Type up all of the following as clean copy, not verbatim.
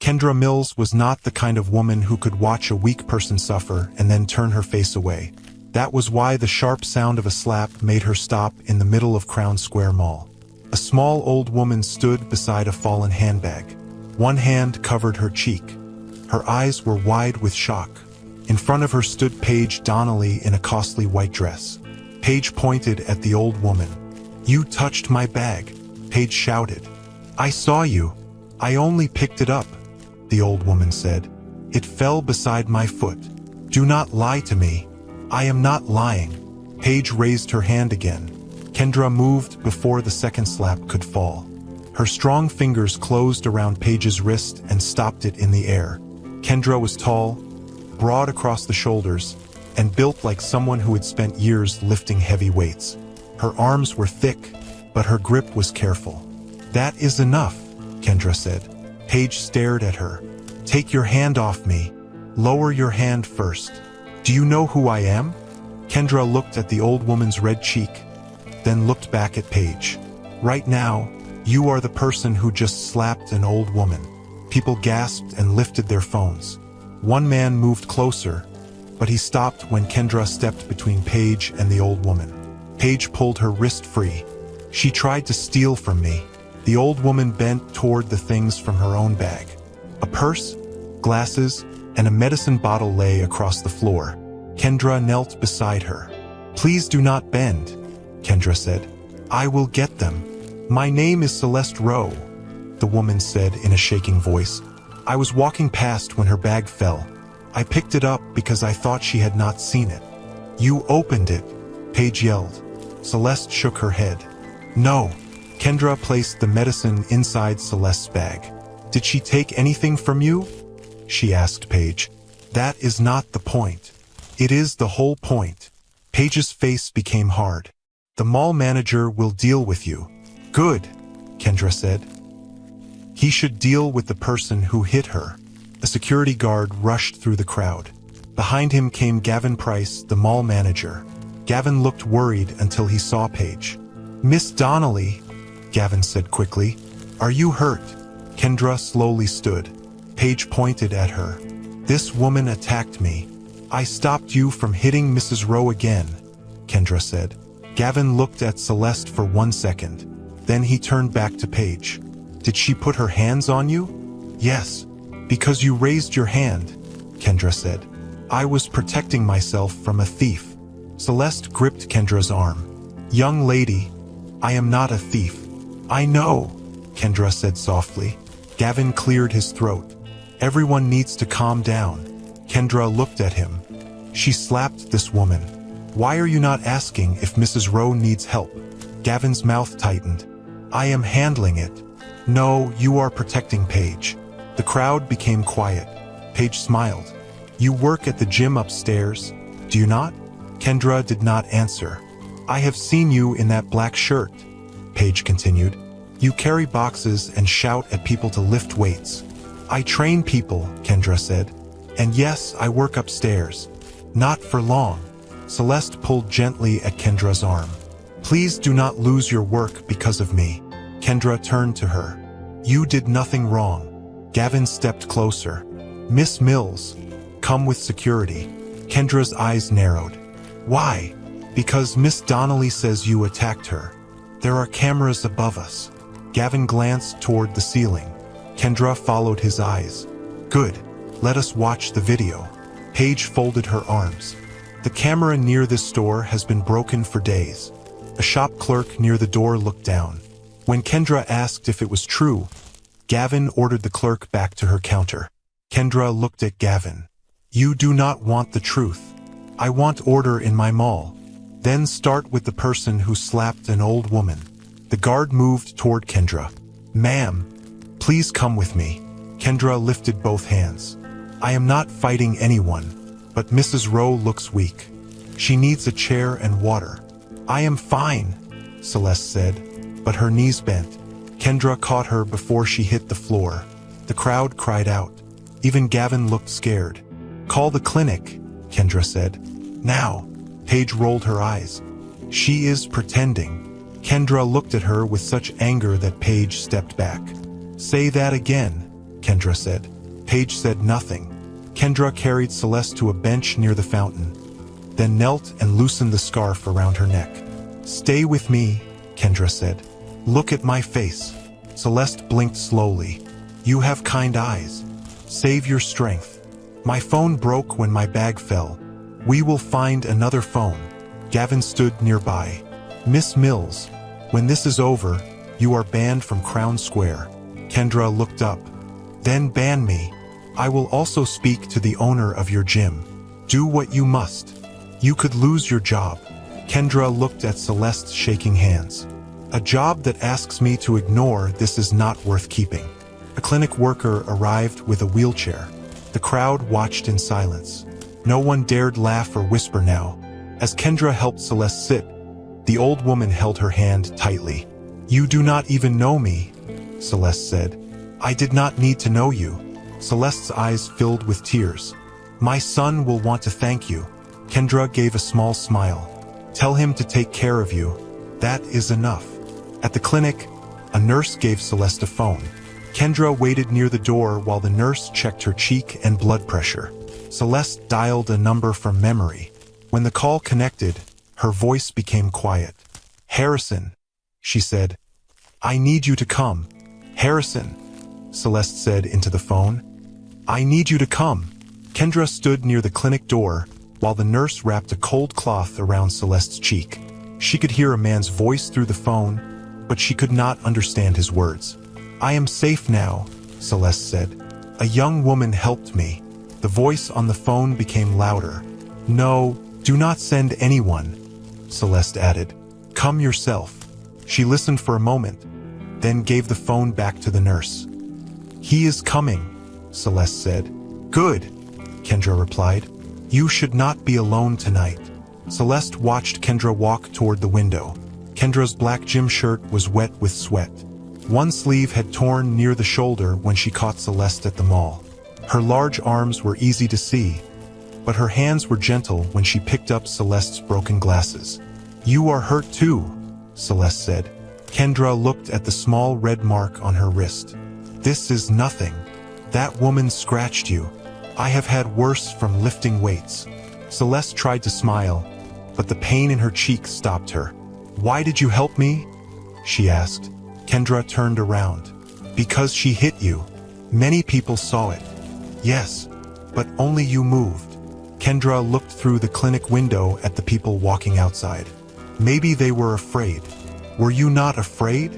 Kendra Mills was not the kind of woman who could watch a weak person suffer and then turn her face away. That was why the sharp sound of a slap made her stop in the middle of Crown Square Mall. A small old woman stood beside a fallen handbag. One hand covered her cheek. Her eyes were wide with shock. In front of her stood Paige Donnelly in a costly white dress. Paige pointed at the old woman. "You touched my bag," Paige shouted. "I saw you. I only picked it up," the old woman said. "It fell beside my foot. Do not lie to me. I am not lying." Paige raised her hand again. Kendra moved before the second slap could fall. Her strong fingers closed around Paige's wrist and stopped it in the air. Kendra was tall, broad across the shoulders, and built like someone who had spent years lifting heavy weights. Her arms were thick, but her grip was careful. "That is enough," Kendra said. Paige stared at her. "Take your hand off me. Lower your hand first. Do you know who I am?" Kendra looked at the old woman's red cheek, then looked back at Paige. "Right now, you are the person who just slapped an old woman." People gasped and lifted their phones. One man moved closer, but he stopped when Kendra stepped between Paige and the old woman. Paige pulled her wrist free. "She tried to steal from me." The old woman bent toward the things from her own bag. A purse, glasses, and a medicine bottle lay across the floor. Kendra knelt beside her. "Please do not bend," Kendra said. "I will get them. My name is Celeste Rowe," the woman said in a shaking voice. "I was walking past when her bag fell. I picked it up because I thought she had not seen it." "You opened it," Paige yelled. Celeste shook her head. "No." Kendra placed the medicine inside Celeste's bag. "Did she take anything from you?" she asked Paige. "That is not the point. It is the whole point." Paige's face became hard. "The mall manager will deal with you." "Good," Kendra said. "He should deal with the person who hit her." A security guard rushed through the crowd. Behind him came Gavin Price, the mall manager. Gavin looked worried until he saw Paige. "Miss Donnelly," Gavin said quickly. "Are you hurt?" Kendra slowly stood. Paige pointed at her. "This woman attacked me. I stopped you from hitting Mrs. Rowe again," Kendra said. Gavin looked at Celeste for 1 second. Then he turned back to Paige. "Did she put her hands on you?" "Yes. Because you raised your hand," Kendra said. "I was protecting myself from a thief." Celeste gripped Kendra's arm. "Young lady, I am not a thief." "I know," Kendra said softly. Gavin cleared his throat. "Everyone needs to calm down." Kendra looked at him. "She slapped this woman. Why are you not asking if Mrs. Rowe needs help?" Gavin's mouth tightened. "I am handling it." "No, you are protecting Paige." The crowd became quiet. Paige smiled. "You work at the gym upstairs, do you not?" Kendra did not answer. "I have seen you in that black shirt," Paige continued. "You carry boxes and shout at people to lift weights." "I train people," Kendra said. "And yes, I work upstairs. Not for long." Celeste pulled gently at Kendra's arm. "Please do not lose your work because of me." Kendra turned to her. "You did nothing wrong." Gavin stepped closer. "Miss Mills, come with security." Kendra's eyes narrowed. "Why?" "Because Miss Donnelly says you attacked her. There are cameras above us." Gavin glanced toward the ceiling. Kendra followed his eyes. "Good. Let us watch the video." Paige folded her arms. "The camera near this store has been broken for days." A shop clerk near the door looked down. When Kendra asked if it was true, Gavin ordered the clerk back to her counter. Kendra looked at Gavin. "You do not want the truth. I want order in my mall. Then start with the person who slapped an old woman." The guard moved toward Kendra. "Ma'am, please come with me." Kendra lifted both hands. "I am not fighting anyone, but Mrs. Rowe looks weak. She needs a chair and water." "I am fine," Celeste said, but her knees bent. Kendra caught her before she hit the floor. The crowd cried out. Even Gavin looked scared. "Call the clinic," Kendra said. "Now." Paige rolled her eyes. "She is pretending." Kendra looked at her with such anger that Paige stepped back. "Say that again," Kendra said. Paige said nothing. Kendra carried Celeste to a bench near the fountain, then knelt and loosened the scarf around her neck. "Stay with me," Kendra said. "Look at my face." Celeste blinked slowly. "You have kind eyes. Save your strength. My phone broke when my bag fell. We will find another phone." Gavin stood nearby. "Miss Mills, when this is over, you are banned from Crown Square." Kendra looked up. "Then ban me. I will also speak to the owner of your gym. Do what you must. You could lose your job." Kendra looked at Celeste, shaking hands. "A job that asks me to ignore this is not worth keeping." A clinic worker arrived with a wheelchair. The crowd watched in silence. No one dared laugh or whisper now. As Kendra helped Celeste sit, the old woman held her hand tightly. "You do not even know me," Celeste said. "I did not need to know you." Celeste's eyes filled with tears. "My son will want to thank you." Kendra gave a small smile. "Tell him to take care of you. That is enough." At the clinic, a nurse gave Celeste a phone. Kendra waited near the door while the nurse checked her cheek and blood pressure. Celeste dialed a number from memory. When the call connected, her voice became quiet. "Harrison," she said. "I need you to come." "Harrison," Celeste said into the phone. "I need you to come." Kendra stood near the clinic door while the nurse wrapped a cold cloth around Celeste's cheek. She could hear a man's voice through the phone, but she could not understand his words. "I am safe now," Celeste said. "A young woman helped me." The voice on the phone became louder. "No, do not send anyone," Celeste added. "Come yourself." She listened for a moment, then gave the phone back to the nurse. "He is coming," Celeste said. "Good," Kendra replied. "You should not be alone tonight." Celeste watched Kendra walk toward the window. Kendra's black gym shirt was wet with sweat. One sleeve had torn near the shoulder when she caught Celeste at the mall. Her large arms were easy to see, but her hands were gentle when she picked up Celeste's broken glasses. "You are hurt too," Celeste said. Kendra looked at the small red mark on her wrist. "This is nothing. That woman scratched you. I have had worse from lifting weights." Celeste tried to smile, but the pain in her cheek stopped her. "Why did you help me?" she asked. Kendra turned around. "Because she hit you. Many people saw it." "Yes, but only you moved." Kendra looked through the clinic window at the people walking outside. "Maybe they were afraid." "Were you not afraid?"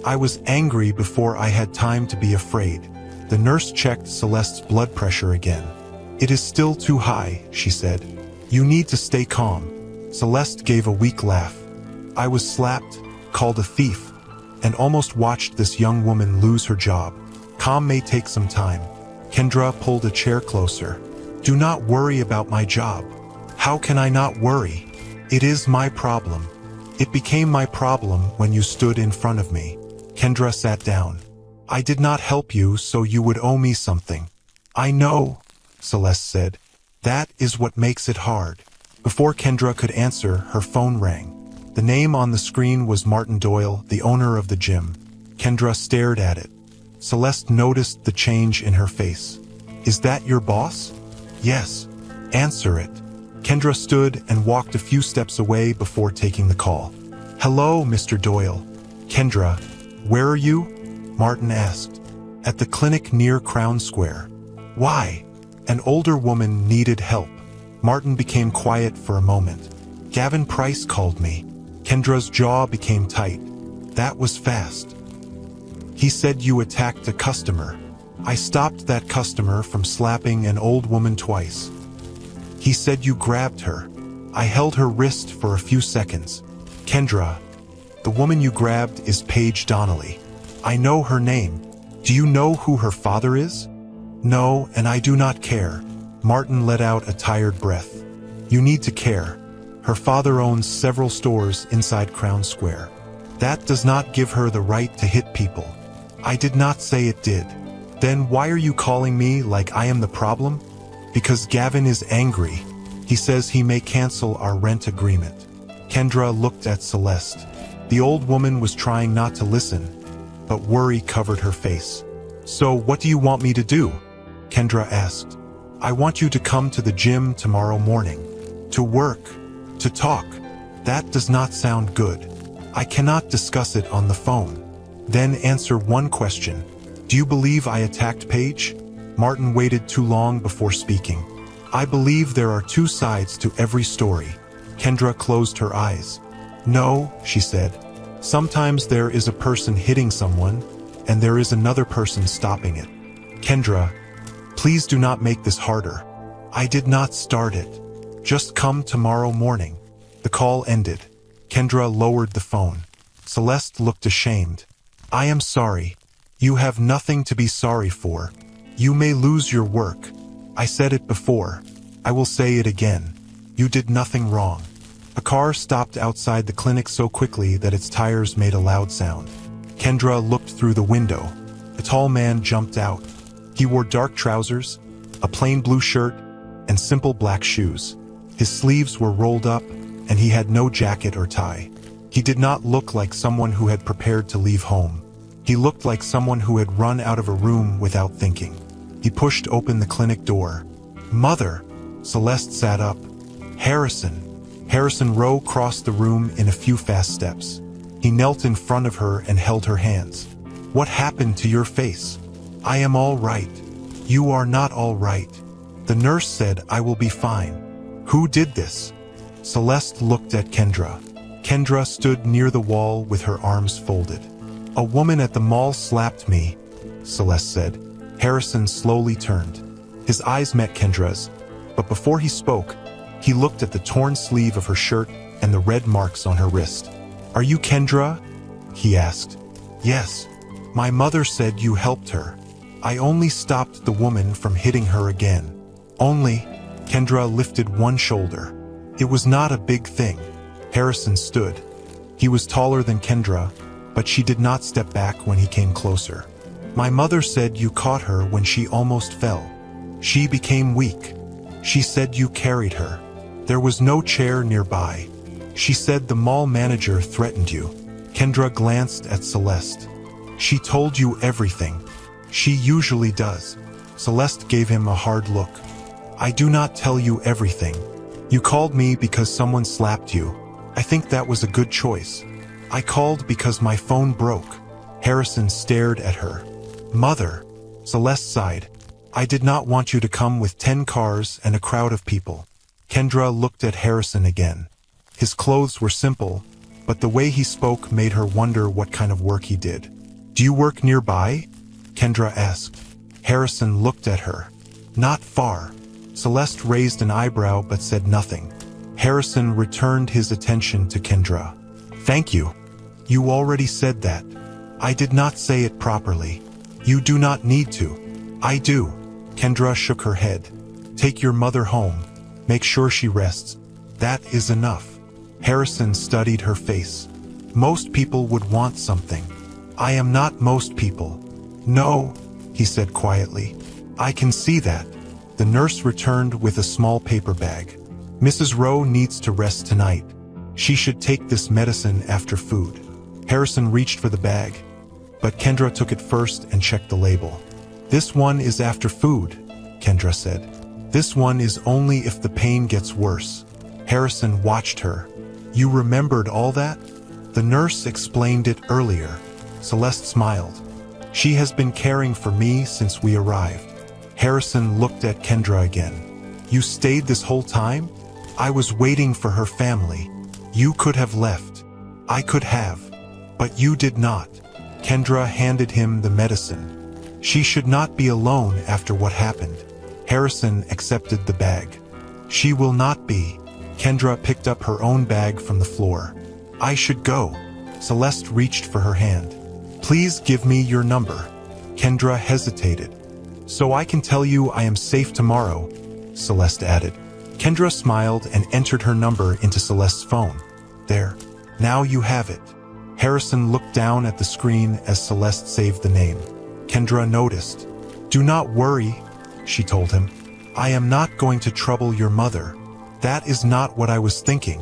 "I was angry before I had time to be afraid." The nurse checked Celeste's blood pressure again. "It is still too high," she said. "You need to stay calm." Celeste gave a weak laugh. "I was slapped, called a thief, and almost watched this young woman lose her job. Calm may take some time." Kendra pulled a chair closer. "Do not worry about my job." "How can I not worry? It is my problem." "It became my problem when you stood in front of me." Kendra sat down. "I did not help you, so you would owe me something." "I know," Celeste said. "That is what makes it hard." Before Kendra could answer, her phone rang. The name on the screen was Martin Doyle, the owner of the gym. Kendra stared at it. Celeste noticed the change in her face. "Is that your boss?" "Yes." "Answer it." Kendra stood and walked a few steps away before taking the call. "Hello, Mr. Doyle." "Kendra, where are you?" Martin asked. "At the clinic near Crown Square." "Why?" An older woman needed help. Martin became quiet for a moment. "Gavin Price called me." Kendra's jaw became tight. "That was fast." "He said you attacked a customer." "I stopped that customer from slapping an old woman twice." "He said you grabbed her." "I held her wrist for a few seconds." "Kendra, the woman you grabbed is Paige Donnelly." "I know her name. Do you know who her father is?" "No, and I do not care." Martin let out a tired breath. "You need to care. Her father owns several stores inside Crown Square. That does not give her the right to hit people." "I did not say it did." "Then why are you calling me like I am the problem?" "Because Gavin is angry. He says he may cancel our rent agreement." Kendra looked at Celeste. The old woman was trying not to listen, but worry covered her face. So what do you want me to do? Kendra asked. I want you to come to the gym tomorrow morning. To work. To talk. That does not sound good. I cannot discuss it on the phone. Then answer one question. Do you believe I attacked Paige? Martin waited too long before speaking. I believe there are two sides to every story. Kendra closed her eyes. No, she said. Sometimes there is a person hitting someone, and there is another person stopping it. Kendra, please do not make this harder. I did not start it. Just come tomorrow morning. The call ended. Kendra lowered the phone. Celeste looked ashamed. I am sorry. You have nothing to be sorry for. You may lose your work. I said it before. I will say it again. You did nothing wrong. A car stopped outside the clinic so quickly that its tires made a loud sound. Kendra looked through the window. A tall man jumped out. He wore dark trousers, a plain blue shirt, and simple black shoes. His sleeves were rolled up, and he had no jacket or tie. He did not look like someone who had prepared to leave home. He looked like someone who had run out of a room without thinking. He pushed open the clinic door. Mother! Celeste sat up. Harrison! Harrison Rowe crossed the room in a few fast steps. He knelt in front of her and held her hands. What happened to your face? I am all right. You are not all right. The nurse said I will be fine. Who did this? Celeste looked at Kendra. Kendra stood near the wall with her arms folded. A woman at the mall slapped me, Celeste said. Harrison slowly turned. His eyes met Kendra's, but before he spoke, he looked at the torn sleeve of her shirt and the red marks on her wrist. Are you Kendra? He asked. Yes. My mother said you helped her. I only stopped the woman from hitting her again. Only, Kendra lifted one shoulder. It was not a big thing. Harrison stood. He was taller than Kendra, but she did not step back when he came closer. My mother said you caught her when she almost fell. She became weak. She said you carried her. There was no chair nearby. She said the mall manager threatened you. Kendra glanced at Celeste. She told you everything. She usually does. Celeste gave him a hard look. I do not tell you everything. You called me because someone slapped you. I think that was a good choice. I called because my phone broke. Harrison stared at her. Mother, Celeste sighed. I did not want you to come with 10 cars and a crowd of people. Kendra looked at Harrison again. His clothes were simple, but the way he spoke made her wonder what kind of work he did. Do you work nearby? Kendra asked. Harrison looked at her. Not far. Celeste raised an eyebrow but said nothing. Harrison returned his attention to Kendra. Thank you. You already said that. I did not say it properly. You do not need to. I do. Kendra shook her head. Take your mother home. Make sure she rests. That is enough. Harrison studied her face. Most people would want something. I am not most people. No, he said quietly. I can see that. The nurse returned with a small paper bag. Mrs. Rowe needs to rest tonight. She should take this medicine after food. Harrison reached for the bag, but Kendra took it first and checked the label. This one is after food, Kendra said. This one is only if the pain gets worse. Harrison watched her. You remembered all that? The nurse explained it earlier. Celeste smiled. She has been caring for me since we arrived. Harrison looked at Kendra again. You stayed this whole time? I was waiting for her family. You could have left. I could have. But you did not. Kendra handed him the medicine. She should not be alone after what happened. Harrison accepted the bag. She will not be. Kendra picked up her own bag from the floor. I should go. Celeste reached for her hand. Please give me your number. Kendra hesitated. So I can tell you I am safe tomorrow, Celeste added. Kendra smiled and entered her number into Celeste's phone. There. Now you have it. Harrison looked down at the screen as Celeste saved the name. Kendra noticed. Do not worry, she told him. I am not going to trouble your mother. That is not what I was thinking.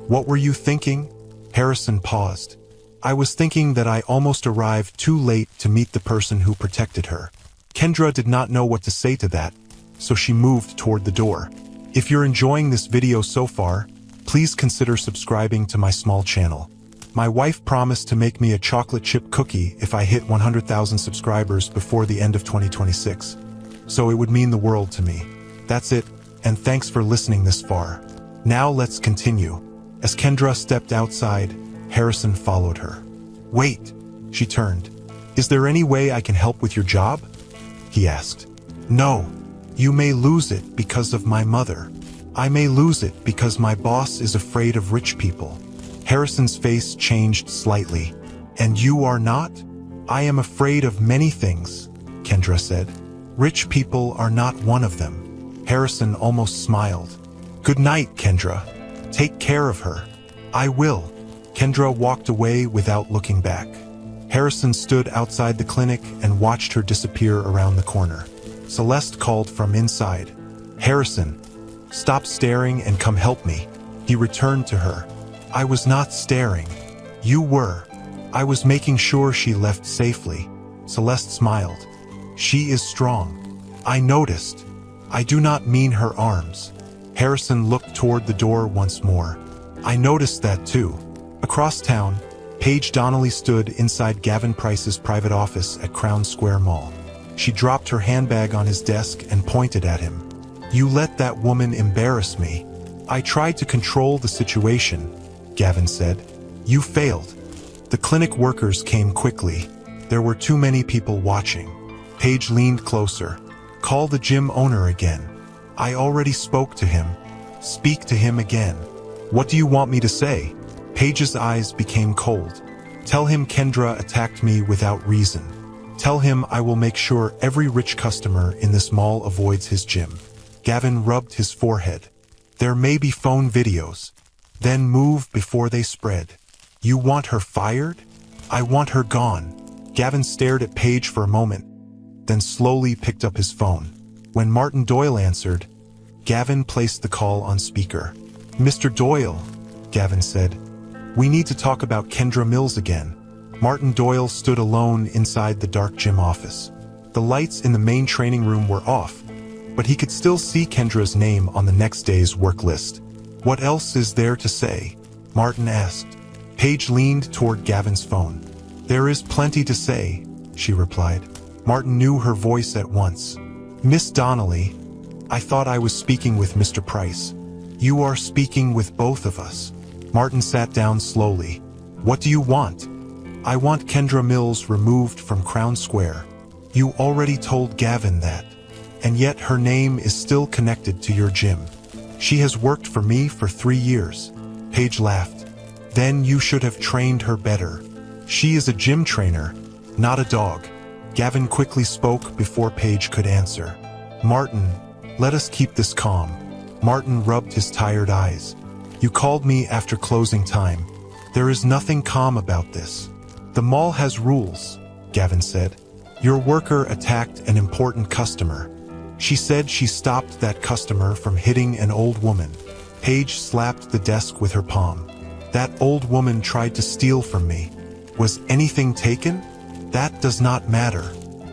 What were you thinking? Harrison paused. I was thinking that I almost arrived too late to meet the person who protected her. Kendra did not know what to say to that, so she moved toward the door. If you're enjoying this video so far, please consider subscribing to my small channel. My wife promised to make me a chocolate chip cookie if I hit 100,000 subscribers before the end of 2026. So it would mean the world to me. That's it, and thanks for listening this far. Now let's continue. As Kendra stepped outside, Harrison followed her. Wait, she turned. Is there any way I can help with your job? He asked. No, you may lose it because of my mother. I may lose it because my boss is afraid of rich people. Harrison's face changed slightly. And you are not? I am afraid of many things, Kendra said. Rich people are not one of them. Harrison almost smiled. Good night, Kendra. Take care of her. I will. Kendra walked away without looking back. Harrison stood outside the clinic and watched her disappear around the corner. Celeste called from inside. Harrison, stop staring and come help me. He returned to her. I was not staring. You were. I was making sure she left safely. Celeste smiled. She is strong. I noticed. I do not mean her arms. Harrison looked toward the door once more. I noticed that too. Across town, Paige Donnelly stood inside Gavin Price's private office at Crown Square Mall. She dropped her handbag on his desk and pointed at him. You let that woman embarrass me. I tried to control the situation, Gavin said. You failed. The clinic workers came quickly. There were too many people watching. Paige leaned closer. Call the gym owner again. I already spoke to him. Speak to him again. What do you want me to say? Paige's eyes became cold. Tell him Kendra attacked me without reason. Tell him I will make sure every rich customer in this mall avoids his gym. Gavin rubbed his forehead. There may be phone videos. Then move before they spread. You want her fired? I want her gone. Gavin stared at Paige for a moment, then slowly picked up his phone. When Martin Doyle answered, Gavin placed the call on speaker. Mr. Doyle, Gavin said, we need to talk about Kendra Mills again. Martin Doyle stood alone inside the dark gym office. The lights in the main training room were off, but he could still see Kendra's name on the next day's work list. What else is there to say? Martin asked. Paige leaned toward Gavin's phone. There is plenty to say, she replied. Martin knew her voice at once. Miss Donnelly, I thought I was speaking with Mr. Price. You are speaking with both of us. Martin sat down slowly. What do you want? I want Kendra Mills removed from Crown Square. You already told Gavin that. And yet her name is still connected to your gym. She has worked for me for 3 years. Paige laughed. Then you should have trained her better. She is a gym trainer, not a dog. Gavin quickly spoke before Paige could answer. Martin, let us keep this calm. Martin rubbed his tired eyes. You called me after closing time. There is nothing calm about this. The mall has rules, Gavin said. Your worker attacked an important customer. She said she stopped that customer from hitting an old woman. Paige slapped the desk with her palm. That old woman tried to steal from me. Was anything taken? That does not matter.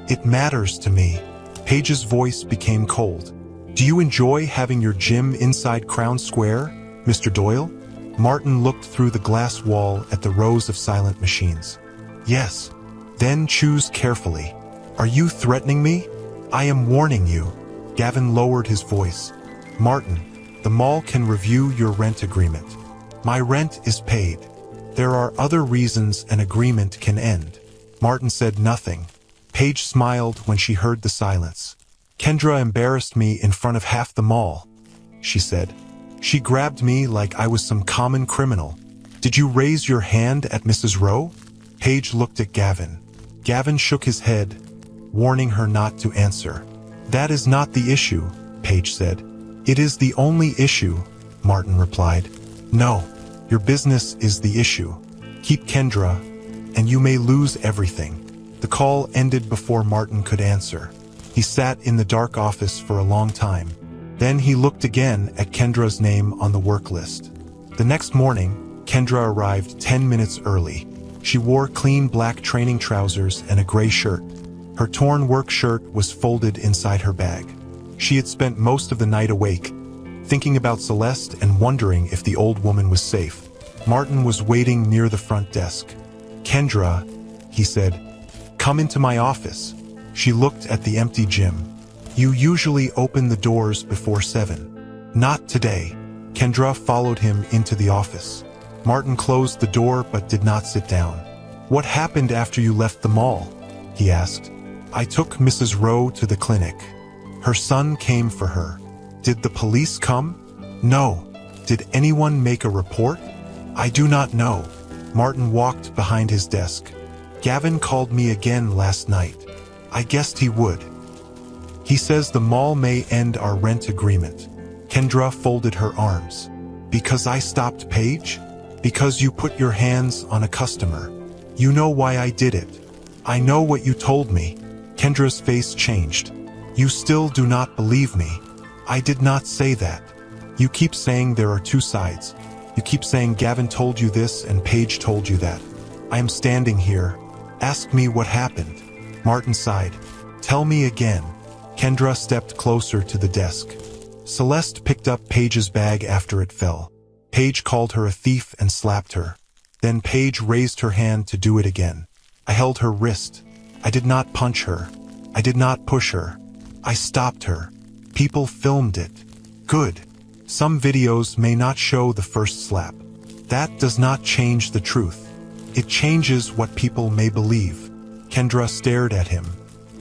It matters to me. Paige's voice became cold. Do you enjoy having your gym inside Crown Square, Mr. Doyle? Martin looked through the glass wall at the rows of silent machines. Yes. Then choose carefully. Are you threatening me? I am warning you. Gavin lowered his voice. Martin, the mall can review your rent agreement. My rent is paid. There are other reasons an agreement can end. Martin said nothing. Paige smiled when she heard the silence. Kendra embarrassed me in front of half the mall, she said. She grabbed me like I was some common criminal. Did you raise your hand at Mrs. Rowe? Paige looked at Gavin. Gavin shook his head, warning her not to answer. That is not the issue, Paige said. It is the only issue, Martin replied. No, your business is the issue. Keep Kendra, and you may lose everything. The call ended before Martin could answer. He sat in the dark office for a long time. Then he looked again at Kendra's name on the work list. The next morning, Kendra arrived 10 minutes early. She wore clean black training trousers and a gray shirt. Her torn work shirt was folded inside her bag. She had spent most of the night awake, thinking about Celeste and wondering if the old woman was safe. Martin was waiting near the front desk. "Kendra," he said, "come into my office." She looked at the empty gym. "You usually open the doors before 7. Not today." Kendra followed him into the office. Martin closed the door but did not sit down. "What happened after you left the mall?" he asked. "I took Mrs. Rowe to the clinic. Her son came for her." "Did the police come?" "No." "Did anyone make a report?" "I do not know." Martin walked behind his desk. "Gavin called me again last night. I guessed he would. He says the mall may end our rent agreement." Kendra folded her arms. "Because I stopped Paige? Because you put your hands on a customer. You know why I did it." "I know what you told me." Kendra's face changed. "You still do not believe me." "I did not say that. You keep saying there are two sides. You keep saying Gavin told you this and Paige told you that. I am standing here. Ask me what happened." Martin sighed. "Tell me again." Kendra stepped closer to the desk. Celeste picked up Paige's bag after it fell. Paige called her a thief and slapped her. Then Paige raised her hand to do it again. I held her wrist. I did not punch her. I did not push her. I stopped her. People filmed it. Good. Some videos may not show the first slap. That does not change the truth. It changes what people may believe. Kendra stared at him.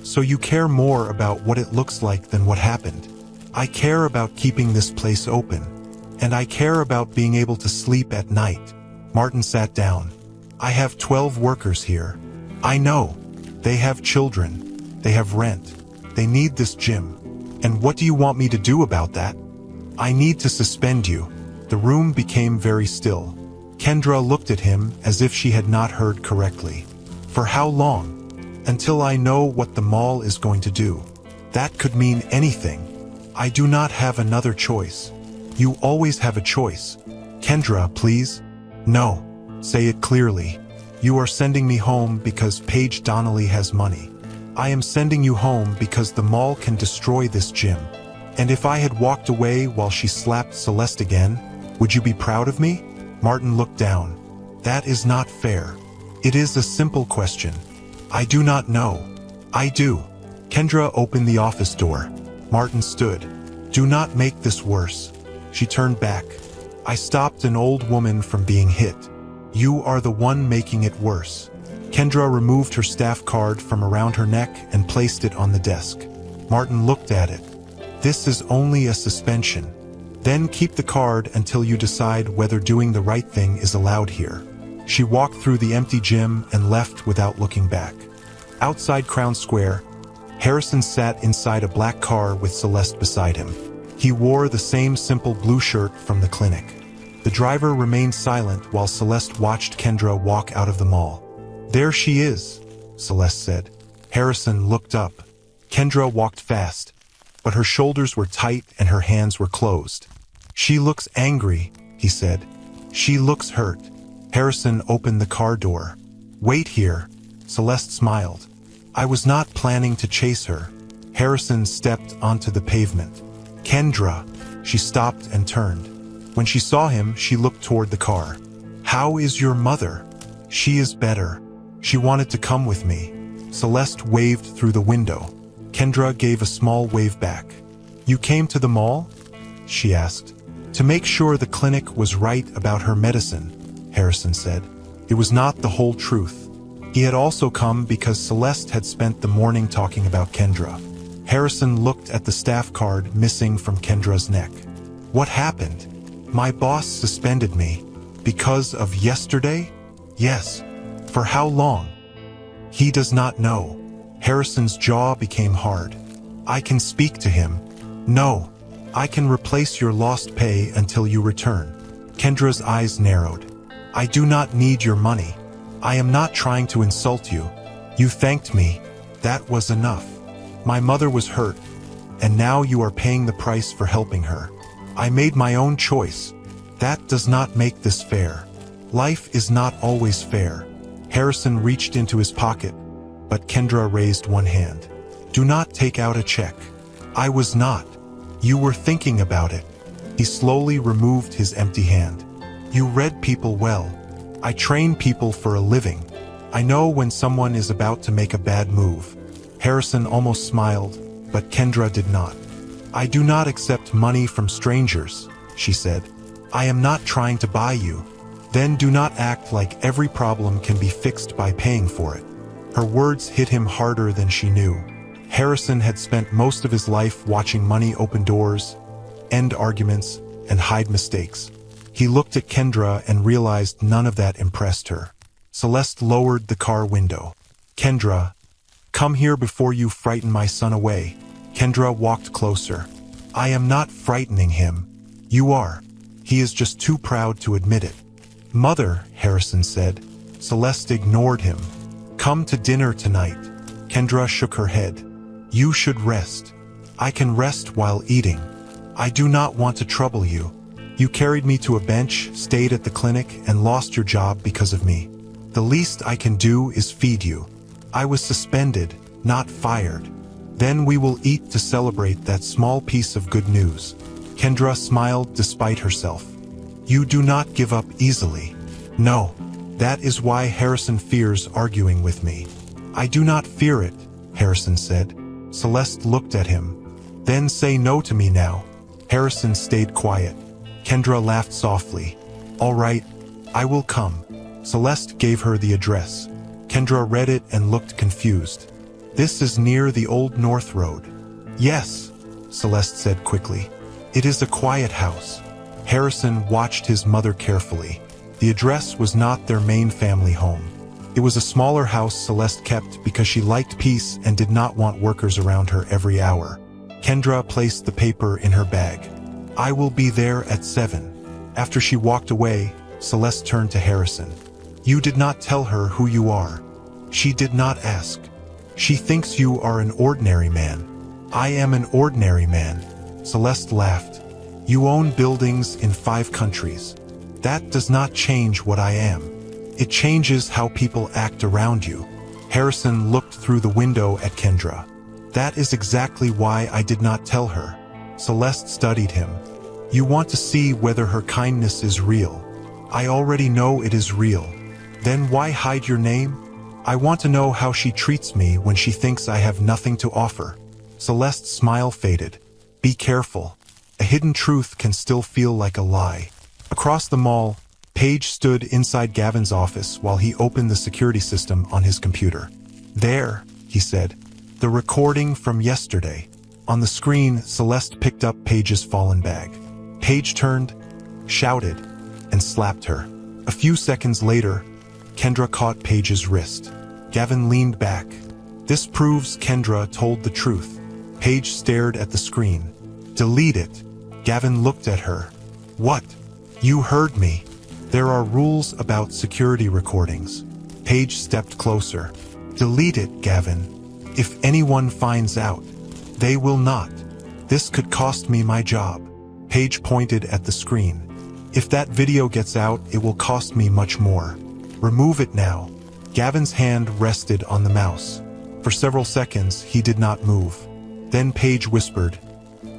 "So you care more about what it looks like than what happened?" "I care about keeping this place open. And I care about being able to sleep at night." Martin sat down. "I have 12 workers here. I know. They have children. They have rent. They need this gym. And what do you want me to do about that?" "I need to suspend you." The room became very still. Kendra looked at him as if she had not heard correctly. "For how long?" "Until I know what the mall is going to do." "That could mean anything." "I do not have another choice." "You always have a choice." "Kendra, please." "No." "Say it clearly." "You are sending me home because Paige Donnelly has money." "I am sending you home because the mall can destroy this gym." "And if I had walked away while she slapped Celeste again, would you be proud of me?" Martin looked down. "That is not fair. It is a simple question." "I do not know." "I do." Kendra opened the office door. Martin stood. "Do not make this worse." She turned back. "I stopped an old woman from being hit. You are the one making it worse." Kendra removed her staff card from around her neck and placed it on the desk. Martin looked at it. "This is only a suspension. Then keep the card until you decide whether doing the right thing is allowed here." She walked through the empty gym and left without looking back. Outside Crown Square, Harrison sat inside a black car with Celeste beside him. He wore the same simple blue shirt from the clinic. The driver remained silent while Celeste watched Kendra walk out of the mall. "There she is," Celeste said. Harrison looked up. Kendra walked fast, but her shoulders were tight and her hands were closed. "She looks angry," he said. "She looks hurt." Harrison opened the car door. "Wait here." Celeste smiled. "I was not planning to chase her." Harrison stepped onto the pavement. "Kendra." She stopped and turned. When she saw him, she looked toward the car. "How is your mother?" "She is better. She wanted to come with me." Celeste waved through the window. Kendra gave a small wave back. "You came to the mall?" she asked. "To make sure the clinic was right about her medicine," Harrison said. It was not the whole truth. He had also come because Celeste had spent the morning talking about Kendra. Harrison looked at the staff card missing from Kendra's neck. "What happened?" "My boss suspended me." "Because of yesterday?" "Yes." "For how long?" "He does not know." Harrison's jaw became hard. "I can speak to him." "No. I can replace your lost pay until you return." Kendra's eyes narrowed. "I do not need your money. I am not trying to insult you. You thanked me. That was enough. My mother was hurt, and now you are paying the price for helping her. I made my own choice. That does not make this fair. Life is not always fair." Harrison reached into his pocket, but Kendra raised one hand. "Do not take out a check." "I was not." "You were thinking about it." He slowly removed his empty hand. "You read people well. I train people for a living. I know when someone is about to make a bad move." Harrison almost smiled, but Kendra did not. "I do not accept money from strangers," she said. "I am not trying to buy you." "Then do not act like every problem can be fixed by paying for it." Her words hit him harder than she knew. Harrison had spent most of his life watching money open doors, end arguments, and hide mistakes. He looked at Kendra and realized none of that impressed her. Celeste lowered the car window. "Kendra, come here before you frighten my son away." Kendra walked closer. "I am not frightening him. You are. He is just too proud to admit it." "Mother," Harrison said. Celeste ignored him. "Come to dinner tonight." Kendra shook her head. "You should rest." "I can rest while eating." "I do not want to trouble you. You carried me to a bench, stayed at the clinic, and lost your job because of me. The least I can do is feed you. I was suspended, not fired. Then we will eat to celebrate that small piece of good news." Kendra smiled despite herself. "You do not give up easily." "No. That is why Harrison fears arguing with me." "I do not fear it," Harrison said. Celeste looked at him. "Then say no to me now." Harrison stayed quiet. Kendra laughed softly. "All right, I will come." Celeste gave her the address. Kendra read it and looked confused. "This is near the Old North Road." "Yes," Celeste said quickly. "It is a quiet house." Harrison watched his mother carefully. The address was not their main family home. It was a smaller house Celeste kept because she liked peace and did not want workers around her every hour. Kendra placed the paper in her bag. "I will be there at 7. After she walked away, Celeste turned to Harrison. "You did not tell her who you are." "She did not ask. She thinks you are an ordinary man." "I am an ordinary man." Celeste laughed. "You own buildings in 5 countries. That does not change what I am. It changes how people act around you." Harrison looked through the window at Kendra. "That is exactly why I did not tell her." Celeste studied him. "You want to see whether her kindness is real. I already know it is real. Then why hide your name? I want to know how she treats me when she thinks I have nothing to offer." Celeste's smile faded. "Be careful. A hidden truth can still feel like a lie." Across the mall, Paige stood inside Gavin's office while he opened the security system on his computer. "There," he said. "The recording from yesterday." On the screen, Celeste picked up Paige's fallen bag. Paige turned, shouted, and slapped her. A few seconds later, Kendra caught Paige's wrist. Gavin leaned back. "This proves Kendra told the truth." Paige stared at the screen. "Delete it." Gavin looked at her. "What? You heard me. There are rules about security recordings." Paige stepped closer. "Delete it, Gavin. If anyone finds out, they will not. This could cost me my job." Paige pointed at the screen. "If that video gets out, it will cost me much more. Remove it now." Gavin's hand rested on the mouse. For several seconds, he did not move. Then Paige whispered,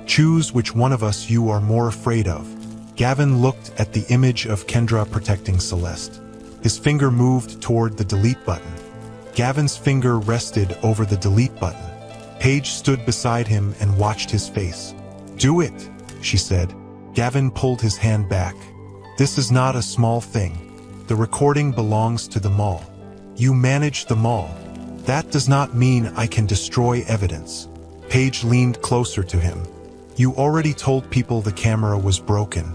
"Choose which one of us you are more afraid of." Gavin looked at the image of Kendra protecting Celeste. His finger moved toward the delete button. Gavin's finger rested over the delete button. Paige stood beside him and watched his face. "Do it," she said. Gavin pulled his hand back. "This is not a small thing. The recording belongs to the mall. You manage the mall. That does not mean I can destroy evidence." Paige leaned closer to him. "You already told people the camera was broken.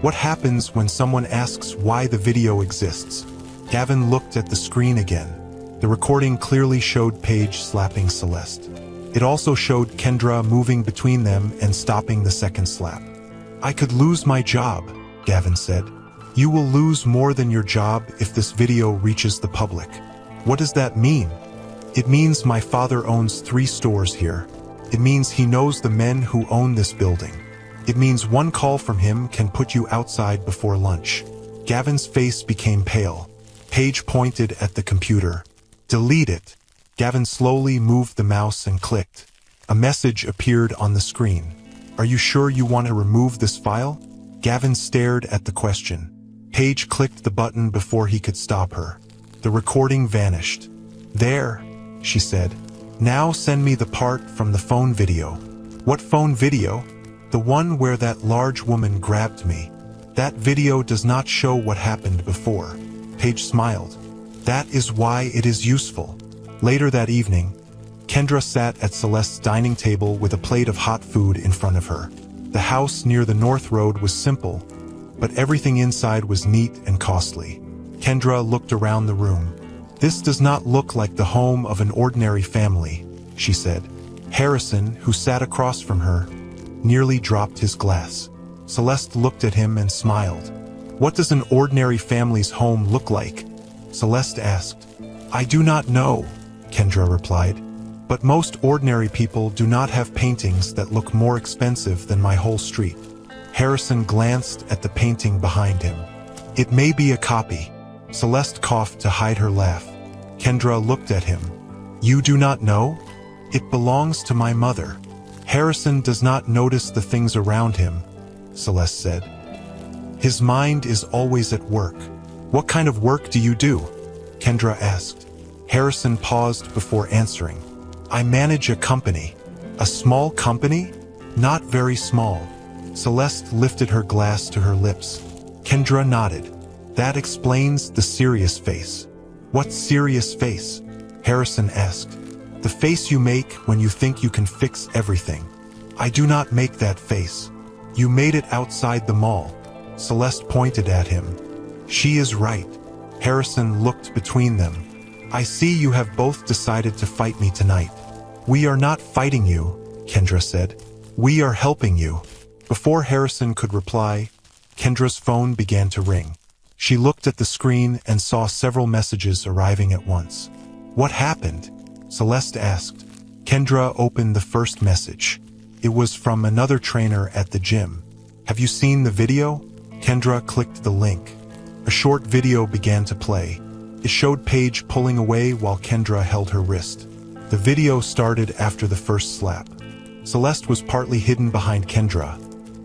What happens when someone asks why the video exists?" Gavin looked at the screen again. The recording clearly showed Paige slapping Celeste. It also showed Kendra moving between them and stopping the second slap. "I could lose my job," Gavin said. "You will lose more than your job if this video reaches the public." "What does that mean?" "It means my father owns 3 stores here. It means he knows the men who own this building. It means one call from him can put you outside before lunch." Gavin's face became pale. Paige pointed at the computer. Delete it. Gavin slowly moved the mouse and clicked. A message appeared on the screen. Are you sure you want to remove this file? Gavin stared at the question. Paige clicked the button before he could stop her. The recording vanished. There, she said. Now send me the part from the phone video. What phone video? The one where that large woman grabbed me. That video does not show what happened before. Paige smiled. That is why it is useful. Later that evening, Kendra sat at Celeste's dining table with a plate of hot food in front of her. The house near the North Road was simple, but everything inside was neat and costly. Kendra looked around the room. This does not look like the home of an ordinary family, she said. Harrison, who sat across from her, nearly dropped his glass. Celeste looked at him and smiled. What does an ordinary family's home look like? Celeste asked. I do not know, Kendra replied. But most ordinary people do not have paintings that look more expensive than my whole street. Harrison glanced at the painting behind him. It may be a copy. Celeste coughed to hide her laugh. Kendra looked at him. You do not know? It belongs to my mother. Harrison does not notice the things around him, Celeste said. His mind is always at work. What kind of work do you do? Kendra asked. Harrison paused before answering. I manage a company. A small company? Not very small. Celeste lifted her glass to her lips. Kendra nodded. That explains the serious face. What serious face? Harrison asked. The face you make when you think you can fix everything. I do not make that face. You made it outside the mall. Celeste pointed at him. She is right. Harrison looked between them. I see you have both decided to fight me tonight. We are not fighting you, Kendra said. We are helping you. Before Harrison could reply, Kendra's phone began to ring. She looked at the screen and saw several messages arriving at once. What happened? Celeste asked. Kendra opened the first message. It was from another trainer at the gym. Have you seen the video? Kendra clicked the link. A short video began to play. It showed Paige pulling away while Kendra held her wrist. The video started after the first slap. Celeste was partly hidden behind Kendra,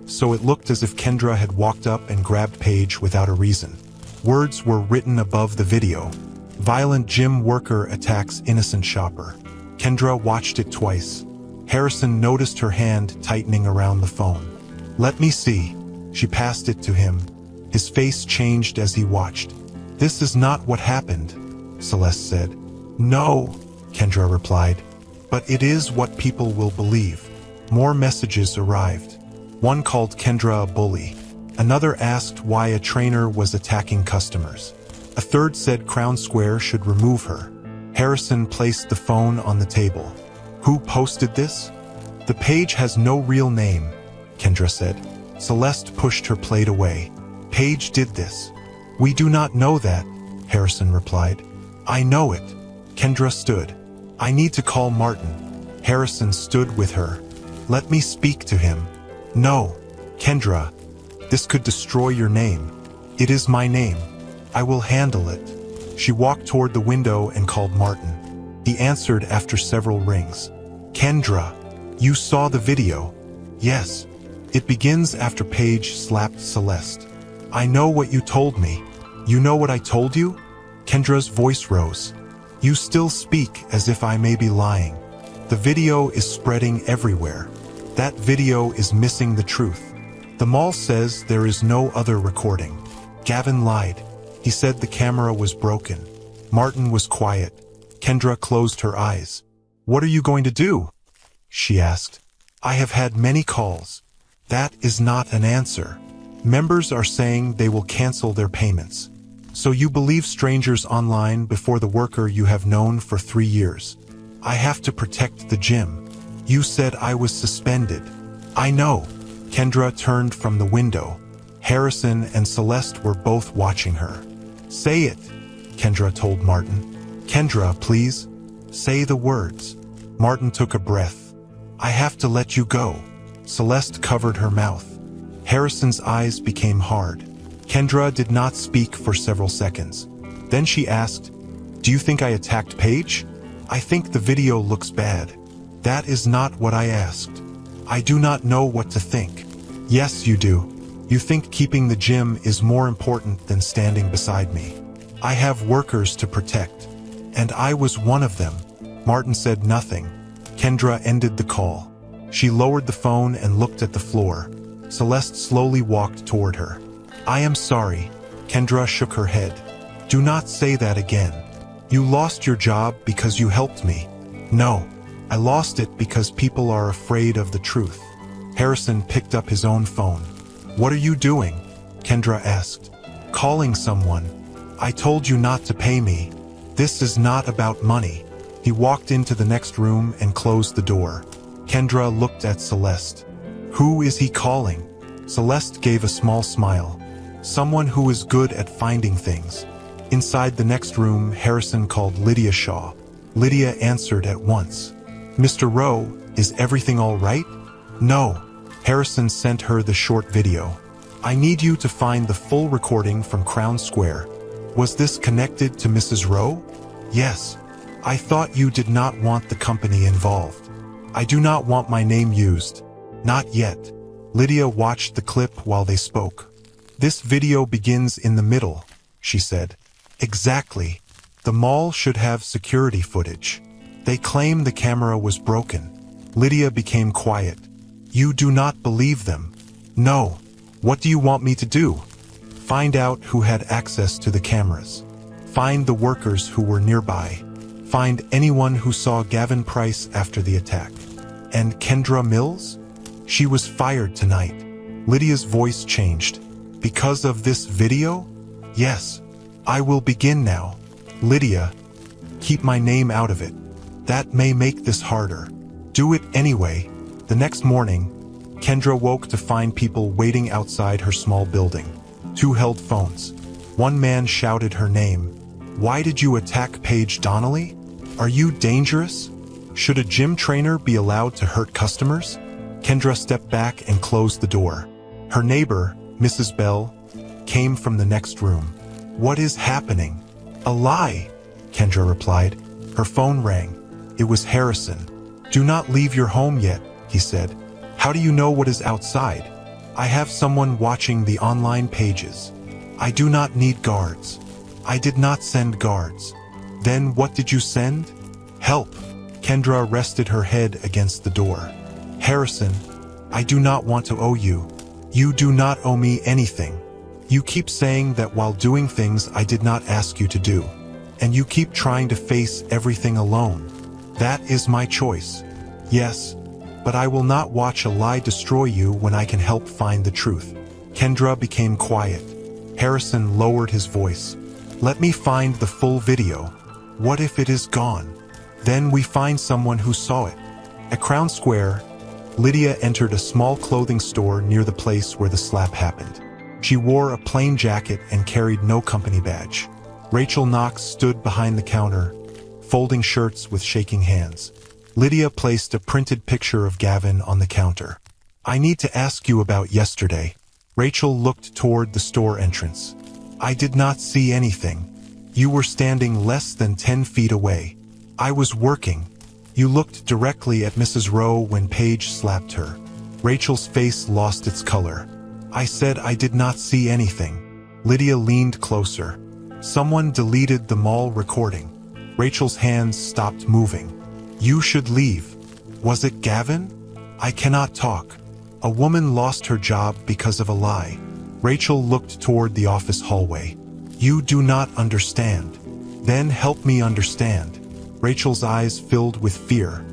so it looked as if Kendra had walked up and grabbed Paige without a reason. Words were written above the video. Violent gym worker attacks innocent shopper. Kendra watched it twice. Harrison noticed her hand tightening around the phone. Let me see. She passed it to him. His face changed as he watched. This is not what happened, Celeste said. No, Kendra replied. But it is what people will believe. More messages arrived. One called Kendra a bully. Another asked why a trainer was attacking customers. A third said Crown Square should remove her. Harrison placed the phone on the table. Who posted this? The page has no real name, Kendra said. Celeste pushed her plate away. Paige did this. We do not know that, Harrison replied. I know it. Kendra stood. I need to call Martin. Harrison stood with her. Let me speak to him. No, Kendra. This could destroy your name. It is my name. I will handle it. She walked toward the window and called Martin. He answered after several rings. Kendra, you saw the video. Yes. It begins after Paige slapped Celeste. I know what you told me. You know what I told you? Kendra's voice rose. You still speak as if I may be lying. The video is spreading everywhere. That video is missing the truth. The mall says there is no other recording. Gavin lied. He said the camera was broken. Martin was quiet. Kendra closed her eyes. What are you going to do? She asked. I have had many calls. That is not an answer. Members are saying they will cancel their payments. So you believe strangers online before the worker you have known for 3 years. I have to protect the gym. You said I was suspended. I know. Kendra turned from the window. Harrison and Celeste were both watching her. Say it, Kendra told Martin. Kendra, please. Say the words. Martin took a breath. I have to let you go. Celeste covered her mouth. Harrison's eyes became hard. Kendra did not speak for several seconds. Then she asked, "Do you think I attacked Paige? I think the video looks bad." "That is not what I asked. I do not know what to think." "Yes, you do. You think keeping the gym is more important than standing beside me. I have workers to protect. And I was one of them." Martin said nothing. Kendra ended the call. She lowered the phone and looked at the floor. Celeste slowly walked toward her. "I am sorry." Kendra shook her head. "Do not say that again. You lost your job because you helped me." "No. I lost it because people are afraid of the truth." Harrison picked up his own phone. "What are you doing?" Kendra asked. "Calling someone. I told you not to pay me. This is not about money." He walked into the next room and closed the door. Kendra looked at Celeste. "Who is he calling?" Celeste gave a small smile. "Someone who is good at finding things." Inside the next room, Harrison called Lydia Shaw. Lydia answered at once. "Mr. Rowe, is everything all right?" "No." Harrison sent her the short video. "I need you to find the full recording from Crown Square. Was this connected to Mrs. Rowe?" "Yes. I thought you did not want the company involved." "I do not want my name used." "Not yet." Lydia watched the clip while they spoke. "This video begins in the middle," she said. "Exactly. The mall should have security footage. They claim the camera was broken." Lydia became quiet. "You do not believe them." "No. What do you want me to do?" "Find out who had access to the cameras. Find the workers who were nearby. Find anyone who saw Gavin Price after the attack." "And Kendra Mills?" "She was fired tonight." Lydia's voice changed. "Because of this video?" "Yes. I will begin now." "Lydia, keep my name out of it. That may make this harder." "Do it anyway." The next morning, Kendra woke to find people waiting outside her small building. Two held phones. One man shouted her name. "Why did you attack Paige Donnelly? Are you dangerous? Should a gym trainer be allowed to hurt customers?" Kendra stepped back and closed the door. Her neighbor, Mrs. Bell, came from the next room. "What is happening?" "A lie," Kendra replied. Her phone rang. It was Harrison. "Do not leave your home yet," he said. "How do you know what is outside?" "I have someone watching the online pages. I do not need guards." "I did not send guards." "Then what did you send?" "Help." Kendra rested her head against the door. "Harrison, I do not want to owe you. You do not owe me anything. You keep saying that while doing things I did not ask you to do. And you keep trying to face everything alone. That is my choice. Yes, but I will not watch a lie destroy you when I can help find the truth." Kendra became quiet. Harrison lowered his voice. "Let me find the full video. What if it is gone? Then we find someone who saw it." At Crown Square, Lydia entered a small clothing store near the place where the slap happened. She wore a plain jacket and carried no company badge. Rachel Knox stood behind the counter, folding shirts with shaking hands. Lydia placed a printed picture of Gavin on the counter. "I need to ask you about yesterday." Rachel looked toward the store entrance. "I did not see anything. You were standing less than 10 feet away. I was working. You looked directly at Mrs. Rowe when Paige slapped her." Rachel's face lost its color. "I said I did not see anything." Lydia leaned closer. "Someone deleted the mall recording." Rachel's hands stopped moving. "You should leave." "Was it Gavin?" "I cannot talk. A woman lost her job because of a lie." Rachel looked toward the office hallway. "You do not understand." "Then help me understand." Rachel's eyes filled with fear.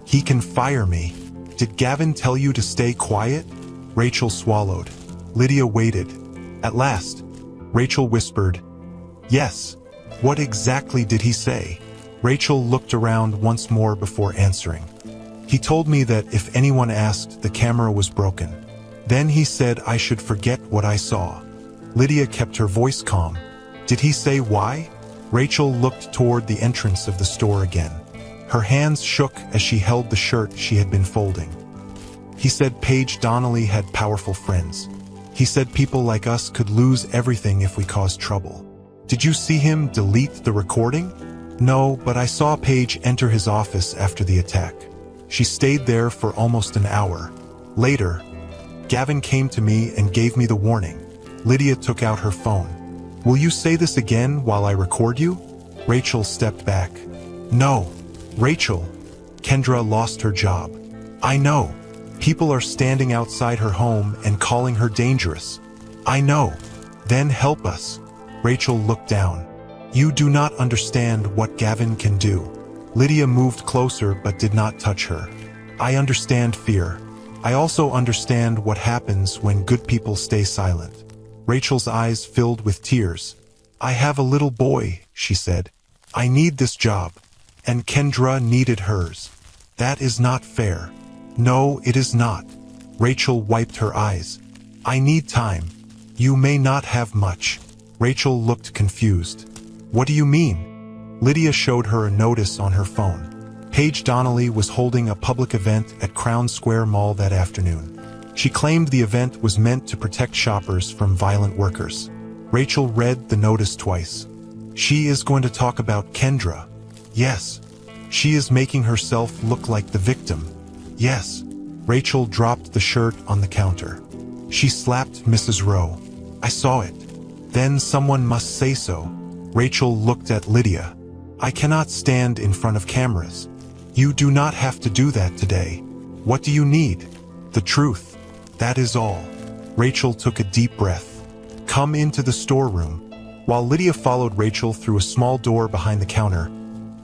"He can fire me." "Did Gavin tell you to stay quiet?" Rachel swallowed. Lydia waited. At last, Rachel whispered, "Yes." "What exactly did he say?" Rachel looked around once more before answering. "He told me that if anyone asked, the camera was broken. Then he said I should forget what I saw." Lydia kept her voice calm. "Did he say why?" Rachel looked toward the entrance of the store again. Her hands shook as she held the shirt she had been folding. "He said Paige Donnelly had powerful friends. He said people like us could lose everything if we caused trouble. Did you see him delete the recording? No, but I saw Paige enter his office after the attack. She stayed there for almost an hour. Later, Gavin came to me and gave me the warning. Lydia took out her phone. Will you say this again while I record you? Rachel stepped back. No. Rachel. Kendra lost her job. I know. People are standing outside her home and calling her dangerous. I know. Then help us. Rachel looked down. You do not understand what Gavin can do. Lydia moved closer but did not touch her. I understand fear. I also understand what happens when good people stay silent. Rachel's eyes filled with tears. I have a little boy, she said. I need this job. And Kendra needed hers. That is not fair. No, it is not. Rachel wiped her eyes. I need time. You may not have much. Rachel looked confused. What do you mean? Lydia showed her a notice on her phone. Paige Donnelly was holding a public event at Crown Square Mall that afternoon. She claimed the event was meant to protect shoppers from violent workers. Rachel read the notice twice. She is going to talk about Kendra. Yes. She is making herself look like the victim. Yes. Rachel dropped the shirt on the counter. She slapped Mrs. Rowe. I saw it. Then someone must say so. Rachel looked at Lydia. I cannot stand in front of cameras. You do not have to do that today. What do you need? The truth. That is all. Rachel took a deep breath. Come into the storeroom. While Lydia followed Rachel through a small door behind the counter,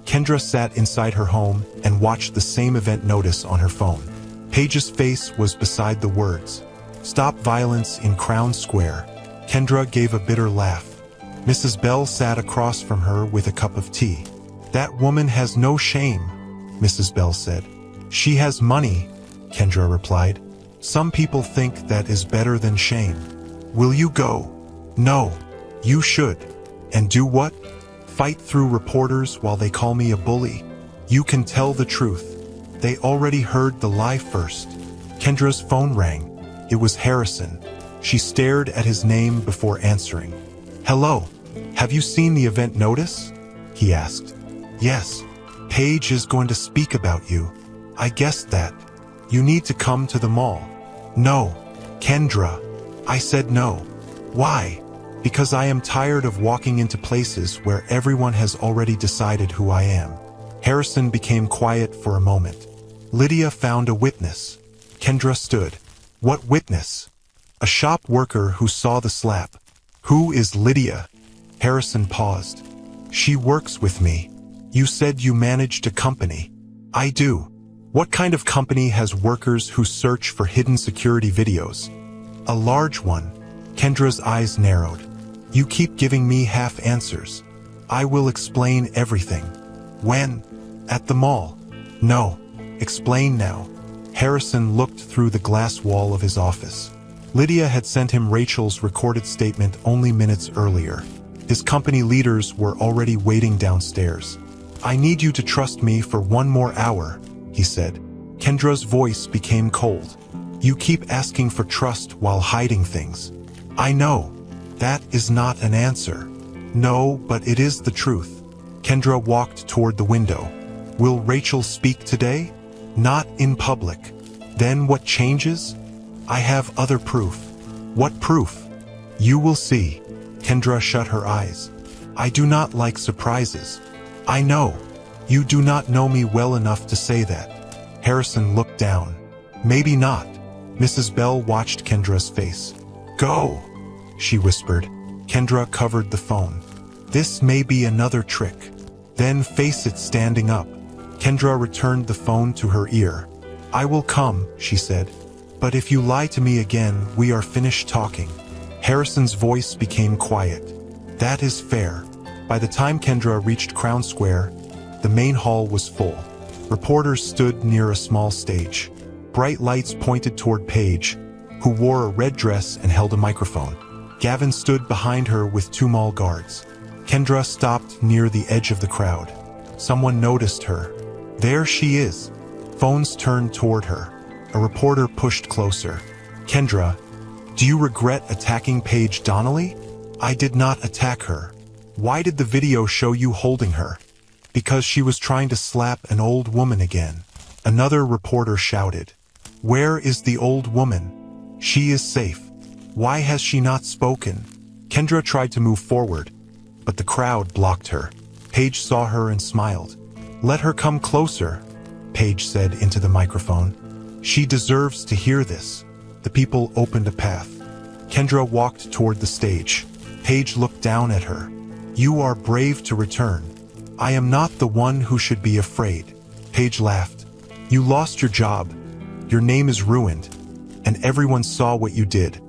Kendra sat inside her home and watched the same event notice on her phone. Paige's face was beside the words. Stop violence in Crown Square. Kendra gave a bitter laugh. Mrs. Bell sat across from her with a cup of tea. That woman has no shame, Mrs. Bell said. She has money, Kendra replied. Some people think that is better than shame. Will you go? No. You should. And do what? Fight through reporters while they call me a bully. You can tell the truth. They already heard the lie first. Kendra's phone rang. It was Harrison. She stared at his name before answering. Hello. Have you seen the event notice? He asked. Yes. Paige is going to speak about you. I guessed that. You need to come to the mall. No. Kendra. I said no. Why? Because I am tired of walking into places where everyone has already decided who I am. Harrison became quiet for a moment. Lydia found a witness. Kendra stood. What witness? A shop worker who saw the slap. Who is Lydia? Harrison paused. She works with me. You said you managed a company. I do. What kind of company has workers who search for hidden security videos? A large one. Kendra's eyes narrowed. You keep giving me half answers. I will explain everything. When? At the mall. No. Explain now. Harrison looked through the glass wall of his office. Lydia had sent him Rachel's recorded statement only minutes earlier. His company leaders were already waiting downstairs. I need you to trust me for one more hour, he said. Kendra's voice became cold. You keep asking for trust while hiding things. I know. That is not an answer. No, but it is the truth. Kendra walked toward the window. Will Rachel speak today? Not in public. Then what changes? I have other proof. What proof? You will see. Kendra shut her eyes. I do not like surprises. I know. You do not know me well enough to say that. Harrison looked down. Maybe not. Mrs. Bell watched Kendra's face. Go, she whispered. Kendra covered the phone. This may be another trick. Then face it standing up. Kendra returned the phone to her ear. I will come, she said. But if you lie to me again, we are finished talking. Harrison's voice became quiet. That is fair. By the time Kendra reached Crown Square, the main hall was full. Reporters stood near a small stage. Bright lights pointed toward Paige, who wore a red dress and held a microphone. Gavin stood behind her with two mall guards. Kendra stopped near the edge of the crowd. Someone noticed her. There she is. Phones turned toward her. A reporter pushed closer. Kendra, do you regret attacking Paige Donnelly? I did not attack her. Why did the video show you holding her? Because she was trying to slap an old woman again. Another reporter shouted. Where is the old woman? She is safe. Why has she not spoken? Kendra tried to move forward, but the crowd blocked her. Paige saw her and smiled. Let her come closer, Paige said into the microphone. She deserves to hear this. The people opened a path. Kendra walked toward the stage. Paige looked down at her. You are brave to return. I am not the one who should be afraid. Paige laughed. You lost your job. Your name is ruined. And everyone saw what you did.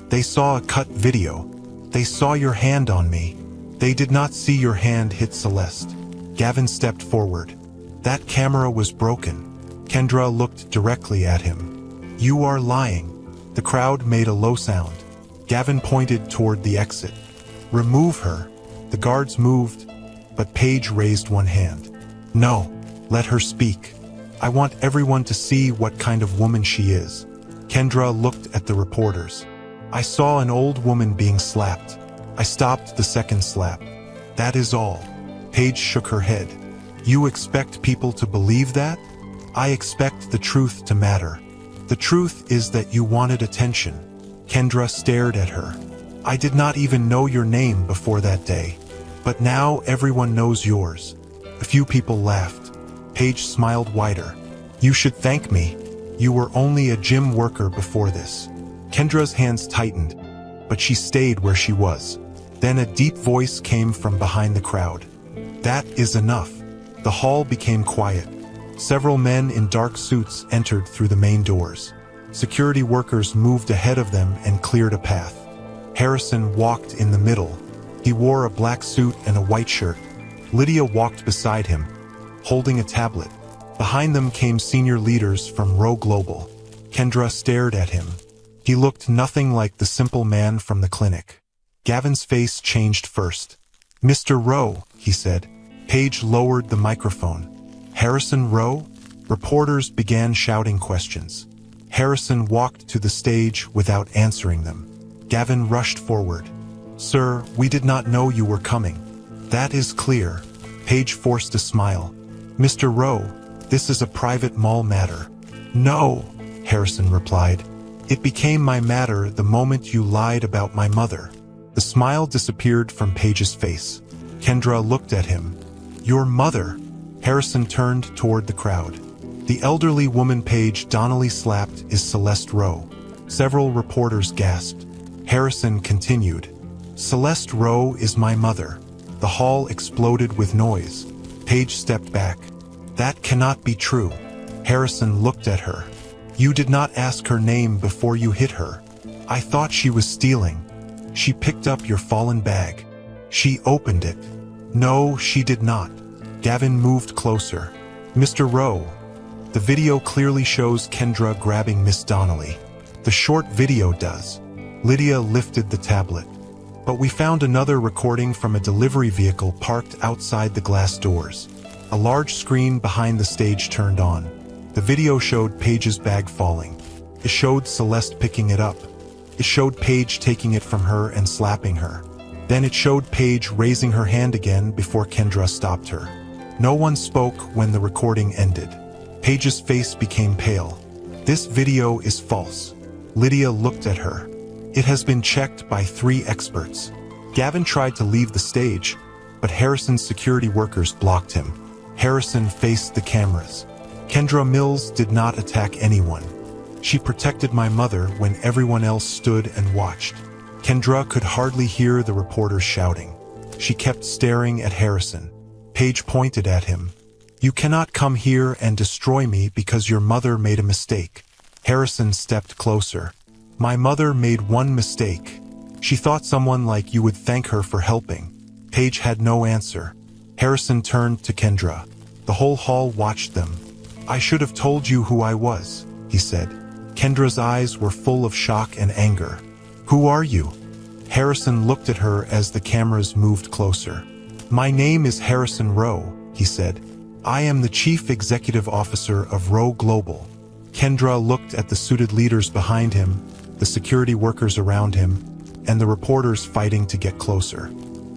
They saw a cut video. They saw your hand on me. They did not see your hand hit Celeste. Gavin stepped forward. That camera was broken. Kendra looked directly at him. You are lying. The crowd made a low sound. Gavin pointed toward the exit. Remove her. The guards moved, but Paige raised one hand. No, let her speak. I want everyone to see what kind of woman she is. Kendra looked at the reporters. I saw an old woman being slapped. I stopped the second slap. That is all. Paige shook her head. You expect people to believe that? I expect the truth to matter. The truth is that you wanted attention. Kendra stared at her. I did not even know your name before that day. But now everyone knows yours. A few people laughed. Paige smiled wider. You should thank me. You were only a gym worker before this. Kendra's hands tightened, but she stayed where she was. Then a deep voice came from behind the crowd. That is enough. The hall became quiet. Several men in dark suits entered through the main doors. Security workers moved ahead of them and cleared a path. Harrison walked in the middle. He wore a black suit and a white shirt. Lydia walked beside him, holding a tablet. Behind them came senior leaders from Row Global. Kendra stared at him. He looked nothing like the simple man from the clinic. Gavin's face changed first. Mr. Rowe, he said. Paige lowered the microphone. Harrison Rowe? Reporters began shouting questions. Harrison walked to the stage without answering them. Gavin rushed forward. Sir, we did not know you were coming. That is clear. Paige forced a smile. Mr. Rowe, this is a private mall matter. No, Harrison replied. It became my matter the moment you lied about my mother. The smile disappeared from Paige's face. Kendra looked at him. Your mother? Harrison turned toward the crowd. The elderly woman Paige Donnelly slapped is Celeste Rowe. Several reporters gasped. Harrison continued. Celeste Rowe is my mother. The hall exploded with noise. Paige stepped back. That cannot be true. Harrison looked at her. You did not ask her name before you hit her. I thought she was stealing. She picked up your fallen bag. She opened it. No, she did not. Gavin moved closer. Mr. Rowe. The video clearly shows Kendra grabbing Miss Donnelly. The short video does. Lydia lifted the tablet. But we found another recording from a delivery vehicle parked outside the glass doors. A large screen behind the stage turned on. The video showed Paige's bag falling. It showed Celeste picking it up. It showed Paige taking it from her and slapping her. Then it showed Paige raising her hand again before Kendra stopped her. No one spoke when the recording ended. Paige's face became pale. This video is false. Lydia looked at her. It has been checked by 3 experts. Gavin tried to leave the stage, but Harrison's security workers blocked him. Harrison faced the cameras. Kendra Mills did not attack anyone. She protected my mother when everyone else stood and watched. Kendra could hardly hear the reporters shouting. She kept staring at Harrison. Paige pointed at him. You cannot come here and destroy me because your mother made a mistake. Harrison stepped closer. My mother made one mistake. She thought someone like you would thank her for helping. Paige had no answer. Harrison turned to Kendra. The whole hall watched them. I should have told you who I was, he said. Kendra's eyes were full of shock and anger. Who are you? Harrison looked at her as the cameras moved closer. My name is Harrison Rowe, he said. I am the Chief Executive Officer of Row Global. Kendra looked at the suited leaders behind him, the security workers around him, and the reporters fighting to get closer.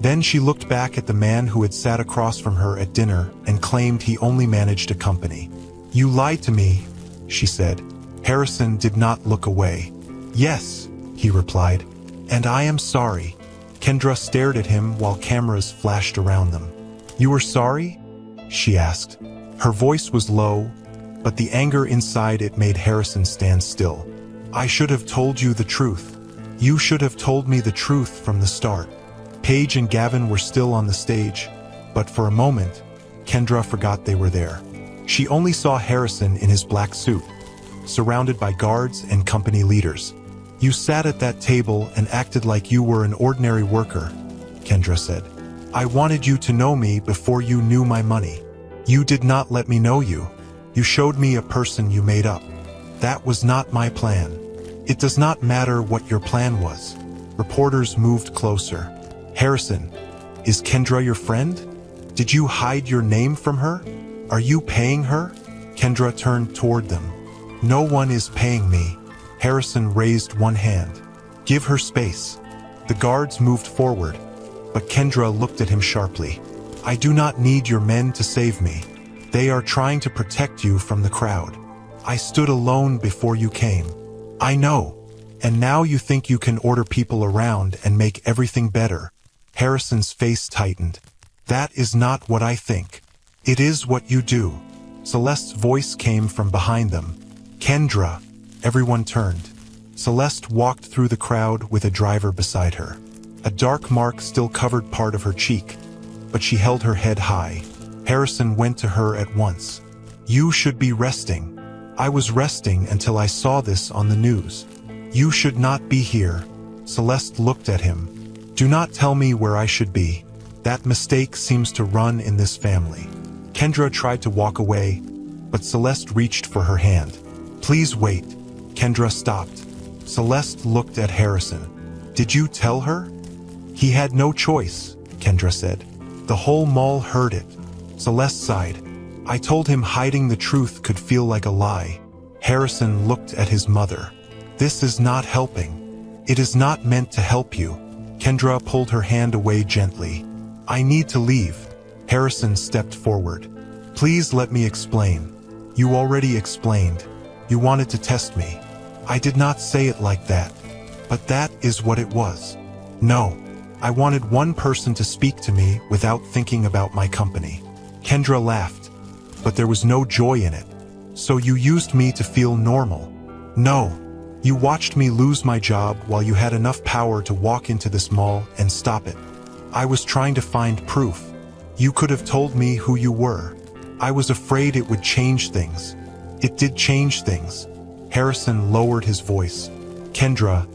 Then she looked back at the man who had sat across from her at dinner and claimed he only managed a company. "You lied to me," she said. Harrison did not look away. "Yes," he replied, "and I am sorry." Kendra stared at him while cameras flashed around them. "You were sorry?" she asked. Her voice was low, but the anger inside it made Harrison stand still. "I should have told you the truth. You should have told me the truth from the start." Paige and Gavin were still on the stage, but for a moment, Kendra forgot they were there. She only saw Harrison in his black suit, surrounded by guards and company leaders. "You sat at that table and acted like you were an ordinary worker," Kendra said. "I wanted you to know me before you knew my money. You did not let me know you. You showed me a person you made up. That was not my plan." "It does not matter what your plan was." Reporters moved closer. "Harrison, is Kendra your friend? Did you hide your name from her? Are you paying her?" Kendra turned toward them. "No one is paying me." Harrison raised one hand. "Give her space." The guards moved forward, but Kendra looked at him sharply. "I do not need your men to save me. They are trying to protect you from the crowd. I stood alone before you came. I know. And now you think you can order people around and make everything better." Harrison's face tightened. "That is not what I think. It is what you do." Celeste's voice came from behind them. "Kendra." Everyone turned. Celeste walked through the crowd with a driver beside her. A dark mark still covered part of her cheek, but she held her head high. Harrison went to her at once. "You should be resting." "I was resting until I saw this on the news." "You should not be here." Celeste looked at him. "Do not tell me where I should be. That mistake seems to run in this family." Kendra tried to walk away, but Celeste reached for her hand. "Please wait." Kendra stopped. Celeste looked at Harrison. "Did you tell her?" "He had no choice," Kendra said. "The whole mall heard it." Celeste sighed. "I told him hiding the truth could feel like a lie." Harrison looked at his mother. "This is not helping. It is not meant to help you." Kendra pulled her hand away gently. "I need to leave." Harrison stepped forward. "Please let me explain." "You already explained. You wanted to test me." "I did not say it like that. But that is what it was." "No. I wanted one person to speak to me without thinking about my company." Kendra laughed, but there was no joy in it. "So you used me to feel normal?" "No. You watched me lose my job while you had enough power to walk into this mall and stop it. I was trying to find proof. You could have told me who you were. I was afraid it would change things. It did change things." Harrison lowered his voice. "Kendra,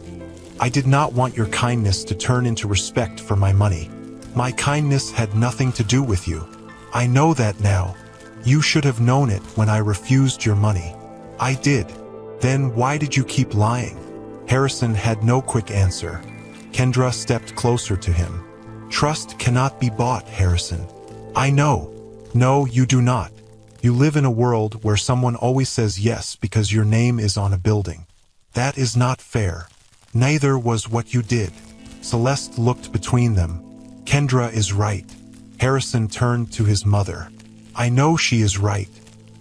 I did not want your kindness to turn into respect for my money. My kindness had nothing to do with you. I know that now. You should have known it when I refused your money." "I did. Then why did you keep lying?" Harrison had no quick answer. Kendra stepped closer to him. "Trust cannot be bought, Harrison." "I know." "No, you do not. You live in a world where someone always says yes because your name is on a building. That is not fair. Neither was what you did." Celeste looked between them. "Kendra is right." Harrison turned to his mother. "I know she is right.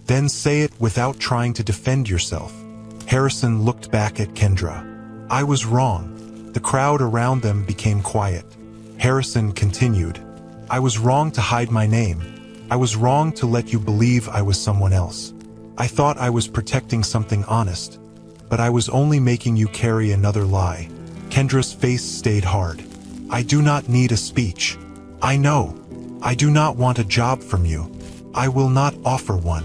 Then say it without trying to defend yourself." Harrison looked back at Kendra. "I was wrong." The crowd around them became quiet. Harrison continued. "I was wrong to hide my name. I was wrong to let you believe I was someone else. I thought I was protecting something honest, but I was only making you carry another lie." Kendra's face stayed hard. "I do not need a speech. I know. I do not want a job from you. I will not offer one.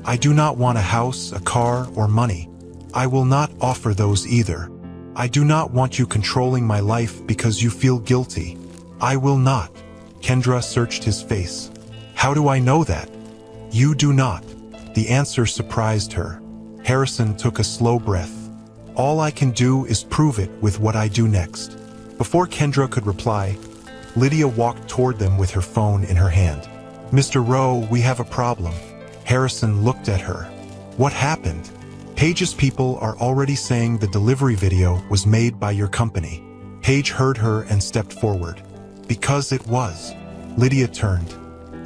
I do not want a house, a car, or money. I will not offer those either. I do not want you controlling my life because you feel guilty. I will not." Kendra searched his face. "How do I know that?" "You do not." The answer surprised her. Harrison took a slow breath. "All I can do is prove it with what I do next." Before Kendra could reply, Lydia walked toward them with her phone in her hand. "Mr. Rowe, we have a problem." Harrison looked at her. "What happened?" "Paige's people are already saying the delivery video was made by your company." Paige heard her and stepped forward. Because it was. Lydia turned.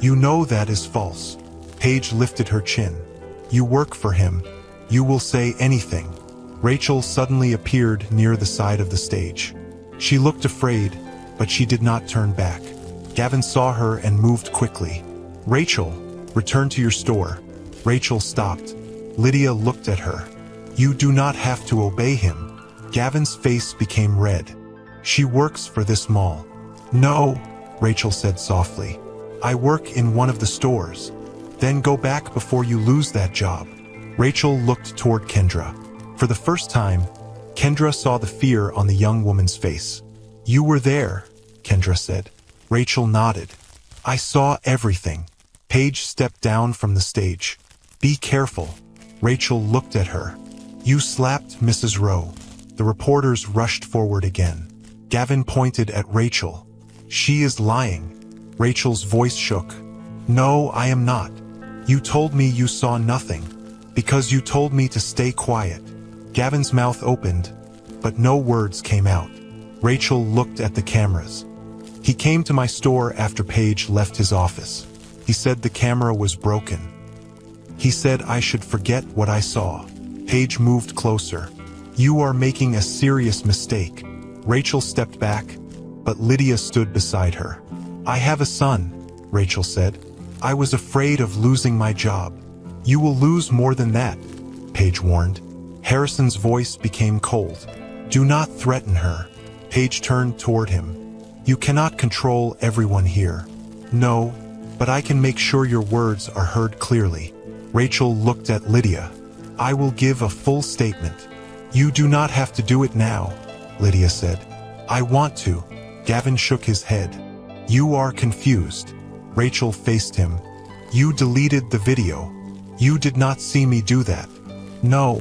You know that is false. Paige lifted her chin. You work for him. You will say anything. Rachel suddenly appeared near the side of the stage. She looked afraid, but she did not turn back. Gavin saw her and moved quickly. Rachel, return to your store. Rachel stopped. Lydia looked at her. You do not have to obey him. Gavin's face became red. She works for this mall. No, Rachel said softly. I work in one of the stores. Then go back before you lose that job. Rachel looked toward Kendra. For the first time, Kendra saw the fear on the young woman's face. You were there, Kendra said. Rachel nodded. I saw everything. Paige stepped down from the stage. Be careful. Rachel looked at her. You slapped Mrs. Rowe. The reporters rushed forward again. Gavin pointed at Rachel. She is lying. Rachel's voice shook. No, I am not. You told me you saw nothing. Because you told me to stay quiet. Gavin's mouth opened, but no words came out. Rachel looked at the cameras. He came to my store after Paige left his office. He said the camera was broken. He said I should forget what I saw. Paige moved closer. You are making a serious mistake. Rachel stepped back, but Lydia stood beside her. I have a son, Rachel said. I was afraid of losing my job. You will lose more than that, Paige warned. Harrison's voice became cold. Do not threaten her. Paige turned toward him. You cannot control everyone here. No, but I can make sure your words are heard clearly. Rachel looked at Lydia. I will give a full statement. You do not have to do it now, Lydia said. I want to. Gavin shook his head. You are confused. Rachel faced him. You deleted the video. You did not see me do that. No,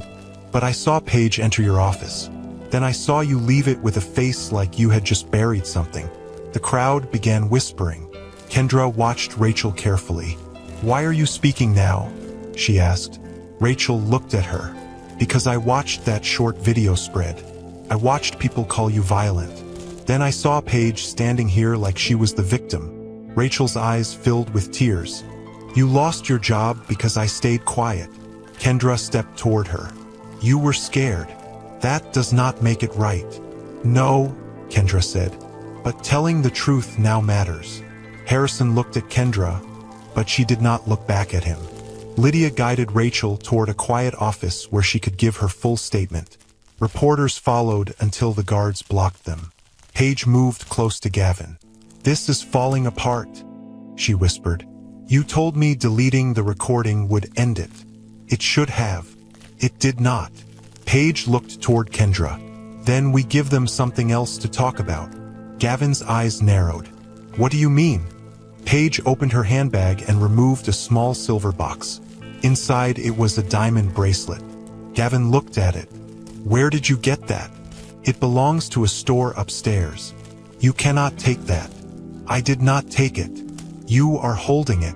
but I saw Paige enter your office. Then I saw you leave it with a face like you had just buried something. The crowd began whispering. Kendra watched Rachel carefully. Why are you speaking now? She asked. Rachel looked at her. Because I watched that short video spread. I watched people call you violent. Then I saw Paige standing here like she was the victim. Rachel's eyes filled with tears. You lost your job because I stayed quiet. Kendra stepped toward her. You were scared. That does not make it right. No, Kendra said. But telling the truth now matters. Harrison looked at Kendra, but she did not look back at him. Lydia guided Rachel toward a quiet office where she could give her full statement. Reporters followed until the guards blocked them. Paige moved close to Gavin. This is falling apart, she whispered. You told me deleting the recording would end it. It should have. It did not. Paige looked toward Kendra. Then we give them something else to talk about. Gavin's eyes narrowed. What do you mean? Paige opened her handbag and removed a small silver box. Inside it was a diamond bracelet. Gavin looked at it. Where did you get that? It belongs to a store upstairs. You cannot take that. I did not take it. You are holding it.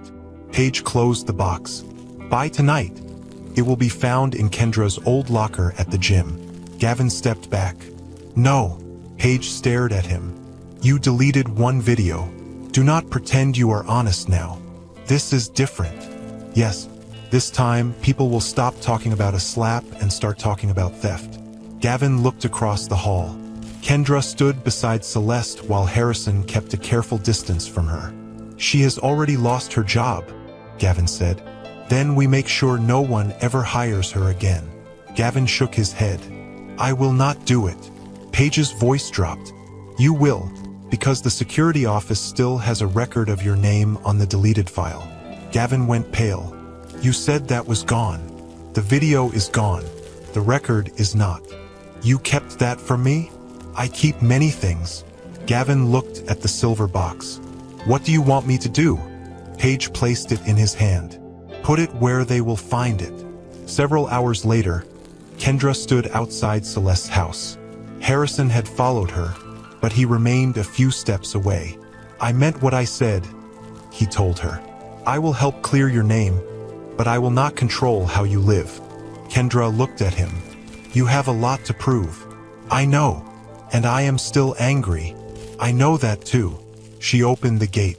Paige closed the box. By tonight. It will be found in Kendra's old locker at the gym. Gavin stepped back. No. Paige stared at him. You deleted one video. Do not pretend you are honest now. This is different. Yes, this time people will stop talking about a slap and start talking about theft. Gavin looked across the hall. Kendra stood beside Celeste while Harrison kept a careful distance from her. She has already lost her job, Gavin said. Then we make sure no one ever hires her again. Gavin shook his head. I will not do it. Paige's voice dropped. You will, because the security office still has a record of your name on the deleted file. Gavin went pale. You said that was gone. The video is gone. The record is not. You kept that from me? I keep many things. Gavin looked at the silver box. What do you want me to do? Paige placed it in his hand. Put it where they will find it. Several hours later, Kendra stood outside Celeste's house. Harrison had followed her, but he remained a few steps away. I meant what I said, he told her. I will help clear your name, but I will not control how you live. Kendra looked at him. You have a lot to prove. I know, and I am still angry. I know that too. She opened the gate.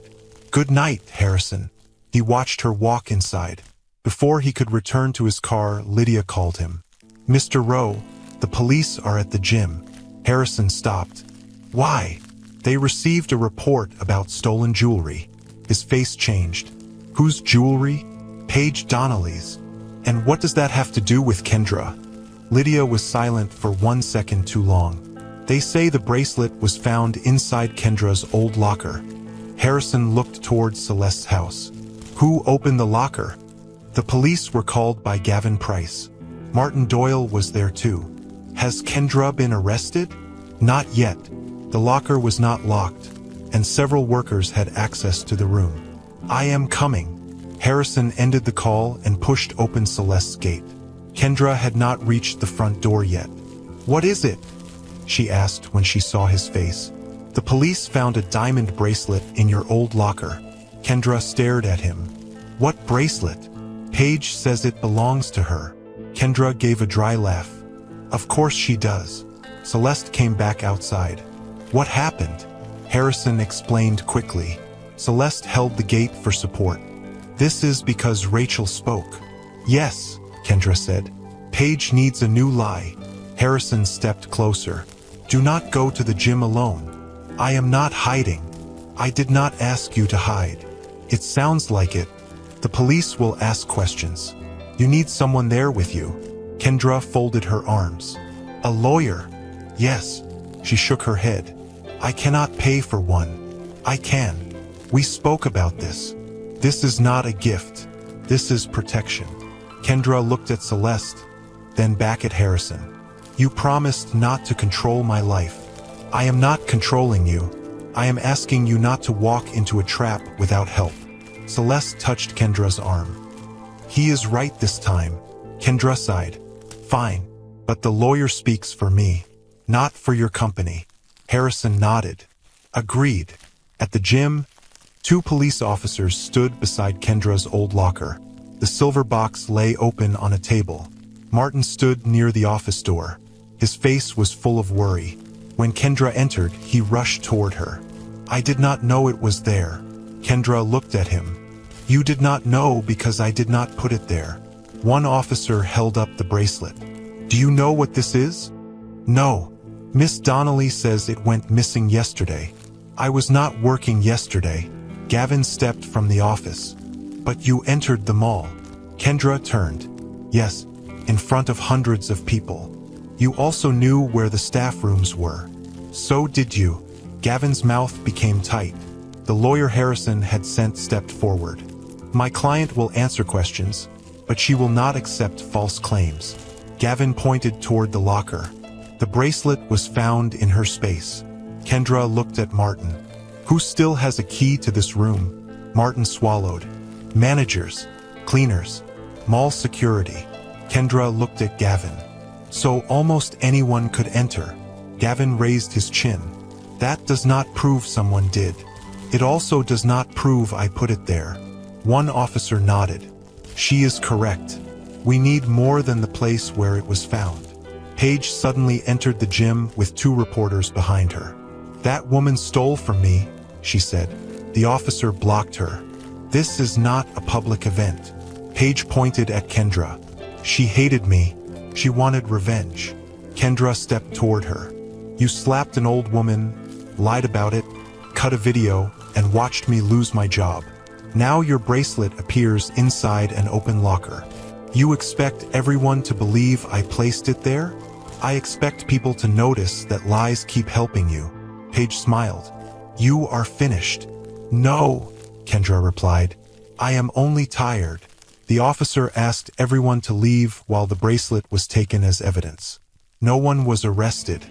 "Good night, Harrison." He watched her walk inside. Before he could return to his car, Lydia called him. "Mr. Rowe, the police are at the gym." Harrison stopped. "Why?" "They received a report about stolen jewelry." His face changed. "Whose jewelry?" "Paige Donnelly's." "And what does that have to do with Kendra?" Lydia was silent for 1 second too long. "They say the bracelet was found inside Kendra's old locker." Harrison looked towards Celeste's house. "Who opened the locker?" "The police were called by Gavin Price. Martin Doyle was there too." "Has Kendra been arrested?" "Not yet. The locker was not locked, and several workers had access to the room." "I am coming." Harrison ended the call and pushed open Celeste's gate. Kendra had not reached the front door yet. "What is it?" she asked when she saw his face. "The police found a diamond bracelet in your old locker." Kendra stared at him. "What bracelet?" "Paige says it belongs to her." Kendra gave a dry laugh. "Of course she does." Celeste came back outside. "What happened?" Harrison explained quickly. Celeste held the gate for support. "This is because Rachel spoke." "Yes," Kendra said. "Paige needs a new lie." Harrison stepped closer. "Do not go to the gym alone." "I am not hiding." "I did not ask you to hide." "It sounds like it." "The police will ask questions. You need someone there with you." Kendra folded her arms. "A lawyer?" "Yes." She shook her head. "I cannot pay for one." "I can. We spoke about this. This is not a gift. This is protection." Kendra looked at Celeste, then back at Harrison. "You promised not to control my life." "I am not controlling you. I am asking you not to walk into a trap without help." Celeste touched Kendra's arm. "He is right this time." Kendra sighed. "Fine, but the lawyer speaks for me, not for your company." Harrison nodded. "Agreed." At the gym, 2 police officers stood beside Kendra's old locker. The silver box lay open on a table. Martin stood near the office door. His face was full of worry. When Kendra entered, he rushed toward her. "I did not know it was there." Kendra looked at him. "You did not know because I did not put it there." One officer held up the bracelet. "Do you know what this is?" "No. Miss Donnelly says it went missing yesterday." "I was not working yesterday." Gavin stepped from the office. "But you entered the mall." Kendra turned. "Yes, in front of hundreds of people." "You also knew where the staff rooms were." "So did you." Gavin's mouth became tight. The lawyer Harrison had sent stepped forward. "My client will answer questions, but she will not accept false claims." Gavin pointed toward the locker. The bracelet was found in her space. Kendra looked at Martin. "Who still has a key to this room?" Martin swallowed. "Managers, cleaners, mall security." Kendra looked at Gavin. "So almost anyone could enter." Gavin raised his chin. "That does not prove someone did. It also does not prove I put it there." One officer nodded. "She is correct. We need more than the place where it was found." Paige suddenly entered the gym with 2 reporters behind her. "That woman stole from me," she said. The officer blocked her. "This is not a public event." Paige pointed at Kendra. "She hated me. She wanted revenge." Kendra stepped toward her. "You slapped an old woman, lied about it, cut a video, and watched me lose my job. Now your bracelet appears inside an open locker. You expect everyone to believe I placed it there? I expect people to notice that lies keep helping you." Paige smiled. "You are finished." "No," Kendra replied. "I am only tired." The officer asked everyone to leave while the bracelet was taken as evidence. No one was arrested.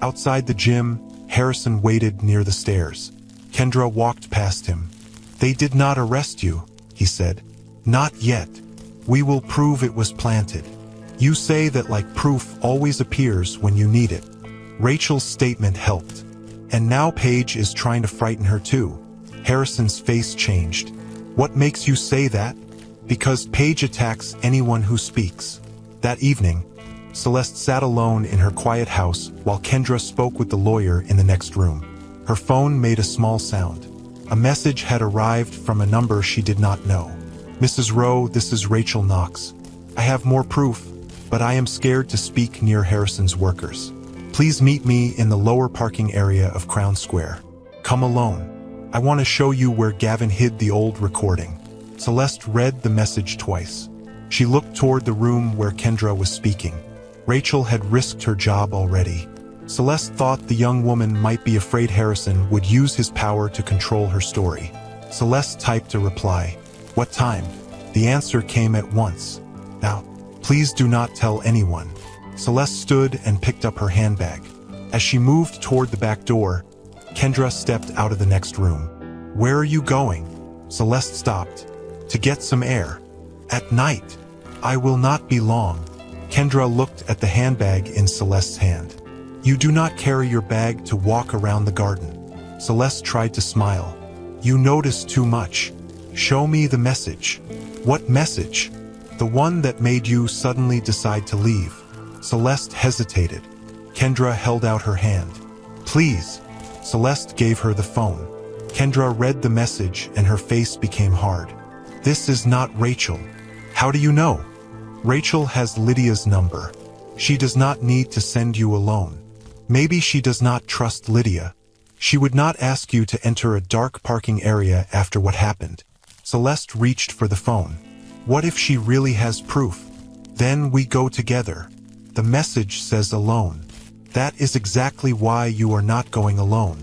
Outside the gym, Harrison waited near the stairs. Kendra walked past him. "They did not arrest you," he said. "Not yet. We will prove it was planted." "You say that like proof always appears when you need it." Rachel's statement helped. "And now Paige is trying to frighten her too." Harrison's face changed. "What makes you say that?" "Because Paige attacks anyone who speaks." That evening, Celeste sat alone in her quiet house while Kendra spoke with the lawyer in the next room. Her phone made a small sound. A message had arrived from a number she did not know. Mrs. Rowe, this is Rachel Knox. I have more proof, but I am scared to speak near Harrison's workers. Please meet me in the lower parking area of Crown Square. Come alone. I want to show you where Gavin hid the old recording. Celeste read the message twice. She looked toward the room where Kendra was speaking. Rachel had risked her job already. Celeste thought the young woman might be afraid Harrison would use his power to control her story. Celeste typed a reply. What time? The answer came at once. Now, please do not tell anyone. Celeste stood and picked up her handbag. As she moved toward the back door, Kendra stepped out of the next room. Where are you going? Celeste stopped. To get some air. At night. I will not be long. Kendra looked at the handbag in Celeste's hand. You do not carry your bag to walk around the garden. Celeste tried to smile. You notice too much. Show me the message. What message? The one that made you suddenly decide to leave. Celeste hesitated. Kendra held out her hand. Please. Celeste gave her the phone. Kendra read the message and her face became hard. This is not Rachel. How do you know? Rachel has Lydia's number. She does not need to send you alone. Maybe she does not trust Lydia. She would not ask you to enter a dark parking area after what happened. Celeste reached for the phone. What if she really has proof? Then we go together. The message says alone. That is exactly why you are not going alone.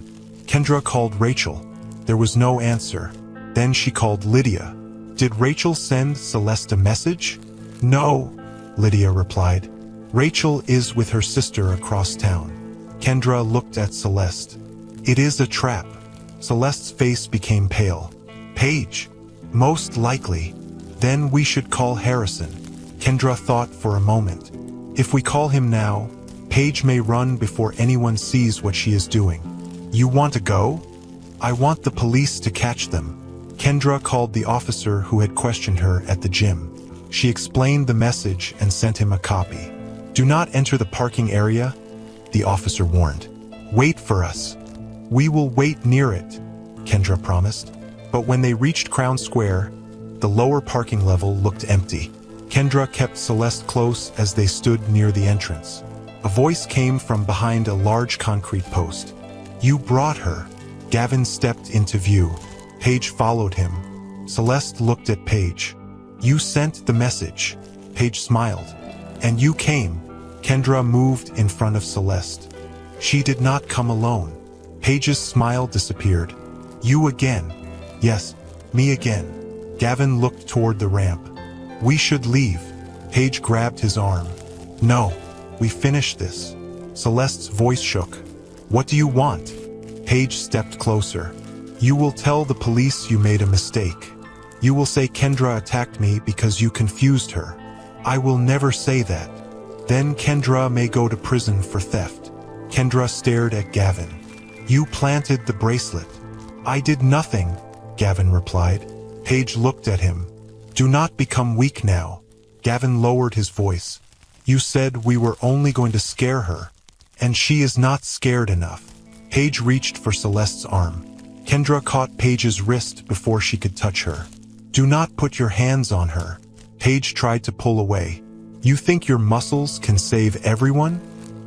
Kendra called Rachel. There was no answer. Then she called Lydia. Did Rachel send Celeste a message? No, Lydia replied. Rachel is with her sister across town. Kendra looked at Celeste. It is a trap. Celeste's face became pale. Paige. Most likely. Then we should call Harrison. Kendra thought for a moment. If we call him now, Paige may run before anyone sees what she is doing. You want to go? I want the police to catch them. Kendra called the officer who had questioned her at the gym. She explained the message and sent him a copy. Do not enter the parking area, the officer warned. Wait for us. We will wait near it, Kendra promised. But when they reached Crown Square, the lower parking level looked empty. Kendra kept Celeste close as they stood near the entrance. A voice came from behind a large concrete post. You brought her. Gavin stepped into view. Paige followed him. Celeste looked at Paige. You sent the message. Paige smiled. And you came. Kendra moved in front of Celeste. She did not come alone. Paige's smile disappeared. You again. Yes, me again. Gavin looked toward the ramp. We should leave. Paige grabbed his arm. No, we finished this. Celeste's voice shook. What do you want? Paige stepped closer. You will tell the police you made a mistake. You will say Kendra attacked me because you confused her. I will never say that. Then Kendra may go to prison for theft. Kendra stared at Gavin. You planted the bracelet. I did nothing, Gavin replied. Paige looked at him. Do not become weak now. Gavin lowered his voice. You said we were only going to scare her. And she is not scared enough. Paige reached for Celeste's arm. Kendra caught Paige's wrist before she could touch her. Do not put your hands on her. Paige tried to pull away. You think your muscles can save everyone?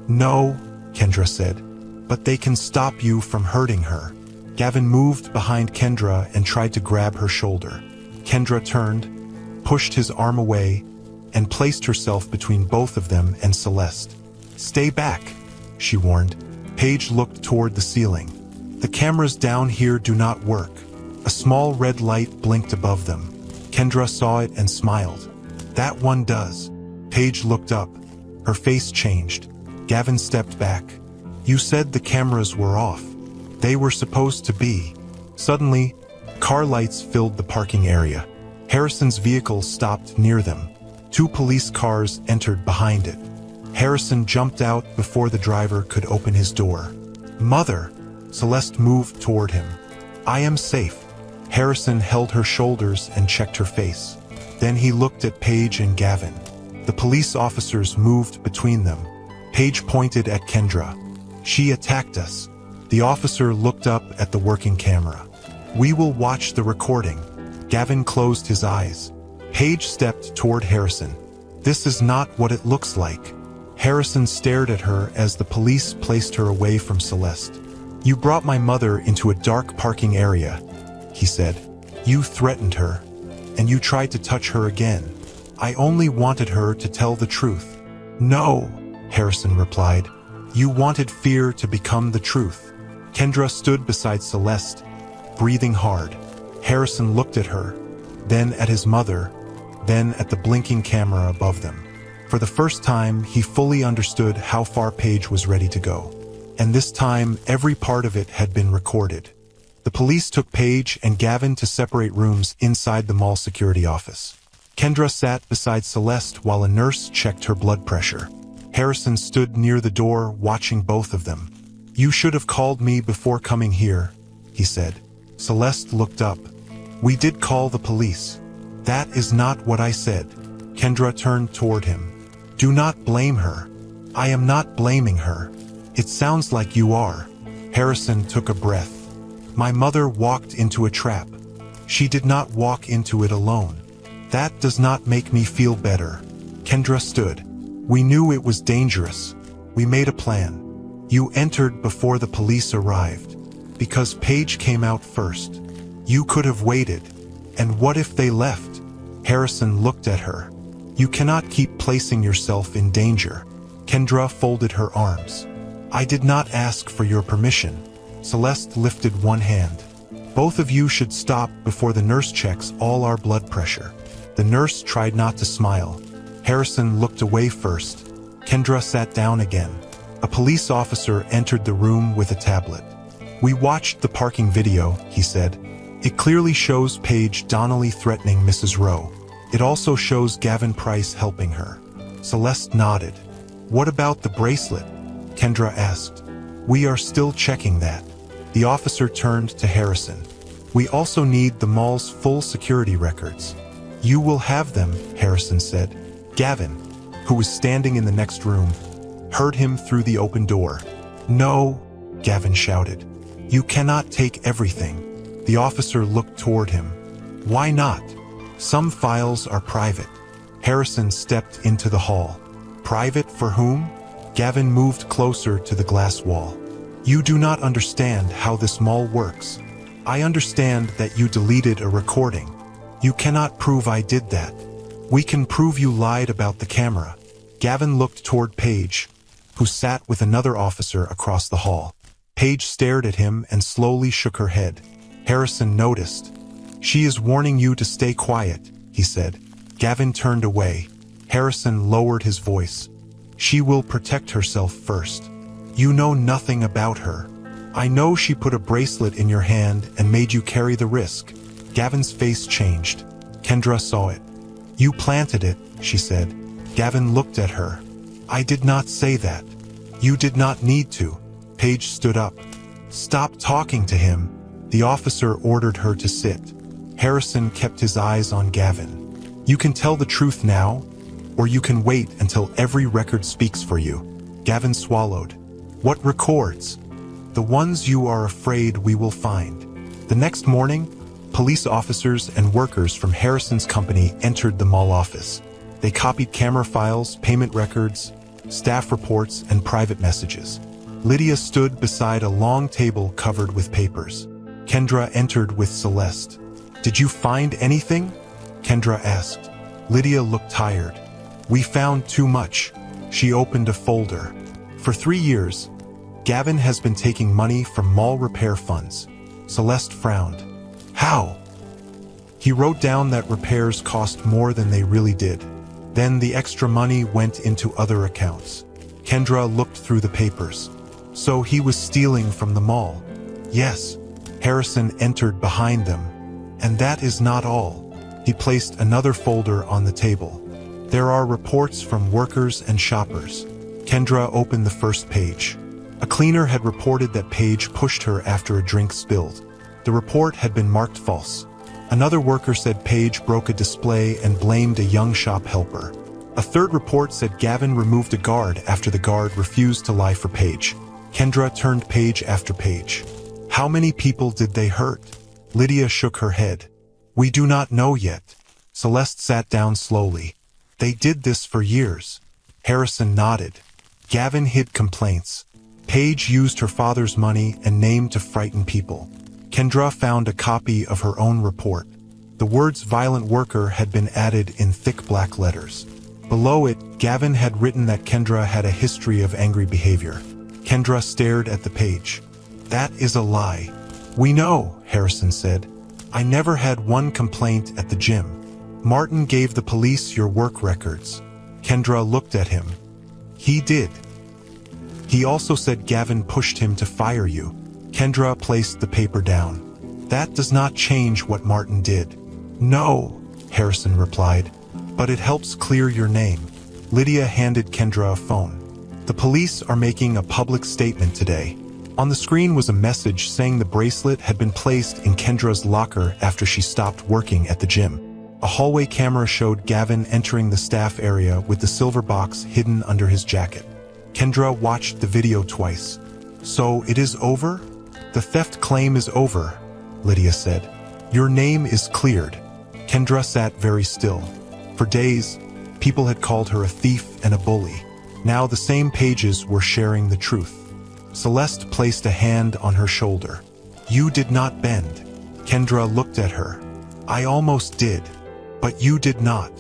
No, Kendra said. But they can stop you from hurting her. Gavin moved behind Kendra and tried to grab her shoulder. Kendra turned, pushed his arm away, and placed herself between both of them and Celeste. Stay back, she warned. Paige looked toward the ceiling. The cameras down here do not work. A small red light blinked above them. Kendra saw it and smiled. That one does. Paige looked up. Her face changed. Gavin stepped back. You said the cameras were off. They were supposed to be. Suddenly, car lights filled the parking area. Harrison's vehicle stopped near them. 2 police cars entered behind it. Harrison jumped out before the driver could open his door. Mother! Celeste moved toward him. I am safe. Harrison held her shoulders and checked her face. Then he looked at Paige and Gavin. The police officers moved between them. Paige pointed at Kendra. She attacked us. The officer looked up at the working camera. We will watch the recording. Gavin closed his eyes. Paige stepped toward Harrison. This is not what it looks like. Harrison stared at her as the police placed her away from Celeste. You brought my mother into a dark parking area, he said. You threatened her, and you tried to touch her again. I only wanted her to tell the truth. No, Harrison replied. You wanted fear to become the truth. Kendra stood beside Celeste, breathing hard. Harrison looked at her, then at his mother, then at the blinking camera above them. For the first time, he fully understood how far Paige was ready to go. And this time, every part of it had been recorded. The police took Paige and Gavin to separate rooms inside the mall security office. Kendra sat beside Celeste while a nurse checked her blood pressure. Harrison stood near the door, watching both of them. You should have called me before coming here, he said. Celeste looked up. We did call the police. That is not what I said. Kendra turned toward him. Do not blame her. I am not blaming her. It sounds like you are. Harrison took a breath. My mother walked into a trap. She did not walk into it alone. That does not make me feel better. Kendra stood. We knew it was dangerous. We made a plan. You entered before the police arrived. Because Paige came out first. You could have waited. And what if they left? Harrison looked at her. You cannot keep placing yourself in danger. Kendra folded her arms. I did not ask for your permission. Celeste lifted one hand. Both of you should stop before the nurse checks all our blood pressure. The nurse tried not to smile. Harrison looked away first. Kendra sat down again. A police officer entered the room with a tablet. We watched the parking video, he said. It clearly shows Paige Donnelly threatening Mrs. Rowe. It also shows Gavin Price helping her. Celeste nodded. What about the bracelet? Kendra asked. We are still checking that. The officer turned to Harrison. We also need the mall's full security records. You will have them, Harrison said. Gavin, who was standing in the next room, heard him through the open door. No, Gavin shouted. You cannot take everything. The officer looked toward him. Why not? Some files are private. Harrison stepped into the hall. Private for whom? Gavin moved closer to the glass wall. You do not understand how this mall works. I understand that you deleted a recording. You cannot prove I did that. We can prove you lied about the camera. Gavin looked toward Paige, who sat with another officer across the hall. Paige stared at him and slowly shook her head. Harrison noticed. She is warning you to stay quiet, he said. Gavin turned away. Harrison lowered his voice. She will protect herself first. You know nothing about her. I know she put a bracelet in your hand and made you carry the risk. Gavin's face changed. Kendra saw it. You planted it, she said. Gavin looked at her. I did not say that. You did not need to. Paige stood up. Stop talking to him. The officer ordered her to sit. Harrison kept his eyes on Gavin. You can tell the truth now, or you can wait until every record speaks for you. Gavin swallowed. What records? The ones you are afraid we will find. The next morning, police officers and workers from Harrison's company entered the mall office. They copied camera files, payment records, staff reports, and private messages. Lydia stood beside a long table covered with papers. Kendra entered with Celeste. Did you find anything? Kendra asked. Lydia looked tired. We found too much. She opened a folder. For 3 years, Gavin has been taking money from mall repair funds. Celeste frowned. How? He wrote down that repairs cost more than they really did. Then the extra money went into other accounts. Kendra looked through the papers. So he was stealing from the mall. Yes. Harrison entered behind them. And that is not all. He placed another folder on the table. There are reports from workers and shoppers. Kendra opened the first page. A cleaner had reported that Paige pushed her after a drink spilled. The report had been marked false. Another worker said Paige broke a display and blamed a young shop helper. A third report said Gavin removed a guard after the guard refused to lie for Paige. Kendra turned page after page. How many people did they hurt? Lydia shook her head. We do not know yet. Celeste sat down slowly. They did this for years. Harrison nodded. Gavin hid complaints. Paige used her father's money and name to frighten people. Kendra found a copy of her own report. The words violent worker had been added in thick black letters. Below it, Gavin had written that Kendra had a history of angry behavior. Kendra stared at the page. That is a lie. We know, Harrison said. I never had one complaint at the gym. Martin gave the police your work records. Kendra looked at him. He did. He also said Gavin pushed him to fire you. Kendra placed the paper down. That does not change what Martin did. No, Harrison replied, but it helps clear your name. Lydia handed Kendra a phone. The police are making a public statement today. On the screen was a message saying the bracelet had been placed in Kendra's locker after she stopped working at the gym. A hallway camera showed Gavin entering the staff area with the silver box hidden under his jacket. Kendra watched the video twice. So it is over? The theft claim is over, Lydia said. Your name is cleared. Kendra sat very still. For days, people had called her a thief and a bully. Now the same pages were sharing the truth. Celeste placed a hand on her shoulder. You did not bend. Kendra looked at her. I almost did. But you did not.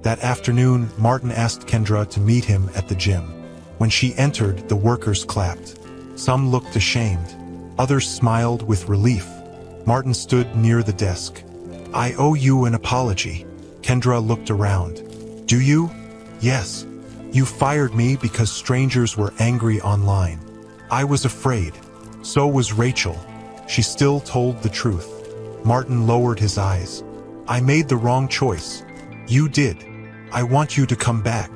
That afternoon, Martin asked Kendra to meet him at the gym. When she entered, the workers clapped. Some looked ashamed. Others smiled with relief. Martin stood near the desk. I owe you an apology. Kendra looked around. Do you? Yes. You fired me because strangers were angry online. I was afraid. So was Rachel. She still told the truth. Martin lowered his eyes. I made the wrong choice. You did. I want you to come back.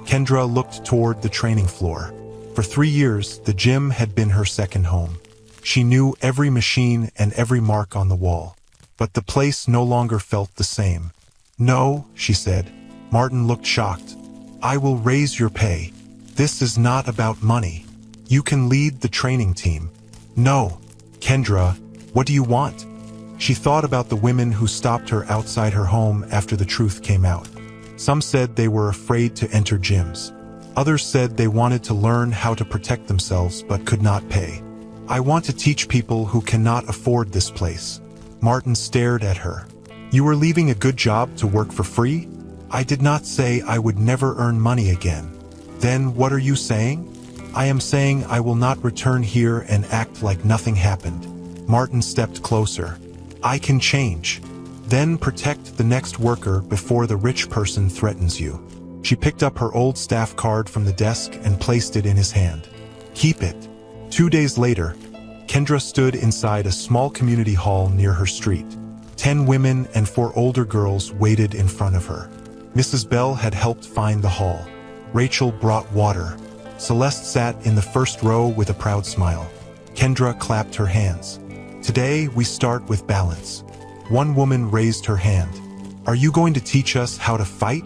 Kendra looked toward the training floor. For 3 years, the gym had been her second home. She knew every machine and every mark on the wall. But the place no longer felt the same. No, she said. Martin looked shocked. I will raise your pay. This is not about money. You can lead the training team. No. Kendra, what do you want? She thought about the women who stopped her outside her home after the truth came out. Some said they were afraid to enter gyms. Others said they wanted to learn how to protect themselves but could not pay. I want to teach people who cannot afford this place. Martin stared at her. You were leaving a good job to work for free? I did not say I would never earn money again. Then what are you saying? I am saying I will not return here and act like nothing happened. Martin stepped closer. I can change. Then protect the next worker before the rich person threatens you. She picked up her old staff card from the desk and placed it in his hand. Keep it. 2 days later, Kendra stood inside a small community hall near her street. 10 women and 4 older girls waited in front of her. Mrs. Bell had helped find the hall. Rachel brought water. Celeste sat in the first row with a proud smile. Kendra clapped her hands. Today, we start with balance. One woman raised her hand. Are you going to teach us how to fight?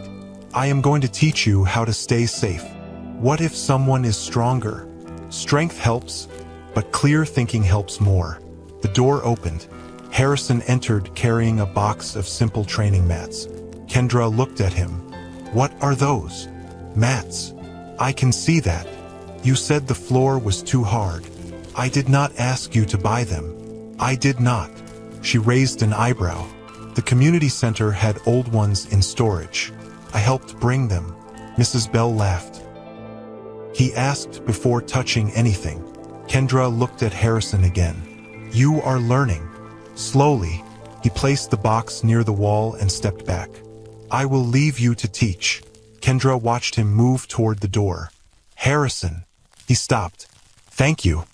I am going to teach you how to stay safe. What if someone is stronger? Strength helps, but clear thinking helps more. The door opened. Harrison entered carrying a box of simple training mats. Kendra looked at him. What are those? Mats. I can see that. You said the floor was too hard. I did not ask you to buy them. I did not. She raised an eyebrow. The community center had old ones in storage. I helped bring them. Mrs. Bell laughed. He asked before touching anything. Kendra looked at Harrison again. You are learning. Slowly, he placed the box near the wall and stepped back. I will leave you to teach. Kendra watched him move toward the door. Harrison. He stopped. Thank you.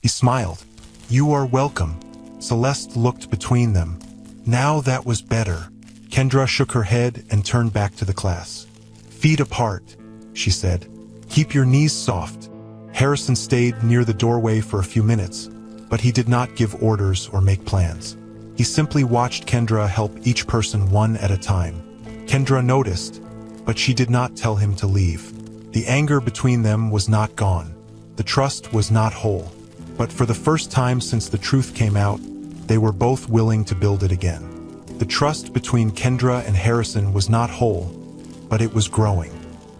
He smiled. You are welcome. Celeste looked between them. Now that was better. Kendra shook her head and turned back to the class. Feet apart, she said. Keep your knees soft. Harrison stayed near the doorway for a few minutes, but he did not give orders or make plans. He simply watched Kendra help each person one at a time. Kendra noticed, but she did not tell him to leave. The anger between them was not gone. The trust was not whole. But for the first time since the truth came out, They were both willing to build it again. The trust between Kendra and Harrison was not whole, but it was growing.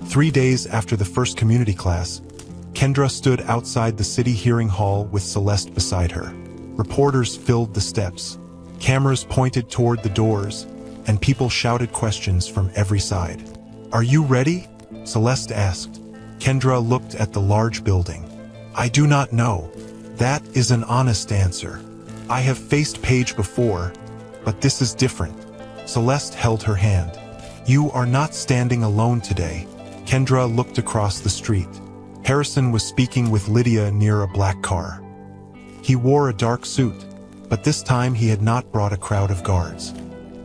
3 days after the first community class, Kendra stood outside the city hearing hall with Celeste beside her. Reporters filled the steps. Cameras pointed toward the doors, and people shouted questions from every side. "Are you ready?" Celeste asked. Kendra looked at the large building. "I do not know. That is an honest answer. I have faced Paige before, but this is different." Celeste held her hand. "You are not standing alone today." Kendra looked across the street. Harrison was speaking with Lydia near a black car. He wore a dark suit, but this time he had not brought a crowd of guards.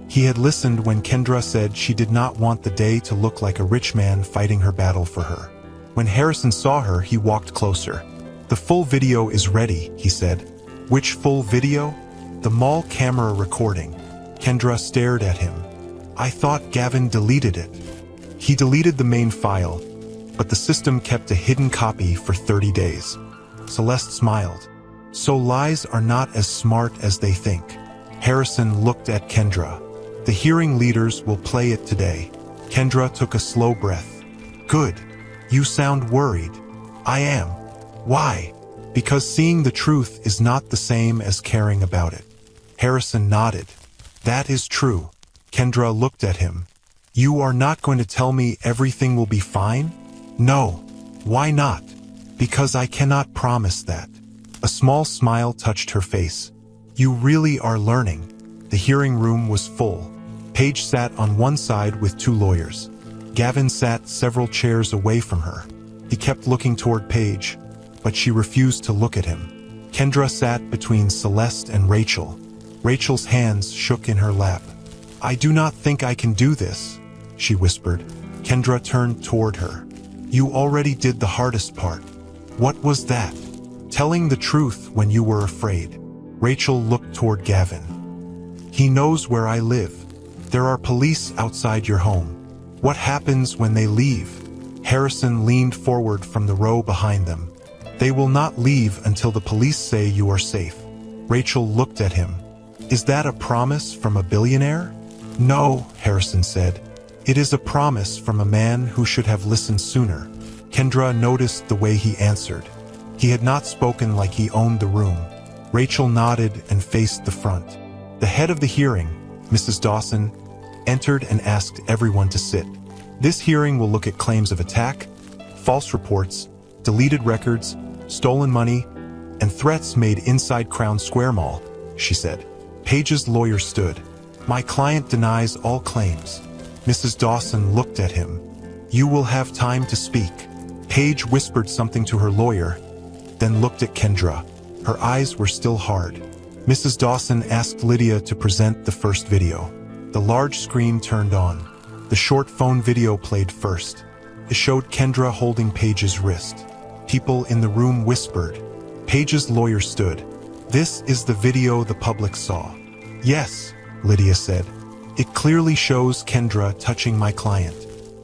He had listened when Kendra said she did not want the day to look like a rich man fighting her battle for her. When Harrison saw her, he walked closer. "The full video is ready," he said. "Which full video?" "The mall camera recording." Kendra stared at him. "I thought Gavin deleted it." "He deleted the main file, but the system kept a hidden copy for 30 days. Celeste smiled. "So lies are not as smart as they think." Harrison looked at Kendra. "The hearing leaders will play it today." Kendra took a slow breath. "Good. You sound worried." "I am." "Why?" "Because seeing the truth is not the same as caring about it." Harrison nodded. "That is true." Kendra looked at him. "You are not going to tell me everything will be fine?" "No." "Why not?" "Because I cannot promise that." A small smile touched her face. "You really are learning." The hearing room was full. Paige sat on one side with 2 lawyers. Gavin sat several chairs away from her. He kept looking toward Paige, but she refused to look at him. Kendra sat between Celeste and Rachel. Rachel's hands shook in her lap. "I do not think I can do this," she whispered. Kendra turned toward her. "You already did the hardest part." "What was that?" "Telling the truth when you were afraid." Rachel looked toward Gavin. "He knows where I live. There are police outside your home. What happens when they leave?" Harrison leaned forward from the row behind them. "They will not leave until the police say you are safe." Rachel looked at him. "Is that a promise from a billionaire?" "No," Harrison said. "It is a promise from a man who should have listened sooner." Kendra noticed the way he answered. He had not spoken like he owned the room. Rachel nodded and faced the front. The head of the hearing, Mrs. Dawson, entered and asked everyone to sit. "This hearing will look at claims of attack, false reports, deleted records, stolen money, and threats made inside Crown Square Mall," she said. Paige's lawyer stood. "My client denies all claims." Mrs. Dawson looked at him. "You will have time to speak." Paige whispered something to her lawyer, then looked at Kendra. Her eyes were still hard. Mrs. Dawson asked Lydia to present the first video. The large screen turned on. The short phone video played first. It showed Kendra holding Paige's wrist. People in the room whispered. Paige's lawyer stood. "This is the video the public saw." "Yes," Lydia said. "It clearly shows Kendra touching my client.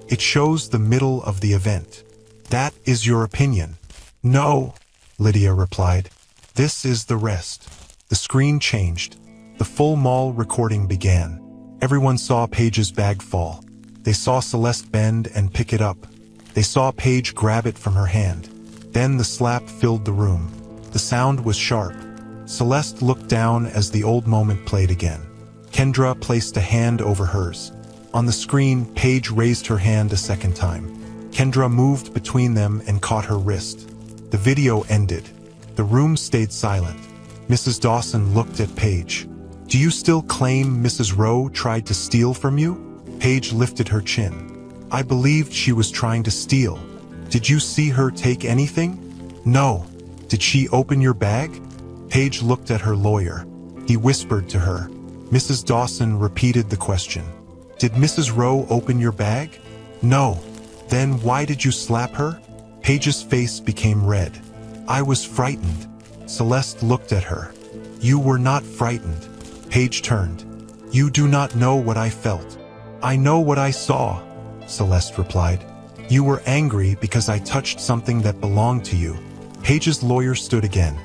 It shows the middle of the event." "That is your opinion." "No," Lydia replied. "This is the rest." The screen changed. The full mall recording began. Everyone saw Paige's bag fall. They saw Celeste bend and pick it up. They saw Paige grab it from her hand. Then the slap filled the room. The sound was sharp. Celeste looked down as the old moment played again. Kendra placed a hand over hers. On the screen, Paige raised her hand a second time. Kendra moved between them and caught her wrist. The video ended. The room stayed silent. Mrs. Dawson looked at Paige. "Do you still claim Mrs. Rowe tried to steal from you?" Paige lifted her chin. "I believed she was trying to steal." "Did you see her take anything?" "No." "Did she open your bag?" Paige looked at her lawyer. He whispered to her. Mrs. Dawson repeated the question. "Did Mrs. Rowe open your bag?" "No." "Then why did you slap her?" Paige's face became red. "I was frightened." Celeste looked at her. "You were not frightened." Paige turned. "You do not know what I felt." "I know what I saw," Celeste replied. "You were angry because I touched something that belonged to you." Paige's lawyer stood again.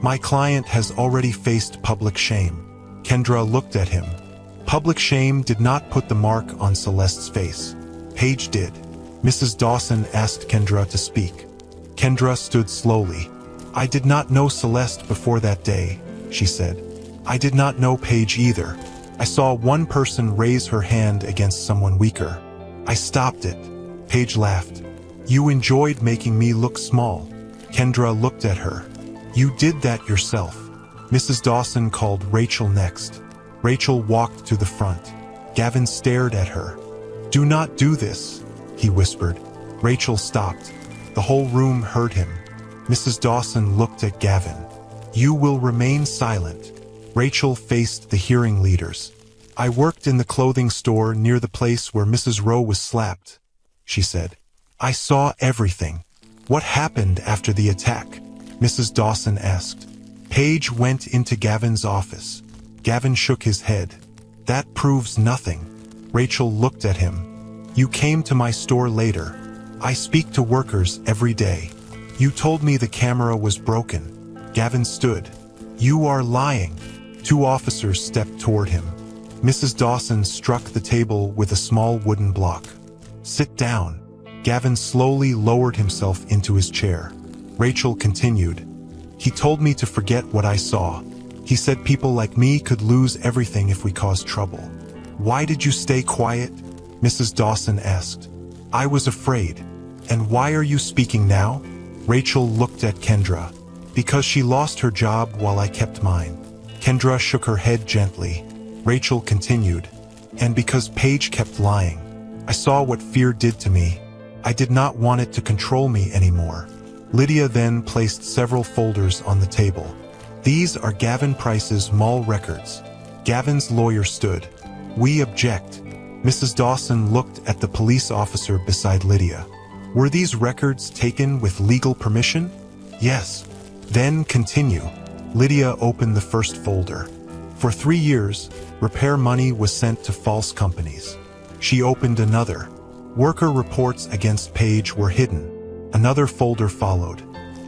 My client has already faced public shame. Kendra looked at him. Public shame did not put the mark on Celeste's face. Paige did. Mrs. Dawson asked Kendra to speak. Kendra stood slowly. I did not know Celeste before that day, she said. I did not know Paige either. I saw one person raise her hand against someone weaker. I stopped it. Paige laughed. You enjoyed making me look small. Kendra looked at her. You did that yourself. Mrs. Dawson called Rachel next. Rachel walked to the front. Gavin stared at her. Do not do this, he whispered. Rachel stopped. The whole room heard him. Mrs. Dawson looked at Gavin. You will remain silent. Rachel faced the hearing leaders. I worked in the clothing store near the place where Mrs. Rowe was slapped, she said. I saw everything. What happened after the attack? Mrs. Dawson asked. Paige went into Gavin's office. Gavin shook his head. That proves nothing. Rachel looked at him. You came to my store later. I speak to workers every day. You told me the camera was broken. Gavin stood. You are lying. Two officers stepped toward him. Mrs. Dawson struck the table with a small wooden block. Sit down. Gavin slowly lowered himself into his chair. Rachel continued. He told me to forget what I saw. He said people like me could lose everything if we caused trouble. Why did you stay quiet? Mrs. Dawson asked. I was afraid. And why are you speaking now? Rachel looked at Kendra. Because she lost her job while I kept mine. Kendra shook her head gently. Rachel continued. And because Paige kept lying. I saw what fear did to me. I did not want it to control me anymore. Lydia then placed several folders on the table. These are Gavin Price's mall records. Gavin's lawyer stood. We object. Mrs. Dawson looked at the police officer beside Lydia. Were these records taken with legal permission? Yes. Then continue. Lydia opened the first folder. For 3 years, repair money was sent to false companies. She opened another. Worker reports against Paige were hidden. Another folder followed.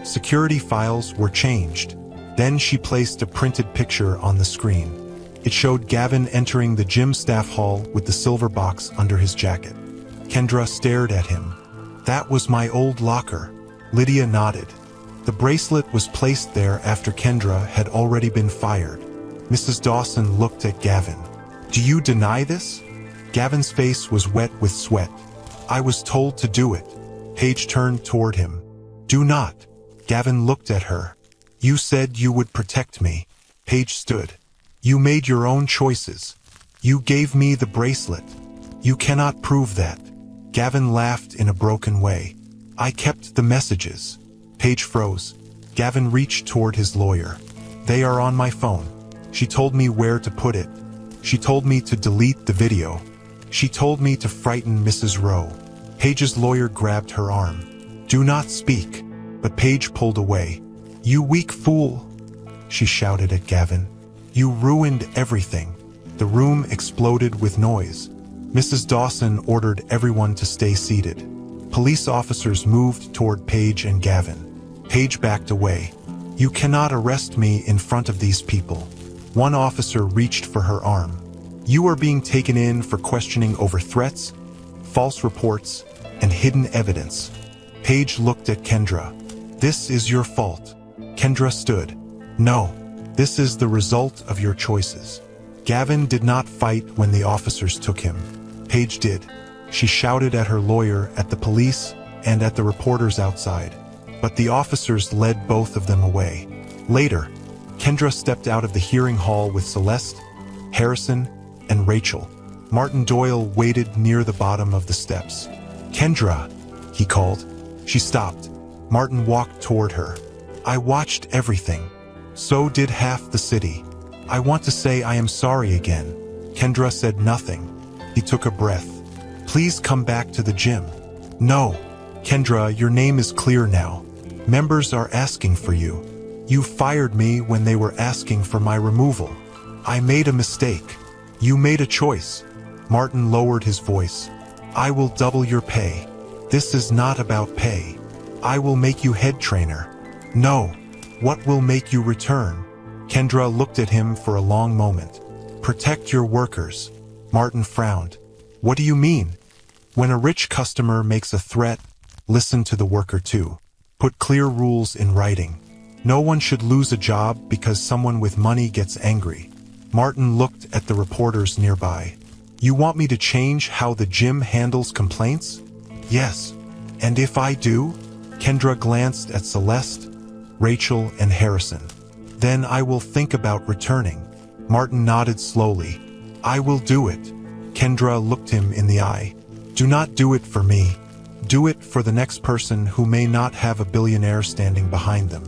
Security files were changed. Then she placed a printed picture on the screen. It showed Gavin entering the gym staff hall with the silver box under his jacket. Kendra stared at him. That was my old locker. Lydia nodded. The bracelet was placed there after Kendra had already been fired. Mrs. Dawson looked at Gavin. Do you deny this? Gavin's face was wet with sweat. I was told to do it. Paige turned toward him. Do not. Gavin looked at her. You said you would protect me. Paige stood. You made your own choices. You gave me the bracelet. You cannot prove that. Gavin laughed in a broken way. I kept the messages. Paige froze. Gavin reached toward his lawyer. They are on my phone. She told me where to put it. She told me to delete the video. She told me to frighten Mrs. Rowe. Paige's lawyer grabbed her arm. Do not speak. But Paige pulled away. You weak fool, she shouted at Gavin. You ruined everything. The room exploded with noise. Mrs. Dawson ordered everyone to stay seated. Police officers moved toward Paige and Gavin. Paige backed away. You cannot arrest me in front of these people. One officer reached for her arm. You are being taken in for questioning over threats, false reports, and hidden evidence. Paige looked at Kendra. This is your fault. Kendra stood. No, this is the result of your choices. Gavin did not fight when the officers took him. Paige did. She shouted at her lawyer, at the police, and at the reporters outside. But the officers led both of them away. Later, Kendra stepped out of the hearing hall with Celeste, Harrison, and Rachel. Martin Doyle waited near the bottom of the steps. Kendra, he called. She stopped. Martin walked toward her. I watched everything. So did half the city. I want to say I am sorry again. Kendra said nothing. He took a breath. Please come back to the gym. No. Kendra, your name is clear now. Members are asking for you. You fired me when they were asking for my removal. I made a mistake. You made a choice. Martin lowered his voice. I will double your pay. This is not about pay. I will make you head trainer. No. What will make you return? Kendra looked at him for a long moment. Protect your workers. Martin frowned. What do you mean? When a rich customer makes a threat, listen to the worker too. Put clear rules in writing. No one should lose a job because someone with money gets angry. Martin looked at the reporters nearby. You want me to change how the gym handles complaints? Yes. And if I do? Kendra glanced at Celeste, Rachel, and Harrison. Then I will think about returning. Martin nodded slowly. I will do it. Kendra looked him in the eye. Do not do it for me. Do it for the next person who may not have a billionaire standing behind them.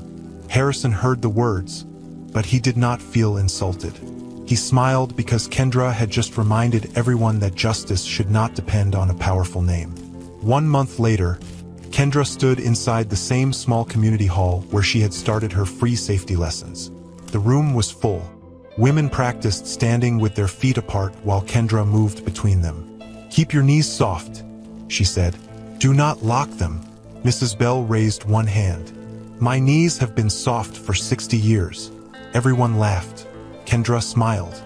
Harrison heard the words, but he did not feel insulted. He smiled because Kendra had just reminded everyone that justice should not depend on a powerful name. 1 month later, Kendra stood inside the same small community hall where she had started her free safety lessons. The room was full. Women practiced standing with their feet apart while Kendra moved between them. Keep your knees soft, she said. Do not lock them. Mrs. Bell raised one hand. My knees have been soft for 60 years. Everyone laughed. Kendra smiled.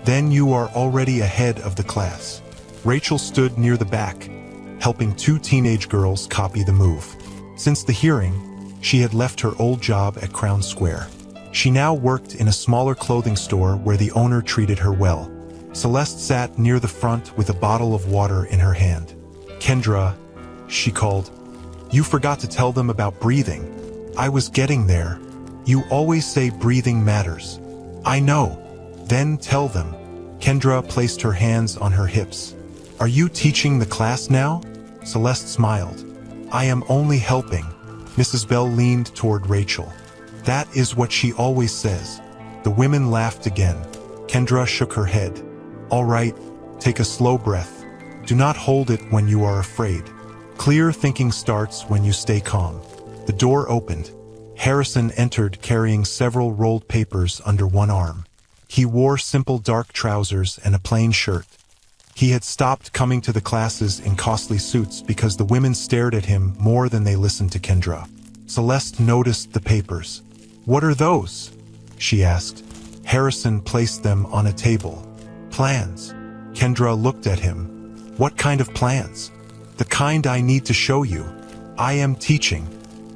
Then you are already ahead of the class. Rachel stood near the back, helping 2 teenage girls copy the move. Since the hearing, she had left her old job at Crown Square. She now worked in a smaller clothing store where the owner treated her well. Celeste sat near the front with a bottle of water in her hand. Kendra, she called. You forgot to tell them about breathing. I was getting there. You always say breathing matters. I know. Then tell them. Kendra placed her hands on her hips. Are you teaching the class now? Celeste smiled. I am only helping. Mrs. Bell leaned toward Rachel. That is what she always says. The women laughed again. Kendra shook her head. All right, take a slow breath. Do not hold it when you are afraid. Clear thinking starts when you stay calm. The door opened. Harrison entered carrying several rolled papers under one arm. He wore simple dark trousers and a plain shirt. He had stopped coming to the classes in costly suits because the women stared at him more than they listened to Kendra. Celeste noticed the papers. What are those? She asked. Harrison placed them on a table. Plans. Kendra looked at him. What kind of plans? The kind I need to show you. I am teaching.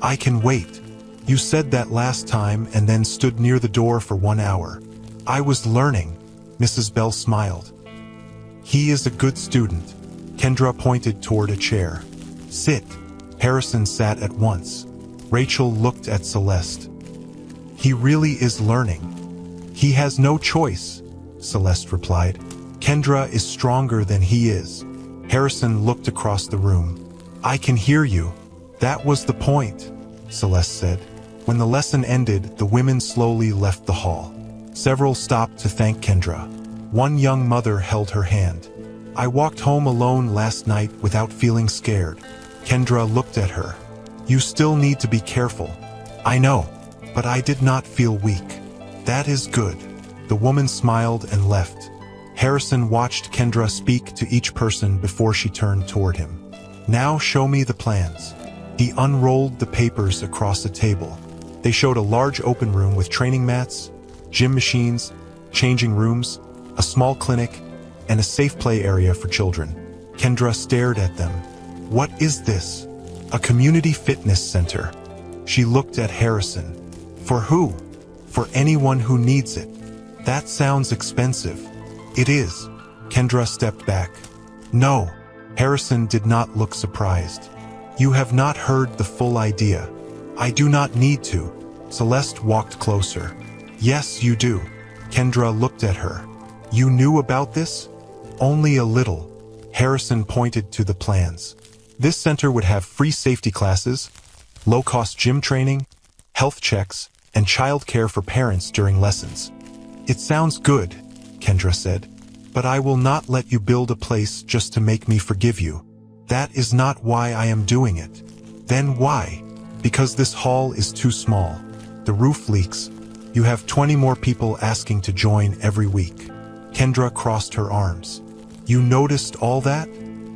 I can wait. You said that last time and then stood near the door for 1 hour. I was learning. Mrs. Bell smiled. He is a good student. Kendra pointed toward a chair. Sit. Harrison sat at once. Rachel looked at Celeste. He really is learning. He has no choice, Celeste replied. Kendra is stronger than he is. Harrison looked across the room. I can hear you. That was the point, Celeste said. When the lesson ended, the women slowly left the hall. Several stopped to thank Kendra. One young mother held her hand. I walked home alone last night without feeling scared. Kendra looked at her. You still need to be careful. I know, but I did not feel weak. That is good. The woman smiled and left. Harrison watched Kendra speak to each person before she turned toward him. Now show me the plans. He unrolled the papers across a table. They showed a large open room with training mats, gym machines, changing rooms, a small clinic, and a safe play area for children. Kendra stared at them. What is this? A community fitness center. She looked at Harrison. For who? For anyone who needs it. That sounds expensive. It is. Kendra stepped back. No. Harrison did not look surprised. You have not heard the full idea. I do not need to. Celeste walked closer. Yes, you do. Kendra looked at her. You knew about this? Only a little. Harrison pointed to the plans. This center would have free safety classes, low-cost gym training, health checks, and childcare for parents during lessons. It sounds good, Kendra said, but I will not let you build a place just to make me forgive you. That is not why I am doing it. Then why? Because this hall is too small. The roof leaks. You have 20 more people asking to join every week. Kendra crossed her arms. You noticed all that?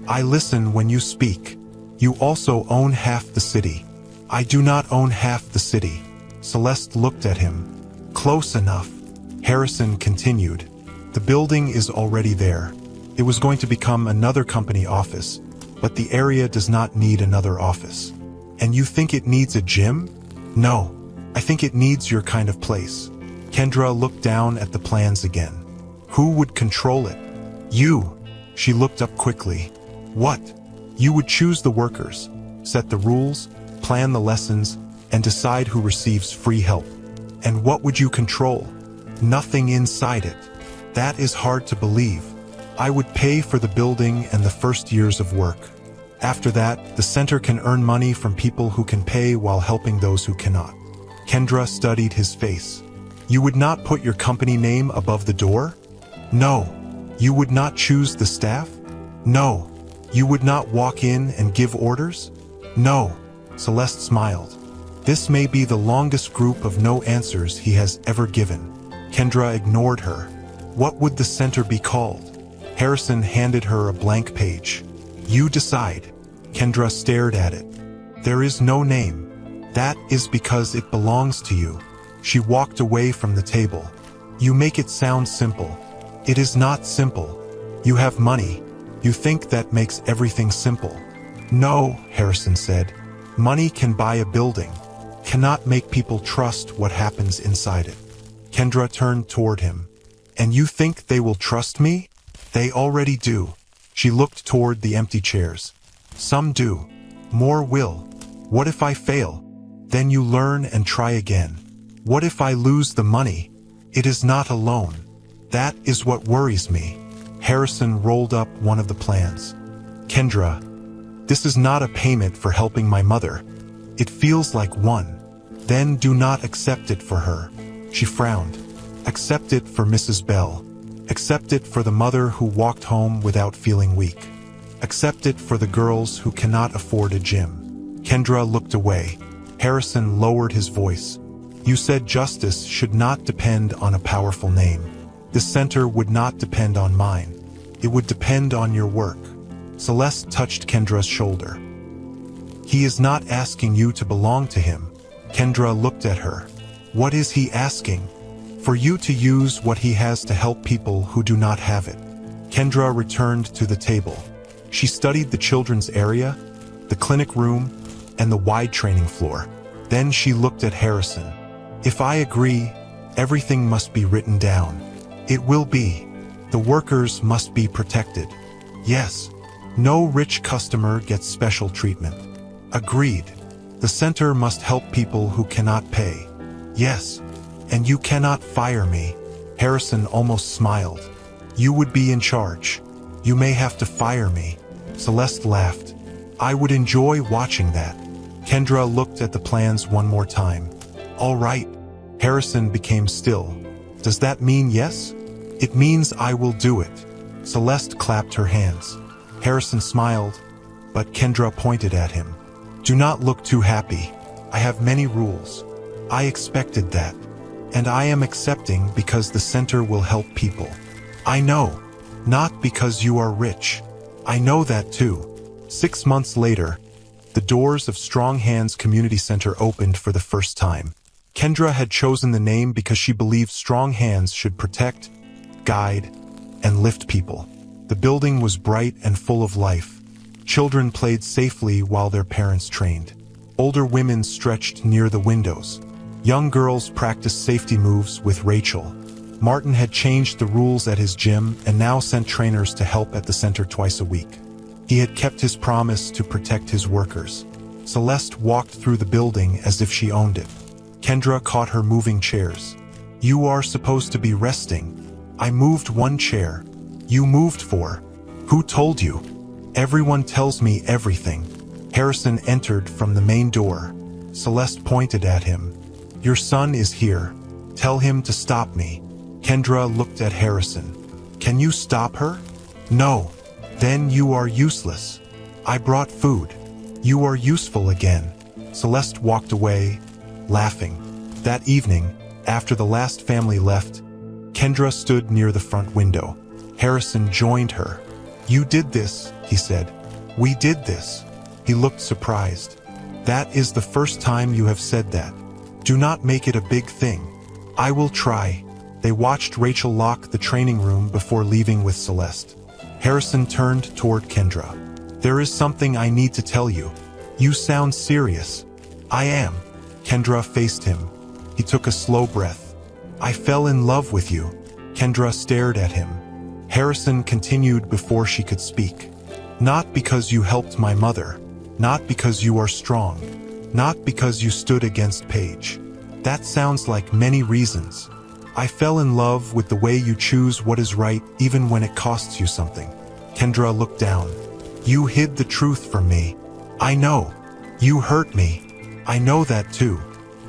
I listen when you speak. You also own half the city. I do not own half the city. Celeste looked at him. Close enough. Harrison continued. The building is already there. It was going to become another company office, but the area does not need another office. And you think it needs a gym? No, I think it needs your kind of place. Kendra looked down at the plans again. Who would control it? You. She looked up quickly. What? You would choose the workers, set the rules, plan the lessons, and decide who receives free help. And what would you control? Nothing inside it. That is hard to believe. I would pay for the building and the first years of work. After that, the center can earn money from people who can pay while helping those who cannot. Kendra studied his face. You would not put your company name above the door? No. You would not choose the staff? No. You would not walk in and give orders? No. Celeste smiled. This may be the longest group of no answers he has ever given. Kendra ignored her. What would the center be called? Harrison handed her a blank page. You decide. Kendra stared at it. There is no name. That is because it belongs to you. She walked away from the table. You make it sound simple. It is not simple. You have money. You think that makes everything simple. No, Harrison said. Money can buy a building, cannot make people trust what happens inside it. Kendra turned toward him. And you think they will trust me? They already do. She looked toward the empty chairs. Some do. More will. What if I fail? Then you learn and try again. What if I lose the money? It is not alone. That is what worries me. Harrison rolled up one of the plans. Kendra, this is not a payment for helping my mother. It feels like one. Then do not accept it for her. She frowned. Accept it for Mrs. Bell. Accept it for the mother who walked home without feeling weak. Accept it for the girls who cannot afford a gym. Kendra looked away. Harrison lowered his voice. You said justice should not depend on a powerful name. The center would not depend on mine. It would depend on your work. Celeste touched Kendra's shoulder. He is not asking you to belong to him. Kendra looked at her. What is he asking? For you to use what he has to help people who do not have it. Kendra returned to the table. She studied the children's area, the clinic room, and the wide training floor. Then she looked at Harrison. If I agree, everything must be written down. It will be. The workers must be protected. Yes. No rich customer gets special treatment. Agreed. The center must help people who cannot pay. Yes. And you cannot fire me. Harrison almost smiled. You would be in charge. You may have to fire me. Celeste laughed. I would enjoy watching that. Kendra looked at the plans one more time. All right. Harrison became still. Does that mean yes? It means I will do it. Celeste clapped her hands. Harrison smiled, but Kendra pointed at him. Do not look too happy. I have many rules. I expected that. And I am accepting because the center will help people. I know. Not because you are rich. I know that too. 6 months later, the doors of Strong Hands Community Center opened for the first time. Kendra had chosen the name because she believed Strong Hands should protect, guide, and lift people. The building was bright and full of life. Children played safely while their parents trained. Older women stretched near the windows. Young girls practiced safety moves with Rachel. Martin had changed the rules at his gym and now sent trainers to help at the center twice a week. He had kept his promise to protect his workers. Celeste walked through the building as if she owned it. Kendra caught her moving chairs. You are supposed to be resting. I moved one chair. You moved four. Who told you? Everyone tells me everything. Harrison entered from the main door. Celeste pointed at him. Your son is here. Tell him to stop me. Kendra looked at Harrison. Can you stop her? No. Then you are useless. I brought food. You are useful again. Celeste walked away, laughing. That evening, after the last family left, Kendra stood near the front window. Harrison joined her. You did this, he said. We did this. He looked surprised. That is the first time you have said that. Do not make it a big thing. I will try. They watched Rachel lock the training room before leaving with Celeste. Harrison turned toward Kendra. There is something I need to tell you. You sound serious. I am. Kendra faced him. He took a slow breath. I fell in love with you. Kendra stared at him. Harrison continued before she could speak. Not because you helped my mother. Not because you are strong. Not because you stood against Paige. That sounds like many reasons. I fell in love with the way you choose what is right even when it costs you something. Kendra looked down. You hid the truth from me. I know. You hurt me. I know that too.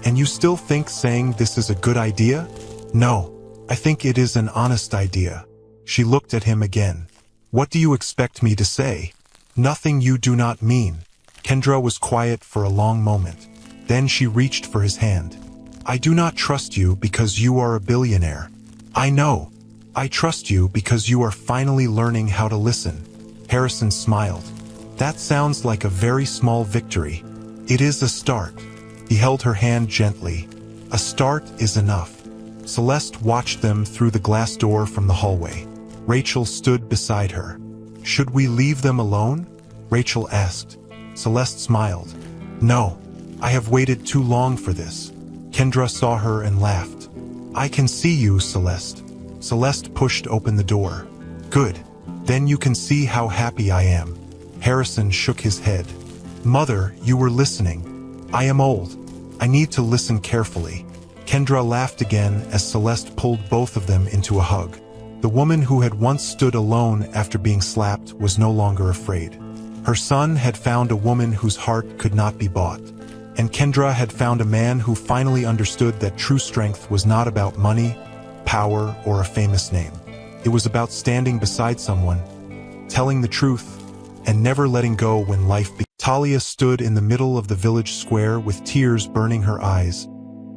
And you still think saying this is a good idea? No. I think it is an honest idea. She looked at him again. What do you expect me to say? Nothing you do not mean. Kendra was quiet for a long moment. Then she reached for his hand. I do not trust you because you are a billionaire. I know. I trust you because you are finally learning how to listen. Harrison smiled. That sounds like a very small victory. It is a start. He held her hand gently. A start is enough. Celeste watched them through the glass door from the hallway. Rachel stood beside her. Should we leave them alone? Rachel asked. Celeste smiled. No. I have waited too long for this. Kendra saw her and laughed. I can see you, Celeste. Celeste pushed open the door. Good. Then you can see how happy I am. Harrison shook his head. Mother, you were listening. I am old. I need to listen carefully. Kendra laughed again as Celeste pulled both of them into a hug. The woman who had once stood alone after being slapped was no longer afraid. Her son had found a woman whose heart could not be bought. And Kendra had found a man who finally understood that true strength was not about money, power, or a famous name. It was about standing beside someone, telling the truth, and never letting go when life began. Talia stood in the middle of the village square with tears burning her eyes,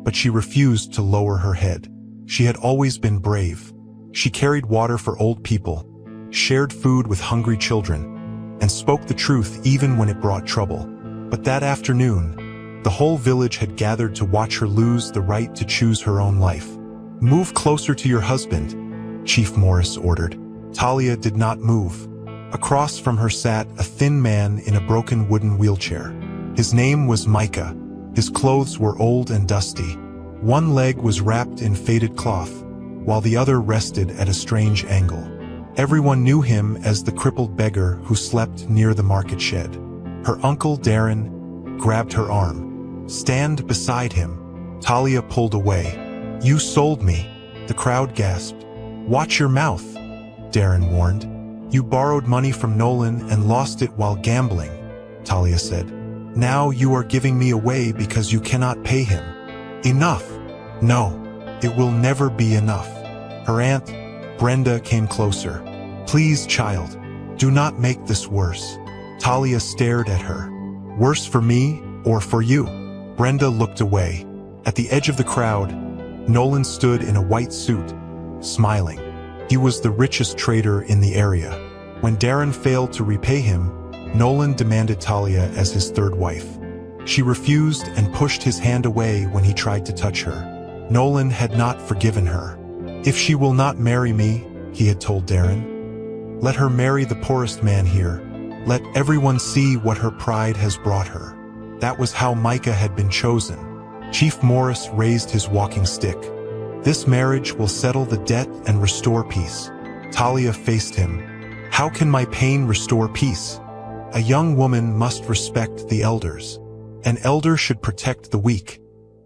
but she refused to lower her head. She had always been brave. She carried water for old people, shared food with hungry children, and spoke the truth even when it brought trouble. But that afternoon, the whole village had gathered to watch her lose the right to choose her own life. Move closer to your husband, Chief Morris ordered. Talia did not move. Across from her sat a thin man in a broken wooden wheelchair. His name was Micah. His clothes were old and dusty. One leg was wrapped in faded cloth, while the other rested at a strange angle. Everyone knew him as the crippled beggar who slept near the market shed. Her uncle, Darren, grabbed her arm. Stand beside him. Talia pulled away. You sold me. The crowd gasped. Watch your mouth, Darren warned. You borrowed money from Nolan and lost it while gambling, Talia said. Now you are giving me away because you cannot pay him. Enough. No, it will never be enough. Her aunt, Brenda, came closer. Please, child, do not make this worse. Talia stared at her. Worse for me or for you? Brenda looked away. At the edge of the crowd, Nolan stood in a white suit, smiling. He was the richest trader in the area. When Darren failed to repay him, Nolan demanded Talia as his third wife. She refused and pushed his hand away when he tried to touch her. Nolan had not forgiven her. If she will not marry me, he had told Darren, let her marry the poorest man here. Let everyone see what her pride has brought her. That was how Micah had been chosen. Chief Morris raised his walking stick. This marriage will settle the debt and restore peace. Talia faced him. How can my pain restore peace? A young woman must respect the elders. An elder should protect the weak,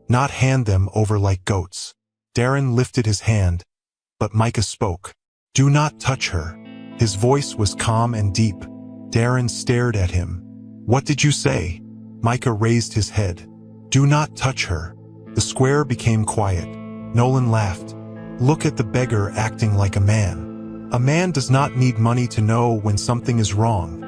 not hand them over like goats. Darren lifted his hand, but Micah spoke. Do not touch her. His voice was calm and deep. Darren stared at him. What did you say? Micah raised his head. Do not touch her. The square became quiet. Nolan laughed. Look at the beggar acting like a man. A man does not need money to know when something is wrong,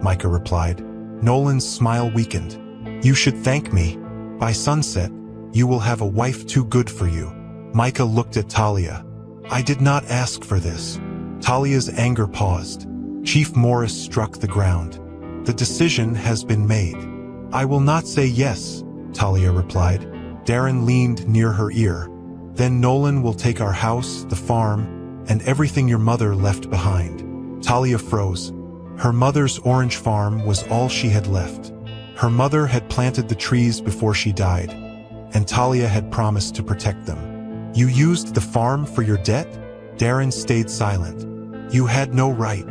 Micah replied. Nolan's smile weakened. You should thank me. By sunset, you will have a wife too good for you. Micah looked at Talia. I did not ask for this. Talia's anger paused. Chief Morris struck the ground. The decision has been made. I will not say yes, Talia replied. Darren leaned near her ear. Then Nolan will take our house, the farm, and everything your mother left behind. Talia froze. Her mother's orange farm was all she had left. Her mother had planted the trees before she died, and Talia had promised to protect them. You used the farm for your debt? Darren stayed silent. You had no right.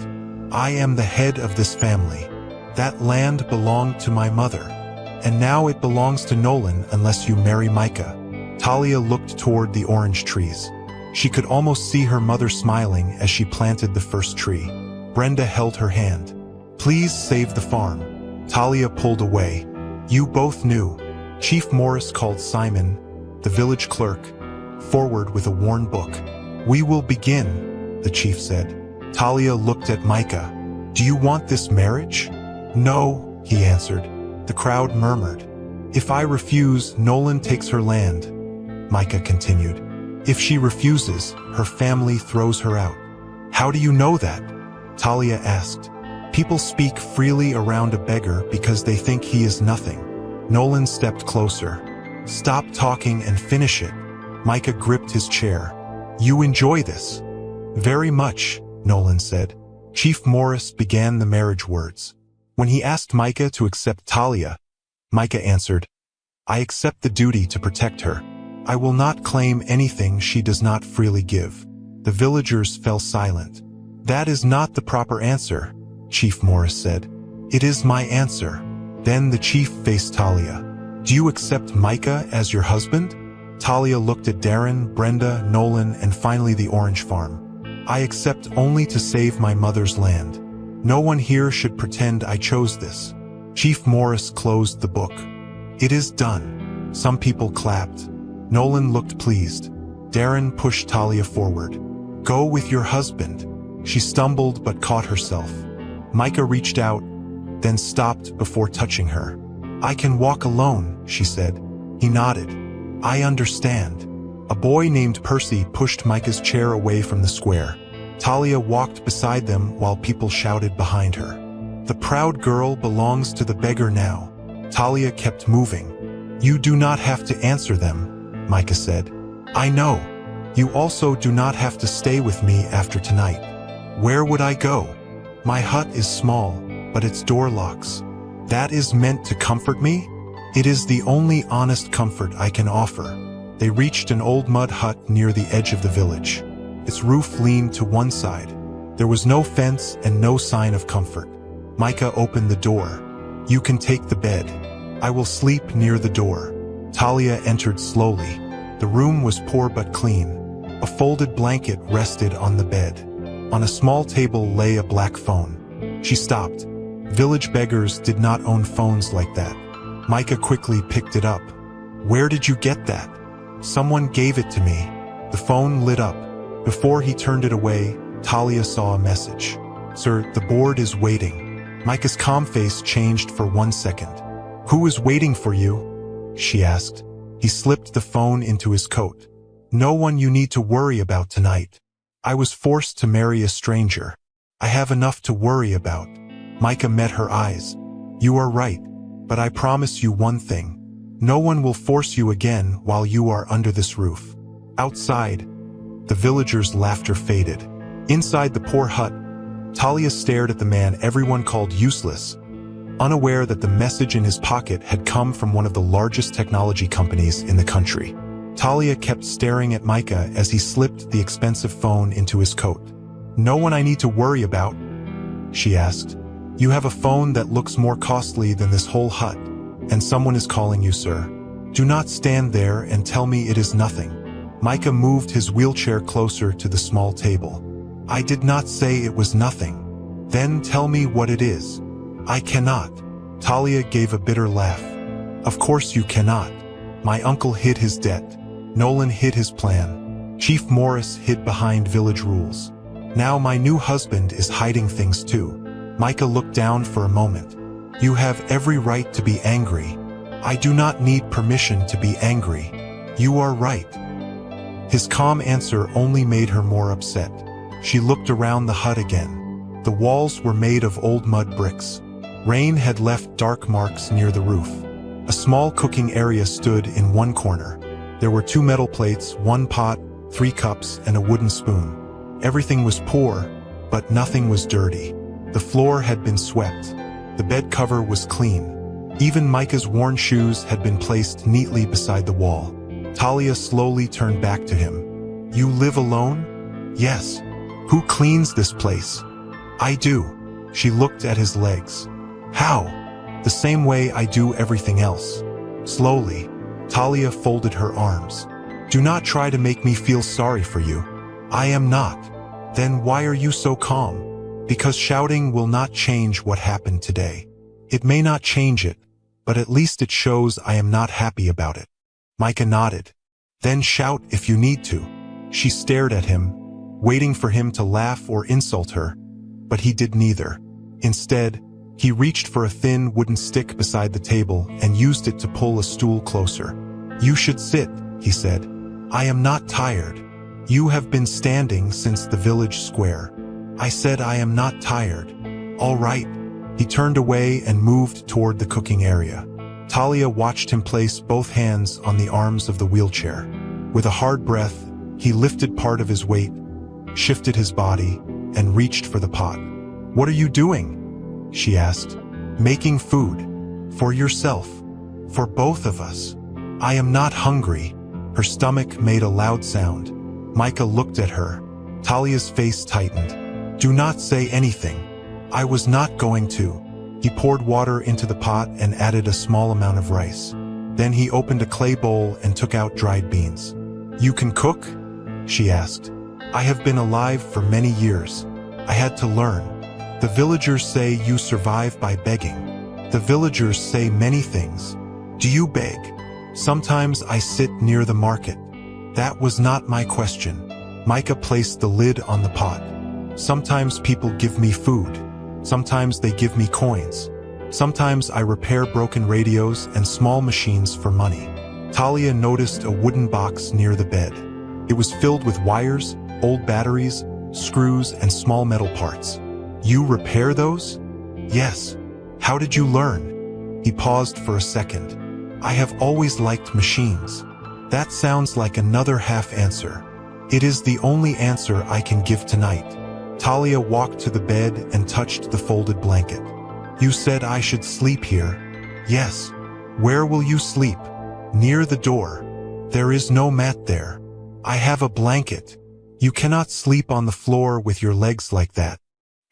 I am the head of this family. That land belonged to my mother, and now it belongs to Nolan unless you marry Micah. Talia looked toward the orange trees. She could almost see her mother smiling as she planted the first tree. Brenda held her hand. Please save the farm. Talia pulled away. You both knew. Chief Morris called Simon, the village clerk, forward with a worn book. We will begin, the chief said. Talia looked at Micah. Do you want this marriage? No, he answered. The crowd murmured. If I refuse, Nolan takes her land, Micah continued. If she refuses, her family throws her out. How do you know that? Talia asked. People speak freely around a beggar because they think he is nothing. Nolan stepped closer. Stop talking and finish it. Micah gripped his chair. You enjoy this? Very much, Nolan said. Chief Morris began the marriage words. When he asked Micah to accept Talia, Micah answered, I accept the duty to protect her. I will not claim anything she does not freely give. The villagers fell silent. That is not the proper answer, Chief Morris said. It is my answer. Then the chief faced Talia. Do you accept Micah as your husband? Talia looked at Darren, Brenda, Nolan, and finally the orange farm. I accept only to save my mother's land. No one here should pretend I chose this. Chief Morris closed the book. It is done. Some people clapped. Nolan looked pleased. Darren pushed Talia forward. Go with your husband. She stumbled but caught herself. Micah reached out, then stopped before touching her. I can walk alone, she said. He nodded. I understand. A boy named Percy pushed Micah's chair away from the square. Talia walked beside them while people shouted behind her. The proud girl belongs to the beggar now. Talia kept moving. You do not have to answer them, Micah said. I know. You also do not have to stay with me after tonight. Where would I go? My hut is small, but its door locks. That is meant to comfort me? It is the only honest comfort I can offer. They reached an old mud hut near the edge of the village. Its roof leaned to one side. There was no fence and no sign of comfort. Micah opened the door. You can take the bed. I will sleep near the door. Talia entered slowly. The room was poor but clean. A folded blanket rested on the bed. On a small table lay a black phone. She stopped. Village beggars did not own phones like that. Micah quickly picked it up. Where did you get that? Someone gave it to me. The phone lit up. Before he turned it away, Talia saw a message. Sir, the board is waiting. Micah's calm face changed for 1 second. Who is waiting for you? She asked. He slipped the phone into his coat. No one you need to worry about tonight. I was forced to marry a stranger. I have enough to worry about. Micah met her eyes. You are right, but I promise you one thing. No one will force you again while you are under this roof. Outside, the villagers' laughter faded. Inside the poor hut, Talia stared at the man everyone called useless, unaware that the message in his pocket had come from one of the largest technology companies in the country. Talia kept staring at Micah as he slipped the expensive phone into his coat. No one I need to worry about? She asked. You have a phone that looks more costly than this whole hut, and someone is calling you, sir. Do not stand there and tell me it is nothing. Micah moved his wheelchair closer to the small table. I did not say it was nothing. Then tell me what it is. I cannot. Talia gave a bitter laugh. Of course you cannot. My uncle hid his debt. Nolan hid his plan. Chief Morris hid behind village rules. Now my new husband is hiding things too. Micah looked down for a moment. You have every right to be angry. I do not need permission to be angry. You are right. His calm answer only made her more upset. She looked around the hut again. The walls were made of old mud bricks. Rain had left dark marks near the roof. A small cooking area stood in one corner. There were 2 metal plates, 1 pot, 3 cups, and a wooden spoon. Everything was poor, but nothing was dirty. The floor had been swept. The bed cover was clean. Even Micah's worn shoes had been placed neatly beside the wall. Talia slowly turned back to him. "You live alone?" "Yes." "Who cleans this place?" "I do." She looked at his legs. "How?" "The same way I do everything else." Slowly, Talia folded her arms. "Do not try to make me feel sorry for you. I am not." "Then why are you so calm?" "Because shouting will not change what happened today. It may not change it, but at least it shows I am not happy about it." Micah nodded. "Then shout if you need to." She stared at him, waiting for him to laugh or insult her, but he did neither. Instead, he reached for a thin wooden stick beside the table and used it to pull a stool closer. "You should sit," he said. "I am not tired. You have been standing since the village square." "I said I am not tired." "All right." He turned away and moved toward the cooking area. Talia watched him place both hands on the arms of the wheelchair. With a hard breath, he lifted part of his weight, shifted his body, and reached for the pot. "What are you doing?" she asked. "Making food. For yourself. For both of us." "I am not hungry." Her stomach made a loud sound. Micah looked at her. Talia's face tightened. "Do not say anything." "I was not going to." He poured water into the pot and added a small amount of rice. Then he opened a clay bowl and took out dried beans. "You can cook?" she asked. "I have been alive for many years. I had to learn. The villagers say you survive by begging. The villagers say many things." "Do you beg?" "Sometimes I sit near the market." "That was not my question." Micah placed the lid on the pot. "Sometimes people give me food. Sometimes they give me coins. Sometimes I repair broken radios and small machines for money." Talia noticed a wooden box near the bed. It was filled with wires, old batteries, screws, and small metal parts. "You repair those?" "Yes." "How did you learn?" He paused for a second. "I have always liked machines." "That sounds like another half answer." "It is the only answer I can give tonight." Talia walked to the bed and touched the folded blanket. "You said I should sleep here." "Yes." "Where will you sleep?" "Near the door." "There is no mat there." "I have a blanket." "You cannot sleep on the floor with your legs like that."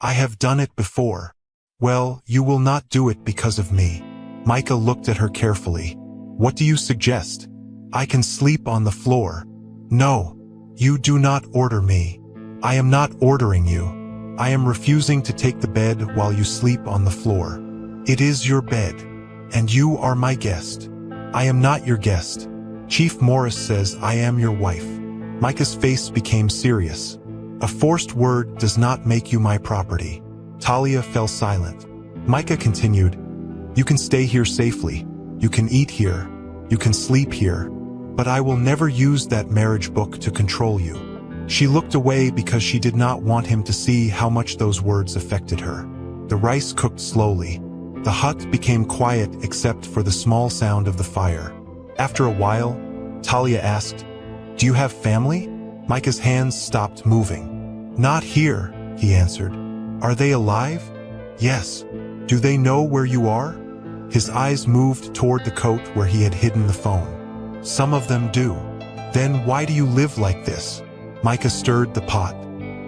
"I have done it before." "Well, you will not do it because of me." Micah looked at her carefully. "What do you suggest?" "I can sleep on the floor." "No. You do not order me." "I am not ordering you. I am refusing to take the bed while you sleep on the floor." "It is your bed. And you are my guest." "I am not your guest. Chief Morris says I am your wife." Micah's face became serious. "A forced word does not make you my property." Talia fell silent. Micah continued, "You can stay here safely. You can eat here. You can sleep here. But I will never use that marriage book to control you." She looked away because she did not want him to see how much those words affected her. The rice cooked slowly. The hut became quiet except for the small sound of the fire. After a while, Talia asked, "Do you have family?" Micah's hands stopped moving. "Not here," he answered. "Are they alive?" "Yes." "Do they know where you are?" His eyes moved toward the coat where he had hidden the phone. "Some of them do." "Then why do you live like this?" Micah stirred the pot.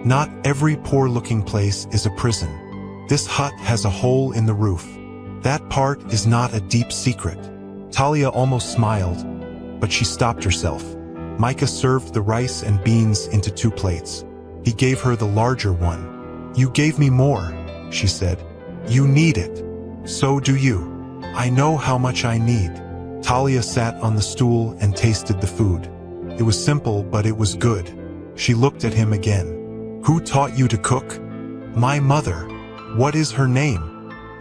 "Not every poor-looking place is a prison. This hut has a hole in the roof. That part is not a deep secret." Talia almost smiled, but she stopped herself. Micah served the rice and beans into 2 plates. He gave her the larger one. "You gave me more," she said. "You need it." "So do you." "I know how much I need." Talia sat on the stool and tasted the food. It was simple, but it was good. She looked at him again. "Who taught you to cook?" "My mother." "What is her name?"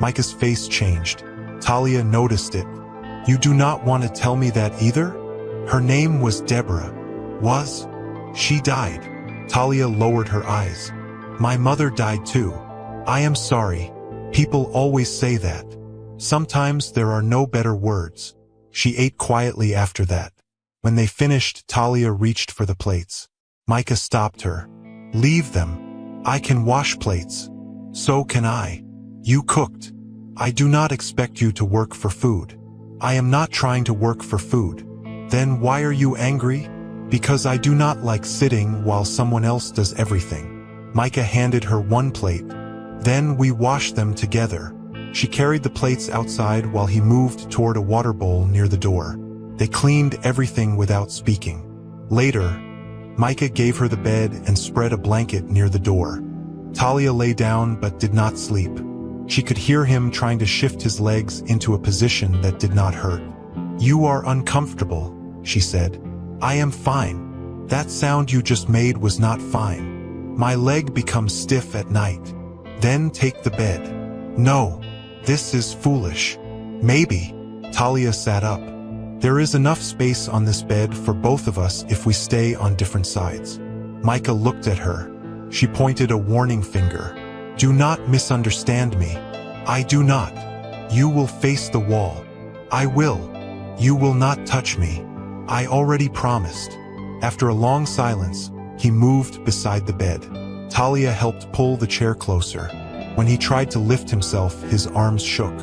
Micah's face changed. Talia noticed it. "You do not want to tell me that either?" "Her name was Deborah." "Was?" "She died." Talia lowered her eyes. "My mother died too." "I am sorry. People always say that." Sometimes there are no better words. She ate quietly after that. When they finished, Talia reached for the plates. Micah stopped her. Leave them. I can wash plates. So can I. You cooked. I do not expect you to work for food. I am not trying to work for food. Then why are you angry? Because I do not like sitting while someone else does everything. Micah handed her one plate. Then we washed them together. She carried the plates outside while he moved toward a water bowl near the door. They cleaned everything without speaking. Later, Micah gave her the bed and spread a blanket near the door. Talia lay down but did not sleep. She could hear him trying to shift his legs into a position that did not hurt. You are uncomfortable, she said. I am fine. That sound you just made was not fine. My leg becomes stiff at night. Then take the bed. No, this is foolish. Maybe. Talia sat up. There is enough space on this bed for both of us if we stay on different sides. Micah looked at her. She pointed a warning finger. Do not misunderstand me. I do not. You will face the wall. I will. You will not touch me. I already promised. After a long silence, he moved beside the bed. Talia helped pull the chair closer. When he tried to lift himself, his arms shook.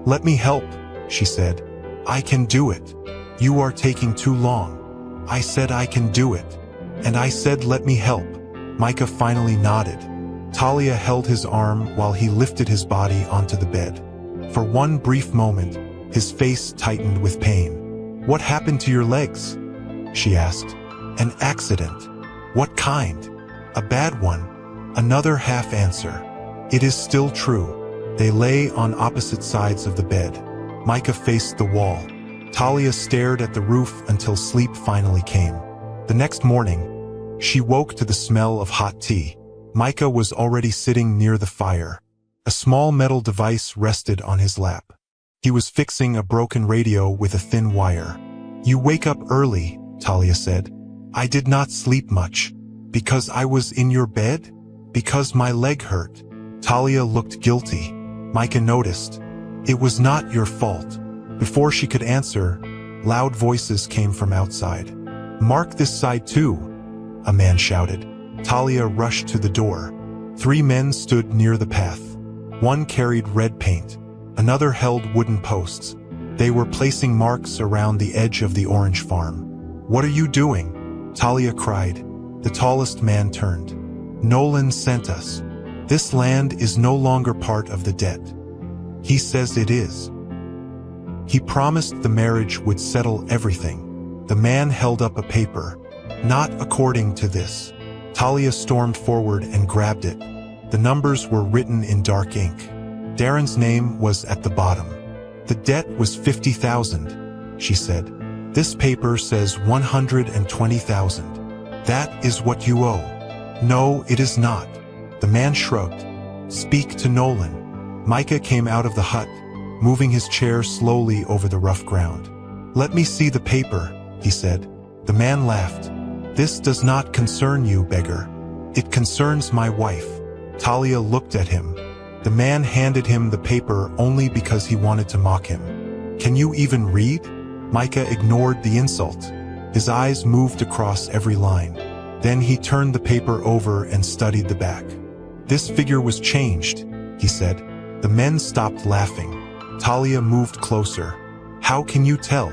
Let me help, she said. I can do it. You are taking too long. I said I can do it. And I said let me help. Micah finally nodded. Talia held his arm while he lifted his body onto the bed. For one brief moment, his face tightened with pain. What happened to your legs? She asked. An accident. What kind? A bad one. Another half answer. It is still true. They lay on opposite sides of the bed. Micah faced the wall. Talia stared at the roof until sleep finally came. The next morning, she woke to the smell of hot tea. Micah was already sitting near the fire. A small metal device rested on his lap. He was fixing a broken radio with a thin wire. You wake up early, Talia said. I did not sleep much. Because I was in your bed? Because my leg hurt. Talia looked guilty. Micah noticed. It was not your fault. Before she could answer, loud voices came from outside. Mark this side too, a man shouted. Talia rushed to the door. 3 men stood near the path. One carried red paint. Another held wooden posts. They were placing marks around the edge of the orange farm. What are you doing? Talia cried. The tallest man turned. Nolan sent us. This land is no longer part of the debt. He says it is. He promised the marriage would settle everything. The man held up a paper. Not according to this. Talia stormed forward and grabbed it. The numbers were written in dark ink. Darren's name was at the bottom. The debt was 50,000, she said. This paper says 120,000. That is what you owe. No, it is not. The man shrugged. Speak to Nolan. Micah came out of the hut, moving his chair slowly over the rough ground. Let me see the paper, he said. The man laughed. This does not concern you, beggar. It concerns my wife. Talia looked at him. The man handed him the paper only because he wanted to mock him. Can you even read? Micah ignored the insult. His eyes moved across every line. Then he turned the paper over and studied the back. This figure was changed, he said. The men stopped laughing. Talia moved closer. How can you tell?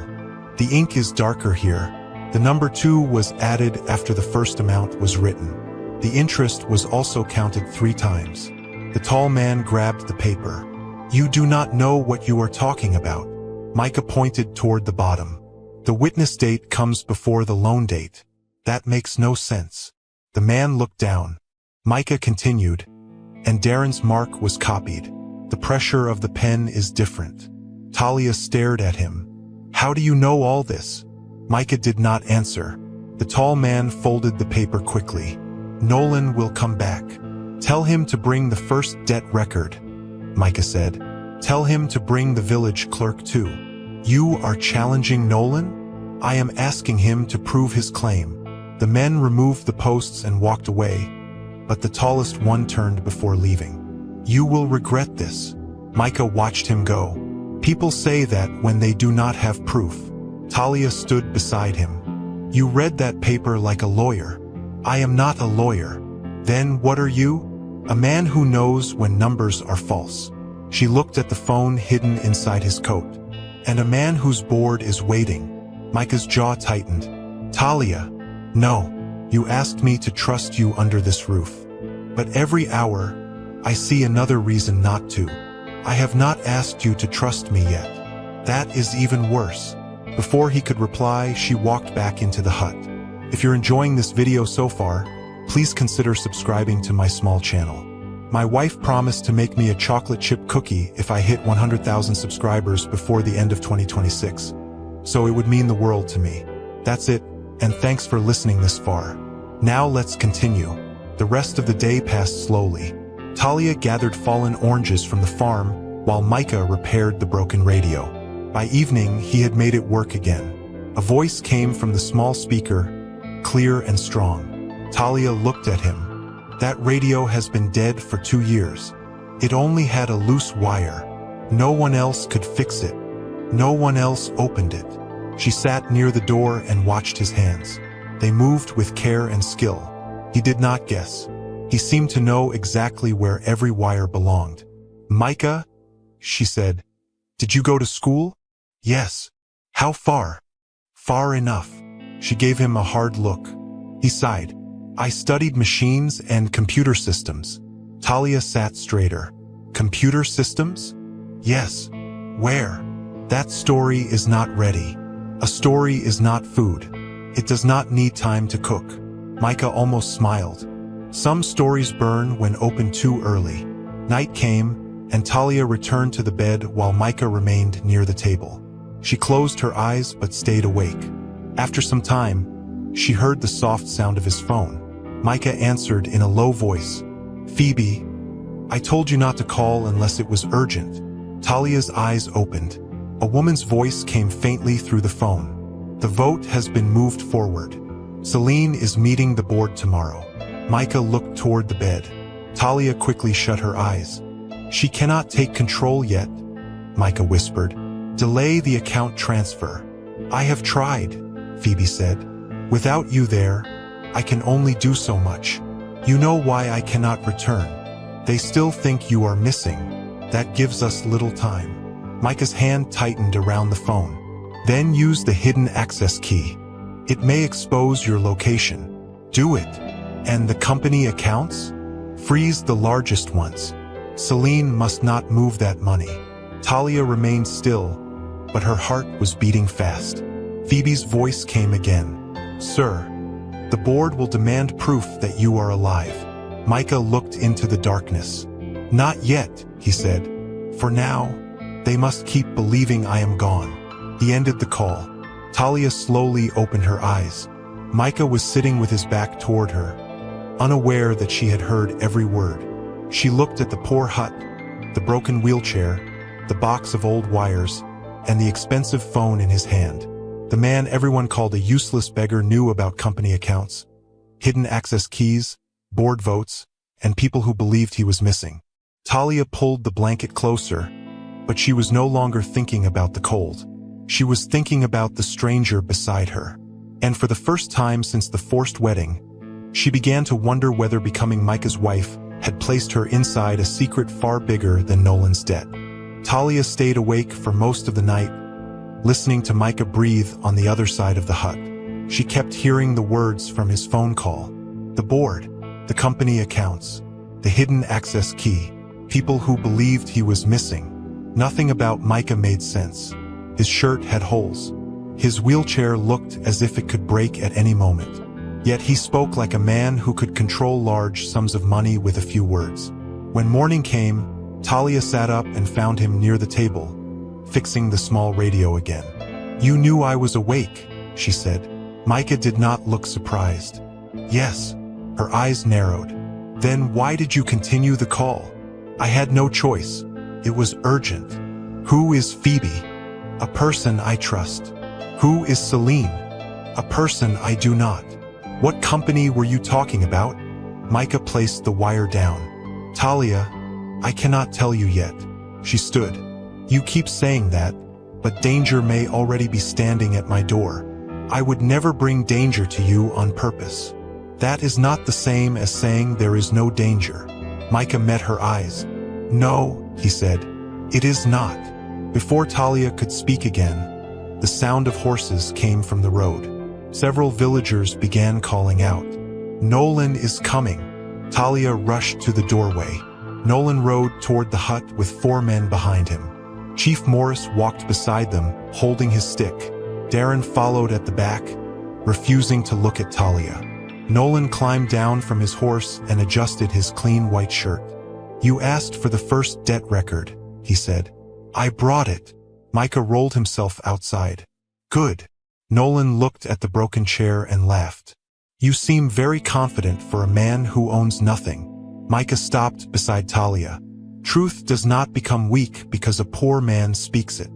The ink is darker here. The number 2 was added after the first amount was written. The interest was also counted 3 times. The tall man grabbed the paper. You do not know what you are talking about. Micah pointed toward the bottom. The witness date comes before the loan date. That makes no sense. The man looked down. Micah continued. And Darren's mark was copied. The pressure of the pen is different. Talia stared at him. How do you know all this? Micah did not answer. The tall man folded the paper quickly. Nolan will come back. Tell him to bring the first debt record, Micah said. Tell him to bring the village clerk too. You are challenging Nolan? I am asking him to prove his claim. The men removed the posts and walked away, but the tallest one turned before leaving. You will regret this. Micah watched him go. People say that when they do not have proof. Talia stood beside him. You read that paper like a lawyer. I am not a lawyer. Then what are you? A man who knows when numbers are false. She looked at the phone hidden inside his coat. And a man whose board is waiting. Micah's jaw tightened. Talia, no. You asked me to trust you under this roof. But every hour, I see another reason not to. I have not asked you to trust me yet. That is even worse. Before he could reply, she walked back into the hut. If you're enjoying this video so far, please consider subscribing to my small channel. My wife promised to make me a chocolate chip cookie if I hit 100,000 subscribers before the end of 2026. So it would mean the world to me. That's it, and thanks for listening this far. Now let's continue. The rest of the day passed slowly. Talia gathered fallen oranges from the farm, while Micah repaired the broken radio. By evening, he had made it work again. A voice came from the small speaker, clear and strong. Talia looked at him. That radio has been dead for 2 years. It only had a loose wire. No one else could fix it. No one else opened it. She sat near the door and watched his hands. They moved with care and skill. He did not guess. He seemed to know exactly where every wire belonged. Micah, she said, did you go to school? Yes. How far? Far enough. She gave him a hard look. He sighed. I studied machines and computer systems. Talia sat straighter. Computer systems? Yes. Where? That story is not ready. A story is not food. It does not need time to cook. Micah almost smiled. Some stories burn when opened too early. Night came, and Talia returned to the bed while Micah remained near the table. She closed her eyes but stayed awake. After some time, she heard the soft sound of his phone. Micah answered in a low voice. Phoebe, I told you not to call unless it was urgent. Talia's eyes opened. A woman's voice came faintly through the phone. The vote has been moved forward. Celine is meeting the board tomorrow. Micah looked toward the bed. Talia quickly shut her eyes. She cannot take control yet, Micah whispered. Delay the account transfer. I have tried, Phoebe said. Without you there, I can only do so much. You know why I cannot return. They still think you are missing. That gives us little time. Micah's hand tightened around the phone. Then use the hidden access key. It may expose your location. Do it. And the company accounts? Freeze the largest ones. Celine must not move that money. Talia remained still, but her heart was beating fast. Phoebe's voice came again. Sir, the board will demand proof that you are alive. Micah looked into the darkness. Not yet, he said. For now, they must keep believing I am gone. He ended the call. Talia slowly opened her eyes. Micah was sitting with his back toward her, unaware that she had heard every word. She looked at the poor hut, the broken wheelchair, the box of old wires, and the expensive phone in his hand. The man everyone called a useless beggar knew about company accounts, hidden access keys, board votes, and people who believed he was missing. Talia pulled the blanket closer, but she was no longer thinking about the cold. She was thinking about the stranger beside her. And for the first time since the forced wedding, she began to wonder whether becoming Micah's wife had placed her inside a secret far bigger than Nolan's debt. Talia stayed awake for most of the night, listening to Micah breathe on the other side of the hut. She kept hearing the words from his phone call. The board, the company accounts, the hidden access key, people who believed he was missing. Nothing about Micah made sense. His shirt had holes. His wheelchair looked as if it could break at any moment. Yet he spoke like a man who could control large sums of money with a few words. When morning came, Talia sat up and found him near the table, fixing the small radio again. You knew I was awake, she said. Micah did not look surprised. Yes. Her eyes narrowed. Then why did you continue the call? I had no choice. It was urgent. Who is Phoebe? A person I trust. Who is Celine? A person I do not. What company were you talking about? Micah placed the wire down. Talia, I cannot tell you yet. She stood. You keep saying that, but danger may already be standing at my door. I would never bring danger to you on purpose. That is not the same as saying there is no danger. Micah met her eyes. No, he said. It is not. Before Talia could speak again, the sound of horses came from the road. Several villagers began calling out. Nolan is coming. Talia rushed to the doorway. Nolan rode toward the hut with 4 men behind him. Chief Morris walked beside them, holding his stick. Darren followed at the back, refusing to look at Talia. Nolan climbed down from his horse and adjusted his clean white shirt. You asked for the first debt record, he said. I brought it. Micah rolled himself outside. Good. Nolan looked at the broken chair and laughed. You seem very confident for a man who owns nothing. Micah stopped beside Talia. Truth does not become weak because a poor man speaks it.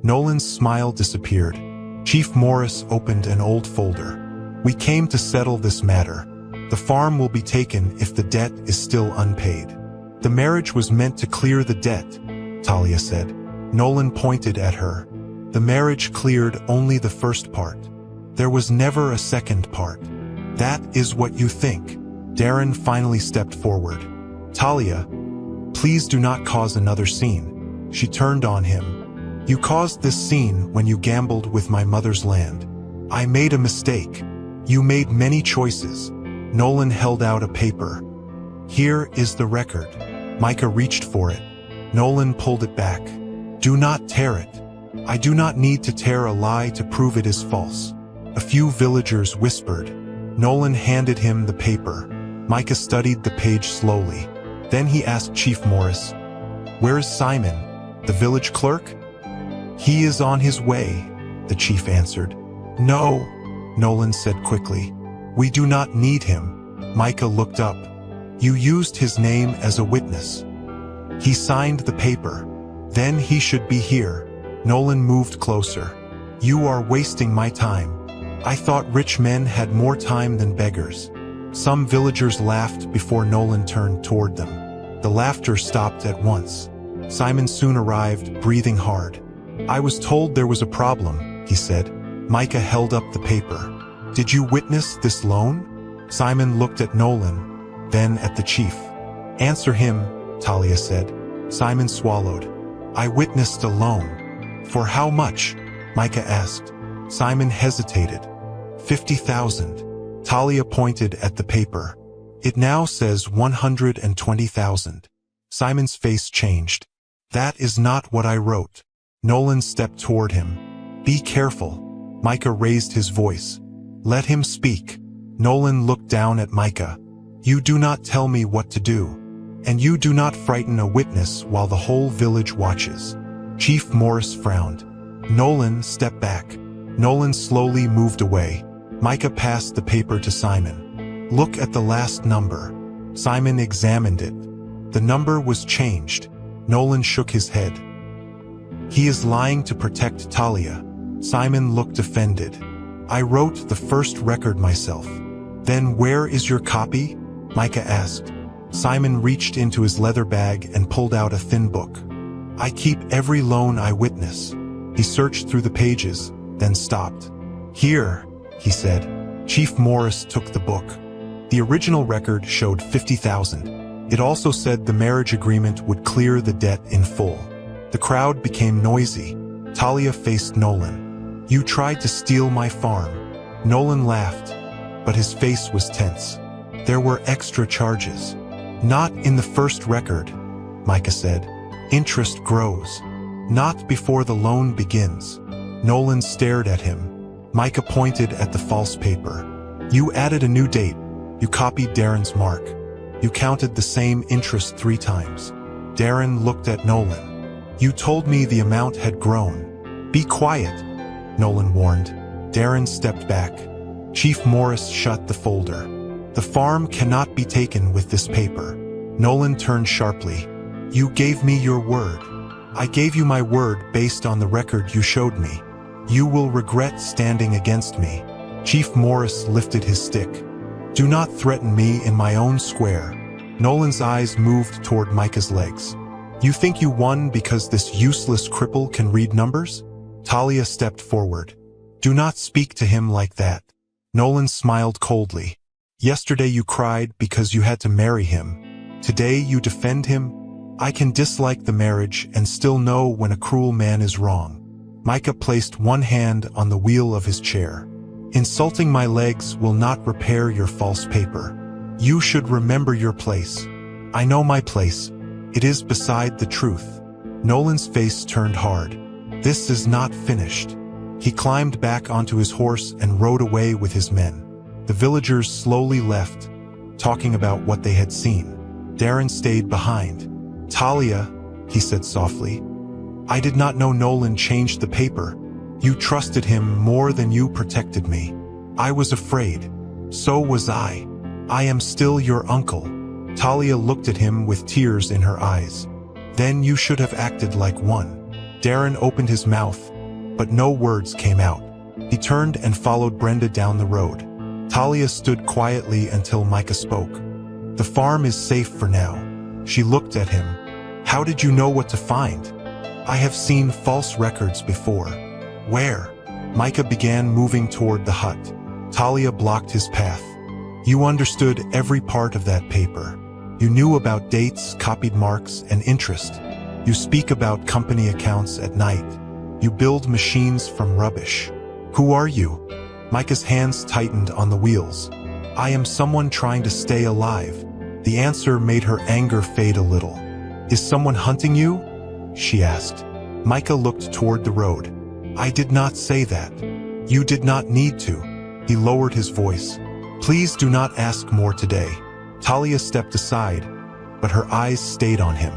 Nolan's smile disappeared. Chief Morris opened an old folder. We came to settle this matter. The farm will be taken if the debt is still unpaid. The marriage was meant to clear the debt, Talia said. Nolan pointed at her. The marriage cleared only the first part. There was never a second part. That is what you think. Darren finally stepped forward. Talia, please do not cause another scene. She turned on him. You caused this scene when you gambled with my mother's land. I made a mistake. You made many choices. Nolan held out a paper. Here is the record. Micah reached for it. Nolan pulled it back. Do not tear it. I do not need to tear a lie to prove it is false. A few villagers whispered. Nolan handed him the paper. Micah studied the page slowly. Then he asked Chief Morris, Where is Simon, the village clerk? He is on his way, the chief answered. No, Nolan said quickly. We do not need him. Micah looked up. You used his name as a witness. He signed the paper. Then he should be here. Nolan moved closer. You are wasting my time. I thought rich men had more time than beggars. Some villagers laughed before Nolan turned toward them. The laughter stopped at once. Simon soon arrived, breathing hard. I was told there was a problem, he said. Micah held up the paper. Did you witness this loan? Simon looked at Nolan, then at the chief. Answer him, Talia said. Simon swallowed. I witnessed a loan. For how much? Micah asked. Simon hesitated. 50,000. Talia pointed at the paper. It now says 120,000. Simon's face changed. That is not what I wrote. Nolan stepped toward him. Be careful. Micah raised his voice. Let him speak. Nolan looked down at Micah. You do not tell me what to do. And you do not frighten a witness while the whole village watches. Chief Morris frowned. Nolan, step back. Nolan slowly moved away. Micah passed the paper to Simon. Look at the last number. Simon examined it. The number was changed. Nolan shook his head. He is lying to protect Talia. Simon looked offended. I wrote the first record myself. Then where is your copy? Micah asked. Simon reached into his leather bag and pulled out a thin book. I keep every loan I witness. He searched through the pages, then stopped. Here, he said. Chief Morris took the book. The original record showed 50,000. It also said the marriage agreement would clear the debt in full. The crowd became noisy. Talia faced Nolan. You tried to steal my farm. Nolan laughed, but his face was tense. There were extra charges. Not in the first record, Micah said. Interest grows. Not before the loan begins. Nolan stared at him. Micah pointed at the false paper. You added a new date. You copied Darren's mark. You counted the same interest 3 times. Darren looked at Nolan. You told me the amount had grown. Be quiet, Nolan warned. Darren stepped back. Chief Morris shut the folder. The farm cannot be taken with this paper. Nolan turned sharply. You gave me your word. I gave you my word based on the record you showed me. You will regret standing against me. Chief Morris lifted his stick. Do not threaten me in my own square. Nolan's eyes moved toward Micah's legs. You think you won because this useless cripple can read numbers? Talia stepped forward. Do not speak to him like that. Nolan smiled coldly. Yesterday you cried because you had to marry him. Today you defend him? I can dislike the marriage and still know when a cruel man is wrong. Micah placed one hand on the wheel of his chair. Insulting my legs will not repair your false paper. You should remember your place. I know my place. It is beside the truth. Nolan's face turned hard. This is not finished. He climbed back onto his horse and rode away with his men. The villagers slowly left, talking about what they had seen. Darren stayed behind. Talia, he said softly, I did not know Nolan changed the paper. You trusted him more than you protected me. I was afraid. So was I. I am still your uncle. Talia looked at him with tears in her eyes. Then you should have acted like one. Darren opened his mouth, but no words came out. He turned and followed Brenda down the road. Talia stood quietly until Micah spoke. The farm is safe for now. She looked at him. How did you know what to find? I have seen false records before. Where? Micah began moving toward the hut. Talia blocked his path. You understood every part of that paper. You knew about dates, copied marks, and interest. You speak about company accounts at night. You build machines from rubbish. Who are you? Micah's hands tightened on the wheels. I am someone trying to stay alive. The answer made her anger fade a little. Is someone hunting you? She asked. Micah looked toward the road. I did not say that. You did not need to. He lowered his voice. Please do not ask more today. Talia stepped aside, but her eyes stayed on him.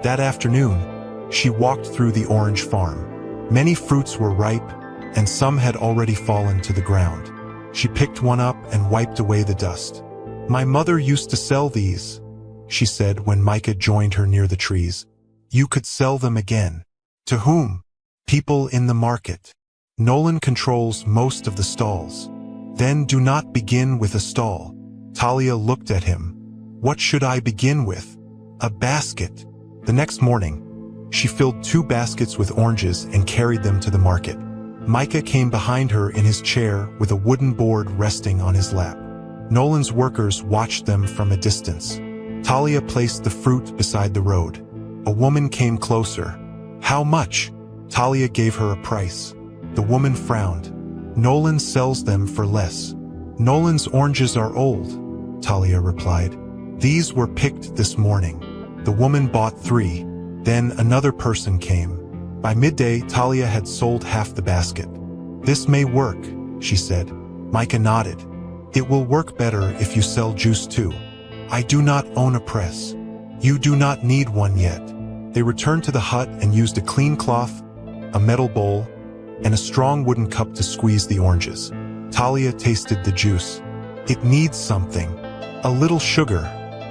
That afternoon, she walked through the orange farm. Many fruits were ripe, and some had already fallen to the ground. She picked one up and wiped away the dust. My mother used to sell these, she said when Micah joined her near the trees. You could sell them again. To whom? People in the market. Nolan controls most of the stalls. Then do not begin with a stall. Talia looked at him. What should I begin with? A basket. The next morning, she filled 2 baskets with oranges and carried them to the market. Micah came behind her in his chair with a wooden board resting on his lap. Nolan's workers watched them from a distance. Talia placed the fruit beside the road. A woman came closer. How much? Talia gave her a price. The woman frowned. Nolan sells them for less. Nolan's oranges are old, Talia replied. These were picked this morning. The woman bought 3. Then another person came. By midday, Talia had sold half the basket. This may work, she said. Micah nodded. It will work better if you sell juice too. I do not own a press. You do not need one yet. They returned to the hut and used a clean cloth, a metal bowl, and a strong wooden cup to squeeze the oranges. Talia tasted the juice. It needs something. A little sugar,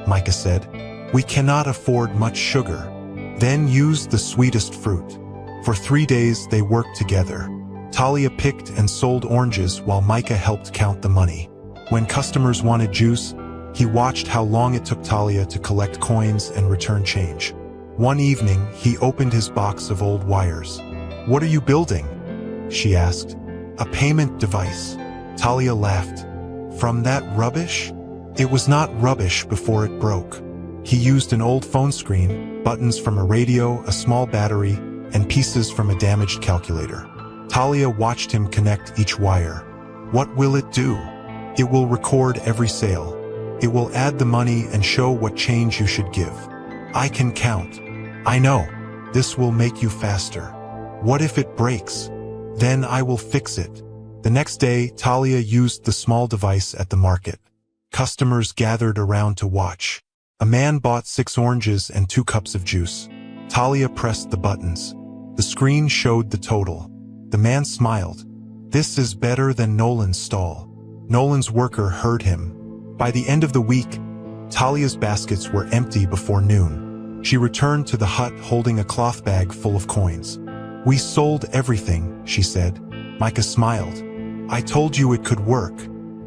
Micah said. We cannot afford much sugar. Then use the sweetest fruit. For 3 days they worked together. Talia picked and sold oranges while Micah helped count the money. When customers wanted juice, he watched how long it took Talia to collect coins and return change. One evening, he opened his box of old wires. What are you building? She asked. A payment device. Talia laughed. From that rubbish? It was not rubbish before it broke. He used an old phone screen, buttons from a radio, a small battery, and pieces from a damaged calculator. Talia watched him connect each wire. What will it do? It will record every sale. It will add the money and show what change you should give. I can count. I know. This will make you faster. What if it breaks? Then I will fix it. The next day, Talia used the small device at the market. Customers gathered around to watch. A man bought 6 oranges and 2 cups of juice. Talia pressed the buttons. The screen showed the total. The man smiled. This is better than Nolan's stall. Nolan's worker heard him. By the end of the week, Talia's baskets were empty before noon. She returned to the hut holding a cloth bag full of coins. We sold everything, she said. Micah smiled. I told you it could work.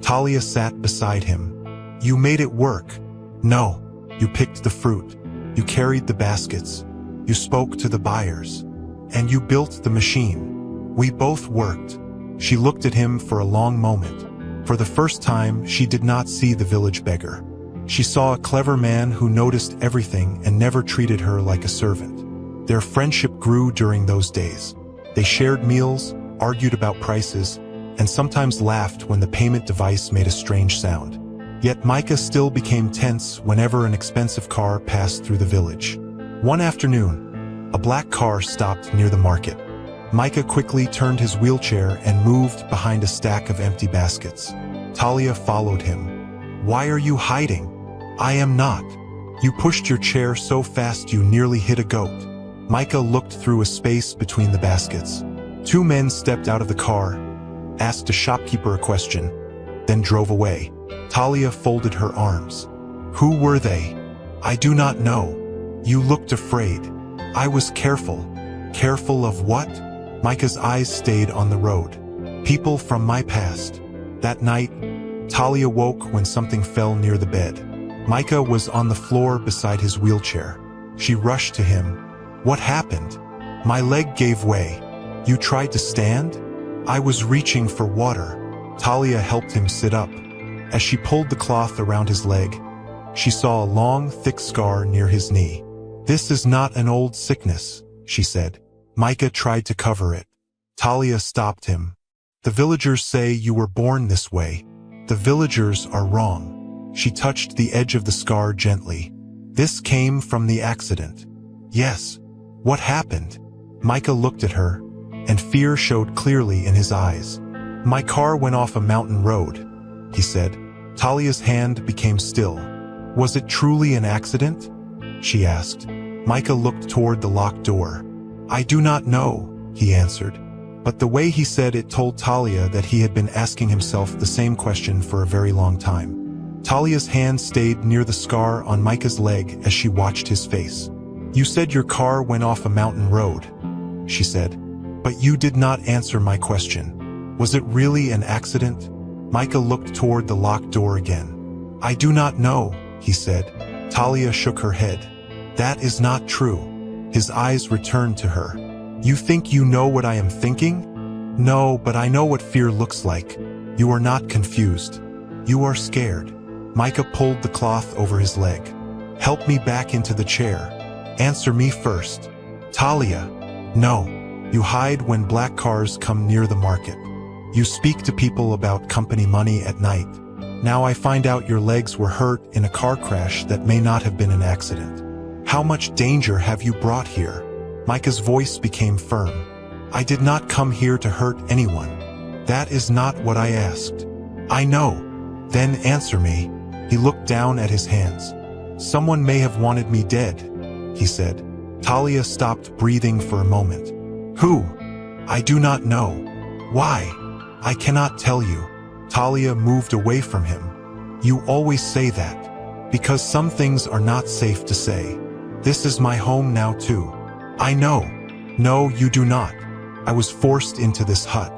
Talia sat beside him. You made it work. No, you picked the fruit. You carried the baskets. You spoke to the buyers. And you built the machine. We both worked. She looked at him for a long moment. For the first time, she did not see the village beggar. She saw a clever man who noticed everything and never treated her like a servant. Their friendship grew during those days. They shared meals, argued about prices, and sometimes laughed when the payment device made a strange sound. Yet Micah still became tense whenever an expensive car passed through the village. One afternoon, a black car stopped near the market. Micah quickly turned his wheelchair and moved behind a stack of empty baskets. Talia followed him. "Why are you hiding?" "I am not. You pushed your chair so fast you nearly hit a goat." Micah looked through a space between the baskets. Two men stepped out of the car, asked a shopkeeper a question, then drove away. Talia folded her arms. "Who were they?" "I do not know." "You looked afraid." "I was careful." "Careful of what?" Micah's eyes stayed on the road. "People from my past." That night, Talia woke when something fell near the bed. Micah was on the floor beside his wheelchair. She rushed to him. "What happened?" "My leg gave way." "You tried to stand?" "I was reaching for water." Talia helped him sit up. As she pulled the cloth around his leg, she saw a long, thick scar near his knee. "This is not an old sickness," she said. Micah tried to cover it. Talia stopped him. "The villagers say you were born this way. The villagers are wrong." She touched the edge of the scar gently. "This came from the accident." "Yes." "What happened?" Micah looked at her, and fear showed clearly in his eyes. "My car went off a mountain road," he said. Talia's hand became still. "Was it truly an accident?" she asked. Micah looked toward the locked door. "I do not know," he answered. But the way he said it told Talia that he had been asking himself the same question for a very long time. Talia's hand stayed near the scar on Micah's leg as she watched his face. "You said your car went off a mountain road," she said. "But you did not answer my question. Was it really an accident?" Micah looked toward the locked door again. "I do not know," he said. Talia shook her head. "That is not true." His eyes returned to her. "You think you know what I am thinking?" "No, but I know what fear looks like." "You are not confused. You are scared." Micah pulled the cloth over his leg. "Help me back into the chair. Answer me first." "Talia." "No. You hide when black cars come near the market. You speak to people about company money at night. Now I find out your legs were hurt in a car crash that may not have been an accident. How much danger have you brought here?" Micah's voice became firm. "I did not come here to hurt anyone. That is not what I asked." "I know." "Then answer me." He looked down at his hands. "Someone may have wanted me dead," he said. Talia stopped breathing for a moment. "Who?" "I do not know." "Why?" "I cannot tell you." Talia moved away from him. "You always say that." "Because some things are not safe to say. This is my home now too." "I know." "No, you do not. I was forced into this hut.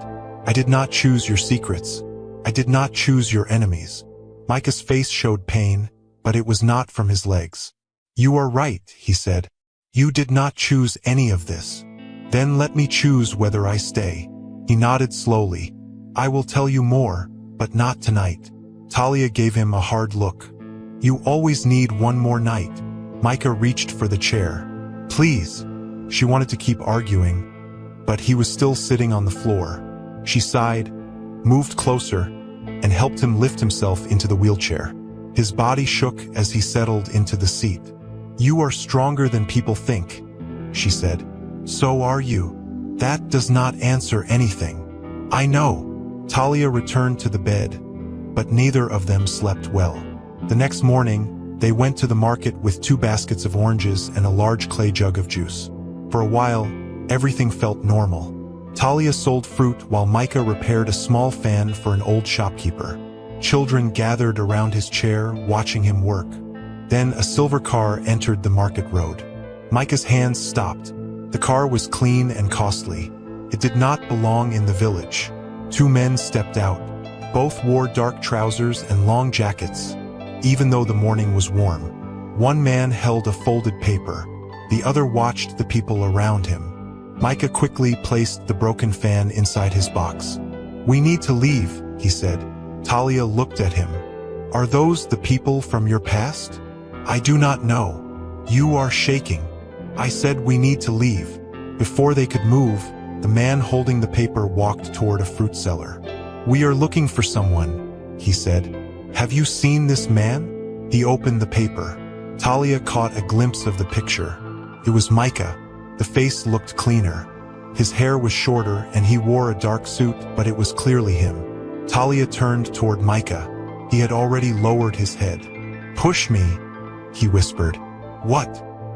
I did not choose your secrets. I did not choose your enemies." Micah's face showed pain, but it was not from his legs. "You are right," he said. "You did not choose any of this." "Then let me choose whether I stay." He nodded slowly. "I will tell you more, but not tonight." Talia gave him a hard look. "You always need one more night." Micah reached for the chair. "Please." She wanted to keep arguing, but he was still sitting on the floor. She sighed, moved closer, and helped him lift himself into the wheelchair. His body shook as he settled into the seat. "You are stronger than people think," she said. "So are you." "That does not answer anything." "I know." Talia returned to the bed, but neither of them slept well. The next morning, they went to the market with 2 baskets of oranges and a large clay jug of juice. For a while, everything felt normal. Talia sold fruit while Micah repaired a small fan for an old shopkeeper. Children gathered around his chair, watching him work. Then a silver car entered the market road. Micah's hands stopped. The car was clean and costly. It did not belong in the village. 2 men stepped out. Both wore dark trousers and long jackets, even though the morning was warm. One man held a folded paper. The other watched the people around him. Micah quickly placed the broken fan inside his box. "We need to leave," he said. Talia looked at him. "Are those the people from your past?" "I do not know." "You are shaking." "I said we need to leave." Before they could move, the man holding the paper walked toward a fruit seller. "We are looking for someone," he said. "Have you seen this man?" He opened the paper. Talia caught a glimpse of the picture. It was Micah. The face looked cleaner. His hair was shorter and he wore a dark suit, but it was clearly him. Talia turned toward Micah. He had already lowered his head. "Push me," he whispered. "What?"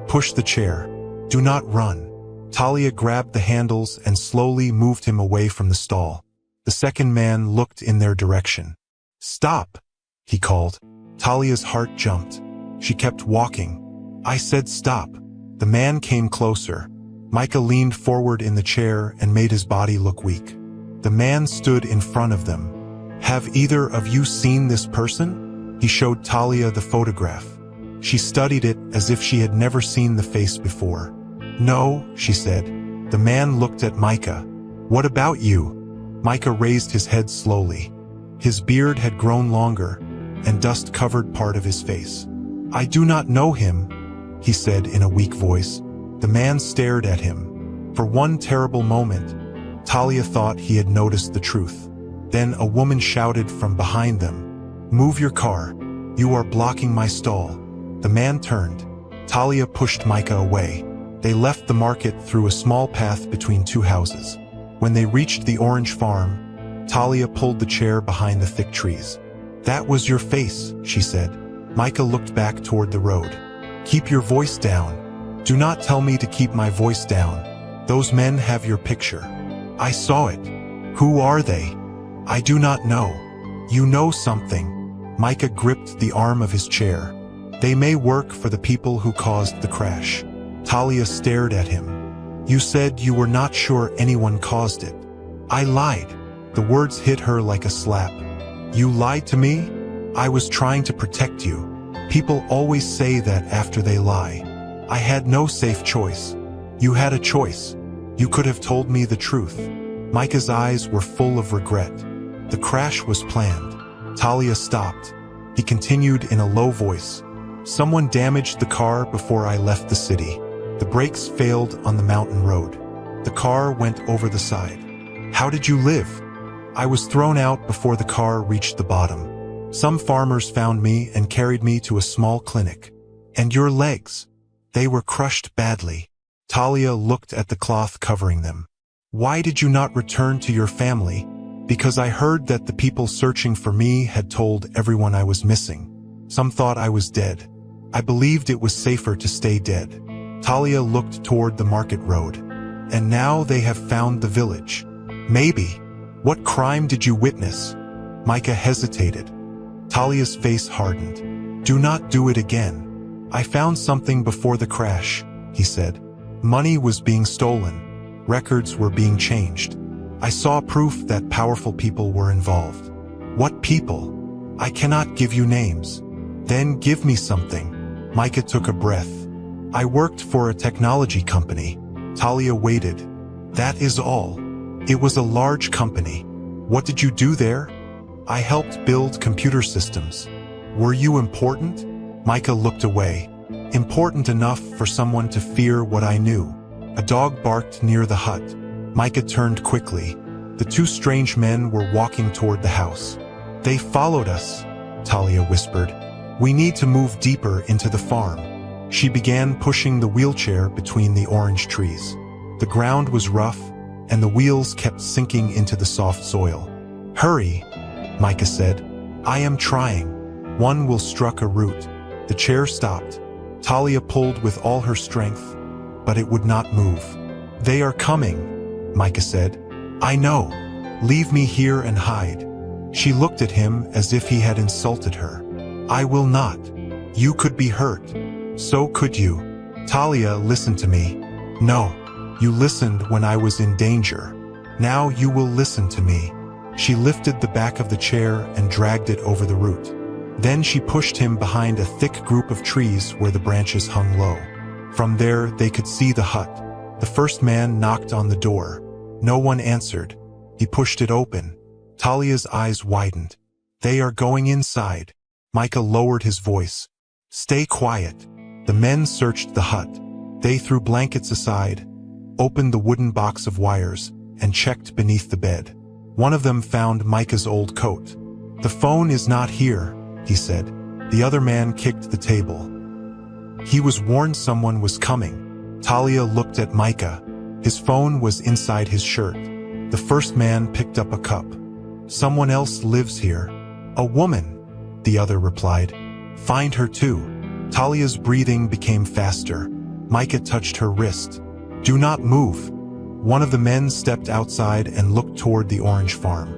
"Push the chair. Do not run." Talia grabbed the handles and slowly moved him away from the stall. The second man looked in their direction. "Stop," he called. Talia's heart jumped. She kept walking. "I said stop." The man came closer. Micah leaned forward in the chair and made his body look weak. The man stood in front of them. "Have either of you seen this person?" He showed Talia the photograph. She studied it as if she had never seen the face before. "No," she said. The man looked at Micah. "What about you?" Micah raised his head slowly. His beard had grown longer, and dust covered part of his face. "I do not know him," he said in a weak voice. The man stared at him. For one terrible moment, Talia thought he had noticed the truth. Then a woman shouted from behind them, "Move your car. You are blocking my stall." The man turned. Talia pushed Micah away. They left the market through a small path between two houses. When they reached the orange farm, Talia pulled the chair behind the thick trees. "That was your face," she said. Micah looked back toward the road. "Keep your voice down." "Do not tell me to keep my voice down. Those men have your picture." "I saw it." "Who are they?" "I do not know." "You know something." Micah gripped the arm of his chair. "They may work for the people who caused the crash." Talia stared at him. "You said you were not sure anyone caused it." "I lied." The words hit her like a slap. "You lied to me?" "I was trying to protect you. People always say that after they lie." "I had no safe choice." "You had a choice. You could have told me the truth." Micah's eyes were full of regret. "The crash was planned." Talia stopped. He continued in a low voice. "Someone damaged the car before I left the city. The brakes failed on the mountain road. The car went over the side." "How did you live?" "I was thrown out before the car reached the bottom. Some farmers found me and carried me to a small clinic." "And your legs?" "They were crushed badly." Talia looked at the cloth covering them. "Why did you not return to your family?" "Because I heard that the people searching for me had told everyone I was missing. Some thought I was dead. I believed it was safer to stay dead." Talia looked toward the market road. "And now they have found the village." "Maybe." "What crime did you witness?" Micah hesitated. Talia's face hardened. "Do not do it again." "I found something before the crash," he said. "Money was being stolen. Records were being changed. I saw proof that powerful people were involved." "What people?" "I cannot give you names." "Then give me something." Micah took a breath. "I worked for a technology company." Talia waited. "That is all." "It was a large company." "What did you do there?" "I helped build computer systems." "Were you important?" Micah looked away. "Important enough for someone to fear what I knew." A dog barked near the hut. Micah turned quickly. The two strange men were walking toward the house. "They followed us," Talia whispered. "We need to move deeper into the farm." She began pushing the wheelchair between the orange trees. The ground was rough, and the wheels kept sinking into the soft soil. "Hurry," Micah said. "I am trying." One will struck a root. The chair stopped. Talia pulled with all her strength, but it would not move. "They are coming," Micah said. "I know. Leave me here and hide." She looked at him as if he had insulted her. "I will not. You could be hurt. So could you." "Talia, listen to me." "No. You listened when I was in danger. Now you will listen to me." She lifted the back of the chair and dragged it over the root. Then she pushed him behind a thick group of trees where the branches hung low. From there, they could see the hut. The first man knocked on the door. No one answered. He pushed it open. Talia's eyes widened. "They are going inside." Micah lowered his voice. "Stay quiet." The men searched the hut. They threw blankets aside, opened the wooden box of wires, and checked beneath the bed. One of them found Micah's old coat. "The phone is not here," he said. The other man kicked the table. "He was warned someone was coming." Talia looked at Micah. His phone was inside his shirt. The first man picked up a cup. "Someone else lives here." "A woman," the other replied. "Find her too." Talia's breathing became faster. Micah touched her wrist. "Do not move." One of the men stepped outside and looked toward the orange farm.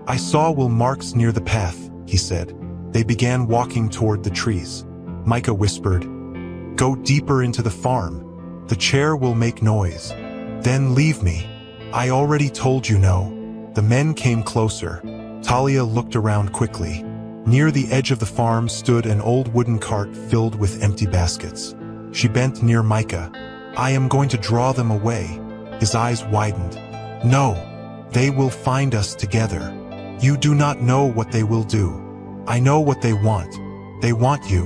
"I saw wool marks near the path," he said. They began walking toward the trees. Micah whispered, "Go deeper into the farm. The chair will make noise. Then leave me." "I already told you no." The men came closer. Talia looked around quickly. Near the edge of the farm stood an old wooden cart filled with empty baskets. She bent near Micah. "I am going to draw them away." His eyes widened. "No, they will find us together. You do not know what they will do. I know what they want. They want you."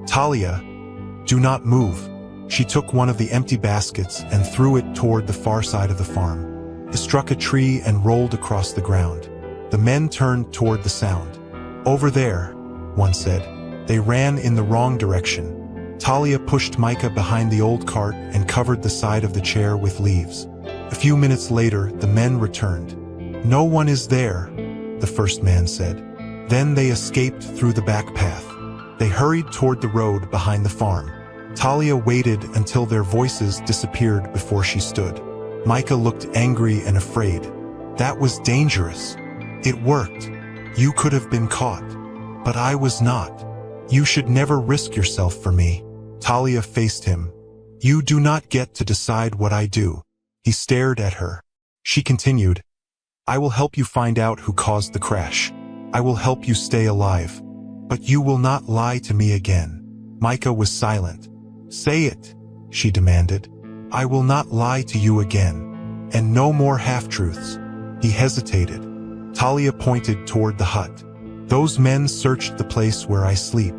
"Talia, do not move." She took one of the empty baskets and threw it toward the far side of the farm. It struck a tree and rolled across the ground. The men turned toward the sound. "Over there," one said. They ran in the wrong direction. Talia pushed Micah behind the old cart and covered the side of the chair with leaves. A few minutes later, the men returned. "No one is there," the first man said. Then they escaped through the back path. They hurried toward the road behind the farm. Talia waited until their voices disappeared before she stood. Micah looked angry and afraid. "That was dangerous. It worked. You could have been caught. But I was not. You should never risk yourself for me." Talia faced him. "You do not get to decide what I do." He stared at her. She continued, "I will help you find out who caused the crash. I will help you stay alive. But you will not lie to me again." Micah was silent. "Say it," she demanded. "I will not lie to you again. And no more half-truths." He hesitated. Talia pointed toward the hut. "Those men searched the place where I sleep.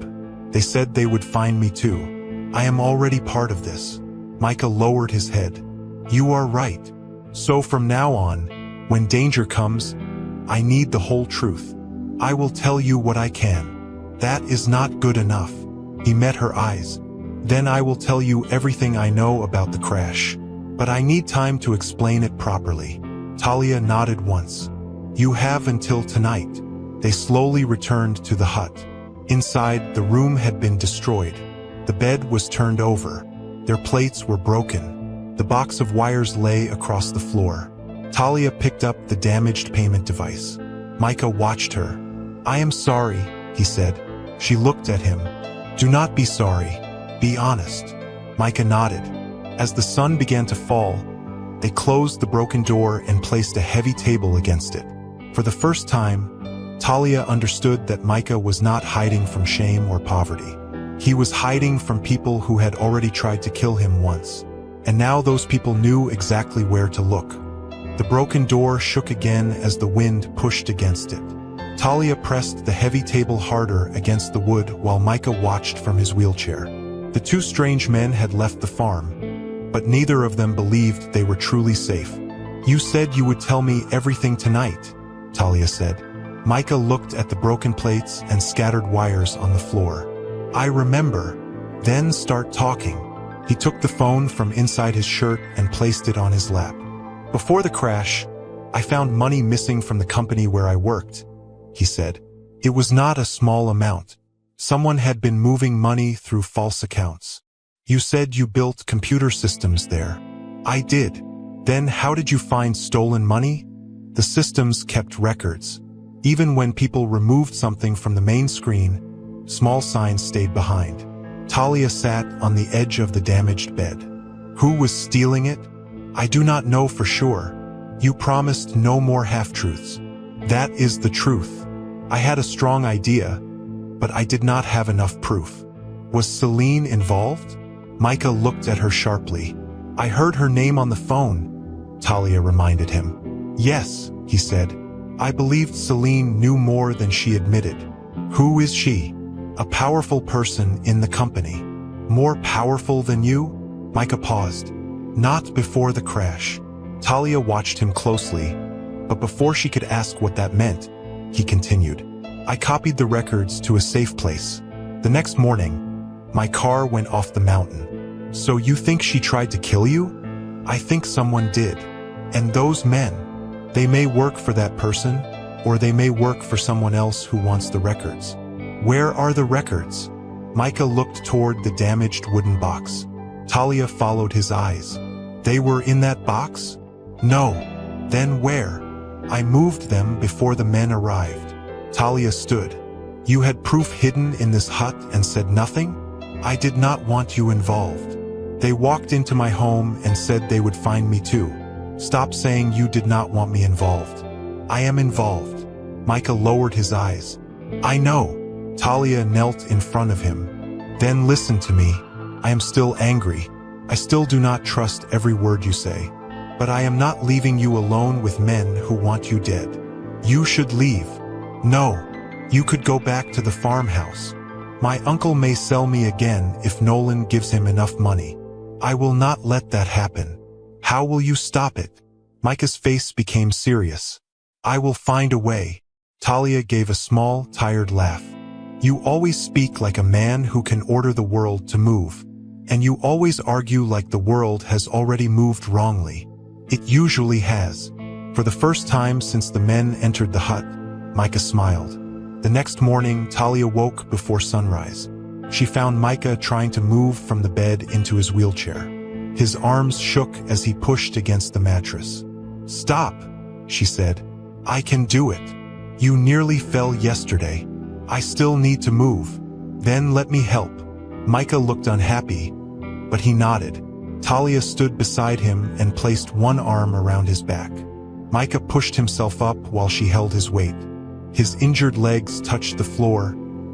They said they would find me too. I am already part of this." Micah lowered his head. "You are right. So from now on, when danger comes, I need the whole truth. I will tell you what I can." "That is not good enough." He met her eyes. "Then I will tell you everything I know about the crash. But I need time to explain it properly." Talia nodded once. "You have until tonight." They slowly returned to the hut. Inside, the room had been destroyed. The bed was turned over. Their plates were broken. The box of wires lay across the floor. Talia picked up the damaged payment device. Micah watched her. "I am sorry," he said. She looked at him. "Do not be sorry. Be honest." Micah nodded. As the sun began to fall, they closed the broken door and placed a heavy table against it. For the first time, Talia understood that Micah was not hiding from shame or poverty. He was hiding from people who had already tried to kill him once. And now those people knew exactly where to look. The broken door shook again as the wind pushed against it. Talia pressed the heavy table harder against the wood while Micah watched from his wheelchair. The two strange men had left the farm, but neither of them believed they were truly safe. "You said you would tell me everything tonight," Talia said. Micah looked at the broken plates and scattered wires on the floor. "I remember. Then start talking." He took the phone from inside his shirt and placed it on his lap. "Before the crash, I found money missing from the company where I worked," he said. "It was not a small amount. Someone had been moving money through false accounts. You said you built computer systems there." "I did." "Then how did you find stolen money?" "The systems kept records. Even when people removed something from the main screen, small signs stayed behind." Talia sat on the edge of the damaged bed. "Who was stealing it?" "I do not know for sure. You promised no more half-truths." "That is the truth. I had a strong idea, but I did not have enough proof." "Was Celine involved?" Micah looked at her sharply. I heard her name on the phone, Talia reminded him. Yes, he said. I believed Celine knew more than she admitted. Who is she? A powerful person in the company. More powerful than you? Micah paused. Not before the crash. Talia watched him closely, but before she could ask what that meant, he continued. I copied the records to a safe place. The next morning, my car went off the mountain. So you think she tried to kill you? I think someone did. And those men, they may work for that person, or they may work for someone else who wants the records. Where are the records? Micah looked toward the damaged wooden box. Talia followed his eyes. They were in that box? No. Then where? I moved them before the men arrived. Talia stood. You had proof hidden in this hut and said nothing? I did not want you involved. They walked into my home and said they would find me too. Stop saying you did not want me involved. I am involved. Micah lowered his eyes. I know. Talia knelt in front of him. Then listen to me. I am still angry. I still do not trust every word you say. But I am not leaving you alone with men who want you dead. You should leave. No. You could go back to the farmhouse. My uncle may sell me again if Nolan gives him enough money. I will not let that happen. How will you stop it? Micah's face became serious. I will find a way. Talia gave a small, tired laugh. You always speak like a man who can order the world to move. And you always argue like the world has already moved wrongly. It usually has. For the first time since the men entered the hut, Micah smiled. The next morning, Talia woke before sunrise. She found Micah trying to move from the bed into his wheelchair. His arms shook as he pushed against the mattress. Stop, she said. I can do it. You nearly fell yesterday. I still need to move. Then let me help. Micah looked unhappy, but he nodded. Talia stood beside him and placed one arm around his back. Micah pushed himself up while she held his weight. His injured legs touched the floor,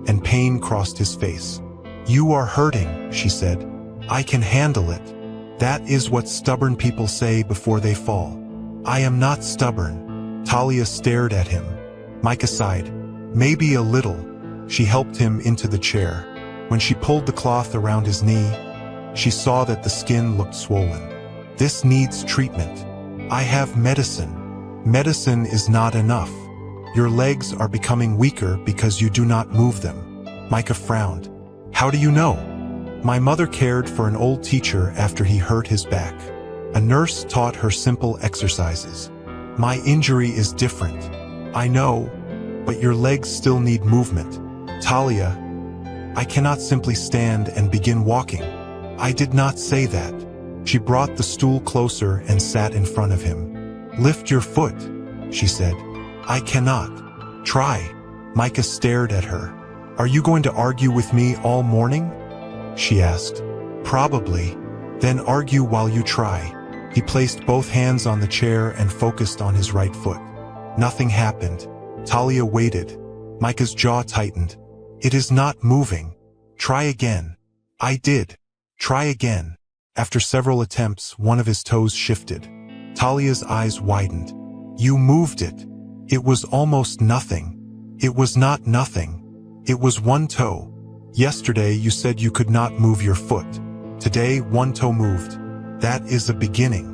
and pain crossed his face. You are hurting, she said. I can handle it. That is what stubborn people say before they fall. I am not stubborn. Talia stared at him. Micah sighed. Maybe a little. She helped him into the chair. When she pulled the cloth around his knee, she saw that the skin looked swollen. This needs treatment. I have medicine. Medicine is not enough. Your legs are becoming weaker because you do not move them. Micah frowned. How do you know? My mother cared for an old teacher after he hurt his back. A nurse taught her simple exercises. My injury is different. I know, but your legs still need movement. Talia, I cannot simply stand and begin walking. I did not say that. She brought the stool closer and sat in front of him. Lift your foot, she said. I cannot. Try. Micah stared at her. Are you going to argue with me all morning? She asked. Probably. Then argue while you try. He placed both hands on the chair and focused on his right foot. Nothing happened. Talia waited. Micah's jaw tightened. It is not moving. Try again. I did. Try again. After several attempts, one of his toes shifted. Talia's eyes widened. You moved it. It was almost nothing. It was not nothing. It was one toe. Yesterday you said you could not move your foot. Today one toe moved. That is a beginning.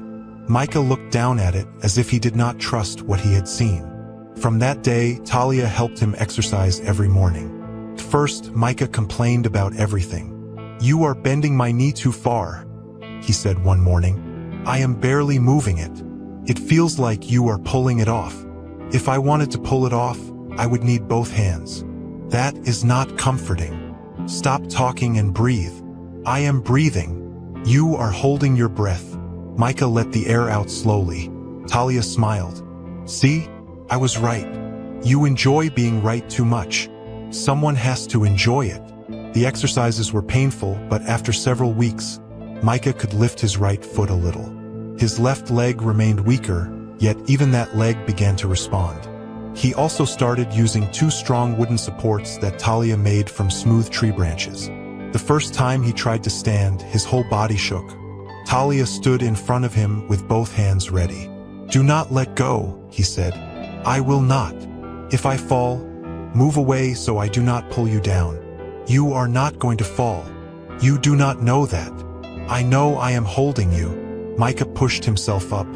Micah looked down at it as if he did not trust what he had seen. From that day, Talia helped him exercise every morning. At first, Micah complained about everything. You are bending my knee too far, he said one morning. I am barely moving it. It feels like you are pulling it off. If I wanted to pull it off, I would need both hands. That is not comforting. Stop talking and breathe. I am breathing. You are holding your breath. Micah let the air out slowly. Talia smiled. See? I was right. You enjoy being right too much. Someone has to enjoy it. The exercises were painful, but after several weeks, Micah could lift his right foot a little. His left leg remained weaker, yet even that leg began to respond. He also started using two strong wooden supports that Talia made from smooth tree branches. The first time he tried to stand, his whole body shook. Talia stood in front of him with both hands ready. "Do not let go," he said. "I will not. If I fall, move away so I do not pull you down. You are not going to fall. You do not know that. I know I am holding you." Micah pushed himself up.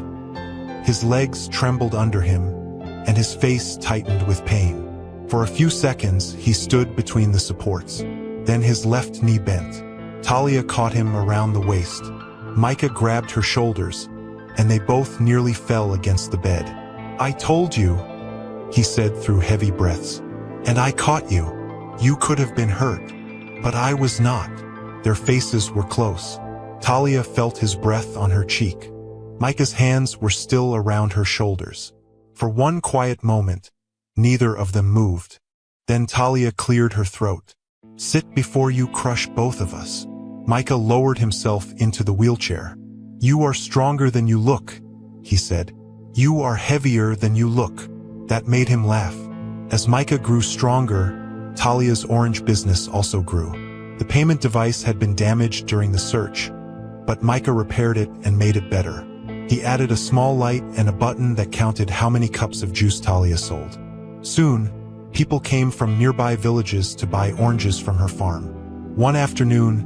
His legs trembled under him, and his face tightened with pain. For a few seconds, he stood between the supports. Then his left knee bent. Talia caught him around the waist. Micah grabbed her shoulders, and they both nearly fell against the bed. "I told you," he said through heavy breaths. "And I caught you. You could have been hurt. But I was not." Their faces were close. Talia felt his breath on her cheek. Micah's hands were still around her shoulders. For one quiet moment, neither of them moved. Then Talia cleared her throat. "Sit before you crush both of us." Micah lowered himself into the wheelchair. "You are stronger than you look," he said. "You are heavier than you look." That made him laugh. As Micah grew stronger, Talia's orange business also grew. The payment device had been damaged during the search, but Micah repaired it and made it better. He added a small light and a button that counted how many cups of juice Talia sold. Soon, people came from nearby villages to buy oranges from her farm. One afternoon,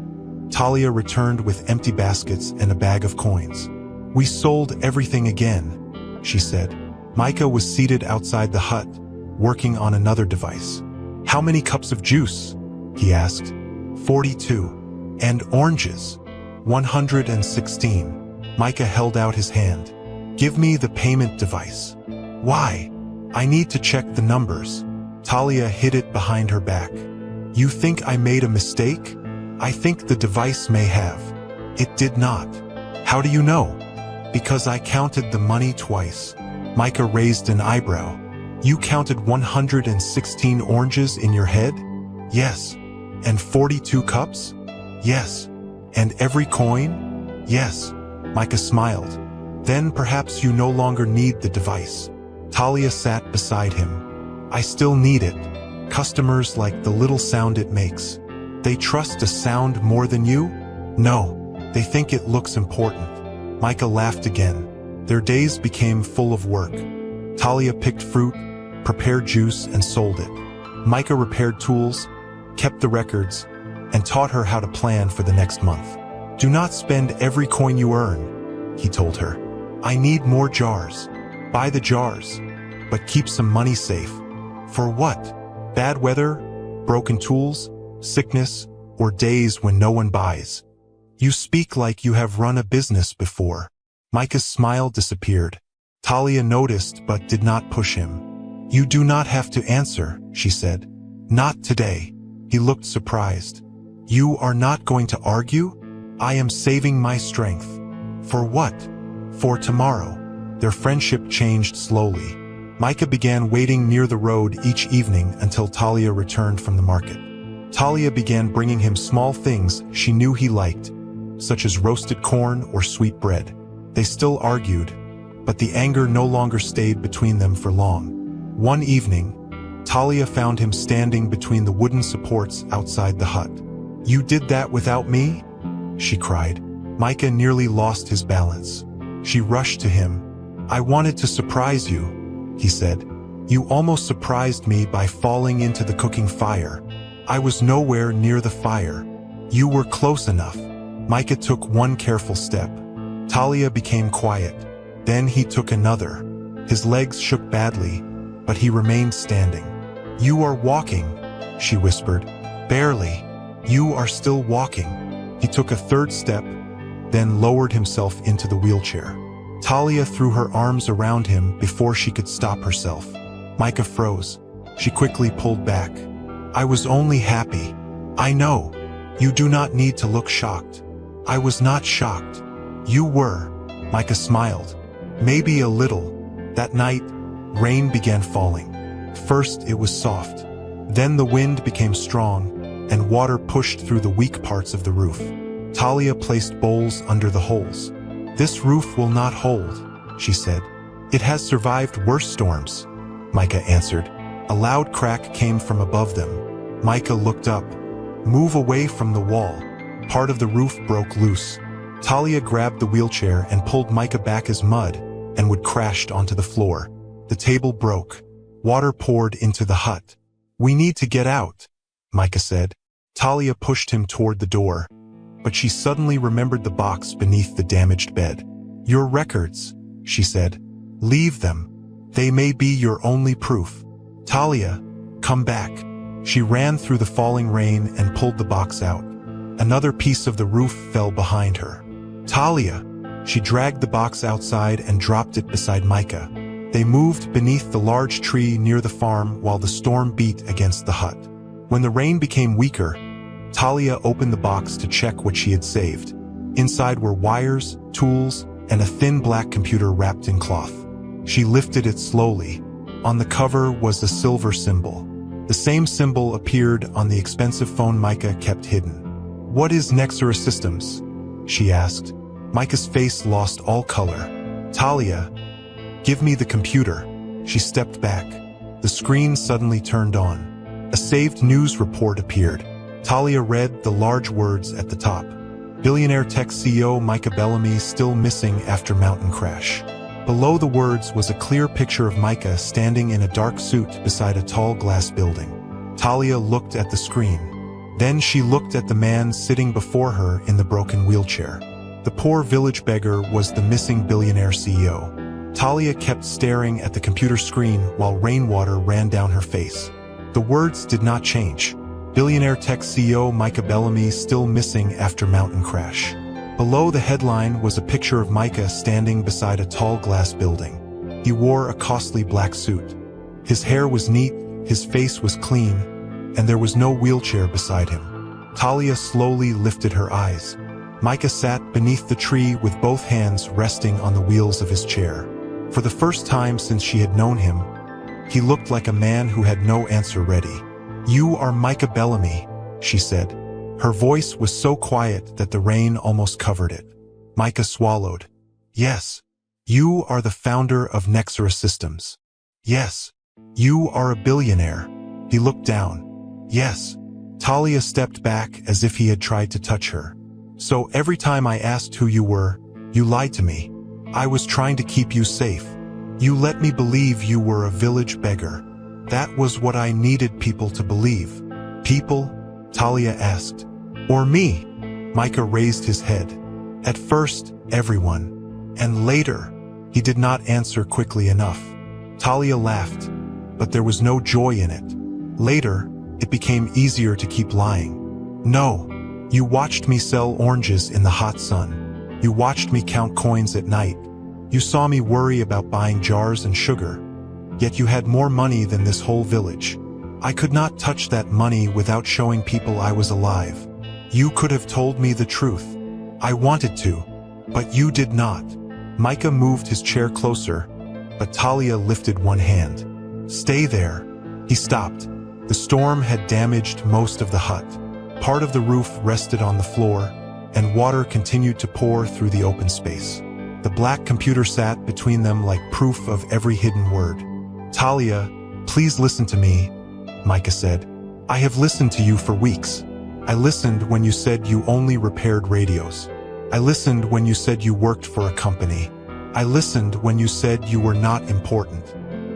Talia returned with empty baskets and a bag of coins. "We sold everything again," she said. Micah was seated outside the hut, working on another device. "How many cups of juice?" he asked. 42. "And oranges?" 116. Micah held out his hand. "Give me the payment device." "Why?" "I need to check the numbers." Talia hid it behind her back. "You think I made a mistake?" "I think the device may have." "It did not." "How do you know?" "Because I counted the money twice." Micah raised an eyebrow. "You counted 116 oranges in your head?" "Yes." "And 42 cups?" "Yes." "And every coin?" "Yes." Micah smiled. "Then perhaps you no longer need the device." Talia sat beside him. "I still need it. Customers like the little sound it makes." "They trust a sound more than you?" "No. They think it looks important." Micah laughed again. Their days became full of work. Talia picked fruit, prepared juice, and sold it. Micah repaired tools, kept the records, and taught her how to plan for the next month. "Do not spend every coin you earn," he told her. "I need more jars. Buy the jars, but keep some money safe." "For what? Bad weather, broken tools, sickness, or days when no one buys?" "You speak like you have run a business before." Micah's smile disappeared. Talia noticed but did not push him. "You do not have to answer," she said. "Not today." He looked surprised. "You are not going to argue?" "I am saving my strength." "For what?" "For tomorrow." Their friendship changed slowly. Micah began waiting near the road each evening until Talia returned from the market. Talia began bringing him small things she knew he liked, such as roasted corn or sweet bread. They still argued, but the anger no longer stayed between them for long. One evening, Talia found him standing between the wooden supports outside the hut. "You did that without me?" she cried. Micah nearly lost his balance. She rushed to him. "I wanted to surprise you," he said. "You almost surprised me by falling into the cooking fire." "I was nowhere near the fire." "You were close enough." Micah took one careful step. Talia became quiet. Then he took another. His legs shook badly, but he remained standing. "You are walking," she whispered. "Barely." "You are still walking." He took a third step, then lowered himself into the wheelchair. Talia threw her arms around him before she could stop herself. Micah froze. She quickly pulled back. "I was only happy." "I know. You do not need to look shocked." "I was not shocked." "You were." Micah smiled. "Maybe a little." That night, rain began falling. First it was soft. Then the wind became strong, and water pushed through the weak parts of the roof. Talia placed bowls under the holes. "This roof will not hold," she said. "It has survived worse storms," Micah answered. A loud crack came from above them. Micah looked up. Move away from the wall. Part of the roof broke loose. Talia grabbed the wheelchair and pulled Micah back as mud and would crashed onto the floor. The table broke. Water poured into the hut. "We need to get out," Micah said. Talia pushed him toward the door, but she suddenly remembered the box beneath the damaged bed. "Your records," she said. "Leave them. They may be your only proof." "Talia, come back." She ran through the falling rain and pulled the box out. Another piece of the roof fell behind her. "Talia!" She dragged the box outside and dropped it beside Micah. They moved beneath the large tree near the farm while the storm beat against the hut. When the rain became weaker, Talia opened the box to check what she had saved. Inside were wires, tools, and a thin black computer wrapped in cloth. She lifted it slowly. On the cover was a silver symbol. The same symbol appeared on the expensive phone Micah kept hidden. "What is Nexera Systems?" she asked. Micah's face lost all color. "Talia, give me the computer." She stepped back. The screen suddenly turned on. A saved news report appeared. Talia read the large words at the top. "Billionaire tech CEO Micah Bellamy still missing after mountain crash." Below the words was a clear picture of Micah standing in a dark suit beside a tall glass building. Talia looked at the screen. Then she looked at the man sitting before her in the broken wheelchair. The poor village beggar was the missing billionaire CEO. Talia kept staring at the computer screen while rainwater ran down her face. The words did not change. "Billionaire tech CEO Micah Bellamy still missing after mountain crash." Below the headline was a picture of Micah standing beside a tall glass building. He wore a costly black suit. His hair was neat, his face was clean, and there was no wheelchair beside him. Talia slowly lifted her eyes. Micah sat beneath the tree with both hands resting on the wheels of his chair. For the first time since she had known him, he looked like a man who had no answer ready. "You are Micah Bellamy," she said. Her voice was so quiet that the rain almost covered it. Micah swallowed. "Yes. You are the founder of Nexera Systems." "Yes. You are a billionaire." He looked down. "Yes." Talia stepped back as if he had tried to touch her. "So every time I asked who you were, you lied to me. I was trying to keep you safe. You let me believe you were a village beggar. That was what I needed people to believe." "People?" Talia asked. "Or me?" Micah raised his head. "At first, everyone. And later." He did not answer quickly enough. Talia laughed, but there was no joy in it. Later, it became easier to keep lying. "No. You watched me sell oranges in the hot sun. You watched me count coins at night. You saw me worry about buying jars and sugar. Yet you had more money than this whole village. I could not touch that money without showing people I was alive. You could have told me the truth. I wanted to, but you did not." Micah moved his chair closer, but Talia lifted one hand. "Stay there." He stopped. The storm had damaged most of the hut. Part of the roof rested on the floor, and water continued to pour through the open space. The black computer sat between them like proof of every hidden word. "Talia, please listen to me," Micah said. "I have listened to you for weeks. I listened when you said you only repaired radios. I listened when you said you worked for a company. I listened when you said you were not important.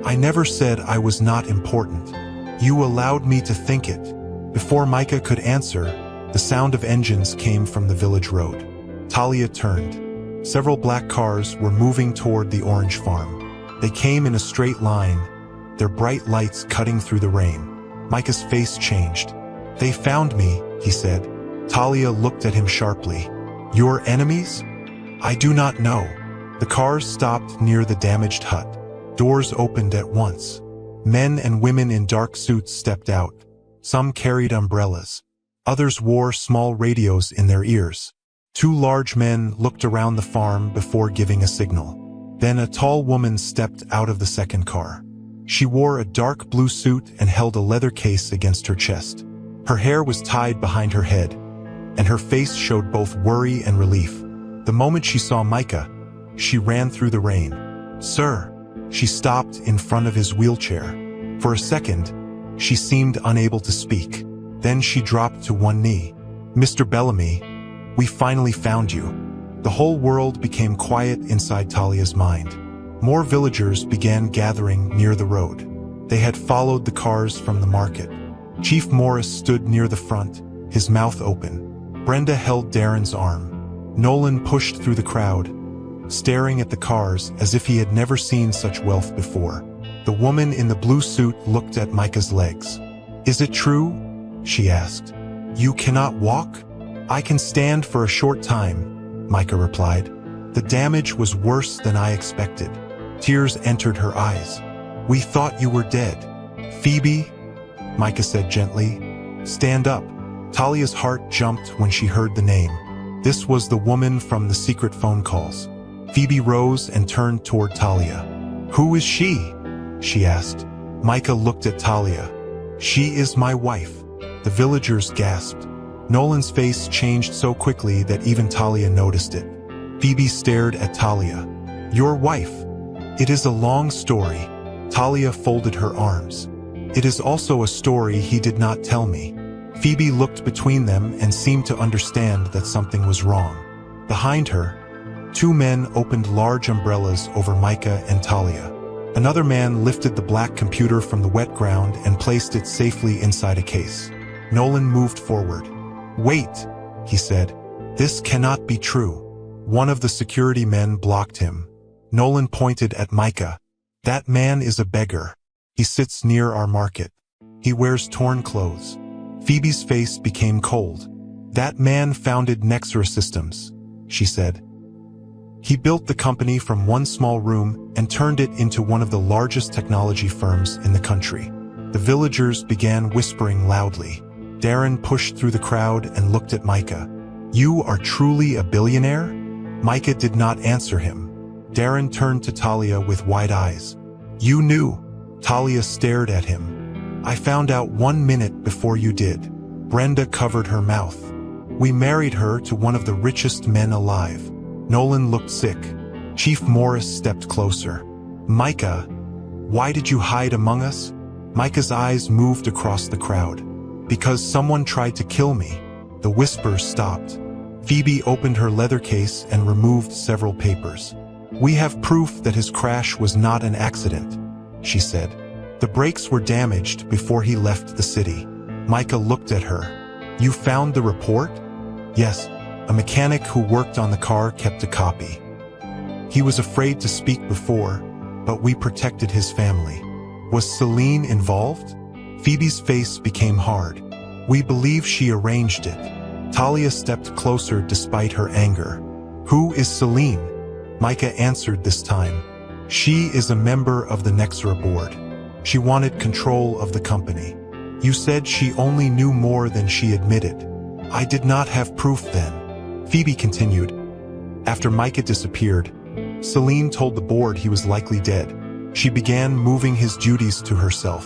I never said I was not important. You allowed me to think it." Before Micah could answer, the sound of engines came from the village road. Talia turned. Several black cars were moving toward the orange farm. They came in a straight line, their bright lights cutting through the rain. Micah's face changed. "They found me," he said. Talia looked at him sharply. "Your enemies?" "I do not know." The cars stopped near the damaged hut. Doors opened at once. Men and women in dark suits stepped out. Some carried umbrellas. Others wore small radios in their ears. Two large men looked around the farm before giving a signal. Then a tall woman stepped out of the second car. She wore a dark blue suit and held a leather case against her chest. Her hair was tied behind her head, and her face showed both worry and relief. The moment she saw Micah, she ran through the rain. "Sir." She stopped in front of his wheelchair. For a second, she seemed unable to speak. Then she dropped to one knee. "Mr. Bellamy, we finally found you." The whole world became quiet inside Talia's mind. More villagers began gathering near the road. They had followed the cars from the market. Chief Morris stood near the front, his mouth open. Brenda held Darren's arm. Nolan pushed through the crowd, staring at the cars as if he had never seen such wealth before. The woman in the blue suit looked at Micah's legs. "Is it true?" she asked. "You cannot walk?" "I can stand for a short time," Micah replied. "The damage was worse than I expected." Tears entered her eyes. "We thought you were dead." "Phoebe," Micah said gently, "stand up." Talia's heart jumped when she heard the name. This was the woman from the secret phone calls. Phoebe rose and turned toward Talia. "Who is she?" she asked. Micah looked at Talia. "She is my wife." The villagers gasped. Nolan's face changed so quickly that even Talia noticed it. Phoebe stared at Talia. "Your wife? It is a long story." Talia folded her arms. "It is also a story he did not tell me." Phoebe looked between them and seemed to understand that something was wrong. Behind her, two men opened large umbrellas over Micah and Talia. Another man lifted the black computer from the wet ground and placed it safely inside a case. Nolan moved forward. "Wait," he said. "This cannot be true." One of the security men blocked him. Nolan pointed at Micah. "That man is a beggar. He sits near our market. He wears torn clothes." Phoebe's face became cold. "That man founded Nexera Systems," she said. "He built the company from one small room and turned it into one of the largest technology firms in the country." The villagers began whispering loudly. Darren pushed through the crowd and looked at Micah. "You are truly a billionaire?" Micah did not answer him. Darren turned to Talia with wide eyes. "You knew?" Talia stared at him. "I found out 1 minute before you did." Brenda covered her mouth. "We married her to one of the richest men alive." Nolan looked sick. Chief Morris stepped closer. "Micah, why did you hide among us?" Micah's eyes moved across the crowd. "Because someone tried to kill me." The whispers stopped. Phoebe opened her leather case and removed several papers. "We have proof that his crash was not an accident," she said. "The brakes were damaged before he left the city." Micah looked at her. "You found the report?" "Yes, a mechanic who worked on the car kept a copy. He was afraid to speak before, but we protected his family." "Was Celine involved?" Phoebe's face became hard. "We believe she arranged it." Talia stepped closer despite her anger. "Who is Celine?" Micah answered this time. "She is a member of the Nexera board. She wanted control of the company. You said she only knew more than she admitted. I did not have proof then." Phoebe continued. After Micah disappeared, Celine told the board he was likely dead. She began moving his duties to herself.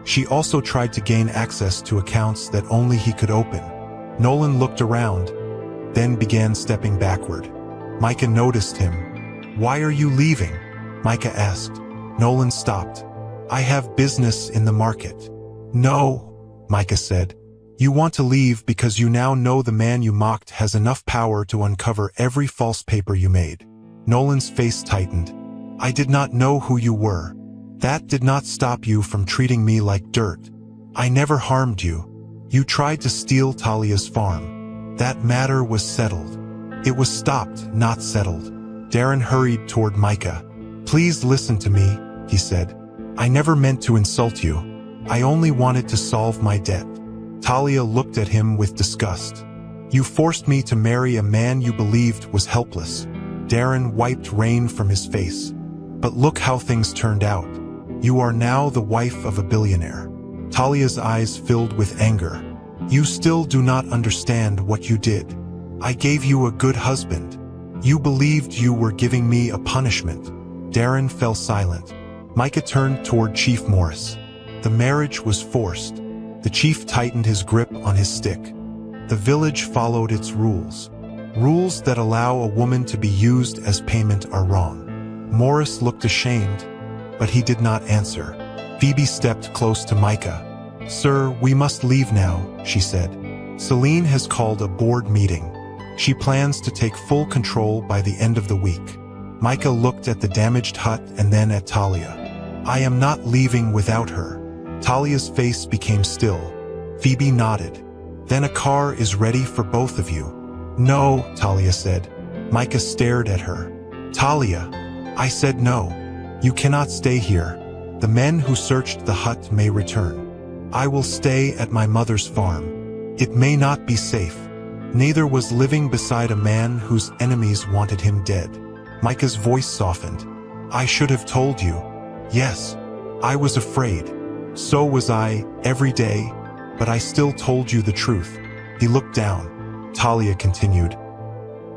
She also tried to gain access to accounts that only he could open. Nolan looked around, then began stepping backward. Micah noticed him. "Why are you leaving?" Micah asked. Nolan stopped. "I have business in the market." "No," Micah said. "You want to leave because you now know the man you mocked has enough power to uncover every false paper you made." Nolan's face tightened. "I did not know who you were. That did not stop you from treating me like dirt. I never harmed you. You tried to steal Talia's farm. That matter was settled." "It was stopped, not settled." Darren hurried toward Micah. "Please listen to me," he said. "I never meant to insult you. I only wanted to solve my debt." Talia looked at him with disgust. "You forced me to marry a man you believed was helpless." Darren wiped rain from his face. "But look how things turned out. You are now the wife of a billionaire." Talia's eyes filled with anger. "You still do not understand what you did. I gave you a good husband. You believed you were giving me a punishment." Darren fell silent. Micah turned toward Chief Morris. The marriage was forced. The chief tightened his grip on his stick. The village followed its rules. Rules that allow a woman to be used as payment are wrong. Morris looked ashamed, but he did not answer. Phoebe stepped close to Micah. "Sir, we must leave now," she said. "Celine has called a board meeting. She plans to take full control by the end of the week." Micah looked at the damaged hut and then at Talia. "I am not leaving without her." Talia's face became still. Phoebe nodded. "Then a car is ready for both of you." "No," Talia said. Micah stared at her. "Talia, I said no. You cannot stay here. The men who searched the hut may return. I will stay at my mother's farm. It may not be safe. Neither was living beside a man whose enemies wanted him dead." Micah's voice softened. "I should have told you. Yes, I was afraid. So was I, every day, but I still told you the truth." He looked down. Talia continued.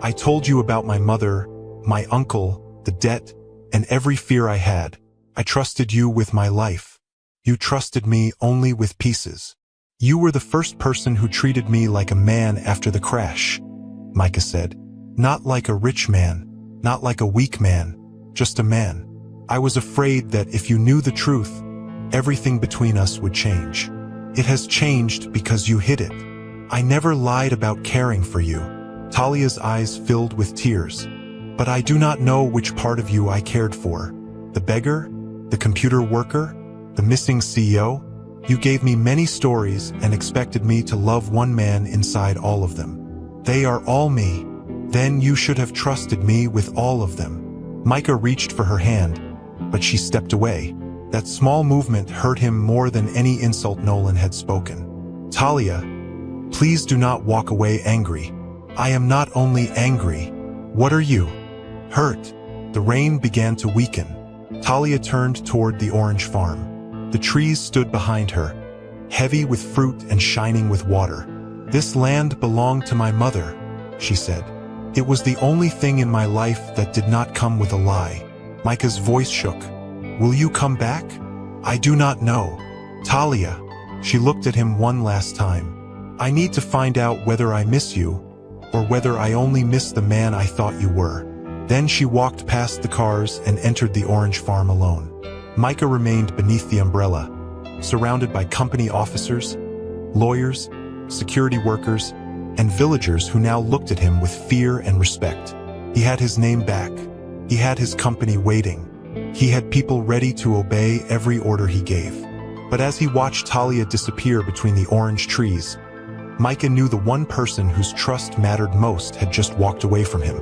"I told you about my mother, my uncle, the debt, and every fear I had. I trusted you with my life. You trusted me only with pieces. You were the first person who treated me like a man after the crash," Micah said. "Not like a rich man, not like a weak man, just a man. I was afraid that if you knew the truth, everything between us would change. It has changed because you hid it. I never lied about caring for you." Talia's eyes filled with tears. "But I do not know which part of you I cared for. The beggar? The computer worker? The missing CEO? You gave me many stories and expected me to love one man inside all of them. They are all me. Then you should have trusted me with all of them." Micah reached for her hand, but she stepped away. That small movement hurt him more than any insult Nolan had spoken. "Talia, please do not walk away angry. I am not only angry. What are you?" "Hurt." The rain began to weaken. Talia turned toward the orange farm. The trees stood behind her, heavy with fruit and shining with water. "This land belonged to my mother," she said. "It was the only thing in my life that did not come with a lie." Micah's voice shook. "Will you come back?" "I do not know." "Talia." She looked at him one last time. "I need to find out whether I miss you, or whether I only miss the man I thought you were." Then she walked past the cars and entered the orange farm alone. Micah remained beneath the umbrella, surrounded by company officers, lawyers, security workers, and villagers who now looked at him with fear and respect. He had his name back. He had his company waiting. He had people ready to obey every order he gave. But as he watched Talia disappear between the orange trees, Micah knew the one person whose trust mattered most had just walked away from him.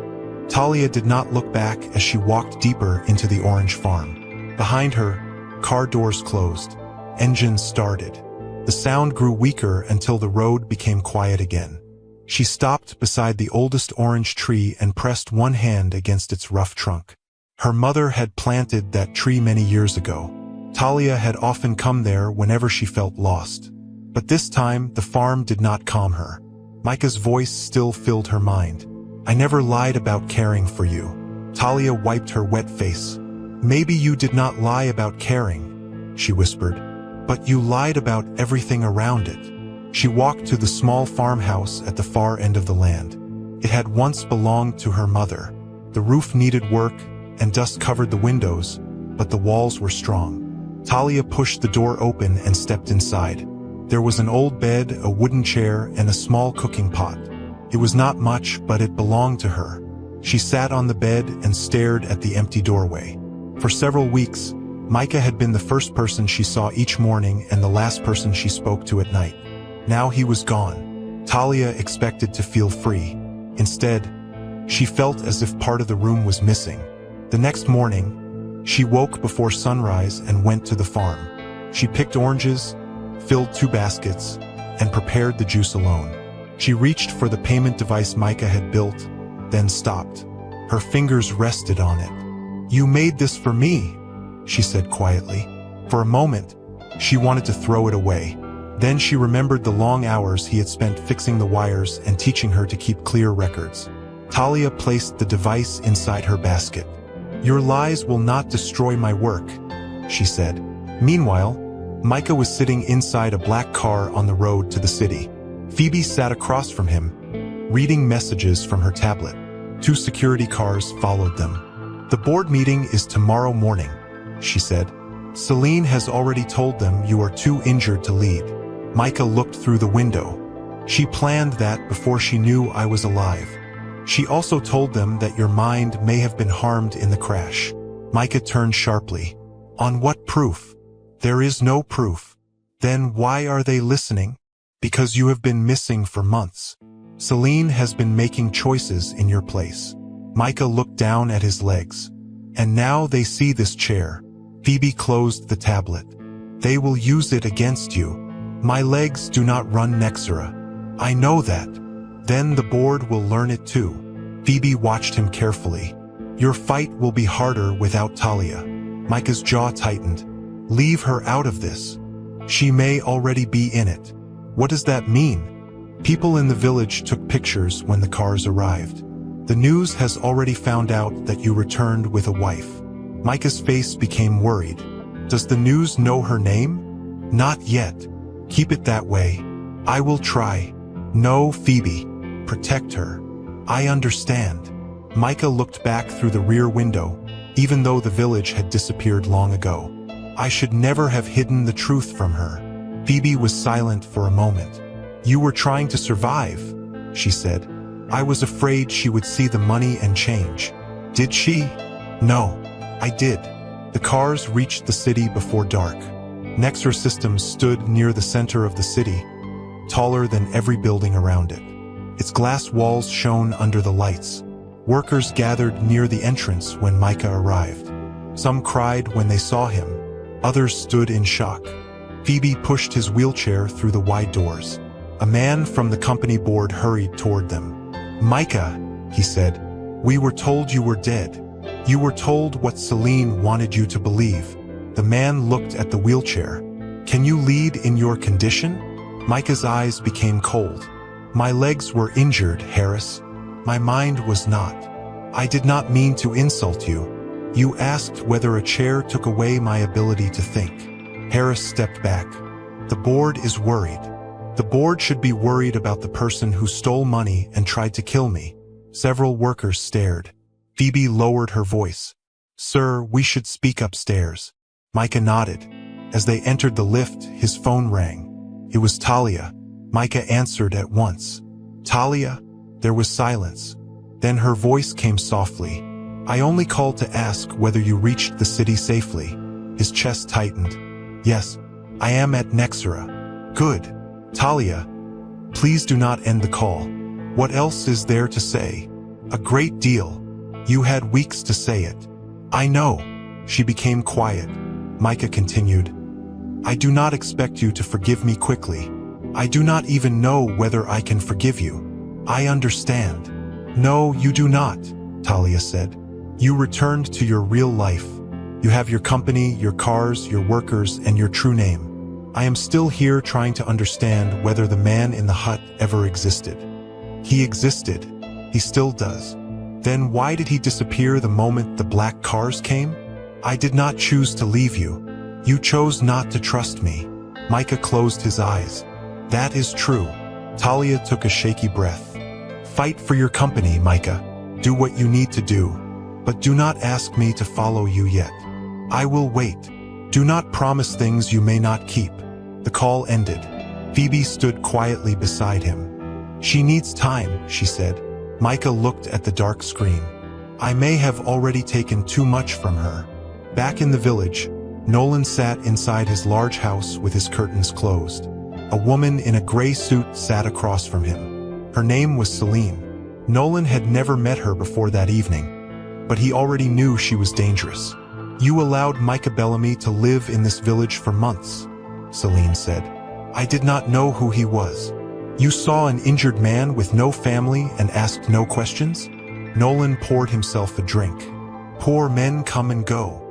Talia did not look back as she walked deeper into the orange farm. Behind her, car doors closed. Engines started. The sound grew weaker until the road became quiet again. She stopped beside the oldest orange tree and pressed one hand against its rough trunk. Her mother had planted that tree many years ago. Talia had often come there whenever she felt lost. But this time, the farm did not calm her. Micah's voice still filled her mind. "I never lied about caring for you." Talia wiped her wet face. "Maybe you did not lie about caring," she whispered, "but you lied about everything around it." She walked to the small farmhouse at the far end of the land. It had once belonged to her mother. The roof needed work, and dust covered the windows, but the walls were strong. Talia pushed the door open and stepped inside. There was an old bed, a wooden chair, and a small cooking pot. It was not much, but it belonged to her. She sat on the bed and stared at the empty doorway. For several weeks, Micah had been the first person she saw each morning and the last person she spoke to at night. Now he was gone. Talia expected to feel free. Instead, she felt as if part of the room was missing. The next morning, she woke before sunrise and went to the farm. She picked oranges, filled 2 baskets, and prepared the juice alone. She reached for the payment device Micah had built, then stopped. Her fingers rested on it. "You made this for me," she said quietly. For a moment, she wanted to throw it away. Then she remembered the long hours he had spent fixing the wires and teaching her to keep clear records. Talia placed the device inside her basket. "Your lies will not destroy my work," she said. Meanwhile, Micah was sitting inside a black car on the road to the city. Phoebe sat across from him, reading messages from her tablet. 2 security cars followed them. "The board meeting is tomorrow morning," she said. "Celine has already told them you are too injured to lead. Micah looked through the window. She planned that before she knew I was alive. She also told them that your mind may have been harmed in the crash. Micah turned sharply. On what proof? There is no proof. Then why are they listening? Because you have been missing for months. Celine has been making choices in your place. Micah looked down at his legs. And now they see this chair. Phoebe closed the tablet. They will use it against you. My legs do not run Nexera. I know that. Then the board will learn it too. Phoebe watched him carefully. Your fight will be harder without Talia. Micah's jaw tightened. Leave her out of this. She may already be in it. What does that mean? People in the village took pictures when the cars arrived. The news has already found out that you returned with a wife. Micah's face became worried. Does the news know her name? Not yet. Keep it that way. I will try. No, Phoebe. Protect her. I understand. Micah looked back through the rear window, even though the village had disappeared long ago. I should never have hidden the truth from her. Phoebe was silent for a moment. You were trying to survive, she said. I was afraid she would see the money and change. Did she? No, I did. The cars reached the city before dark. Nexer Systems stood near the center of the city, taller than every building around it. Its glass walls shone under the lights. Workers gathered near the entrance when Micah arrived. Some cried when they saw him. Others stood in shock. Phoebe pushed his wheelchair through the wide doors. A man from the company board hurried toward them. Micah, he said, we were told you were dead. You were told what Celine wanted you to believe. The man looked at the wheelchair. Can you lead in your condition? Micah's eyes became cold. My legs were injured, Harris. My mind was not. I did not mean to insult you. You asked whether a chair took away my ability to think. Harris stepped back. The board is worried. The board should be worried about the person who stole money and tried to kill me. Several workers stared. Phoebe lowered her voice. Sir, we should speak upstairs. Micah nodded. As they entered the lift, his phone rang. It was Talia. Micah answered at once. Talia? There was silence. Then her voice came softly. I only called to ask whether you reached the city safely. His chest tightened. Yes, I am at Nexera. Good. Talia, please do not end the call. What else is there to say? A great deal. You had weeks to say it. I know. She became quiet. Micah continued. I do not expect you to forgive me quickly. I do not even know whether I can forgive you. I understand. No, you do not, Talia said. You returned to your real life. You have your company, your cars, your workers, and your true name. I am still here trying to understand whether the man in the hut ever existed. He existed. He still does. Then why did he disappear the moment the black cars came? I did not choose to leave you. You chose not to trust me. Micah closed his eyes. That is true. Talia took a shaky breath. Fight for your company, Micah. Do what you need to do. But do not ask me to follow you yet. I will wait. Do not promise things you may not keep. The call ended. Phoebe stood quietly beside him. She needs time, she said. Micah looked at the dark screen. I may have already taken too much from her. Back in the village, Nolan sat inside his large house with his curtains closed. A woman in a gray suit sat across from him. Her name was Celine. Nolan had never met her before that evening, but he already knew she was dangerous. You allowed Micah Bellamy to live in this village for months, Celine said. I did not know who he was. You saw an injured man with no family and asked no questions? Nolan poured himself a drink. Poor men come and go.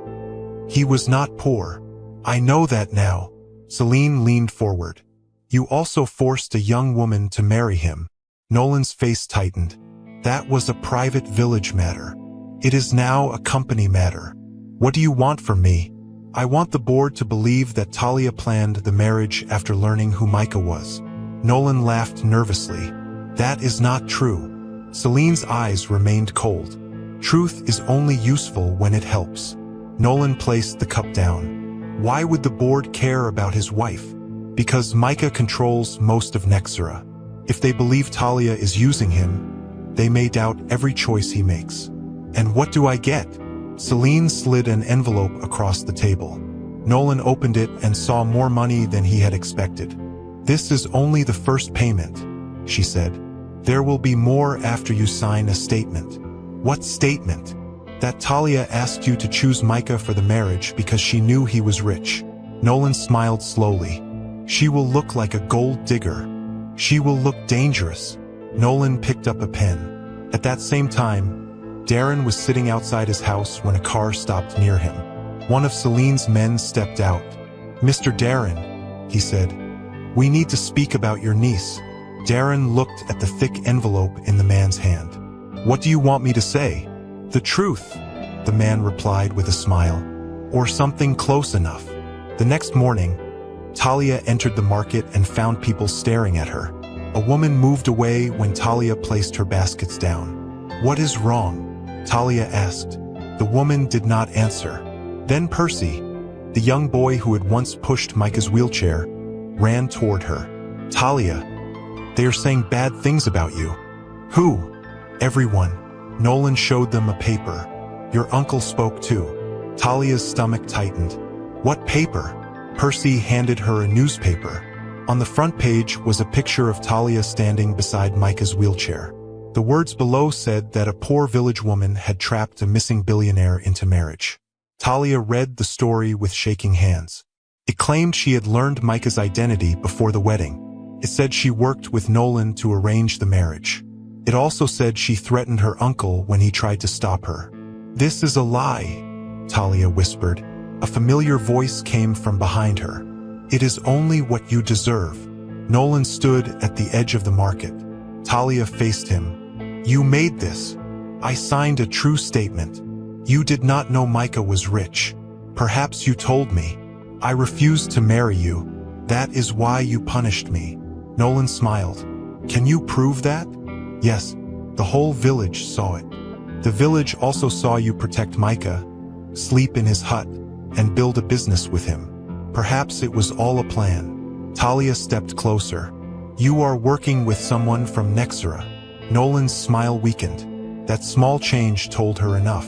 He was not poor. I know that now. Celine leaned forward. You also forced a young woman to marry him. Nolan's face tightened. That was a private village matter. It is now a company matter. What do you want from me? I want the board to believe that Talia planned the marriage after learning who Micah was. Nolan laughed nervously. That is not true. Celine's eyes remained cold. Truth is only useful when it helps. Nolan placed the cup down. Why would the board care about his wife? Because Micah controls most of Nexera. If they believe Talia is using him, they may doubt every choice he makes. And what do I get? Celine slid an envelope across the table. Nolan opened it and saw more money than he had expected. This is only the first payment, she said. There will be more after you sign a statement. What statement? That Talia asked you to choose Micah for the marriage because she knew he was rich. Nolan smiled slowly. She will look like a gold digger. She will look dangerous. Nolan picked up a pen. At that same time, Darren was sitting outside his house when a car stopped near him. One of Celine's men stepped out. "Mr. Darren," he said, "we need to speak about your niece." Darren looked at the thick envelope in the man's hand. "What do you want me to say?" "The truth," the man replied with a smile. "Or something close enough." The next morning, Talia entered the market and found people staring at her. A woman moved away when Talia placed her baskets down. "What is wrong?" Talia asked. The woman did not answer. Then Percy, the young boy who had once pushed Micah's wheelchair, ran toward her. "Talia, they are saying bad things about you." "Who?" "Everyone." Nolan showed them a paper. "Your uncle spoke too." Talia's stomach tightened. "What paper?" Percy handed her a newspaper. On the front page was a picture of Talia standing beside Micah's wheelchair. The words below said that a poor village woman had trapped a missing billionaire into marriage. Talia read the story with shaking hands. It claimed she had learned Micah's identity before the wedding. It said she worked with Nolan to arrange the marriage. It also said she threatened her uncle when he tried to stop her. "This is a lie," Talia whispered. A familiar voice came from behind her. "It is only what you deserve." Nolan stood at the edge of the market. Talia faced him. "You made this. I signed a true statement. You did not know Micah was rich. Perhaps you told me. I refused to marry you. That is why you punished me." Nolan smiled. "Can you prove that?" "Yes. The whole village saw it. The village also saw you protect Micah, sleep in his hut, and build a business with him. Perhaps it was all a plan." Talia stepped closer. "You are working with someone from Nexera." Nolan's smile weakened. That small change told her enough.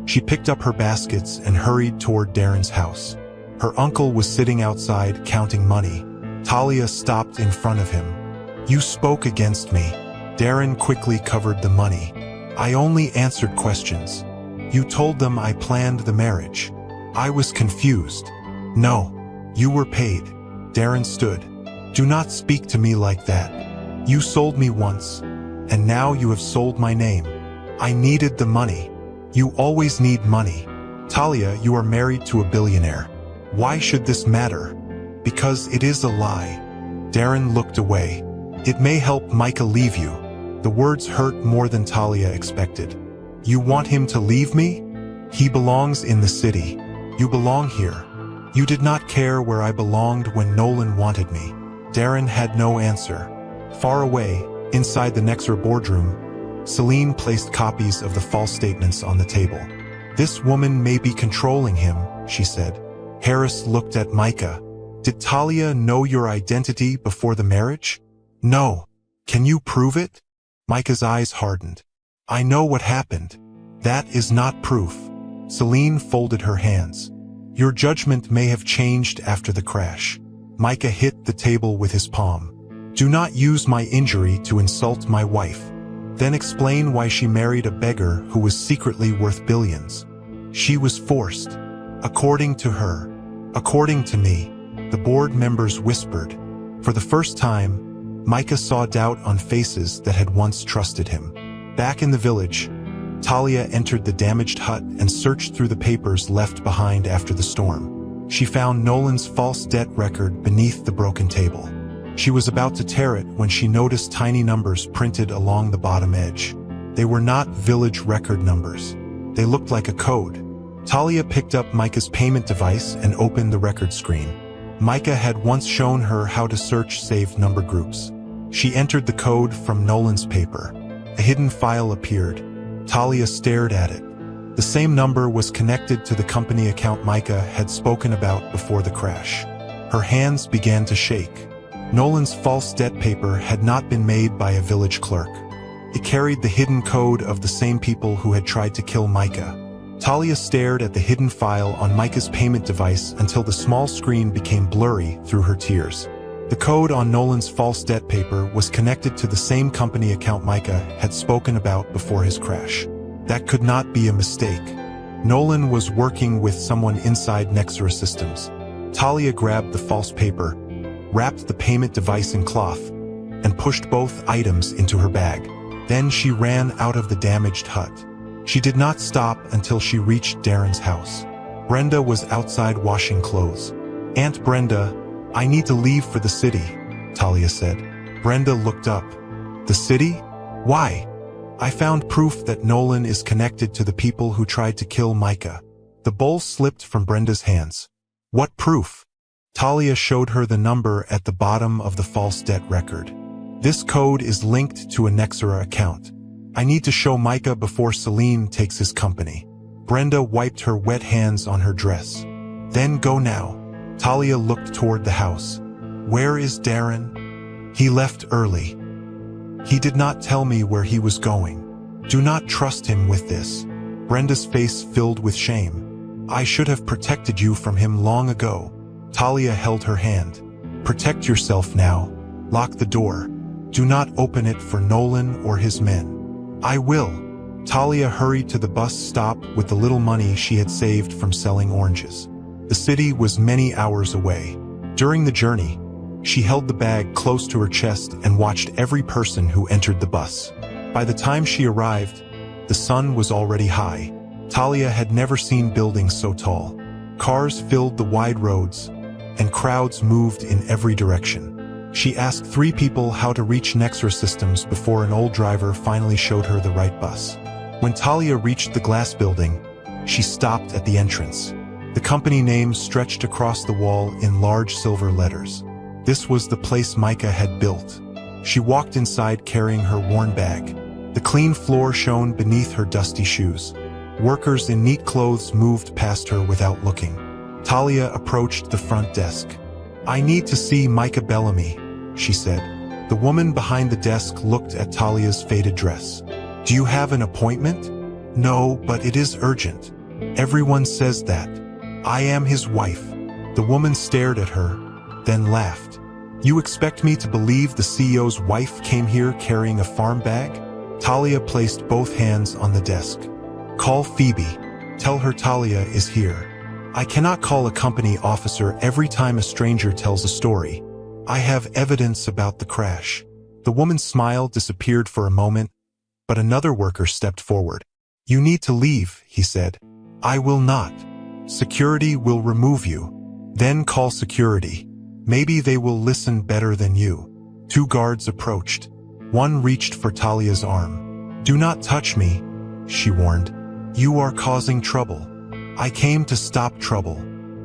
She picked up her baskets and hurried toward Darren's house. Her uncle was sitting outside counting money. Talia stopped in front of him. "You spoke against me." Darren quickly covered the money. "I only answered questions. You told them I planned the marriage. I was confused." "No, you were paid." Darren stood. "Do not speak to me like that. You sold me once, and now you have sold my name. I needed the money. You always need money. Talia, you are married to a billionaire. Why should this matter?" "Because it is a lie." Darren looked away. "It may help Micah leave you." The words hurt more than Talia expected. "You want him to leave me? He belongs in the city. You belong here. You did not care where I belonged when Nolan wanted me." Darren had no answer. Far away, inside the Nexera boardroom, Celine placed copies of the false statements on the table. "This woman may be controlling him," she said. Harris looked at Micah. "Did Talia know your identity before the marriage?" "No." "Can you prove it?" Micah's eyes hardened. "I know what happened." "That is not proof." Celine folded her hands. "Your judgment may have changed after the crash." Micah hit the table with his palm. "Do not use my injury to insult my wife. Then explain why she married a beggar who was secretly worth billions." "She was forced." "According to her." "According to me," the board members whispered. For the first time, Micah saw doubt on faces that had once trusted him. Back in the village, Talia entered the damaged hut and searched through the papers left behind after the storm. She found Nolan's false debt record beneath the broken table. She was about to tear it when she noticed tiny numbers printed along the bottom edge. They were not village record numbers. They looked like a code. Talia picked up Micah's payment device and opened the record screen. Micah had once shown her how to search saved number groups. She entered the code from Nolan's paper. A hidden file appeared. Talia stared at it. The same number was connected to the company account Micah had spoken about before the crash. Her hands began to shake. Nolan's false debt paper had not been made by a village clerk. It carried the hidden code of the same people who had tried to kill Micah. Talia stared at the hidden file on Micah's payment device until the small screen became blurry through her tears. The code on Nolan's false debt paper was connected to the same company account Micah had spoken about before his crash. That could not be a mistake. Nolan was working with someone inside Nexera Systems. Talia grabbed the false paper, wrapped the payment device in cloth, and pushed both items into her bag. Then she ran out of the damaged hut. She did not stop until she reached Darren's house. Brenda was outside washing clothes. "Aunt Brenda, I need to leave for the city," Talia said. Brenda looked up. "The city? Why?" "I found proof that Nolan is connected to the people who tried to kill Micah." The bowl slipped from Brenda's hands. "What proof?" Talia showed her the number at the bottom of the false debt record. "This code is linked to a Nexera account. I need to show Micah before Celine takes his company." Brenda wiped her wet hands on her dress. "Then go now." Talia looked toward the house. "Where is Darren?" "He left early. He did not tell me where he was going. Do not trust him with this." Brenda's face filled with shame. "I should have protected you from him long ago." Talia held her hand. "Protect yourself now. Lock the door. Do not open it for Nolan or his men." "I will." Talia hurried to the bus stop with the little money she had saved from selling oranges. The city was many hours away. During the journey, she held the bag close to her chest and watched every person who entered the bus. By the time she arrived, the sun was already high. Talia had never seen buildings so tall. Cars filled the wide roads, and crowds moved in every direction. She asked 3 people how to reach Nexera Systems before an old driver finally showed her the right bus. When Talia reached the glass building, she stopped at the entrance. The company name stretched across the wall in large silver letters. This was the place Micah had built. She walked inside carrying her worn bag. The clean floor shone beneath her dusty shoes. Workers in neat clothes moved past her without looking. Talia approached the front desk. "I need to see Micah Bellamy," she said. The woman behind the desk looked at Talia's faded dress. "Do you have an appointment?" "No, but it is urgent. Everyone says that. I am his wife." The woman stared at her, then laughed. "You expect me to believe the CEO's wife came here carrying a farm bag?" Talia placed both hands on the desk. "Call Phoebe. Tell her Talia is here. I cannot call a company officer every time a stranger tells a story. I have evidence about the crash." The woman's smile disappeared for a moment, but another worker stepped forward. "You need to leave," he said. "I will not. Security will remove you. Then call security. Maybe they will listen better than you." 2 guards approached. One reached for Talia's arm. "Do not touch me," she warned. "You are causing trouble." "I came to stop trouble."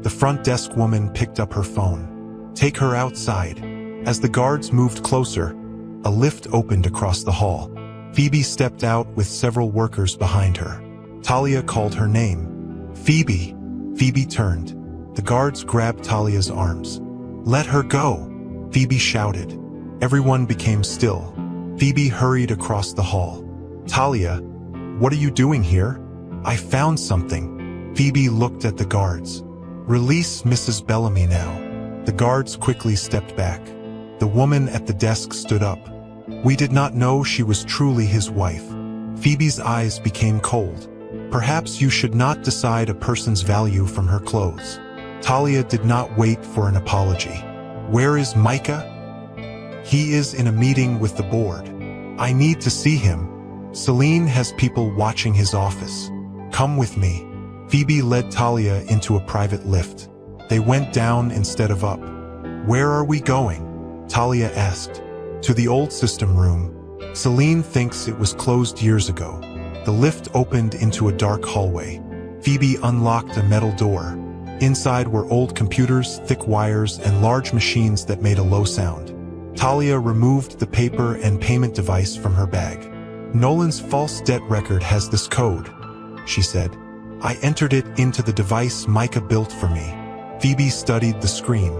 The front desk woman picked up her phone. "Take her outside." As the guards moved closer, a lift opened across the hall. Phoebe stepped out with several workers behind her. Talia called her name. "Phoebe." Phoebe turned. The guards grabbed Talia's arms. "Let her go," Phoebe shouted. Everyone became still. Phoebe hurried across the hall. "Talia, what are you doing here?" "I found something." Phoebe looked at the guards. "Release Mrs. Bellamy now." The guards quickly stepped back. The woman at the desk stood up. "We did not know she was truly his wife." Phoebe's eyes became cold. "Perhaps you should not decide a person's value from her clothes." Talia did not wait for an apology. "Where is Micah?" "He is in a meeting with the board. I need to see him. Celine has people watching his office. Come with me." Phoebe led Talia into a private lift. They went down instead of up. "Where are we going?" Talia asked. "To the old system room. Celine thinks it was closed years ago." The lift opened into a dark hallway. Phoebe unlocked a metal door. Inside were old computers, thick wires, and large machines that made a low sound. Talia removed the paper and payment device from her bag. "Nolan's false debt record has this code," she said. "I entered it into the device Micah built for me." Phoebe studied the screen.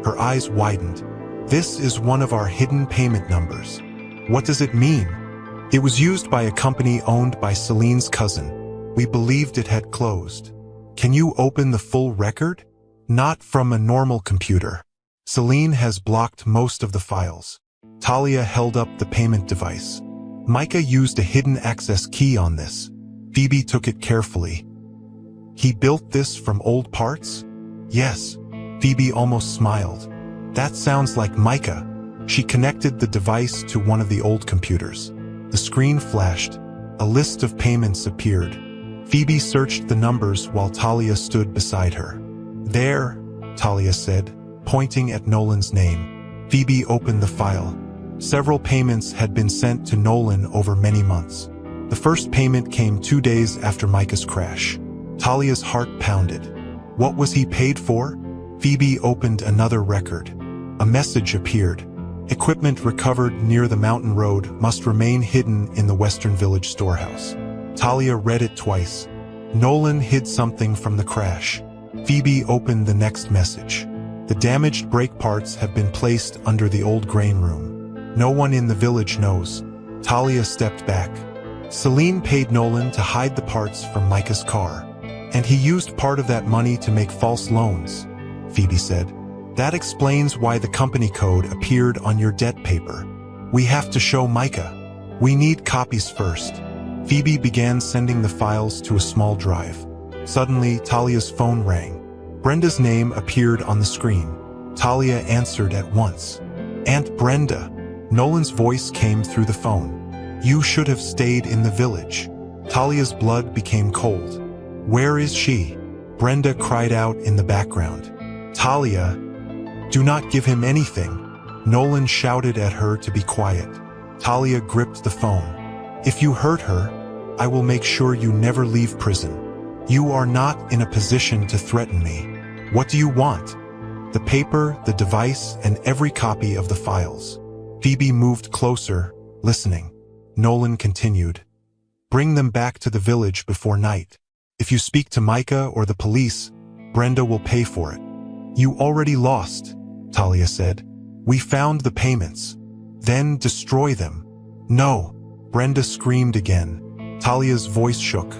Her eyes widened. This is one of our hidden payment numbers. What does it mean? It was used by a company owned by Celine's cousin. We believed it had closed. Can you open the full record? Not from a normal computer. Celine has blocked most of the files. Talia held up the payment device. Micah used a hidden access key on this. Phoebe took it carefully. He built this from old parts? Yes. Phoebe almost smiled. That sounds like Micah. She connected the device to one of the old computers. The screen flashed. A list of payments appeared. Phoebe searched the numbers while Talia stood beside her. There, Talia said, pointing at Nolan's name. Phoebe opened the file. Several payments had been sent to Nolan over many months. The first payment came 2 days after Micah's crash. Talia's heart pounded. What was he paid for? Phoebe opened another record. A message appeared. Equipment recovered near the mountain road must remain hidden in the Western Village storehouse. Talia read it twice. Nolan hid something from the crash. Phoebe opened the next message. The damaged brake parts have been placed under the old grain room. No one in the village knows. Talia stepped back. Celine paid Nolan to hide the parts from Micah's car. And he used part of that money to make false loans, Phoebe said. That explains why the company code appeared on your debt paper. We have to show Micah. We need copies first. Phoebe began sending the files to a small drive. Suddenly, Talia's phone rang. Brenda's name appeared on the screen. Talia answered at once. Aunt Brenda. Nolan's voice came through the phone. You should have stayed in the village. Talia's blood became cold. Where is she? Brenda cried out in the background. Talia, do not give him anything. Nolan shouted at her to be quiet. Talia gripped the phone. If you hurt her, I will make sure you never leave prison. You are not in a position to threaten me. What do you want? The paper, the device, and every copy of the files. Phoebe moved closer, listening. Nolan continued. Bring them back to the village before night. If you speak to Micah or the police, Brenda will pay for it. You already lost, Talia said. We found the payments. Then destroy them. No, Brenda screamed again. Talia's voice shook.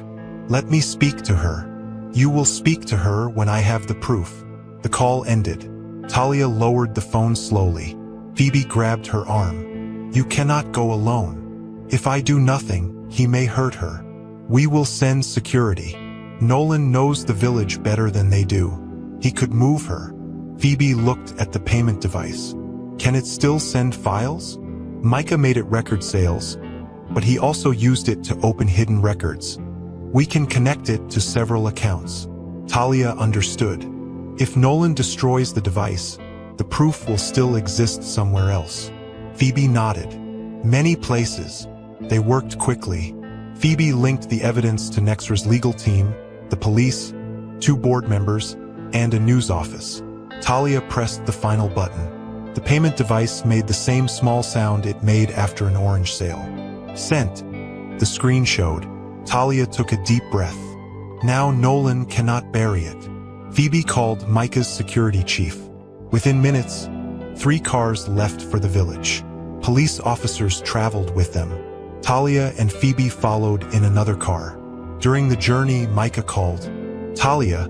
Let me speak to her. You will speak to her when I have the proof. The call ended. Talia lowered the phone slowly. Phoebe grabbed her arm. You cannot go alone. If I do nothing, he may hurt her. We will send security. Nolan knows the village better than they do. He could move her. Phoebe looked at the payment device. Can it still send files? Micah made it record sales, but he also used it to open hidden records. We can connect it to several accounts. Talia understood. If Nolan destroys the device, the proof will still exist somewhere else. Phoebe nodded. Many places. They worked quickly. Phoebe linked the evidence to Nexra's legal team, the police, 2 board members, and a news office. Talia pressed the final button. The payment device made the same small sound it made after an orange sale. Sent. The screen showed. Talia took a deep breath. Now Nolan cannot bury it. Phoebe called Micah's security chief. Within minutes, 3 cars left for the village. Police officers traveled with them. Talia and Phoebe followed in another car. During the journey, Micah called. Talia,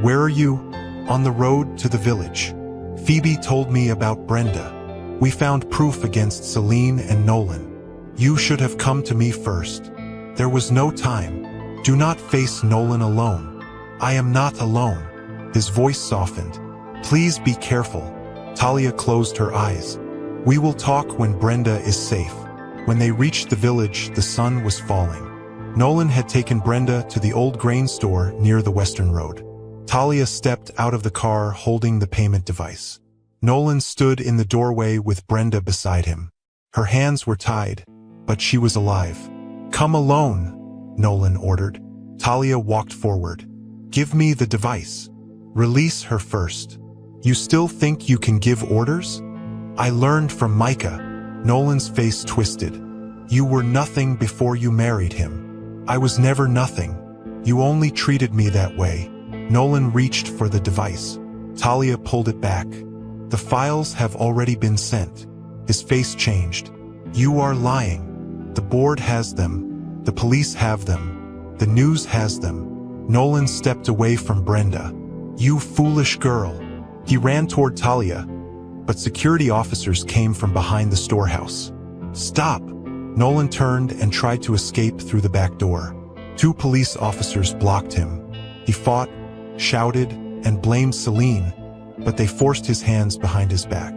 where are you? On the road to the village. Phoebe told me about Brenda. We found proof against Celine and Nolan. You should have come to me first. There was no time. Do not face Nolan alone. I am not alone. His voice softened. Please be careful. Talia closed her eyes. We will talk when Brenda is safe. When they reached the village, the sun was falling. Nolan had taken Brenda to the old grain store near the Western Road. Talia stepped out of the car holding the payment device. Nolan stood in the doorway with Brenda beside him. Her hands were tied, but she was alive. Come alone, Nolan ordered. Talia walked forward. Give me the device. Release her first. You still think you can give orders? I learned from Micah. Nolan's face twisted. You were nothing before you married him. I was never nothing. You only treated me that way. Nolan reached for the device. Talia pulled it back. The files have already been sent. His face changed. You are lying. The board has them. The police have them. The news has them. Nolan stepped away from Brenda. You foolish girl. He ran toward Talia, but security officers came from behind the storehouse. Stop! Nolan turned and tried to escape through the back door. 2 police officers blocked him. He fought, shouted, and blamed Celine, but they forced his hands behind his back.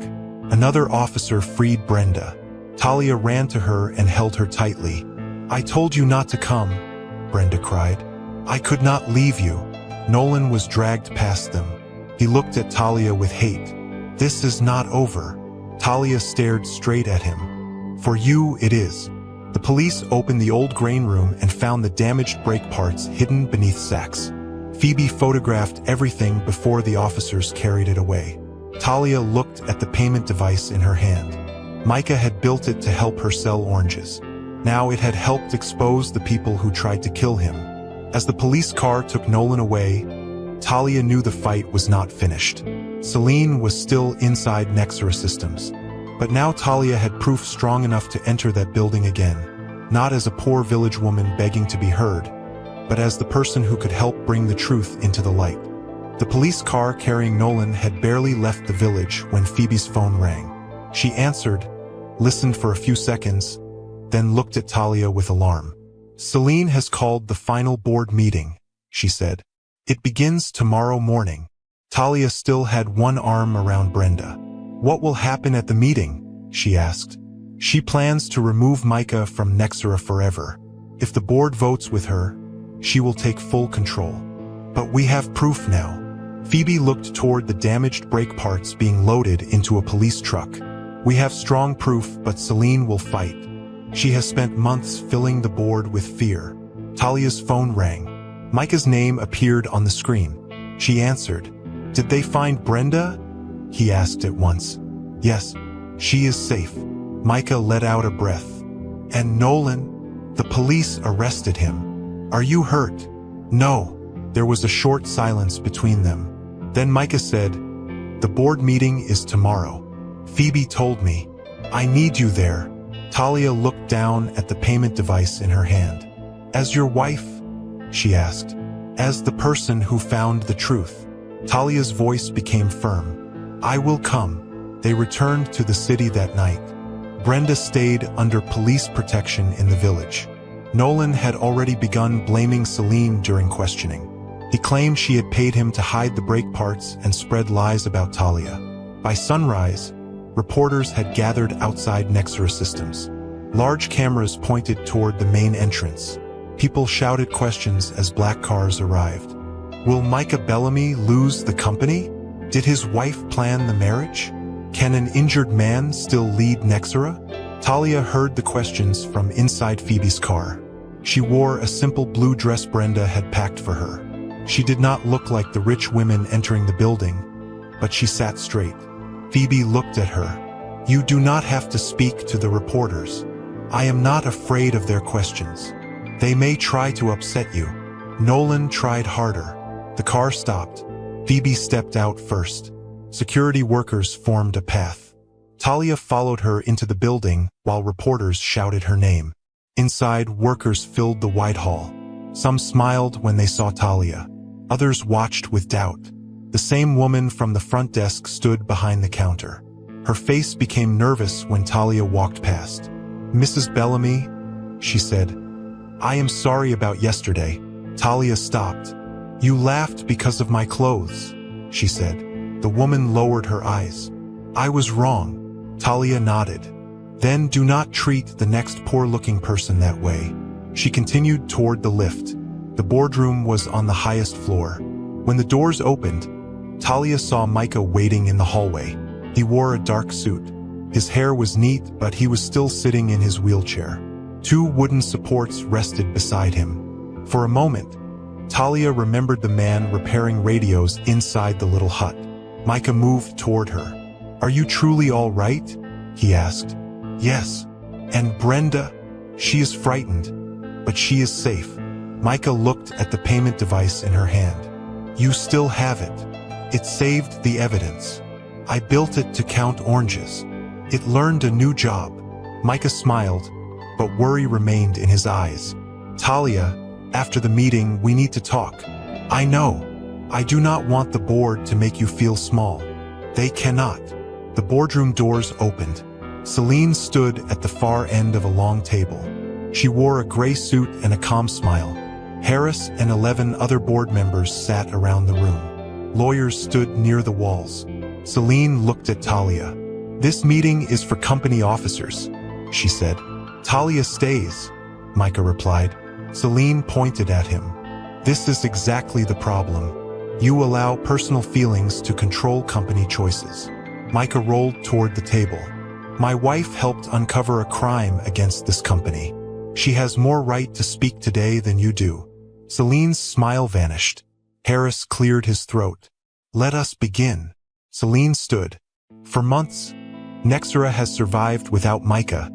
Another officer freed Brenda. Talia ran to her and held her tightly. I told you not to come, Brenda cried. I could not leave you. Nolan was dragged past them. He looked at Talia with hate. This is not over. Talia stared straight at him. For you, it is. The police opened the old grain room and found the damaged brake parts hidden beneath sacks. Phoebe photographed everything before the officers carried it away. Talia looked at the payment device in her hand. Micah had built it to help her sell oranges. Now it had helped expose the people who tried to kill him. As the police car took Nolan away, Talia knew the fight was not finished. Celine was still inside Nexera Systems. But now Talia had proof strong enough to enter that building again, not as a poor village woman begging to be heard, but as the person who could help bring the truth into the light. The police car carrying Nolan had barely left the village when Phoebe's phone rang. She answered, listened for a few seconds, then looked at Talia with alarm. Celine has called the final board meeting, she said. It begins tomorrow morning. Talia still had one arm around Brenda. What will happen at the meeting? She asked. She plans to remove Micah from Nexera forever. If the board votes with her, she will take full control. But we have proof now. Phoebe looked toward the damaged brake parts being loaded into a police truck. We have strong proof, but Celine will fight. She has spent months filling the board with fear. Talia's phone rang. Micah's name appeared on the screen. She answered. Did they find Brenda? He asked at once. Yes, she is safe. Micah let out a breath. And Nolan? The police arrested him. Are you hurt? No. There was a short silence between them. Then Micah said, the board meeting is tomorrow. Phoebe told me. I need you there. Talia looked down at the payment device in her hand. As your wife? She asked. As the person who found the truth. Talia's voice became firm. I will come. They returned to the city that night. Brenda stayed under police protection in the village. Nolan had already begun blaming Celine during questioning. He claimed she had paid him to hide the brake parts and spread lies about Talia. By sunrise, reporters had gathered outside Nexera Systems. Large cameras pointed toward the main entrance. People shouted questions as black cars arrived. Will Micah Bellamy lose the company? Did his wife plan the marriage? Can an injured man still lead Nexera? Talia heard the questions from inside Phoebe's car. She wore a simple blue dress Brenda had packed for her. She did not look like the rich women entering the building, but she sat straight. Phoebe looked at her. You do not have to speak to the reporters. I am not afraid of their questions. They may try to upset you. Nolan tried harder. The car stopped. Phoebe stepped out first. Security workers formed a path. Talia followed her into the building while reporters shouted her name. Inside, workers filled the wide hall. Some smiled when they saw Talia. Others watched with doubt. The same woman from the front desk stood behind the counter. Her face became nervous when Talia walked past. Mrs. Bellamy, she said. I am sorry about yesterday. Talia stopped. You laughed because of my clothes, she said. The woman lowered her eyes. I was wrong. Talia nodded. Then do not treat the next poor-looking person that way. She continued toward the lift. The boardroom was on the highest floor. When the doors opened, Talia saw Micah waiting in the hallway. He wore a dark suit. His hair was neat, but he was still sitting in his wheelchair. 2 wooden supports rested beside him. For a moment, Talia remembered the man repairing radios inside the little hut. Micah moved toward her. Are you truly all right? He asked. Yes. And Brenda? She is frightened, but she is safe. Micah looked at the payment device in her hand. You still have it. It saved the evidence. I built it to count oranges. It learned a new job. Micah smiled, but worry remained in his eyes. Talia, after the meeting, we need to talk. I know. I do not want the board to make you feel small. They cannot. The boardroom doors opened. Celine stood at the far end of a long table. She wore a gray suit and a calm smile. Harris and 11 other board members sat around the room. Lawyers stood near the walls. Celine looked at Talia. This meeting is for company officers, she said. Talia stays, Micah replied. Celine pointed at him. This is exactly the problem. You allow personal feelings to control company choices. Micah rolled toward the table. My wife helped uncover a crime against this company. She has more right to speak today than you do. Celine's smile vanished. Harris cleared his throat. Let us begin. Celine stood. For months, Nexera has survived without Micah,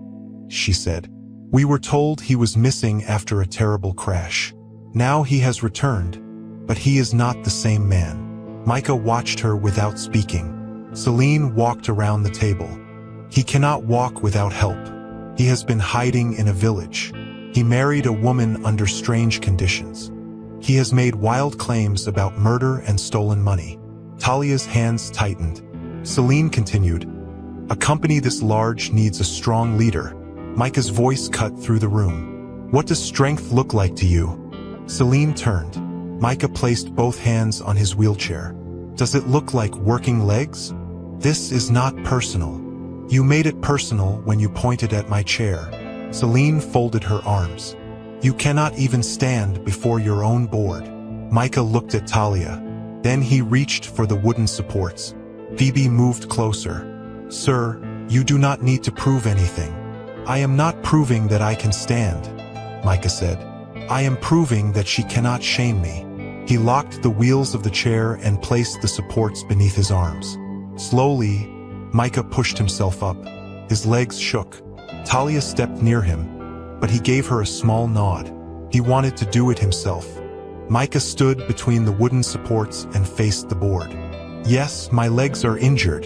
she said. We were told he was missing after a terrible crash. Now he has returned, but he is not the same man. Micah watched her without speaking. Celine walked around the table. He cannot walk without help. He has been hiding in a village. He married a woman under strange conditions. He has made wild claims about murder and stolen money. Talia's hands tightened. Celine continued. A company this large needs a strong leader. Micah's voice cut through the room. What does strength look like to you? Celine turned. Micah placed both hands on his wheelchair. Does it look like working legs? This is not personal. You made it personal when you pointed at my chair. Celine folded her arms. You cannot even stand before your own board. Micah looked at Talia. Then he reached for the wooden supports. Phoebe moved closer. Sir, you do not need to prove anything. I am not proving that I can stand, Micah said. I am proving that she cannot shame me. He locked the wheels of the chair and placed the supports beneath his arms. Slowly, Micah pushed himself up. His legs shook. Talia stepped near him, but he gave her a small nod. He wanted to do it himself. Micah stood between the wooden supports and faced the board. Yes, my legs are injured,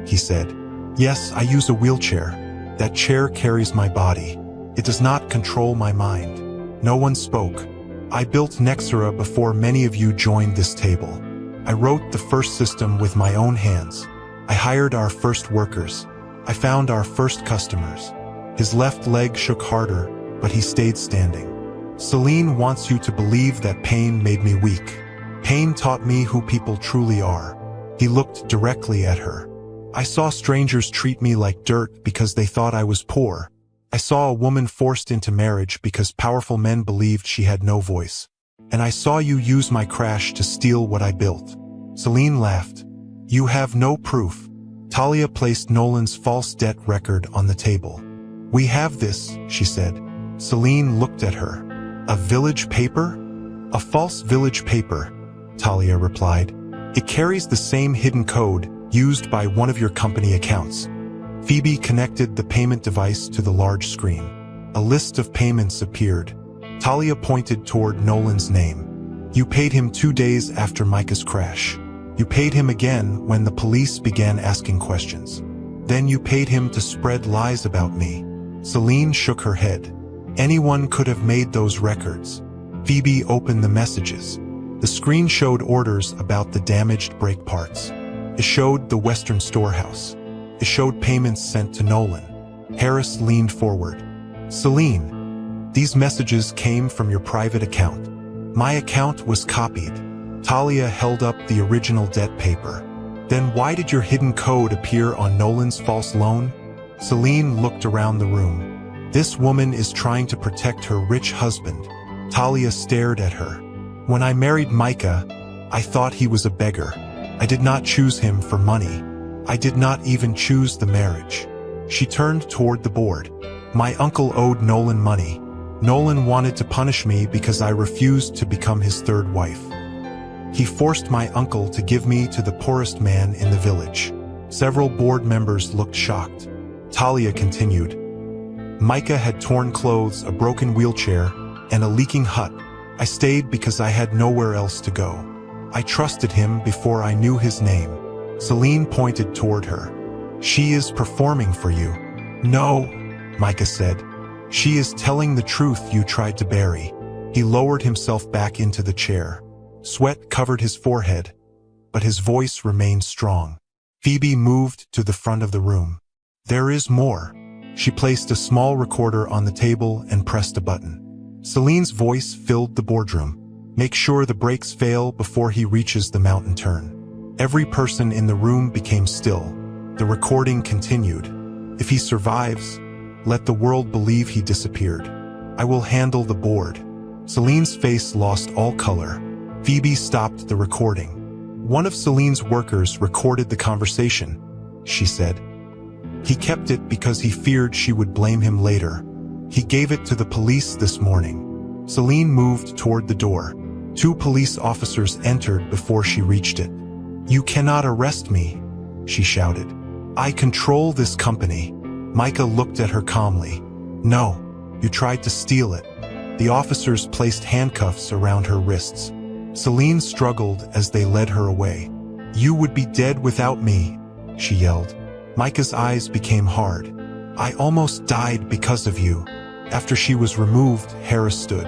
he said. Yes, I use a wheelchair. That chair carries my body. It does not control my mind. No one spoke. I built Nexera before many of you joined this table. I wrote the first system with my own hands. I hired our first workers. I found our first customers. His left leg shook harder, but he stayed standing. Celine wants you to believe that pain made me weak. Pain taught me who people truly are. He looked directly at her. I saw strangers treat me like dirt because they thought I was poor. I saw a woman forced into marriage because powerful men believed she had no voice. And I saw you use my crash to steal what I built. Celine laughed. You have no proof. Talia placed Nolan's false debt record on the table. We have this, she said. Celine looked at her. A village paper? A false village paper, Talia replied. It carries the same hidden code used by one of your company accounts. Phoebe connected the payment device to the large screen. A list of payments appeared. Talia pointed toward Nolan's name. You paid him 2 days after Micah's crash. You paid him again when the police began asking questions. Then you paid him to spread lies about me. Celine shook her head. Anyone could have made those records. Phoebe opened the messages. The screen showed orders about the damaged brake parts. It showed the Western Storehouse. It showed payments sent to Nolan. Harris leaned forward. Celine, these messages came from your private account. My account was copied. Talia held up the original debt paper. Then why did your hidden code appear on Nolan's false loan? Celine looked around the room. This woman is trying to protect her rich husband. Talia stared at her. When I married Micah, I thought he was a beggar. I did not choose him for money. I did not even choose the marriage. She turned toward the board. My uncle owed Nolan money. Nolan wanted to punish me because I refused to become his third wife. He forced my uncle to give me to the poorest man in the village. Several board members looked shocked. Talia continued. Micah had torn clothes, a broken wheelchair, and a leaking hut. I stayed because I had nowhere else to go. I trusted him before I knew his name. Celine pointed toward her. She is performing for you. No, Micah said. She is telling the truth you tried to bury. He lowered himself back into the chair. Sweat covered his forehead, but his voice remained strong. Phoebe moved to the front of the room. There is more. She placed a small recorder on the table and pressed a button. Celine's voice filled the boardroom. Make sure the brakes fail before he reaches the mountain turn. Every person in the room became still. The recording continued. If he survives, let the world believe he disappeared. I will handle the board. Celine's face lost all color. Phoebe stopped the recording. One of Celine's workers recorded the conversation, she said. He kept it because he feared she would blame him later. He gave it to the police this morning. Celine moved toward the door. 2 police officers entered before she reached it. You cannot arrest me, she shouted. I control this company. Micah looked at her calmly. No, you tried to steal it. The officers placed handcuffs around her wrists. Celine struggled as they led her away. You would be dead without me, she yelled. Micah's eyes became hard. I almost died because of you. After she was removed, Harris stood.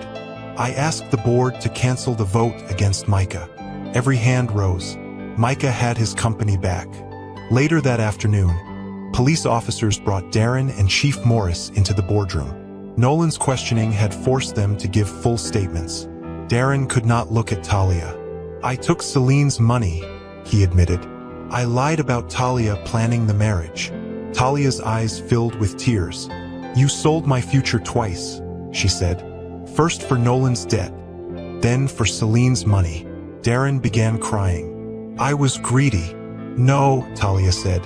I asked the board to cancel the vote against Micah. Every hand rose. Micah had his company back. Later that afternoon, police officers brought Darren and Chief Morris into the boardroom. Nolan's questioning had forced them to give full statements. Darren could not look at Talia. I took Celine's money, he admitted. I lied about Talia planning the marriage. Talia's eyes filled with tears. You sold my future twice, she said. First for Nolan's debt, then for Celine's money. Darren began crying. I was greedy. No, Talia said.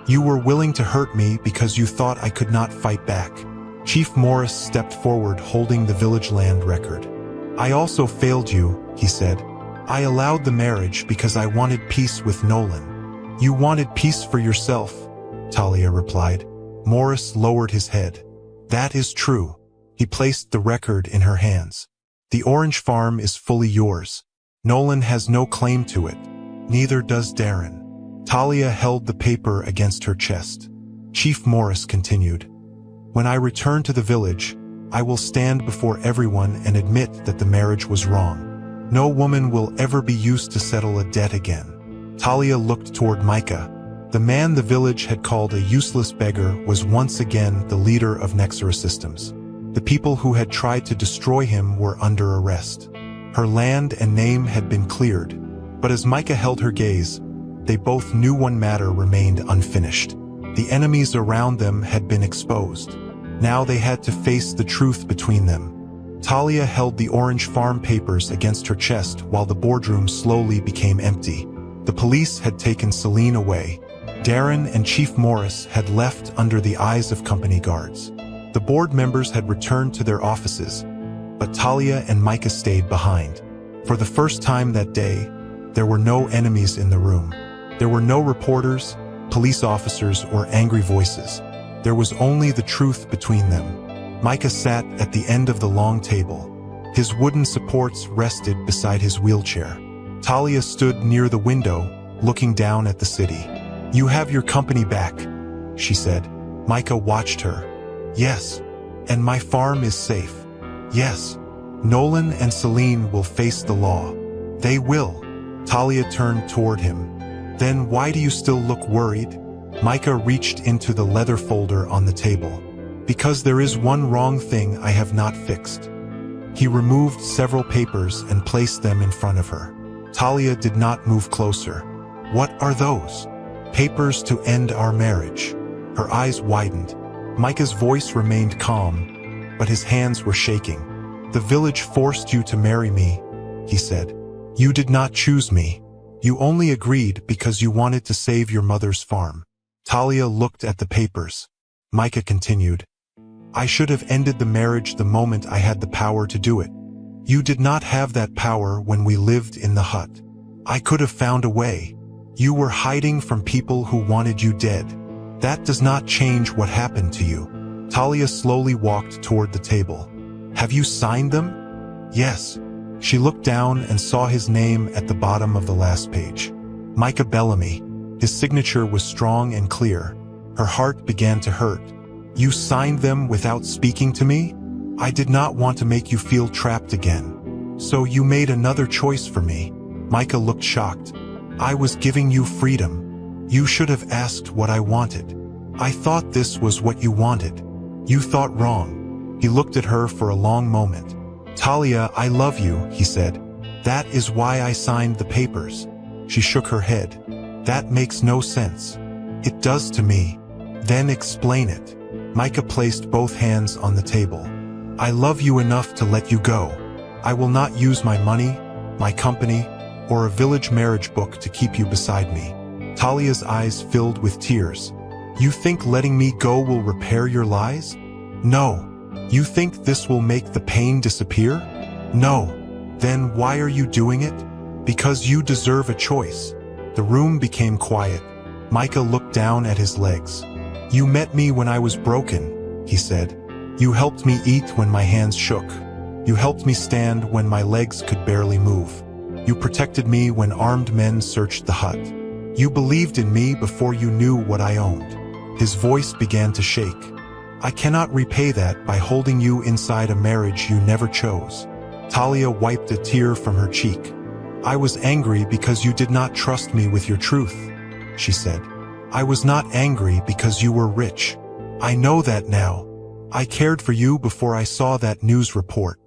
You were willing to hurt me because you thought I could not fight back. Chief Morris stepped forward holding the village land record. I also failed you, he said. I allowed the marriage because I wanted peace with Nolan. You wanted peace for yourself, Talia replied. Morris lowered his head. That is true. He placed the record in her hands. The orange farm is fully yours. Nolan has no claim to it. Neither does Darren. Talia held the paper against her chest. Chief Morris continued. When I return to the village, I will stand before everyone and admit that the marriage was wrong. No woman will ever be used to settle a debt again. Talia looked toward Micah. The man the village had called a useless beggar was once again the leader of Nexera Systems. The people who had tried to destroy him were under arrest. Her land and name had been cleared, but as Micah held her gaze, they both knew one matter remained unfinished. The enemies around them had been exposed. Now they had to face the truth between them. Talia held the orange farm papers against her chest while the boardroom slowly became empty. The police had taken Celine away. Darren and Chief Morris had left under the eyes of company guards. The board members had returned to their offices, but Talia and Micah stayed behind. For the first time that day, there were no enemies in the room. There were no reporters, police officers, or angry voices. There was only the truth between them. Micah sat at the end of the long table. His wooden supports rested beside his wheelchair. Talia stood near the window, looking down at the city. You have your company back, she said. Micah watched her. Yes. And my farm is safe. Yes. Nolan and Celine will face the law. They will. Talia turned toward him. Then why do you still look worried? Micah reached into the leather folder on the table. Because there is one wrong thing I have not fixed. He removed several papers and placed them in front of her. Talia did not move closer. What are those? Papers to end our marriage. Her eyes widened. Micah's voice remained calm, but his hands were shaking. The village forced you to marry me, he said. You did not choose me. You only agreed because you wanted to save your mother's farm. Talia looked at the papers. Micah continued. I should have ended the marriage the moment I had the power to do it. You did not have that power when we lived in the hut. I could have found a way. You were hiding from people who wanted you dead. That does not change what happened to you. Talia slowly walked toward the table. Have you signed them? Yes. She looked down and saw his name at the bottom of the last page. Micah Bellamy. His signature was strong and clear. Her heart began to hurt. You signed them without speaking to me? I did not want to make you feel trapped again. So you made another choice for me. Micah looked shocked. I was giving you freedom. You should have asked what I wanted. I thought this was what you wanted. You thought wrong. He looked at her for a long moment. Talia, I love you, he said. That is why I signed the papers. She shook her head. That makes no sense. It does to me. Then explain it. Micah placed both hands on the table. I love you enough to let you go. I will not use my money, my company, or a village marriage book to keep you beside me. Talia's eyes filled with tears. You think letting me go will repair your lies? No. You think this will make the pain disappear? No. Then why are you doing it? Because you deserve a choice. The room became quiet. Micah looked down at his legs. You met me when I was broken, he said. You helped me eat when my hands shook. You helped me stand when my legs could barely move. You protected me when armed men searched the hut. You believed in me before you knew what I owned. His voice began to shake. I cannot repay that by holding you inside a marriage you never chose. Talia wiped a tear from her cheek. I was angry because you did not trust me with your truth, she said. I was not angry because you were rich. I know that now. I cared for you before I saw that news report.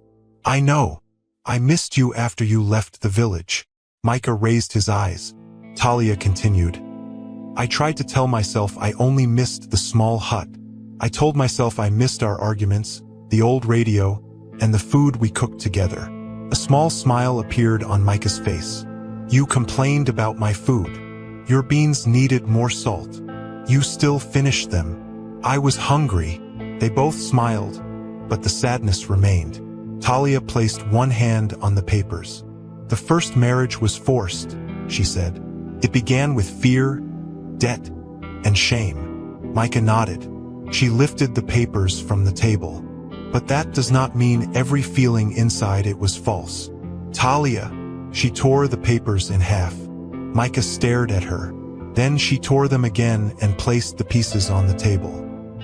I know. I missed you after you left the village. Micah raised his eyes. Talia continued. I tried to tell myself I only missed the small hut. I told myself I missed our arguments, the old radio, and the food we cooked together. A small smile appeared on Micah's face. You complained about my food. Your beans needed more salt. You still finished them. I was hungry. They both smiled, but the sadness remained. Talia placed one hand on the papers. The first marriage was forced, she said. It began with fear, debt, and shame. Micah nodded. She lifted the papers from the table. But that does not mean every feeling inside it was false. Talia, she tore the papers in half. Micah stared at her. Then she tore them again and placed the pieces on the table.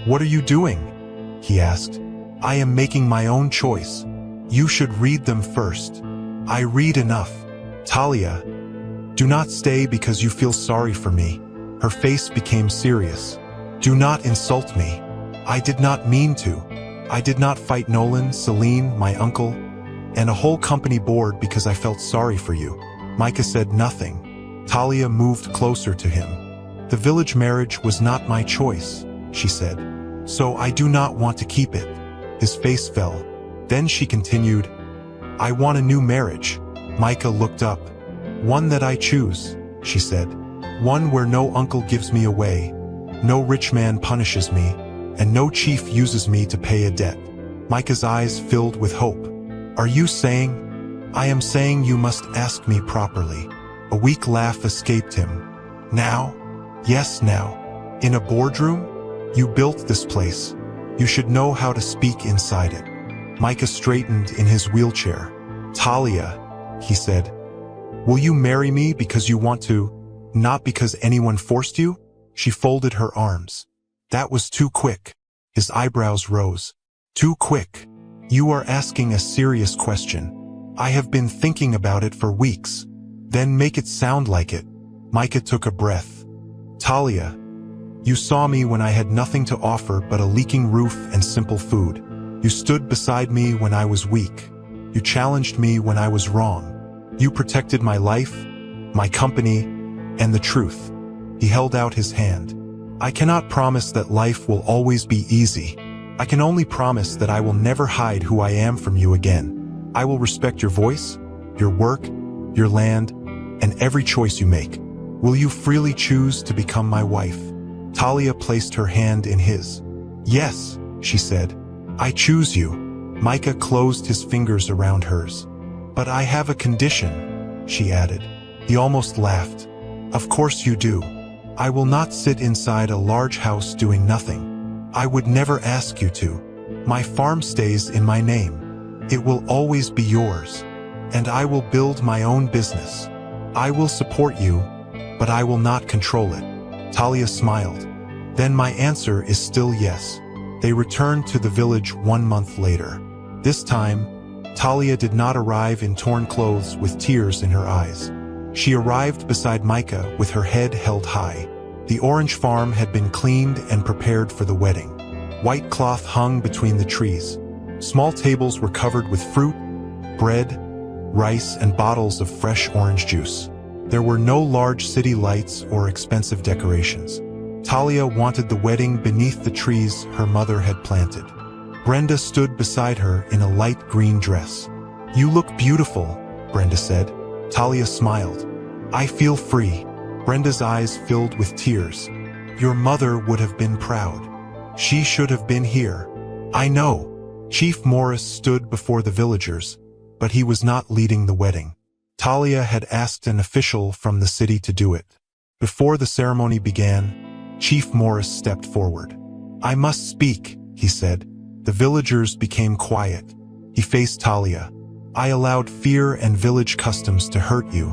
What are you doing? He asked. I am making my own choice. You should read them first. I read enough. Talia, do not stay because you feel sorry for me. Her face became serious. Do not insult me. I did not mean to. I did not fight Nolan, Celine, my uncle, and a whole company board because I felt sorry for you. Micah said nothing. Talia moved closer to him. The village marriage was not my choice, she said. So I do not want to keep it. His face fell. Then she continued, I want a new marriage. Micah looked up. One that I choose, she said. One where no uncle gives me away, no rich man punishes me, and no chief uses me to pay a debt. Micah's eyes filled with hope. Are you saying? I am saying you must ask me properly. A weak laugh escaped him. Now? Yes, now. In a boardroom? You built this place. You should know how to speak inside it. Micah straightened in his wheelchair. Talia, he said, will you marry me because you want to, not because anyone forced you? She folded her arms. That was too quick. His eyebrows rose. Too quick. You are asking a serious question. I have been thinking about it for weeks. Then make it sound like it. Micah took a breath. Talia, you saw me when I had nothing to offer but a leaking roof and simple food. You stood beside me when I was weak. You challenged me when I was wrong. You protected my life, my company, and the truth. He held out his hand. I cannot promise that life will always be easy. I can only promise that I will never hide who I am from you again. I will respect your voice, your work, your land, and every choice you make. Will you freely choose to become my wife? Talia placed her hand in his. Yes, she said. I choose you. Micah closed his fingers around hers. But I have a condition, she added. He almost laughed. Of course you do. I will not sit inside a large house doing nothing. I would never ask you to. My farm stays in my name. It will always be yours. And I will build my own business. I will support you, but I will not control it. Talia smiled. Then my answer is still yes. They returned to the village 1 month later. This time, Talia did not arrive in torn clothes with tears in her eyes. She arrived beside Micah with her head held high. The orange farm had been cleaned and prepared for the wedding. White cloth hung between the trees. Small tables were covered with fruit, bread, rice, and bottles of fresh orange juice. There were no large city lights or expensive decorations. Talia wanted the wedding beneath the trees her mother had planted. Brenda stood beside her in a light green dress. "You look beautiful," Brenda said. Talia smiled. "I feel free." Brenda's eyes filled with tears. "Your mother would have been proud. She should have been here." "I know." Chief Morris stood before the villagers, but he was not leading the wedding. Talia had asked an official from the city to do it. Before the ceremony began, Chief Morris stepped forward. "I must speak," he said. The villagers became quiet. He faced Talia. "I allowed fear and village customs to hurt you.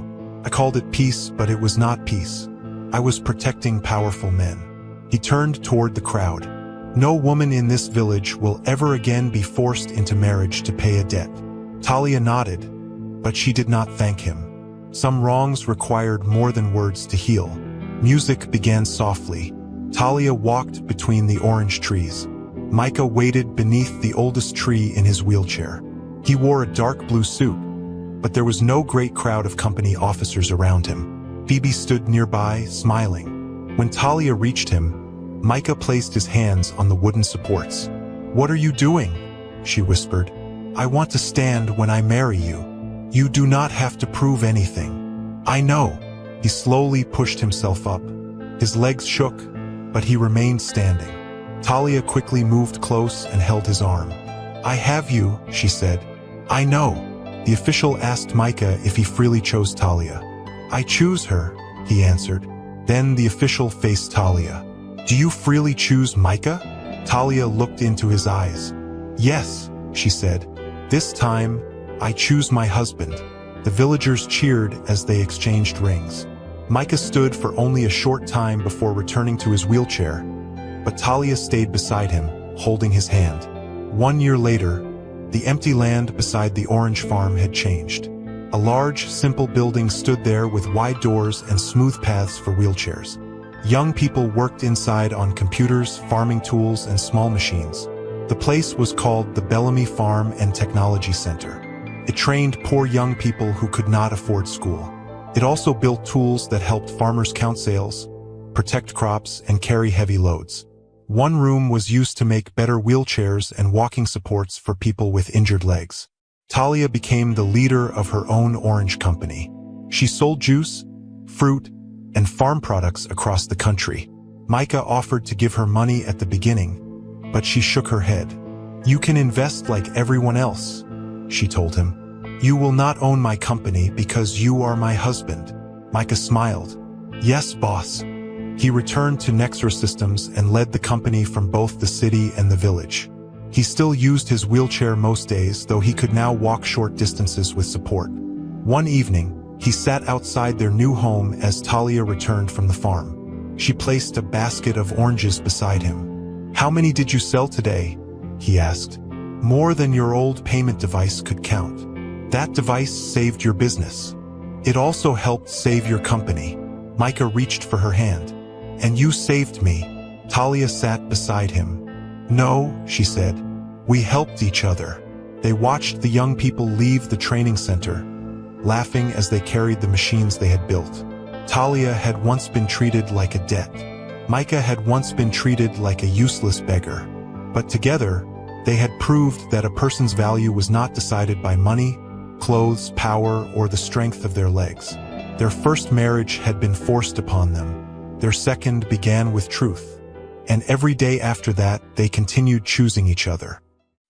I called it peace, but it was not peace. I was protecting powerful men." He turned toward the crowd. "No woman in this village will ever again be forced into marriage to pay a debt." Talia nodded, but she did not thank him. Some wrongs required more than words to heal. Music began softly. Talia walked between the orange trees. Micah waited beneath the oldest tree in his wheelchair. He wore a dark blue suit, but there was no great crowd of company officers around him. Phoebe stood nearby, smiling. When Talia reached him, Micah placed his hands on the wooden supports. "What are you doing?" she whispered. "I want to stand when I marry you. You do not have to prove anything." "I know." He slowly pushed himself up. His legs shook, but he remained standing. Talia quickly moved close and held his arm. "I have you," she said. "I know." The official asked Micah if he freely chose Talia. "I choose her," he answered. Then the official faced Talia. "Do you freely choose Micah?" Talia looked into his eyes. "Yes," she said. "This time, I choose my husband." The villagers cheered as they exchanged rings. Micah stood for only a short time before returning to his wheelchair, but Talia stayed beside him, holding his hand. 1 year later, the empty land beside the orange farm had changed. A large, simple building stood there with wide doors and smooth paths for wheelchairs. Young people worked inside on computers, farming tools, and small machines. The place was called the Bellamy Farm and Technology Center. It trained poor young people who could not afford school. It also built tools that helped farmers count sales, protect crops, and carry heavy loads. One room was used to make better wheelchairs and walking supports for people with injured legs. Talia became the leader of her own orange company. She sold juice, fruit, and farm products across the country. Micah offered to give her money at the beginning, but she shook her head. "You can invest like everyone else," she told him. "You will not own my company because you are my husband." Micah smiled. "Yes, boss." He returned to Nexer Systems and led the company from both the city and the village. He still used his wheelchair most days, though he could now walk short distances with support. One evening, he sat outside their new home as Talia returned from the farm. She placed a basket of oranges beside him. "How many did you sell today?" he asked. "More than your old payment device could count. That device saved your business. It also helped save your company." Micah reached for her hand. "And you saved me." Talia sat beside him. "No," she said. "We helped each other." They watched the young people leave the training center, laughing as they carried the machines they had built. Talia had once been treated like a debt. Micah had once been treated like a useless beggar. But together, they had proved that a person's value was not decided by money, clothes, power, or the strength of their legs. Their first marriage had been forced upon them. Their second began with truth. And every day after that, they continued choosing each other.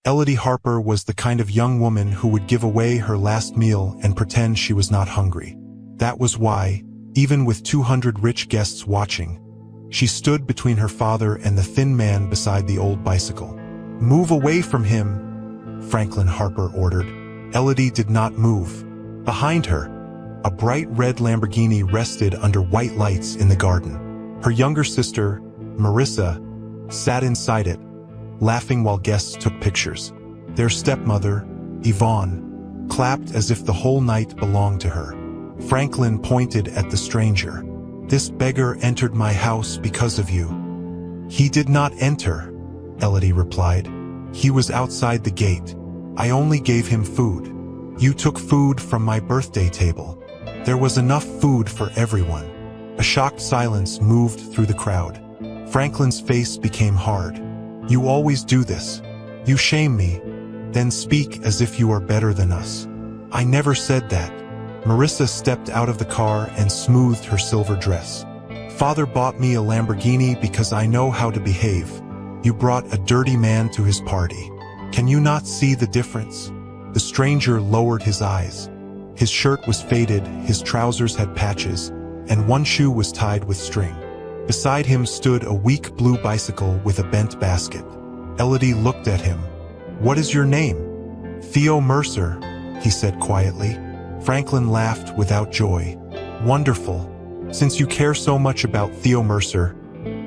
Elodie Harper was the kind of young woman who would give away her last meal and pretend she was not hungry. That was why, even with 200 rich guests watching, she stood between her father and the thin man beside the old bicycle. "Move away from him," Franklin Harper ordered. Elodie did not move. Behind her, A bright red Lamborghini rested under white lights in the garden. Her younger sister, Marissa, sat inside it, laughing while guests took pictures. Their stepmother, Yvonne, clapped as if the whole night belonged to her. Franklin pointed at the stranger. "This beggar entered my house because of you." "He did not enter," Elodie replied. "He was outside the gate. I only gave him food. You took food from my birthday table." There was enough food for everyone. A shocked silence moved through the crowd. Franklin's face became hard. "You always do this. You shame me, then speak as if you are better than us." "I never said that." Marissa stepped out of the car and smoothed her silver dress. "Father bought me a Lamborghini because I know how to behave. You brought a dirty man to his party. Can you not see the difference?" The stranger lowered his eyes. His shirt was faded, his trousers had patches, and one shoe was tied with string. Beside him stood a weak blue bicycle with a bent basket. Elodie looked at him. "What is your name?" "Theo Mercer," he said quietly. Franklin laughed without joy. "Wonderful. Since you care so much about Theo Mercer,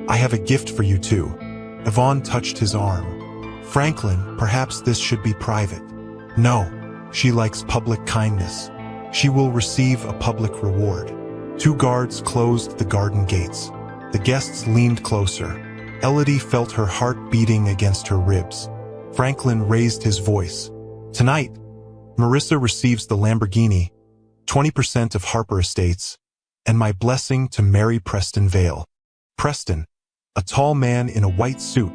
I have a gift for you too." Yvonne touched his arm. "Franklin, perhaps this should be private." "No. She likes public kindness. She will receive a public reward." Two guards closed the garden gates. The guests leaned closer. Elodie felt her heart beating against her ribs. Franklin raised his voice. "Tonight, Marissa receives the Lamborghini, 20% of Harper Estates, and my blessing to marry Preston Vale." Preston, a tall man in a white suit,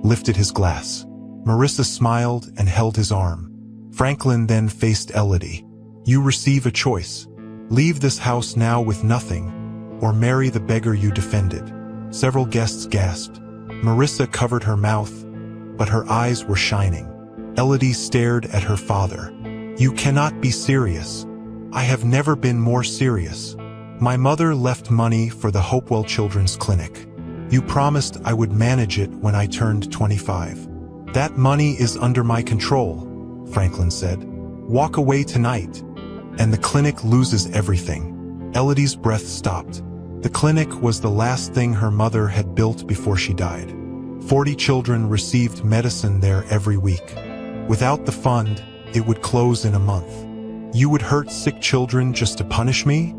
lifted his glass. Marissa smiled and held his arm. Franklin then faced Elodie. "You receive a choice. Leave this house now with nothing, or marry the beggar you defended." Several guests gasped. Marissa covered her mouth, but her eyes were shining. Elodie stared at her father. "You cannot be serious." "I have never been more serious. My mother left money for the Hopewell Children's Clinic. You promised I would manage it when I turned 25. "That money is under my control," Franklin said. "Walk away tonight, and the clinic loses everything." Elodie's breath stopped. The clinic was the last thing her mother had built before she died. 40 children received medicine there every week. Without the fund, it would close in a month. "You would hurt sick children just to punish me?"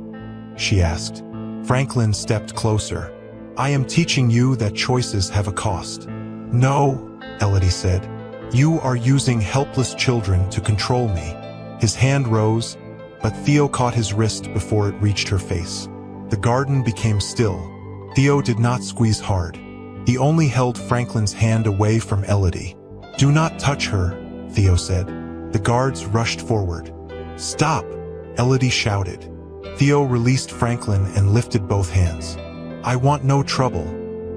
she asked. Franklin stepped closer. "I am teaching you that choices have a cost." "No," Elodie said. "You are using helpless children to control me." His hand rose, but Theo caught his wrist before it reached her face. The garden became still. Theo did not squeeze hard. He only held Franklin's hand away from Elodie. "Do not touch her," Theo said. The guards rushed forward. "Stop!" Elodie shouted. Theo released Franklin and lifted both hands. "I want no trouble."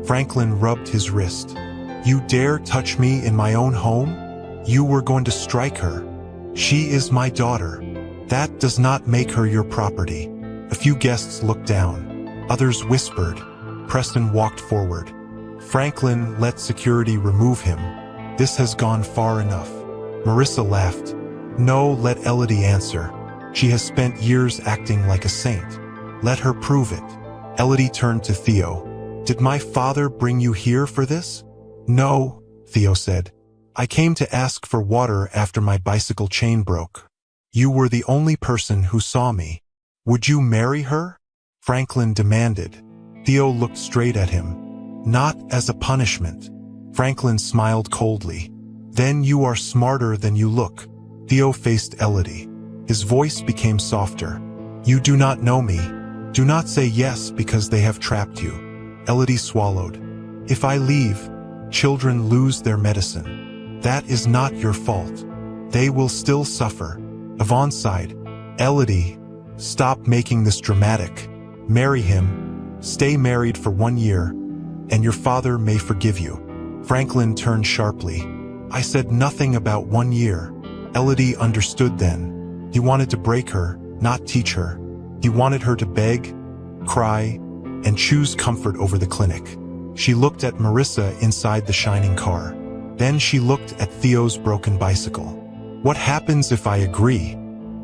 Franklin rubbed his wrist. "You dare touch me in my own home? You were going to strike her. She is my daughter. That does not make her your property." A few guests looked down. Others whispered. Preston walked forward. Franklin let security remove him. "This has gone far enough." Marissa laughed. "No, let Elodie answer. She has spent years acting like a saint. Let her prove it." Elodie turned to Theo. "Did my father bring you here for this?" "No," Theo said. "I came to ask for water after my bicycle chain broke. You were the only person who saw me. Would you marry her?" Franklin demanded. Theo looked straight at him. "Not as a punishment." Franklin smiled coldly. "Then you are smarter than you look." Theo faced Elodie. His voice became softer. "You do not know me. Do not say yes because they have trapped you." Elodie swallowed. "If I leave, children lose their medicine. That is not your fault. They will still suffer." Yvonne sighed. "Elodie, stop making this dramatic. Marry him, stay married for 1 year, and your father may forgive you." Franklin turned sharply. "I said nothing about 1 year." Elodie understood then. He wanted to break her, not teach her. He wanted her to beg, cry, and choose comfort over the clinic. She looked at Marissa inside the shining car. Then she looked at Theo's broken bicycle. "What happens if I agree?"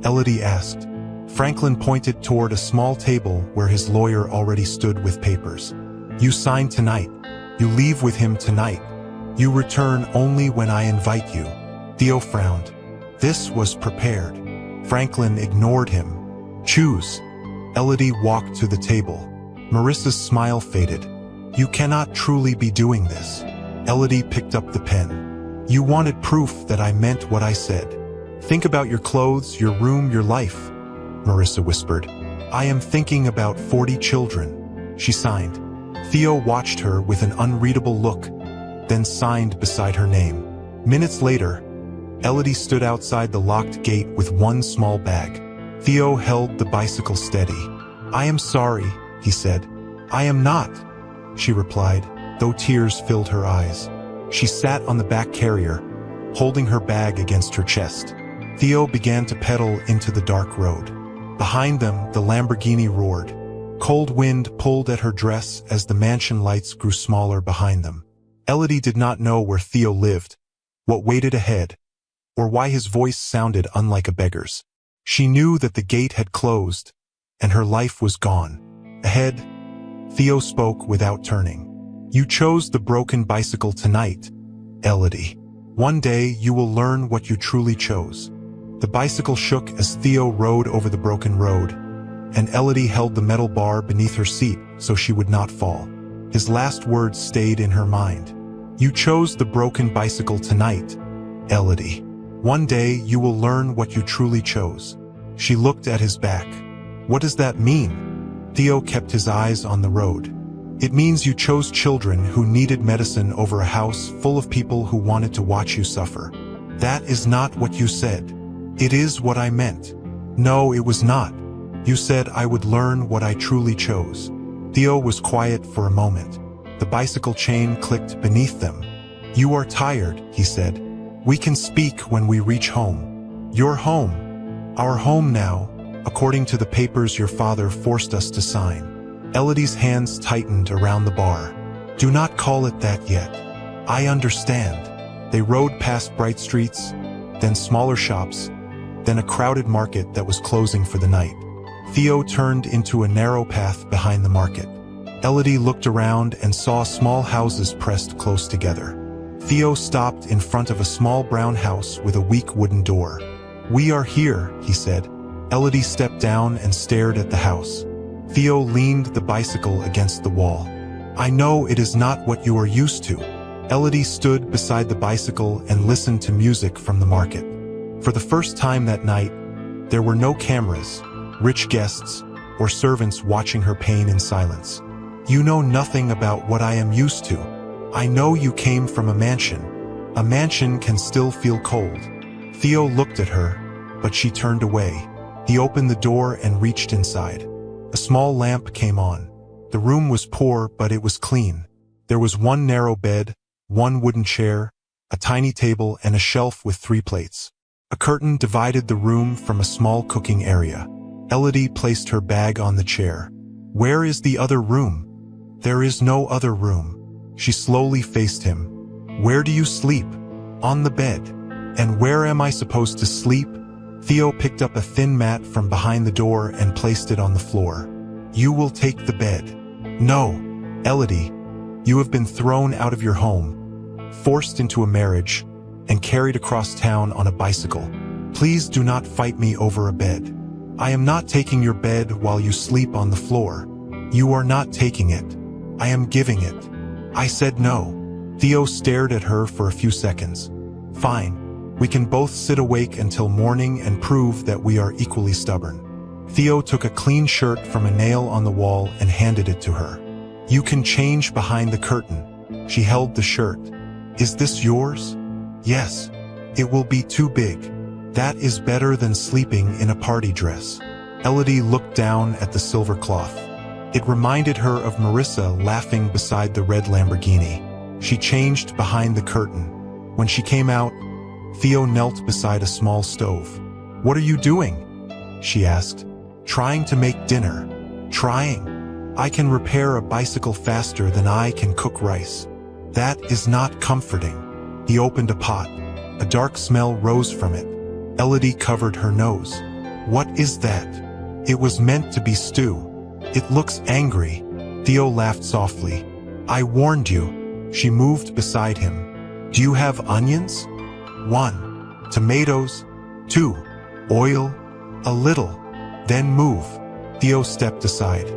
Elodie asked. Franklin pointed toward a small table where his lawyer already stood with papers. You sign tonight. You leave with him tonight. You return only when I invite you. Theo frowned. This was prepared. Franklin ignored him. Choose. Elodie walked to the table. Marissa's smile faded. You cannot truly be doing this. Elodie picked up the pen. You wanted proof that I meant what I said. Think about your clothes, your room, your life. Marissa whispered. I am thinking about 40 children. She signed. Theo watched her with an unreadable look, then signed beside her name. Minutes later, Elodie stood outside the locked gate with one small bag. Theo held the bicycle steady. I am sorry, he said. I am not, she replied, though tears filled her eyes. She sat on the back carrier, holding her bag against her chest. Theo began to pedal into the dark road. Behind them, the Lamborghini roared. Cold wind pulled at her dress as the mansion lights grew smaller behind them. Elodie did not know where Theo lived, what waited ahead, or why his voice sounded unlike a beggar's. She knew that the gate had closed, and her life was gone. Ahead, Theo spoke without turning. You chose the broken bicycle tonight, Elodie. One day you will learn what you truly chose. The bicycle shook as Theo rode over the broken road, and Elodie held the metal bar beneath her seat so she would not fall. His last words stayed in her mind. You chose the broken bicycle tonight, Elodie. One day you will learn what you truly chose. She looked at his back. What does that mean? Theo kept his eyes on the road. It means you chose children who needed medicine over a house full of people who wanted to watch you suffer. That is not what you said. It is what I meant. No, it was not. You said I would learn what I truly chose. Theo was quiet for a moment. The bicycle chain clicked beneath them. You are tired, he said. We can speak when we reach home. Your home. Our home now, according to the papers your father forced us to sign. Elodie's hands tightened around the bar. Do not call it that yet. I understand. They rode past bright streets, then smaller shops, then a crowded market that was closing for the night. Theo turned into a narrow path behind the market. Elodie looked around and saw small houses pressed close together. Theo stopped in front of a small brown house with a weak wooden door. We are here, he said. Elodie stepped down and stared at the house. Theo leaned the bicycle against the wall. I know it is not what you are used to. Elodie stood beside the bicycle and listened to music from the market. For the first time that night, there were no cameras, rich guests, or servants watching her pain in silence. You know nothing about what I am used to. I know you came from a mansion. A mansion can still feel cold. Theo looked at her, but she turned away. He opened the door and reached inside. A small lamp came on. The room was poor, but it was clean. There was one narrow bed, one wooden chair, a tiny table, and a shelf with 3 plates. A curtain divided the room from a small cooking area. Elodie placed her bag on the chair. Where is the other room? There is no other room. She slowly faced him. Where do you sleep? On the bed. And where am I supposed to sleep? Theo picked up a thin mat from behind the door and placed it on the floor. You will take the bed. No, Elodie, you have been thrown out of your home, forced into a marriage, and carried across town on a bicycle. Please do not fight me over a bed. I am not taking your bed while you sleep on the floor. You are not taking it. I am giving it. I said no. Theo stared at her for a few seconds. Fine. We can both sit awake until morning and prove that we are equally stubborn. Theo took a clean shirt from a nail on the wall and handed it to her. You can change behind the curtain. She held the shirt. Is this yours? Yes. It will be too big. That is better than sleeping in a party dress. Elodie looked down at the silver cloth. It reminded her of Marissa laughing beside the red Lamborghini. She changed behind the curtain. When she came out, Theo knelt beside a small stove. What are you doing? She asked. Trying to make dinner. Trying. I can repair a bicycle faster than I can cook rice. That is not comforting. He opened a pot. A dark smell rose from it. Elodie covered her nose. What is that? It was meant to be stew. It looks angry. Theo laughed softly. I warned you. She moved beside him. Do you have onions? 1. Tomatoes. 2. Oil. A little. Then move. Theo stepped aside.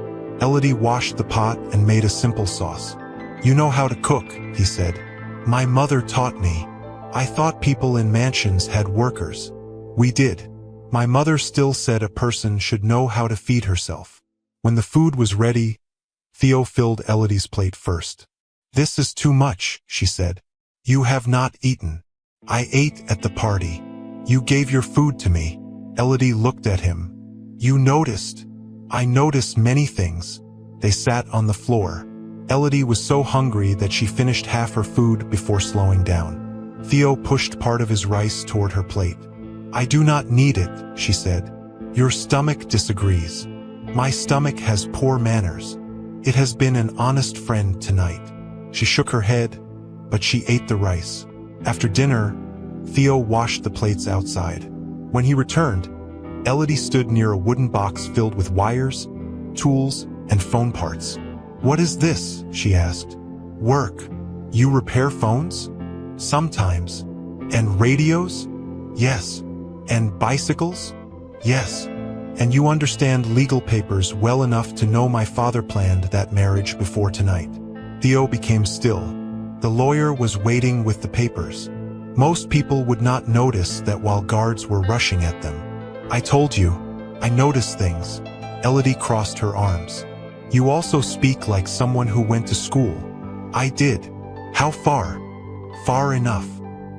Elodie washed the pot and made a simple sauce. You know how to cook, he said. My mother taught me. I thought people in mansions had workers. We did. My mother still said a person should know how to feed herself. When the food was ready, Theo filled Elodie's plate first. This is too much, she said. You have not eaten. I ate at the party. You gave your food to me. Elodie looked at him. You noticed. I noticed many things. They sat on the floor. Elodie was so hungry that she finished half her food before slowing down. Theo pushed part of his rice toward her plate. I do not need it, she said. Your stomach disagrees. My stomach has poor manners. It has been an honest friend tonight. She shook her head, but she ate the rice. After dinner, Theo washed the plates outside. When he returned, Elodie stood near a wooden box filled with wires, tools, and phone parts. What is this? She asked. Work. You repair phones? Sometimes. And radios? Yes. And bicycles? Yes. And you understand legal papers well enough to know my father planned that marriage before tonight. Theo became still. The lawyer was waiting with the papers. Most people would not notice that while guards were rushing at them. I told you. I noticed things. Elodie crossed her arms. You also speak like someone who went to school. I did. How far? Far enough.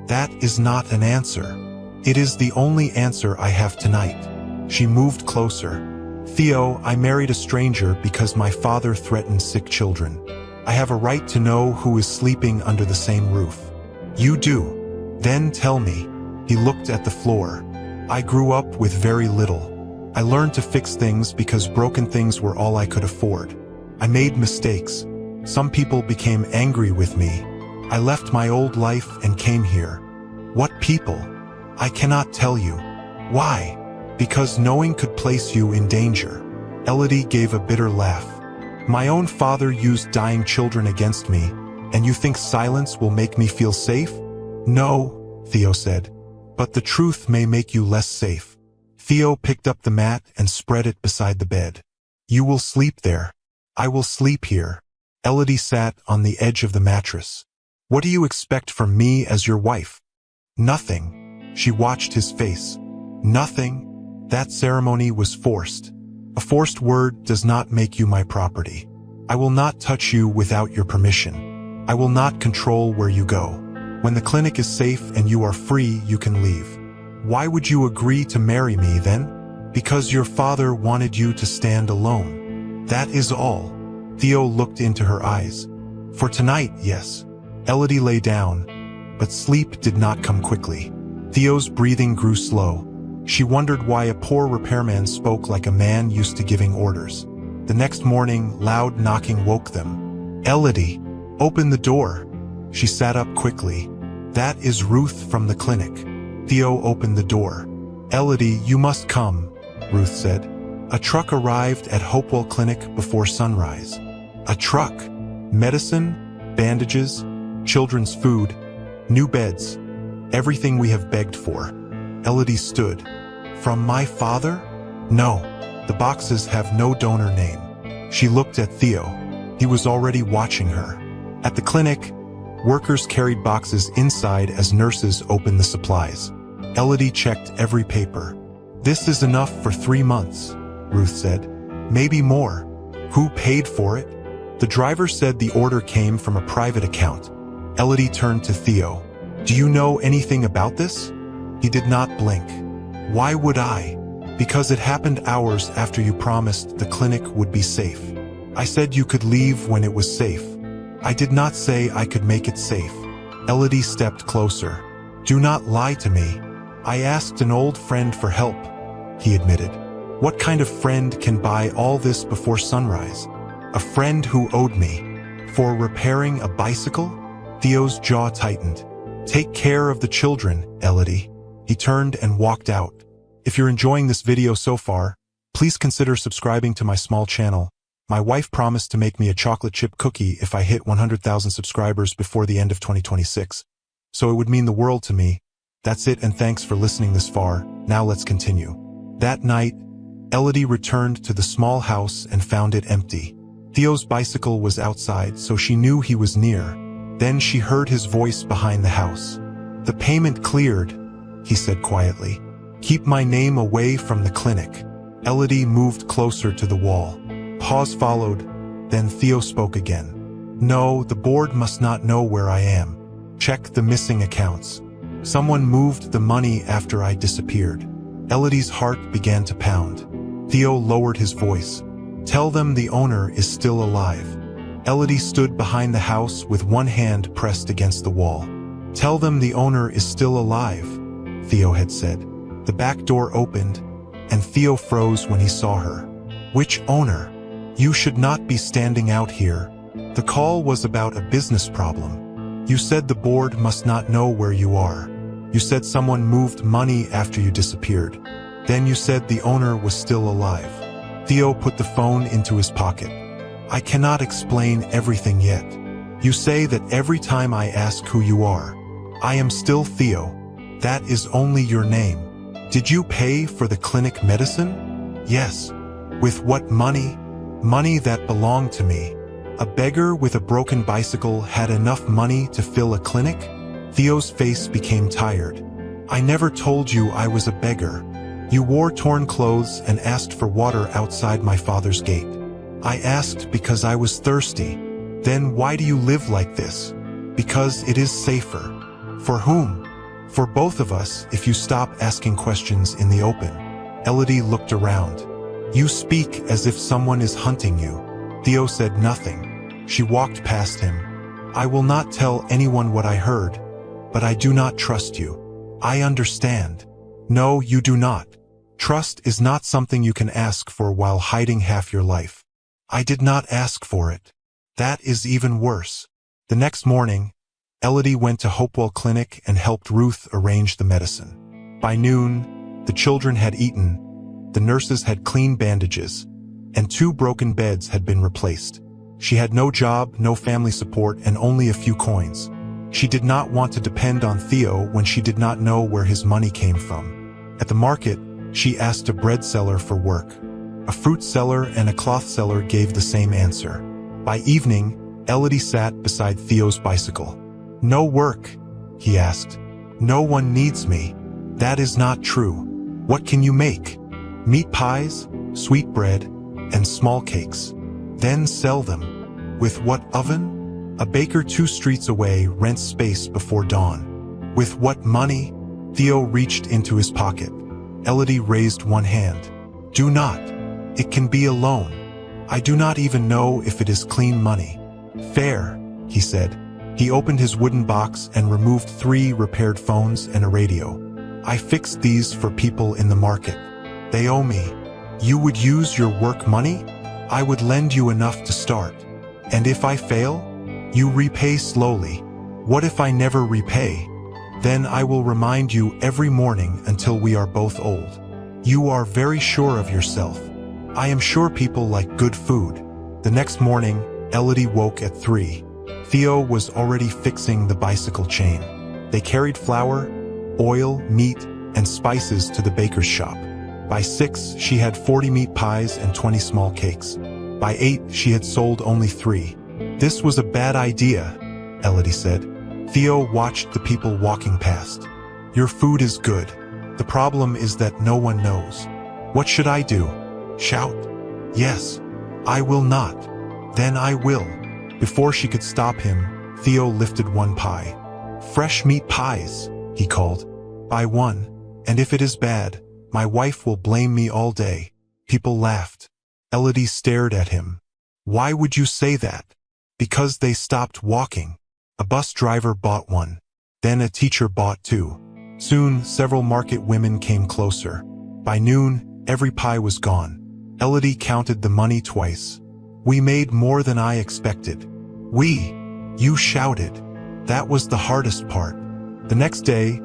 That is not an answer. It is the only answer I have tonight. She moved closer. Theo, I married a stranger because my father threatened sick children. I have a right to know who is sleeping under the same roof. You do. Then tell me. He looked at the floor. I grew up with very little. I learned to fix things because broken things were all I could afford. I made mistakes. Some people became angry with me. I left my old life and came here. What people? I cannot tell you. Why? Because knowing could place you in danger. Elodie gave a bitter laugh. My own father used dying children against me, and you think silence will make me feel safe? No, Theo said. But the truth may make you less safe. Theo picked up the mat and spread it beside the bed. You will sleep there. I will sleep here. Elodie sat on the edge of the mattress. What do you expect from me as your wife? Nothing. She watched his face. Nothing. That ceremony was forced. A forced word does not make you my property. I will not touch you without your permission. I will not control where you go. When the clinic is safe and you are free, you can leave. Why would you agree to marry me then? Because your father wanted you to stand alone. That is all. Theo looked into her eyes. For tonight, yes. Elodie lay down, but sleep did not come quickly. Theo's breathing grew slow. She wondered why a poor repairman spoke like a man used to giving orders. The next morning, loud knocking woke them. Elodie, open the door. She sat up quickly. That is Ruth from the clinic. Theo opened the door. Elodie, you must come, Ruth said. A truck arrived at Hopewell Clinic before sunrise. A truck. Medicine, bandages, children's food, new beds, everything we have begged for. Elodie stood. From my father? No. The boxes have no donor name. She looked at Theo. He was already watching her. At the clinic, workers carried boxes inside as nurses opened the supplies. Elodie checked every paper. This is enough for 3 months, Ruth said. Maybe more. Who paid for it? The driver said the order came from a private account. Elodie turned to Theo. Do you know anything about this? He did not blink. Why would I? Because it happened hours after you promised the clinic would be safe. I said you could leave when it was safe. I did not say I could make it safe. Elodie stepped closer. Do not lie to me. I asked an old friend for help, he admitted. What kind of friend can buy all this before sunrise? A friend who owed me. For repairing a bicycle? Theo's jaw tightened. Take care of the children, Elodie. He turned and walked out. If you're enjoying this video so far, Please consider subscribing to my small channel. My wife promised to make me a chocolate chip cookie if I hit 100,000 subscribers before the end of 2026. So it would mean the world to me. That's it, and thanks for listening this far. Now let's continue. That night, Elodie returned to the small house and found it empty. Theo's bicycle was outside, so she knew he was near. Then she heard his voice behind the house. "The payment cleared," he said quietly. "Keep my name away from the clinic." Elodie moved closer to the wall. Pause followed, then Theo spoke again. "No, the board must not know where I am. Check the missing accounts. Someone moved the money after I disappeared." Elodie's heart began to pound. Theo lowered his voice. "Tell them the owner is still alive." Elodie stood behind the house with one hand pressed against the wall. "Tell them the owner is still alive," Theo had said. The back door opened, and Theo froze when he saw her. "Which owner? You should not be standing out here. The call was about a business problem. You said the board must not know where you are. You said someone moved money after you disappeared. Then you said the owner was still alive." Theo put the phone into his pocket. "I cannot explain everything yet. You say that every time I ask who you are, I am still Theo. That is only your name. Did you pay for the clinic medicine?" "Yes." "With what money?" "Money that belonged to me. A beggar with a broken bicycle had enough money to fill a clinic?" Theo's face became tired. "I never told you I was a beggar. You wore torn clothes and asked for water outside my father's gate. I asked because I was thirsty. Then why do you live like this?" "Because it is safer." "For whom?" "For both of us if you stop asking questions in the open." Elodie looked around. "You speak as if someone is hunting you." Theo said nothing. She walked past him. "I will not tell anyone what I heard, but I do not trust you." "I understand." "No, you do not. Trust is not something you can ask for while hiding half your life." "I did not ask for it." "That is even worse." The next morning, Elodie went to Hopewell Clinic and helped Ruth arrange the medicine. By noon, the children had eaten, the nurses had clean bandages, and 2 broken beds had been replaced. She had no job, no family support, and only a few coins. She did not want to depend on Theo when she did not know where his money came from. At the market, she asked a bread seller for work. A fruit seller and a cloth seller gave the same answer. By evening, Elodie sat beside Theo's bicycle. "No work?" he asked. "No one needs me." "That is not true. What can you make?" "Meat pies, sweet bread, and small cakes." "Then sell them." "With what oven?" "A baker 2 streets away rents space before dawn." "With what money?" Theo reached into his pocket. Elodie raised one hand. "Do not. It can be a loan. I do not even know if it is clean money." "Fair," he said. He opened his wooden box and removed 3 repaired phones and a radio. "I fixed these for people in the market. They owe me." "You would use your work money?" "I would lend you enough to start." "And if I fail?" "You repay slowly." "What if I never repay?" "Then I will remind you every morning until we are both old." "You are very sure of yourself." "I am sure people like good food." The next morning, Elodie woke at 3. Theo was already fixing the bicycle chain. They carried flour, oil, meat, and spices to the baker's shop. By 6, she had 40 meat pies and 20 small cakes. By 8, she had sold only 3. "This was a bad idea," Elodie said. Theo watched the people walking past. "Your food is good. The problem is that no one knows." "What should I do? Shout?" "Yes." "I will not." "Then I will." Before she could stop him, Theo lifted 1 pie. "Fresh meat pies," he called. "Buy 1, and if it is bad, my wife will blame me all day." People laughed. Elodie stared at him. "Why would you say that?" "Because they stopped walking." A bus driver bought 1. Then a teacher bought 2. Soon, several market women came closer. By noon, every pie was gone. Elodie counted the money twice. "We made more than I expected." "We?" You shouted. That was the hardest part. The next day,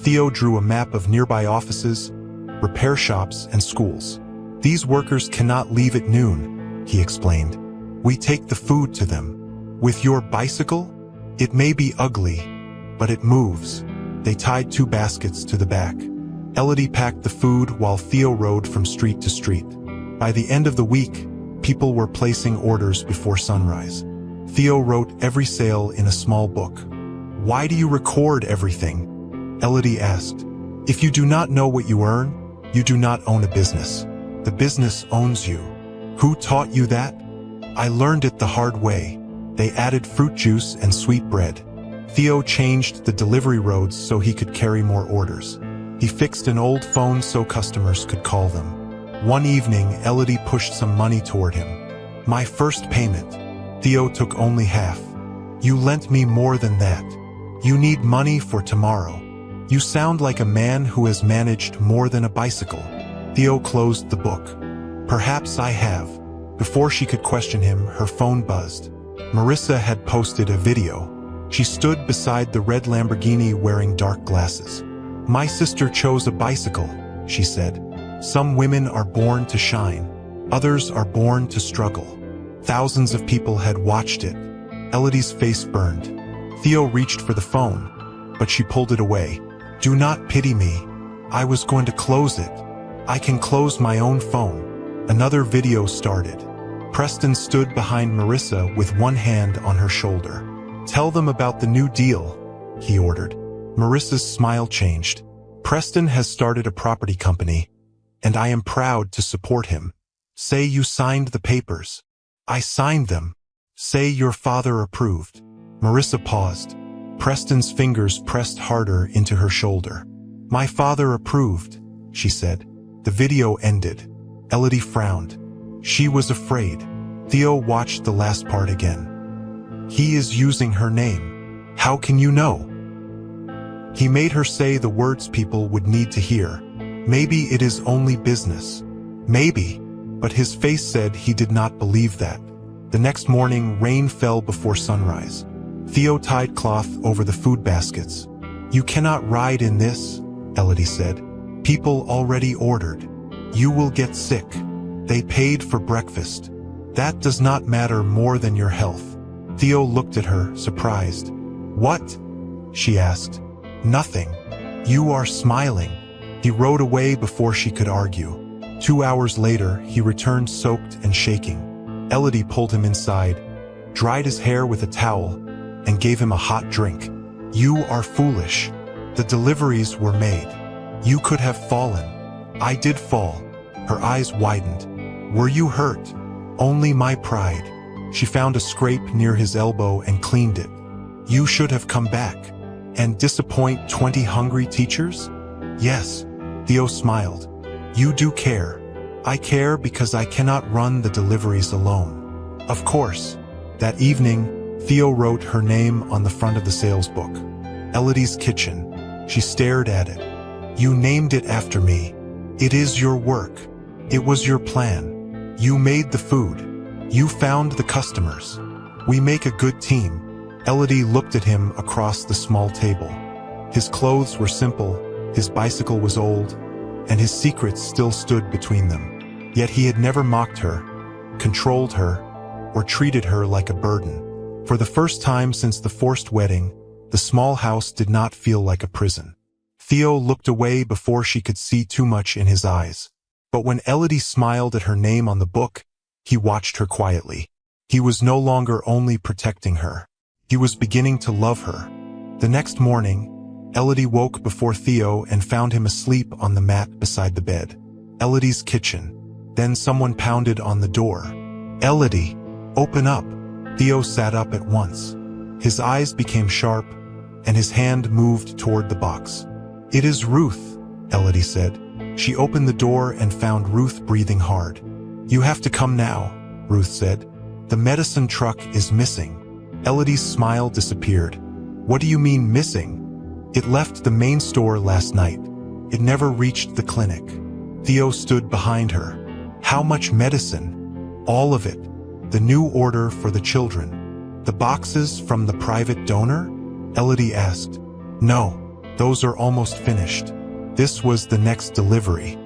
Theo drew a map of nearby offices, repair shops, and schools. "These workers cannot leave at noon," he explained. "We take the food to them. With your bicycle? It may be ugly, but it moves." They tied 2 baskets to the back. Elodie packed the food while Theo rode from street to street. By the end of the week, people were placing orders before sunrise. Theo wrote every sale in a small book. "Why do you record everything?" Elodie asked. "If you do not know what you earn, you do not own a business. The business owns you." "Who taught you that?" "I learned it the hard way." They added fruit juice and sweet bread. Theo changed the delivery roads so he could carry more orders. He fixed an old phone so customers could call them. One evening, Elodie pushed some money toward him. "My first payment." Theo took only half. "You lent me more than that. You need money for tomorrow. You sound like a man who has managed more than a bicycle." Theo closed the book. "Perhaps I have." Before she could question him, her phone buzzed. Marissa had posted a video. She stood beside the red Lamborghini wearing dark glasses. "My sister chose a bicycle," she said. "Some women are born to shine. Others are born to struggle." Thousands of people had watched it. Elodie's face burned. Theo reached for the phone, but she pulled it away. "Do not pity me. I was going to close it. I can close my own phone." Another video started. Preston stood behind Marissa with one hand on her shoulder. "Tell them about the new deal," he ordered. Marissa's smile changed. "Preston has started a property company, and I am proud to support him." "Say you signed the papers." "I signed them." "Say your father approved." Marissa paused. Preston's fingers pressed harder into her shoulder. "My father approved," she said. The video ended. Elodie frowned. She was afraid. Theo watched the last part again. "He is using her name. How can you know?" He made her say the words people would need to hear. "Maybe it is only business. Maybe." But his face said he did not believe that. The next morning, rain fell before sunrise. Theo tied cloth over the food baskets. "You cannot ride in this," Elodie said. "People already ordered. You will get sick. They paid for breakfast. That does not matter more than your health." Theo looked at her, surprised. "What?" she asked. "Nothing. You are smiling." He rode away before she could argue. 2 hours later, he returned soaked and shaking. Elodie pulled him inside, dried his hair with a towel, and gave him a hot drink. "You are foolish. The deliveries were made. You could have fallen." "I did fall." Her eyes widened. "Were you hurt?" "Only my pride." She found a scrape near his elbow and cleaned it. "You should have come back." "And disappoint 20 hungry teachers?" "Yes." Theo smiled. "You do care." "I care because I cannot run the deliveries alone." "Of course." That evening, Theo wrote her name on the front of the sales book. Elodie's kitchen. She stared at it. "You named it after me. It is your work. It was your plan. You made the food. You found the customers. We make a good team." Elodie looked at him across the small table. His clothes were simple, his bicycle was old, and his secrets still stood between them. Yet he had never mocked her, controlled her, or treated her like a burden. For the first time since the forced wedding, the small house did not feel like a prison. Theo looked away before she could see too much in his eyes. But when Elodie smiled at her name on the book, he watched her quietly. He was no longer only protecting her. He was beginning to love her. The next morning, Elodie woke before Theo and found him asleep on the mat beside the bed. Elodie's kitchen. Then someone pounded on the door. "Elodie, open up." Theo sat up at once. His eyes became sharp, and his hand moved toward the box. "It is Ruth," Elodie said. She opened the door and found Ruth breathing hard. "You have to come now," Ruth said. "The medicine truck is missing." Elodie's smile disappeared. "What do you mean missing?" "It left the main store last night. It never reached the clinic." Theo stood behind her. "How much medicine?" "All of it. The new order for the children." "The boxes from the private donor?" Elodie asked. "No, those are almost finished. This was the next delivery.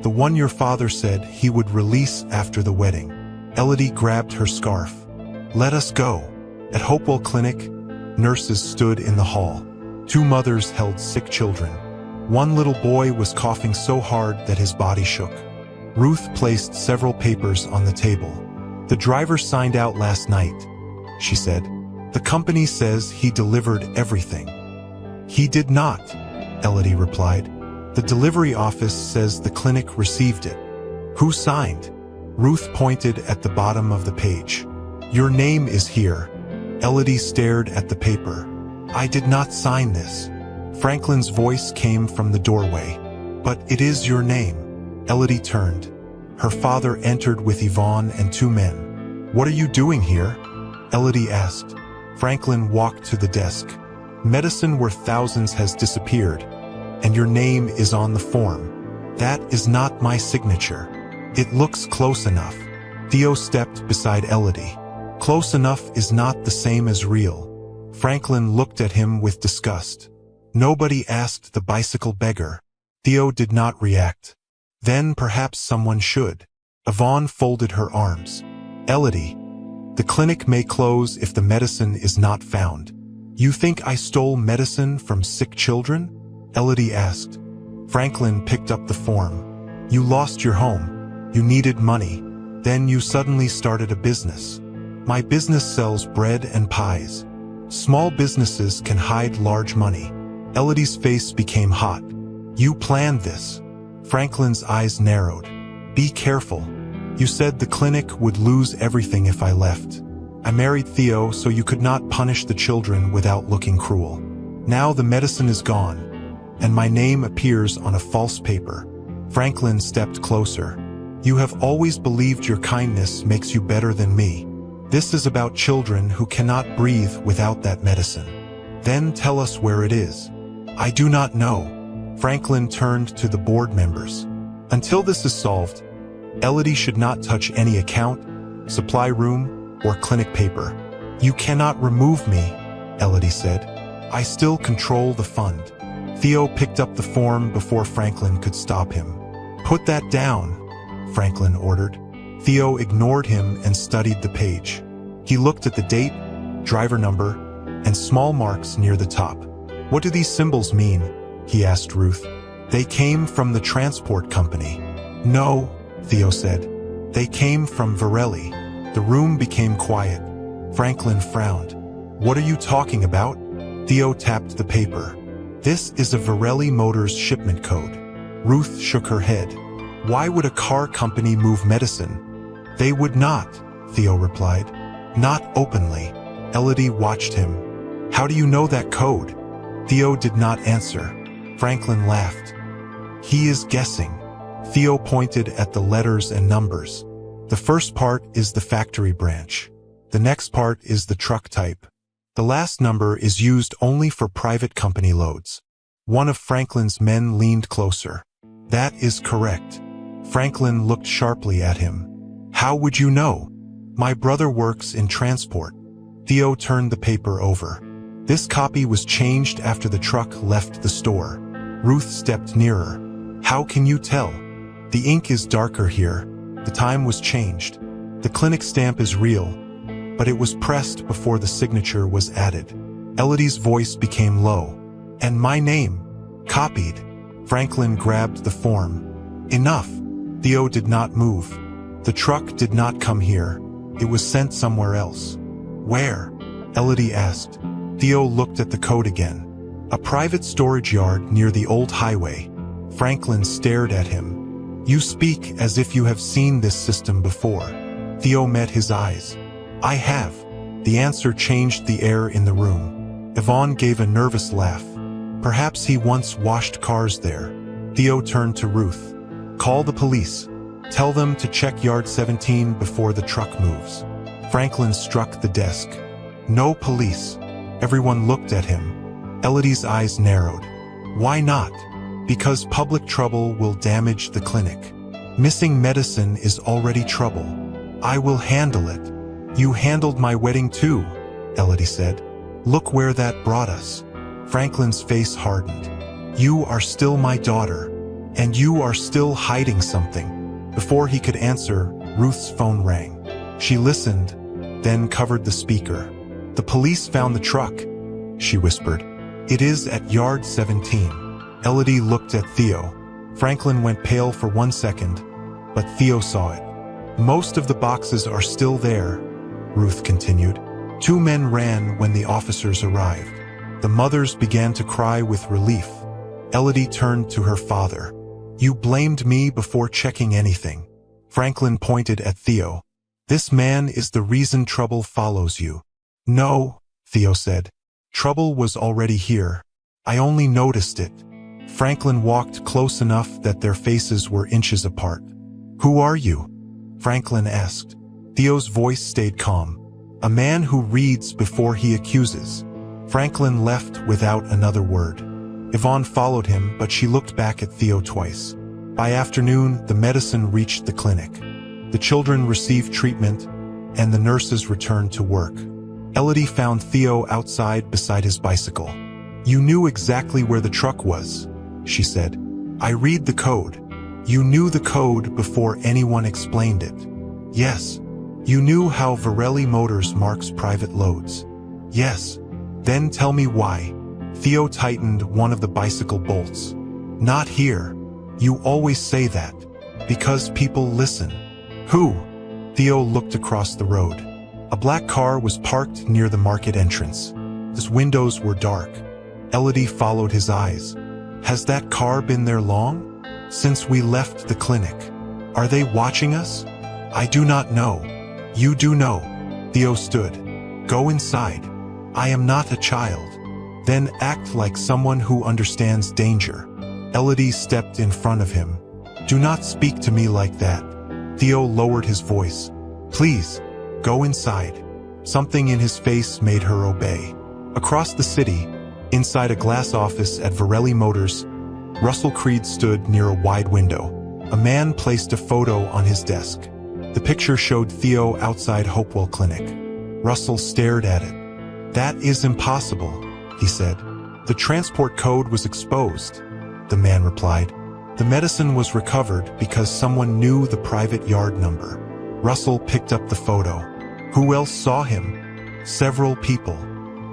The one your father said he would release after the wedding. Elodie grabbed her scarf. Let us go. At Hopewell Clinic, nurses stood in the hall. 2 mothers held sick children. One little boy was coughing so hard that his body shook. Ruth placed several papers on the table. The driver signed out last night, she said. The company says he delivered everything. He did not, Elodie replied. The delivery office says the clinic received it. Who signed? Ruth pointed at the bottom of the page. Your name is here. Elodie stared at the paper. I did not sign this. Franklin's voice came from the doorway. But it is your name. Elodie turned. Her father entered with Yvonne and 2 men. What are you doing here? Elodie asked. Franklin walked to the desk. Medicine worth thousands has disappeared, and your name is on the form. That is not my signature. It looks close enough. Theo stepped beside Elodie. Close enough is not the same as real. Franklin looked at him with disgust. Nobody asked the bicycle beggar. Theo did not react. Then perhaps someone should. Yvonne folded her arms. Elodie, the clinic may close if the medicine is not found. You think I stole medicine from sick children? Elodie asked. Franklin picked up the form. You lost your home. You needed money. Then you suddenly started a business. My business sells bread and pies. Small businesses can hide large money. Elodie's face became hot. You planned this. Franklin's eyes narrowed. Be careful. You said the clinic would lose everything if I left. I married Theo so you could not punish the children without looking cruel. Now the medicine is gone, and my name appears on a false paper. Franklin stepped closer. You have always believed your kindness makes you better than me. This is about children who cannot breathe without that medicine. Then tell us where it is. I do not know. Franklin turned to the board members. Until this is solved, Elodie should not touch any account, supply room, or clinic paper. You cannot remove me, Elodie said. I still control the fund. Theo picked up the form before Franklin could stop him. Put that down, Franklin ordered. Theo ignored him and studied the page. He looked at the date, driver number, and small marks near the top. What do these symbols mean? He asked Ruth. They came from the transport company. No, Theo said. They came from Varelli. The room became quiet. Franklin frowned. What are you talking about? Theo tapped the paper. This is a Varelli Motors shipment code. Ruth shook her head. Why would a car company move medicine? They would not, Theo replied. Not openly. Elodie watched him. How do you know that code? Theo did not answer. Franklin laughed. He is guessing. Theo pointed at the letters and numbers. The first part is the factory branch. The next part is the truck type. The last number is used only for private company loads. One of Franklin's men leaned closer. That is correct. Franklin looked sharply at him. How would you know? My brother works in transport. Theo turned the paper over. This copy was changed after the truck left the store. Ruth stepped nearer. How can you tell? The ink is darker here. The time was changed. The clinic stamp is real, but it was pressed before the signature was added. Elodie's voice became low. And my name? Copied. Franklin grabbed the form. Enough. Theo did not move. The truck did not come here. It was sent somewhere else. Where? Elodie asked. Theo looked at the code again. A private storage yard near the old highway. Franklin stared at him. You speak as if you have seen this system before. Theo met his eyes. I have. The answer changed the air in the room. Yvonne gave a nervous laugh. Perhaps he once washed cars there. Theo turned to Ruth. Call the police. Tell them to check yard 17 before the truck moves. Franklin struck the desk. No police. Everyone looked at him. Elodie's eyes narrowed. Why not? Because public trouble will damage the clinic. Missing medicine is already trouble. I will handle it. You handled my wedding too, Elodie said. Look where that brought us. Franklin's face hardened. You are still my daughter, And you are still hiding something. Before he could answer, Ruth's phone rang. She listened, then covered the speaker. The police found the truck, she whispered. It is at yard 17. Elodie looked at Theo. Franklin went pale for 1 second, but Theo saw it. Most of the boxes are still there, Ruth continued. 2 men ran when the officers arrived. The mothers began to cry with relief. Elodie turned to her father. You blamed me before checking anything. Franklin pointed at Theo. This man is the reason trouble follows you. No, Theo said. Trouble was already here. I only noticed it. Franklin walked close enough that their faces were inches apart. Who are you? Franklin asked. Theo's voice stayed calm. A man who reads before he accuses. Franklin left without another word. Yvonne followed him, but she looked back at Theo twice. By afternoon, the medicine reached the clinic. The children received treatment, and the nurses returned to work. Elodie found Theo outside beside his bicycle. You knew exactly where the truck was, she said. I read the code. You knew the code before anyone explained it. Yes. You knew how Betrayal Motors marks private loads. Yes. Then tell me why. Theo tightened one of the bicycle bolts. Not here. You always say that. Because people listen. Who? Theo looked across the road. A black car was parked near the market entrance. Its windows were dark. Elodie followed his eyes. Has that car been there long? Since we left the clinic. Are they watching us? I do not know. You do know. Theo stood. Go inside. I am not a child. Then act like someone who understands danger. Elodie stepped in front of him. Do not speak to me like that. Theo lowered his voice. Please, go inside. Something in his face made her obey. Across the city, inside a glass office at Betrayal Motors, Russell Creed stood near a wide window. A man placed a photo on his desk. The picture showed Theo outside Hopewell Clinic. Russell stared at it. That is impossible, he said. The transport code was exposed, the man replied. The medicine was recovered because someone knew the private yard number. Russell picked up the photo. Who else saw him? Several people.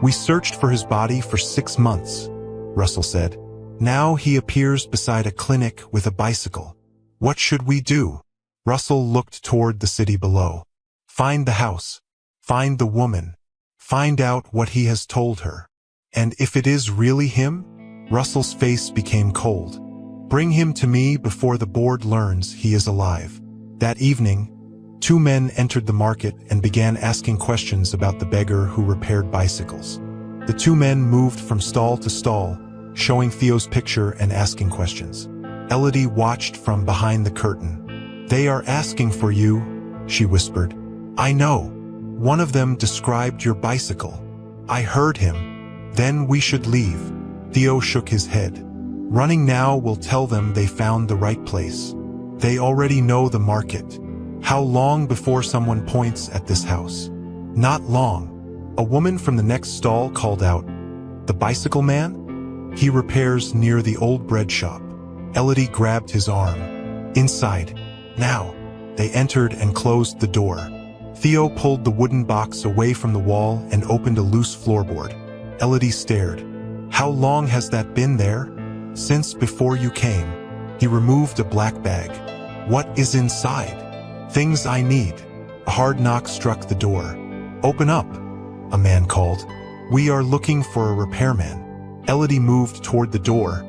We searched for his body for 6 months, Russell said. Now he appears beside a clinic with a bicycle. What should we do? Russell looked toward the city below. Find the house. Find the woman. Find out what he has told her. And if it is really him? Russell's face became cold. Bring him to me before the board learns he is alive. That evening, 2 men entered the market and began asking questions about the beggar who repaired bicycles. The 2 men moved from stall to stall, showing Theo's picture and asking questions. Elodie watched from behind the curtain. They are asking for you, she whispered. I know. One of them described your bicycle. I heard him. Then we should leave. Theo shook his head. Running now will tell them they found the right place. They already know the market. How long before someone points at this house? Not long. A woman from the next stall called out, The bicycle man? He repairs near the old bread shop. Elodie grabbed his arm. Inside. Now. They entered and closed the door. Theo pulled the wooden box away from the wall and opened a loose floorboard. Elodie stared. How long has that been there? Since before you came. He removed a black bag. What is inside? Things I need. A hard knock struck the door. Open up, a man called. We are looking for a repairman. Elodie moved toward the door,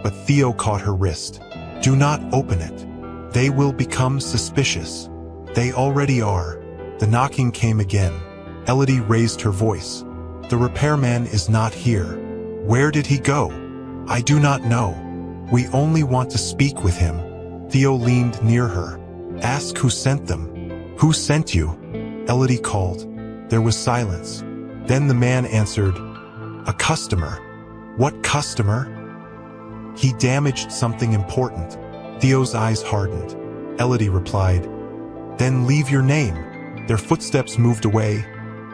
but Theo caught her wrist. Do not open it. They will become suspicious. They already are. The knocking came again. Elodie raised her voice. The repairman is not here. Where did he go? I do not know. We only want to speak with him. Theo leaned near her. Ask who sent them. Who sent you? Elodie called. There was silence. Then the man answered, A customer. What customer? He damaged something important. Theo's eyes hardened. Elodie replied, Then leave your name. Their footsteps moved away,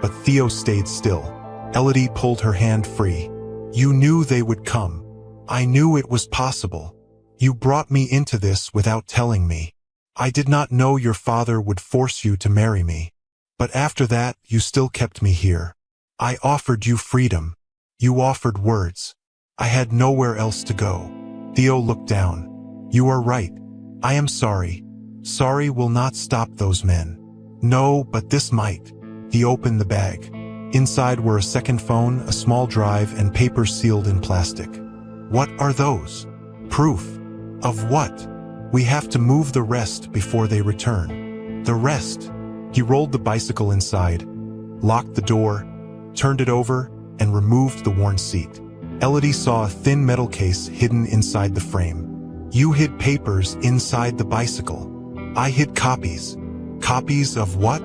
but Theo stayed still. Elodie pulled her hand free. You knew they would come. I knew it was possible. You brought me into this without telling me. I did not know your father would force you to marry me. But after that, you still kept me here. I offered you freedom. You offered words. I had nowhere else to go. Theo looked down. You are right. I am sorry. Sorry will not stop those men. No, but this might. He opened the bag. Inside were a second phone, a small drive, and papers sealed in plastic. What are those? Proof. Of what? We have to move the rest before they return. The rest? He rolled the bicycle inside, locked the door, turned it over, and removed the worn seat. Elodie saw a thin metal case hidden inside the frame. You hid papers inside the bicycle. I hid copies. Copies of what?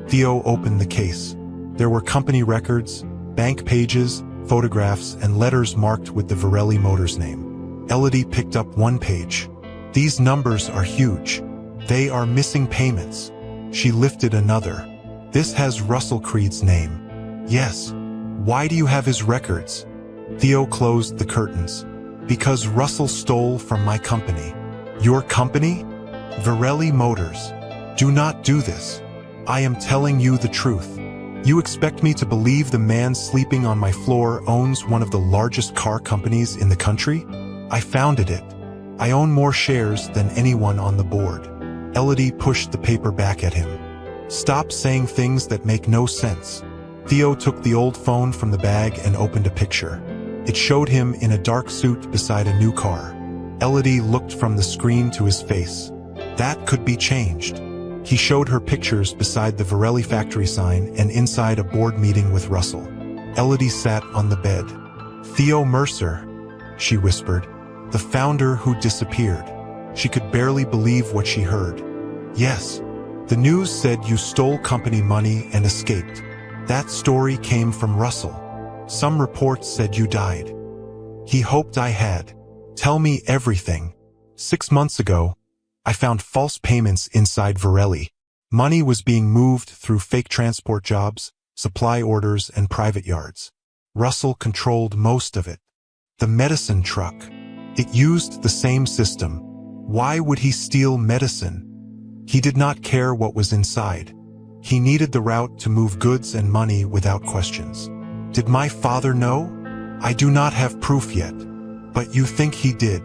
Theo opened the case. There were company records, bank pages, photographs, and letters marked with the Varelli Motors name. Elodie picked up one page. These numbers are huge. They are missing payments. She lifted another. This has Russell Creed's name. Yes. Why do you have his records? Theo closed the curtains. Because Russell stole from my company. Your company? Varelli Motors. Do not do this. I am telling you the truth. You expect me to believe the man sleeping on my floor owns one of the largest car companies in the country? I founded it. I own more shares than anyone on the board. Elodie pushed the paper back at him. Stop saying things that make no sense. Theo took the old phone from the bag and opened a picture. It showed him in a dark suit beside a new car. Elodie looked from the screen to his face. That could be changed. He showed her pictures beside the Varelli factory sign and inside a board meeting with Russell. Elodie sat on the bed. Theo Mercer, she whispered. The founder who disappeared. She could barely believe what she heard. Yes. The news said you stole company money and escaped. That story came from Russell. Some reports said you died. He hoped I had. Tell me everything. 6 months ago, I found false payments inside Varelli. Money was being moved through fake transport jobs, supply orders, and private yards. Russell controlled most of it. The medicine truck. It used the same system. Why would he steal medicine? He did not care what was inside. He needed the route to move goods and money without questions. Did my father know? I do not have proof yet. But you think he did?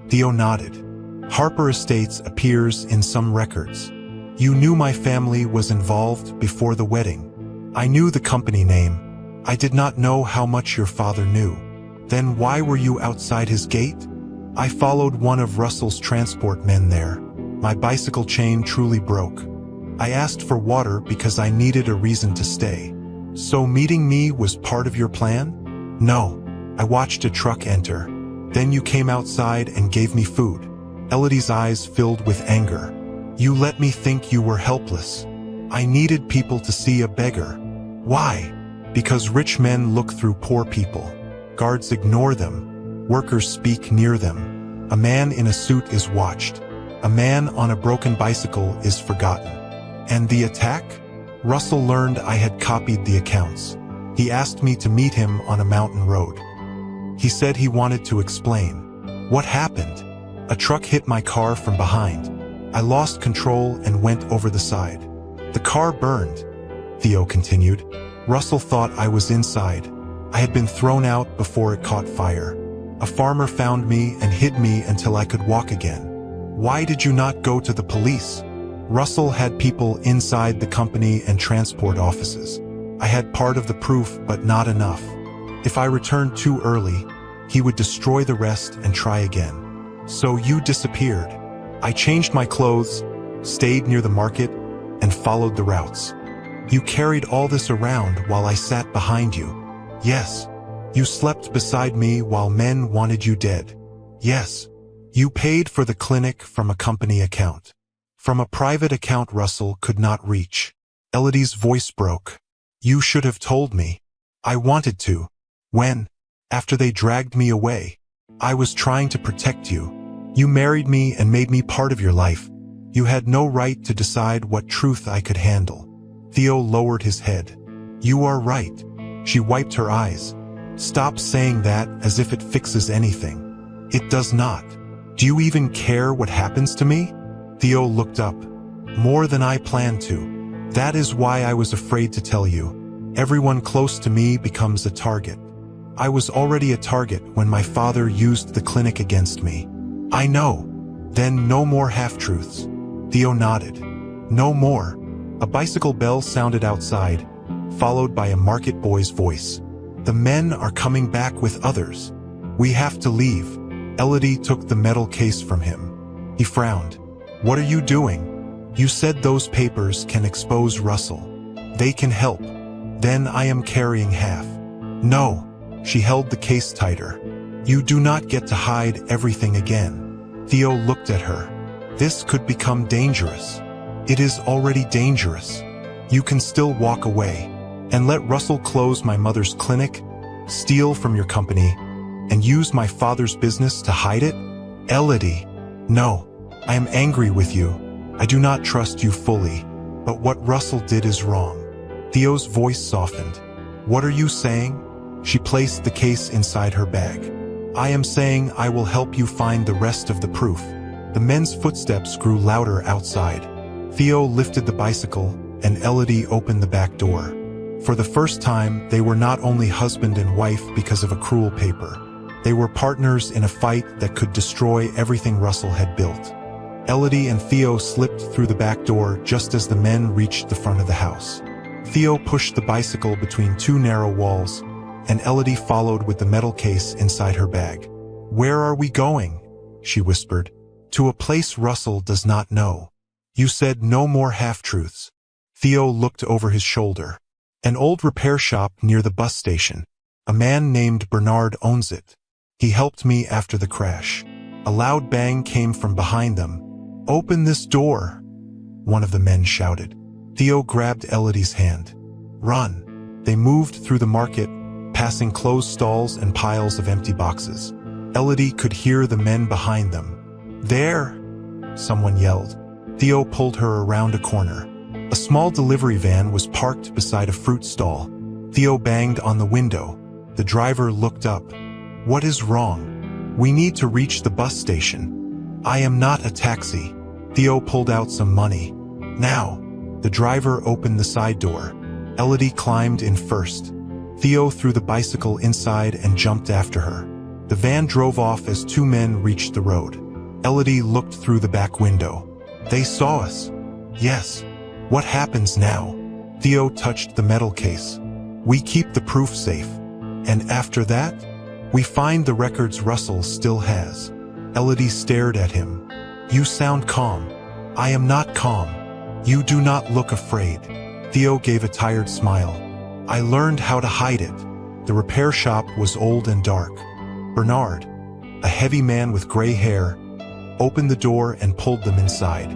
Theo nodded. Harper Estates appears in some records. You knew my family was involved before the wedding. I knew the company name. I did not know how much your father knew. Then why were you outside his gate? I followed one of Russell's transport men there. My bicycle chain truly broke. I asked for water because I needed a reason to stay. So meeting me was part of your plan? No. I watched a truck enter. Then you came outside and gave me food. Elodie's eyes filled with anger. You let me think you were helpless. I needed people to see a beggar. Why? Because rich men look through poor people. Guards ignore them. Workers speak near them. A man in a suit is watched. A man on a broken bicycle is forgotten. And the attack? Russell learned I had copied the accounts. He asked me to meet him on a mountain road. He said he wanted to explain. What happened? A truck hit my car from behind. I lost control and went over the side. The car burned, Theo continued. Russell thought I was inside. I had been thrown out before it caught fire. A farmer found me and hid me until I could walk again. Why did you not go to the police? Russell had people inside the company and transport offices. I had part of the proof, but not enough. If I returned too early, he would destroy the rest and try again. So you disappeared. I changed my clothes, stayed near the market, and followed the routes. You carried all this around while I sat behind you. Yes. You slept beside me while men wanted you dead. Yes. You paid for the clinic from a company account. From a private account Russell could not reach. Elodie's voice broke. You should have told me. I wanted to. When? After they dragged me away. I was trying to protect you. You married me and made me part of your life. You had no right to decide what truth I could handle. Theo lowered his head. You are right. She wiped her eyes. Stop saying that as if it fixes anything. It does not. Do you even care what happens to me? Theo looked up. More than I planned to. That is why I was afraid to tell you. Everyone close to me becomes a target. I was already a target when my father used the clinic against me. I know. Then no more half-truths. Theo nodded. No more. A bicycle bell sounded outside, followed by a market boy's voice. The men are coming back with others. We have to leave. Elodie took the metal case from him. He frowned. What are you doing? You said those papers can expose Russell. They can help. Then I am carrying half. No. She held the case tighter. You do not get to hide everything again. Theo looked at her. This could become dangerous. It is already dangerous. You can still walk away and let Russell close my mother's clinic, steal from your company, and use my father's business to hide it? Elodie. No. I am angry with you. I do not trust you fully. But what Russell did is wrong. Theo's voice softened. What are you saying? She placed the case inside her bag. I am saying I will help you find the rest of the proof. The men's footsteps grew louder outside. Theo lifted the bicycle, and Elodie opened the back door. For the first time, they were not only husband and wife because of a cruel paper. They were partners in a fight that could destroy everything Russell had built. Elodie and Theo slipped through the back door just as the men reached the front of the house. Theo pushed the bicycle between two narrow walls, and Elodie followed with the metal case inside her bag. Where are we going? She whispered. To a place Russell does not know. You said no more half-truths. Theo looked over his shoulder. An old repair shop near the bus station. A man named Bernard owns it. He helped me after the crash. A loud bang came from behind them. Open this door, one of the men shouted. Theo grabbed Elodie's hand. Run. They moved through the market, passing closed stalls and piles of empty boxes. Elodie could hear the men behind them. There, someone yelled. Theo pulled her around a corner. A small delivery van was parked beside a fruit stall. Theo banged on the window. The driver looked up. What is wrong? We need to reach the bus station. I am not a taxi. Theo pulled out some money. Now. The driver opened the side door. Elodie climbed in first. Theo threw the bicycle inside and jumped after her. The van drove off as two men reached the road. Elodie looked through the back window. They saw us. Yes. What happens now? Theo touched the metal case. We keep the proof safe. And after that? We find the records Russell still has. Elodie stared at him. You sound calm. I am not calm. You do not look afraid. Theo gave a tired smile. I learned how to hide it. The repair shop was old and dark. Bernard, a heavy man with gray hair, opened the door and pulled them inside.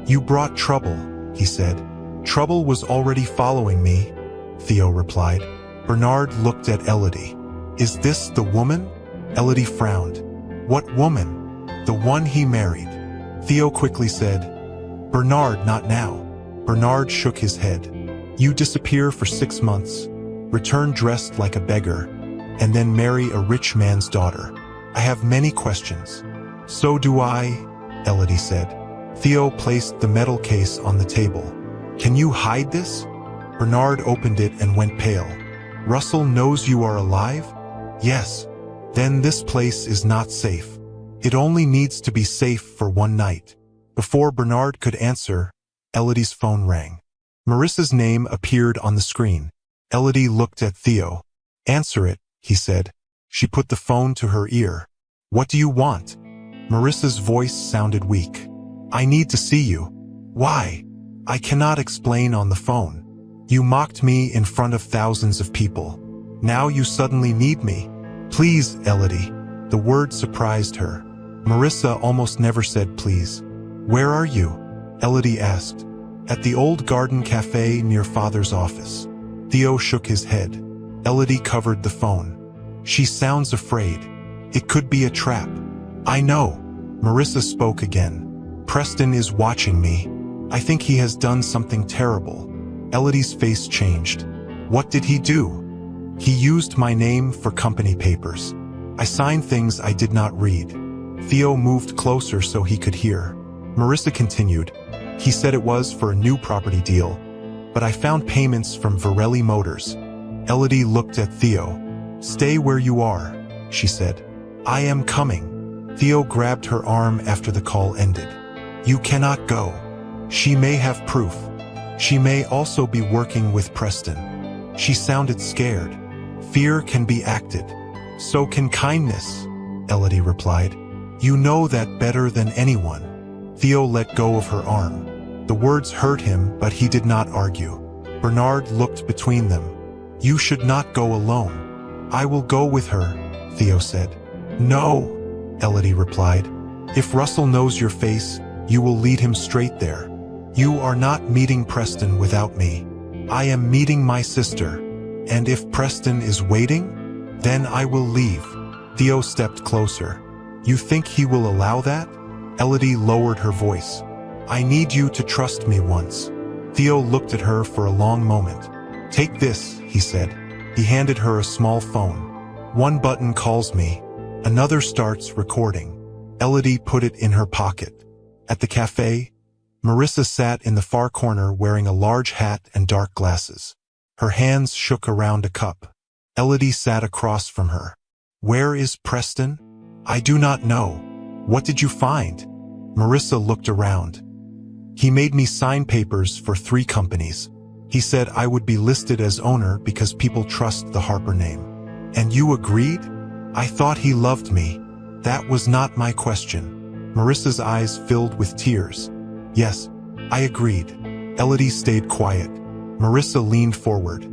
You brought trouble, he said. Trouble was already following me, Theo replied. Bernard looked at Elodie. Is this the woman? Elodie frowned. What woman? The one he married. Theo quickly said, Bernard, not now. Bernard shook his head. You disappear for 6 months, return dressed like a beggar, and then marry a rich man's daughter. I have many questions. So do I, Elodie said. Theo placed the metal case on the table. Can you hide this? Bernard opened it and went pale. Russell knows you are alive? Yes. Then this place is not safe. It only needs to be safe for one night. Before Bernard could answer, Elodie's phone rang. Marissa's name appeared on the screen. Elodie looked at Theo. Answer it, he said. She put the phone to her ear. What do you want? Marissa's voice sounded weak. I need to see you. Why? I cannot explain on the phone. You mocked me in front of thousands of people. Now you suddenly need me. Please, Elodie. The word surprised her. Marissa almost never said please. Where are you? Elodie asked. At the old garden cafe near Father's office. Theo shook his head. Elodie covered the phone. She sounds afraid. It could be a trap. I know. Marissa spoke again. Preston is watching me. I think he has done something terrible. Elodie's face changed. What did he do? He used my name for company papers. I signed things I did not read. Theo moved closer so he could hear. Marissa continued. He said it was for a new property deal, but I found payments from Varelli Motors. Elodie looked at Theo. Stay where you are, she said. I am coming. Theo grabbed her arm after the call ended. You cannot go. She may have proof. She may also be working with Preston. She sounded scared. Fear can be acted. So can kindness, Elodie replied. You know that better than anyone. Theo let go of her arm. The words hurt him, but he did not argue. Bernard looked between them. You should not go alone. I will go with her, Theo said. No, Elodie replied. If Russell knows your face, you will lead him straight there. You are not meeting Preston without me. I am meeting my sister. And if Preston is waiting, then I will leave. Theo stepped closer. You think he will allow that? Elodie lowered her voice. I need you to trust me once. Theo looked at her for a long moment. Take this, he said. He handed her a small phone. One button calls me. Another starts recording. Elodie put it in her pocket. At the cafe, Marissa sat in the far corner wearing a large hat and dark glasses. Her hands shook around a cup. Elodie sat across from her. Where is Preston? I do not know. What did you find? Marissa looked around. He made me sign papers for 3 companies. He said I would be listed as owner because people trust the Harper name. And you agreed? I thought he loved me. That was not my question. Marissa's eyes filled with tears. Yes, I agreed. Elodie stayed quiet. Marissa leaned forward.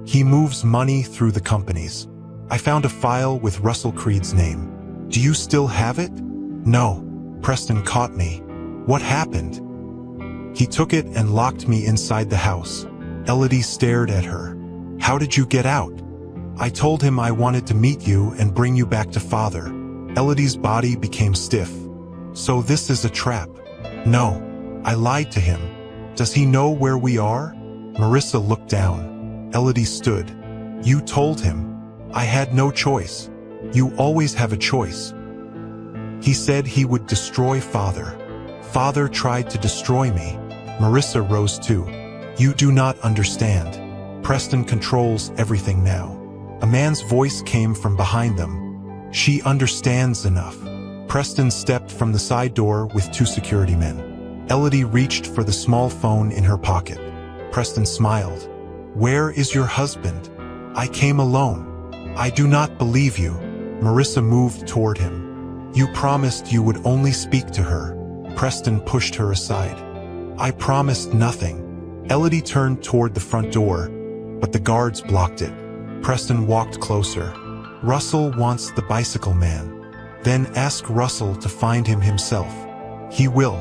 He moves money through the companies. I found a file with Russell Creed's name. Do you still have it? No. Preston caught me. What happened? He took it and locked me inside the house. Elodie stared at her. How did you get out? I told him I wanted to meet you and bring you back to father. Elodie's body became stiff. So this is a trap. No, I lied to him. Does he know where we are? Marissa looked down. Elodie stood. You told him. I had no choice. You always have a choice. He said he would destroy father. Father tried to destroy me. Marissa rose too. You do not understand. Preston controls everything now. A man's voice came from behind them. She understands enough. Preston stepped from the side door with 2 security men. Elodie reached for the small phone in her pocket. Preston smiled. Where is your husband? I came alone. I do not believe you. Marissa moved toward him. You promised you would only speak to her. Preston pushed her aside. I promised nothing. Elodie turned toward the front door, but the guards blocked it. Preston walked closer. Russell wants the bicycle man. Then ask Russell to find him himself. He will.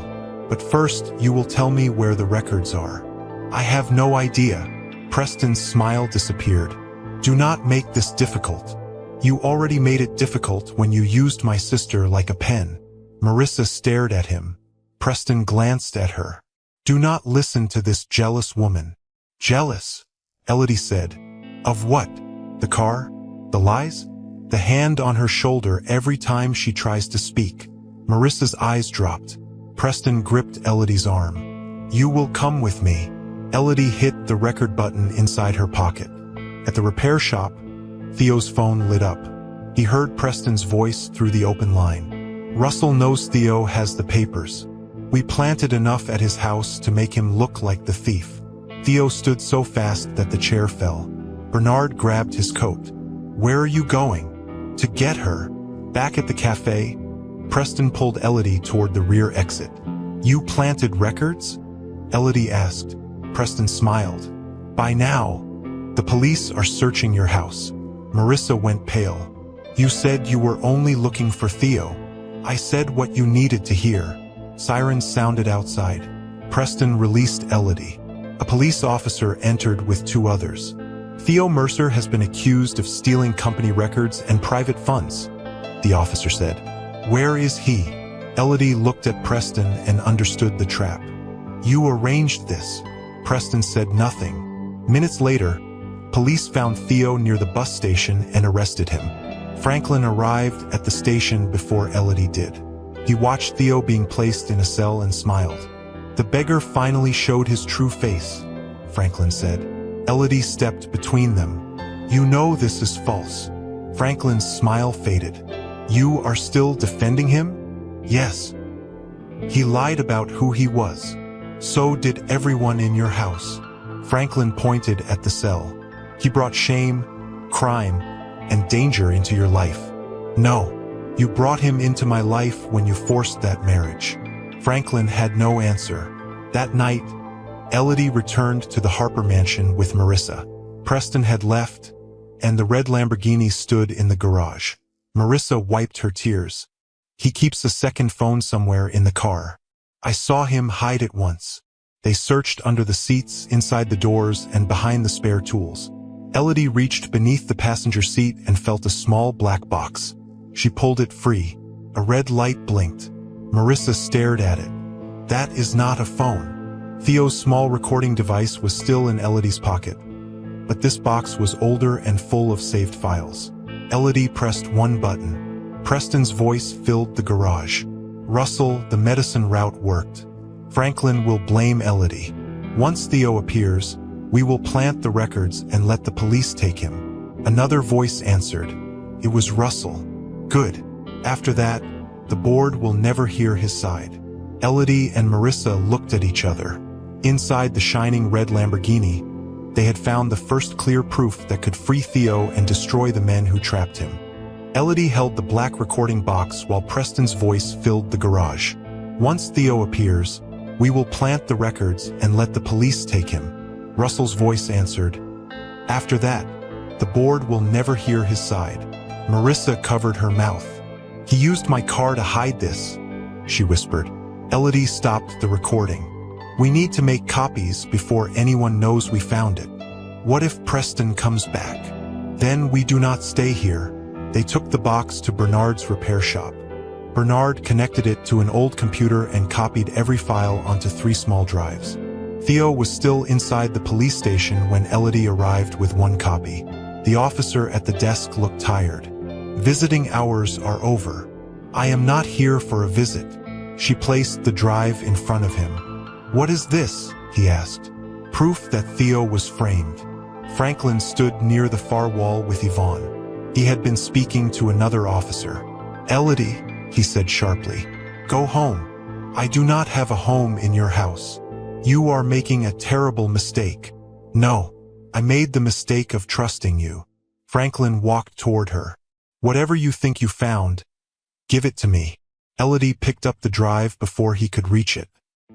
But first, you will tell me where the records are. I have no idea. Preston's smile disappeared. Do not make this difficult. You already made it difficult when you used my sister like a pen. Marissa stared at him. Preston glanced at her. Do not listen to this jealous woman. Jealous? Elodie said. Of what? The car? The lies? The hand on her shoulder every time she tries to speak. Marissa's eyes dropped. Preston gripped Elodie's arm. You will come with me. Elodie hit the record button inside her pocket. At the repair shop, Theo's phone lit up. He heard Preston's voice through the open line. Russell knows Theo has the papers. We planted enough at his house to make him look like the thief. Theo stood so fast that the chair fell. Bernard grabbed his coat. Where are you going? To get her. Back at the cafe, Preston pulled Elodie toward the rear exit. You planted records? Elodie asked. Preston smiled. By now, the police are searching your house. Marissa went pale. You said you were only looking for Theo. I said what you needed to hear. Sirens sounded outside. Preston released Elodie. A police officer entered with 2 others. Theo Mercer has been accused of stealing company records and private funds, the officer said. Where is he? Elodie looked at Preston and understood the trap. You arranged this. Preston said nothing. Minutes later, police found Theo near the bus station and arrested him. Franklin arrived at the station before Elodie did. He watched Theo being placed in a cell and smiled. "The beggar finally showed his true face," Franklin said. Elodie stepped between them. "You know this is false." Franklin's smile faded. "You are still defending him?" "Yes. He lied about who he was. So did everyone in your house." Franklin pointed at the cell. "He brought shame, crime, and danger into your life." "No. You brought him into my life when you forced that marriage." Franklin had no answer. That night, Elodie returned to the Harper mansion with Marissa. Preston had left, and the red Lamborghini stood in the garage. Marissa wiped her tears. "He keeps a second phone somewhere in the car. I saw him hide it once." They searched under the seats, inside the doors, and behind the spare tools. Elodie reached beneath the passenger seat and felt a small black box. She pulled it free. A red light blinked. Marissa stared at it. "That is not a phone." Theo's small recording device was still in Elodie's pocket, but this box was older and full of saved files. Elodie pressed one button. Preston's voice filled the garage. "Russell, the medicine route worked. Franklin will blame Elodie. Once Theo appears, we will plant the records and let the police take him." Another voice answered. It was Russell. "Good. After that, the board will never hear his side." Elodie and Marissa looked at each other. Inside the shining red Lamborghini, they had found the first clear proof that could free Theo and destroy the men who trapped him. Elodie held the black recording box while Preston's voice filled the garage. "Once Theo appears, we will plant the records and let the police take him." Russell's voice answered. "After that, the board will never hear his side." Marissa covered her mouth. "He used my car to hide this," she whispered. Elodie stopped the recording. "We need to make copies before anyone knows we found it. What if Preston comes back? Then we do not stay here." They took the box to Bernard's repair shop. Bernard connected it to an old computer and copied every file onto 3 small drives. Theo was still inside the police station when Elodie arrived with one copy. The officer at the desk looked tired. "Visiting hours are over. I am not here for a visit." She placed the drive in front of him. "What is this?" he asked. "Proof that Theo was framed." Franklin stood near the far wall with Yvonne. He had been speaking to another officer. "Elodie," he said sharply, "go home. I do not have a home in your house. You are making a terrible mistake." "No, I made the mistake of trusting you." Franklin walked toward her. "Whatever you think you found, give it to me." Elodie picked up the drive before he could reach it.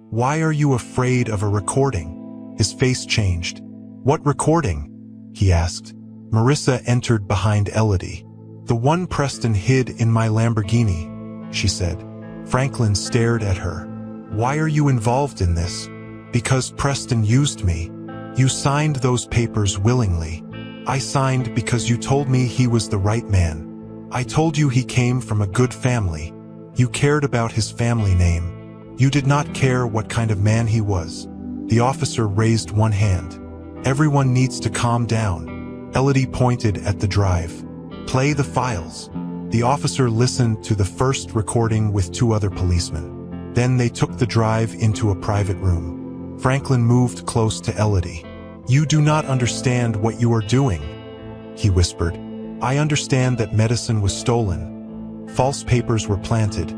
"Why are you afraid of a recording?" His face changed. "What recording?" he asked. Marissa entered behind Elodie. "The one Preston hid in my Lamborghini," she said. Franklin stared at her. "Why are you involved in this?" "Because Preston used me. You signed those papers willingly." "I signed because you told me he was the right man. I told you he came from a good family. You cared about his family name. You did not care what kind of man he was." The officer raised one hand. "Everyone needs to calm down." Elodie pointed at the drive. "Play the files." The officer listened to the first recording with 2 other policemen. Then they took the drive into a private room. Franklin moved close to Elodie. "You do not understand what you are doing," he whispered. "I understand that medicine was stolen. False papers were planted,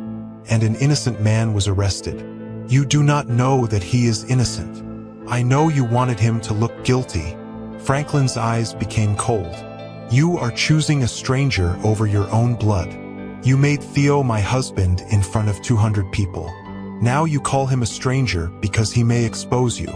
and an innocent man was arrested. You do not know that he is innocent. I know you wanted him to look guilty." Franklin's eyes became cold. "You are choosing a stranger over your own blood. You made Theo my husband in front of 200 people. Now you call him a stranger because he may expose you."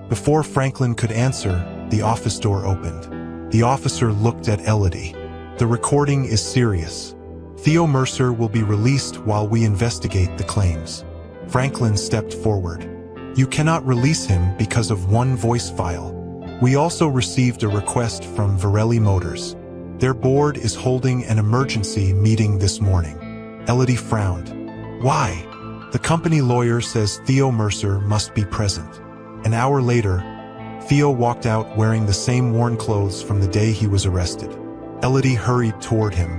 Before Franklin could answer, the office door opened. The officer looked at Elodie. "The recording is serious. Theo Mercer will be released while we investigate the claims." Franklin stepped forward. "You cannot release him because of one voice file. We also received a request from Varelli Motors. Their board is holding an emergency meeting this morning." Elodie frowned. "Why?" "The company lawyer says Theo Mercer must be present." An hour later, Theo walked out wearing the same worn clothes from the day he was arrested. Elodie hurried toward him.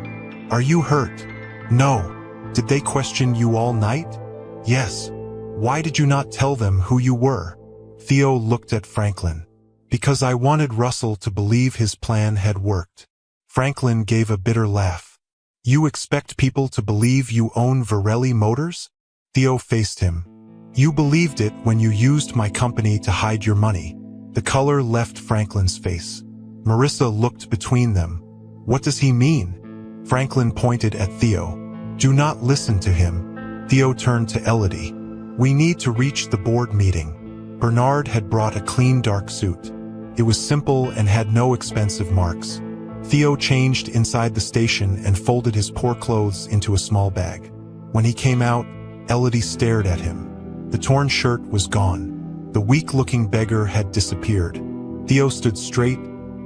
Are you hurt? No. Did they question you all night? Yes. Why did you not tell them who you were? Theo looked at Franklin. Because I wanted Russell to believe his plan had worked. Franklin gave a bitter laugh. You expect people to believe you own Varelli Motors? Theo faced him. You believed it when you used my company to hide your money. The color left Franklin's face. Marissa looked between them. What does he mean? Franklin pointed at Theo. Do not listen to him. Theo turned to Elodie. We need to reach the board meeting. Bernard had brought a clean dark suit. It was simple and had no expensive marks. Theo changed inside the station and folded his poor clothes into a small bag. When he came out, Elodie stared at him. The torn shirt was gone. The weak-looking beggar had disappeared. Theo stood straight,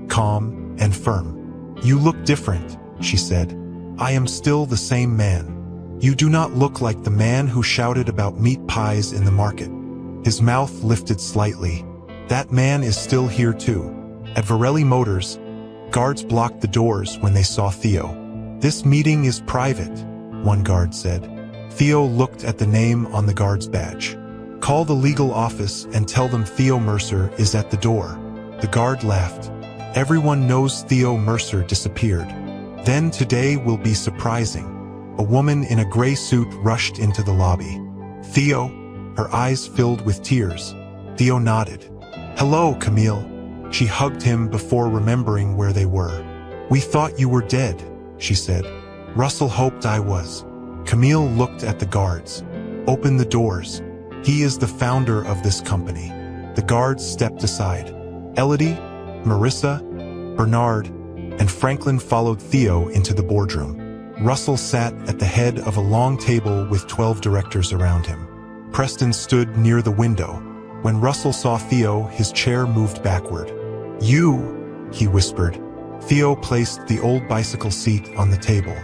calm, and firm. You look different, she said. I am still the same man. You do not look like the man who shouted about meat pies in the market. His mouth lifted slightly. That man is still here too. At Varelli Motors, guards blocked the doors when they saw Theo. This meeting is private, one guard said. Theo looked at the name on the guard's badge. Call the legal office and tell them Theo Mercer is at the door. The guard laughed. Everyone knows Theo Mercer disappeared. Then today will be surprising. A woman in a gray suit rushed into the lobby. Theo? Her eyes filled with tears. Theo nodded. Hello, Camille. She hugged him before remembering where they were. We thought you were dead, she said. Russell hoped I was. Camille looked at the guards. Open the doors. He is the founder of this company. The guards stepped aside. Elodie, Marissa, Bernard, and Franklin followed Theo into the boardroom. Russell sat at the head of a long table with 12 directors around him. Preston stood near the window. When Russell saw Theo, his chair moved backward. You, he whispered. Theo placed the old bicycle seat on the table.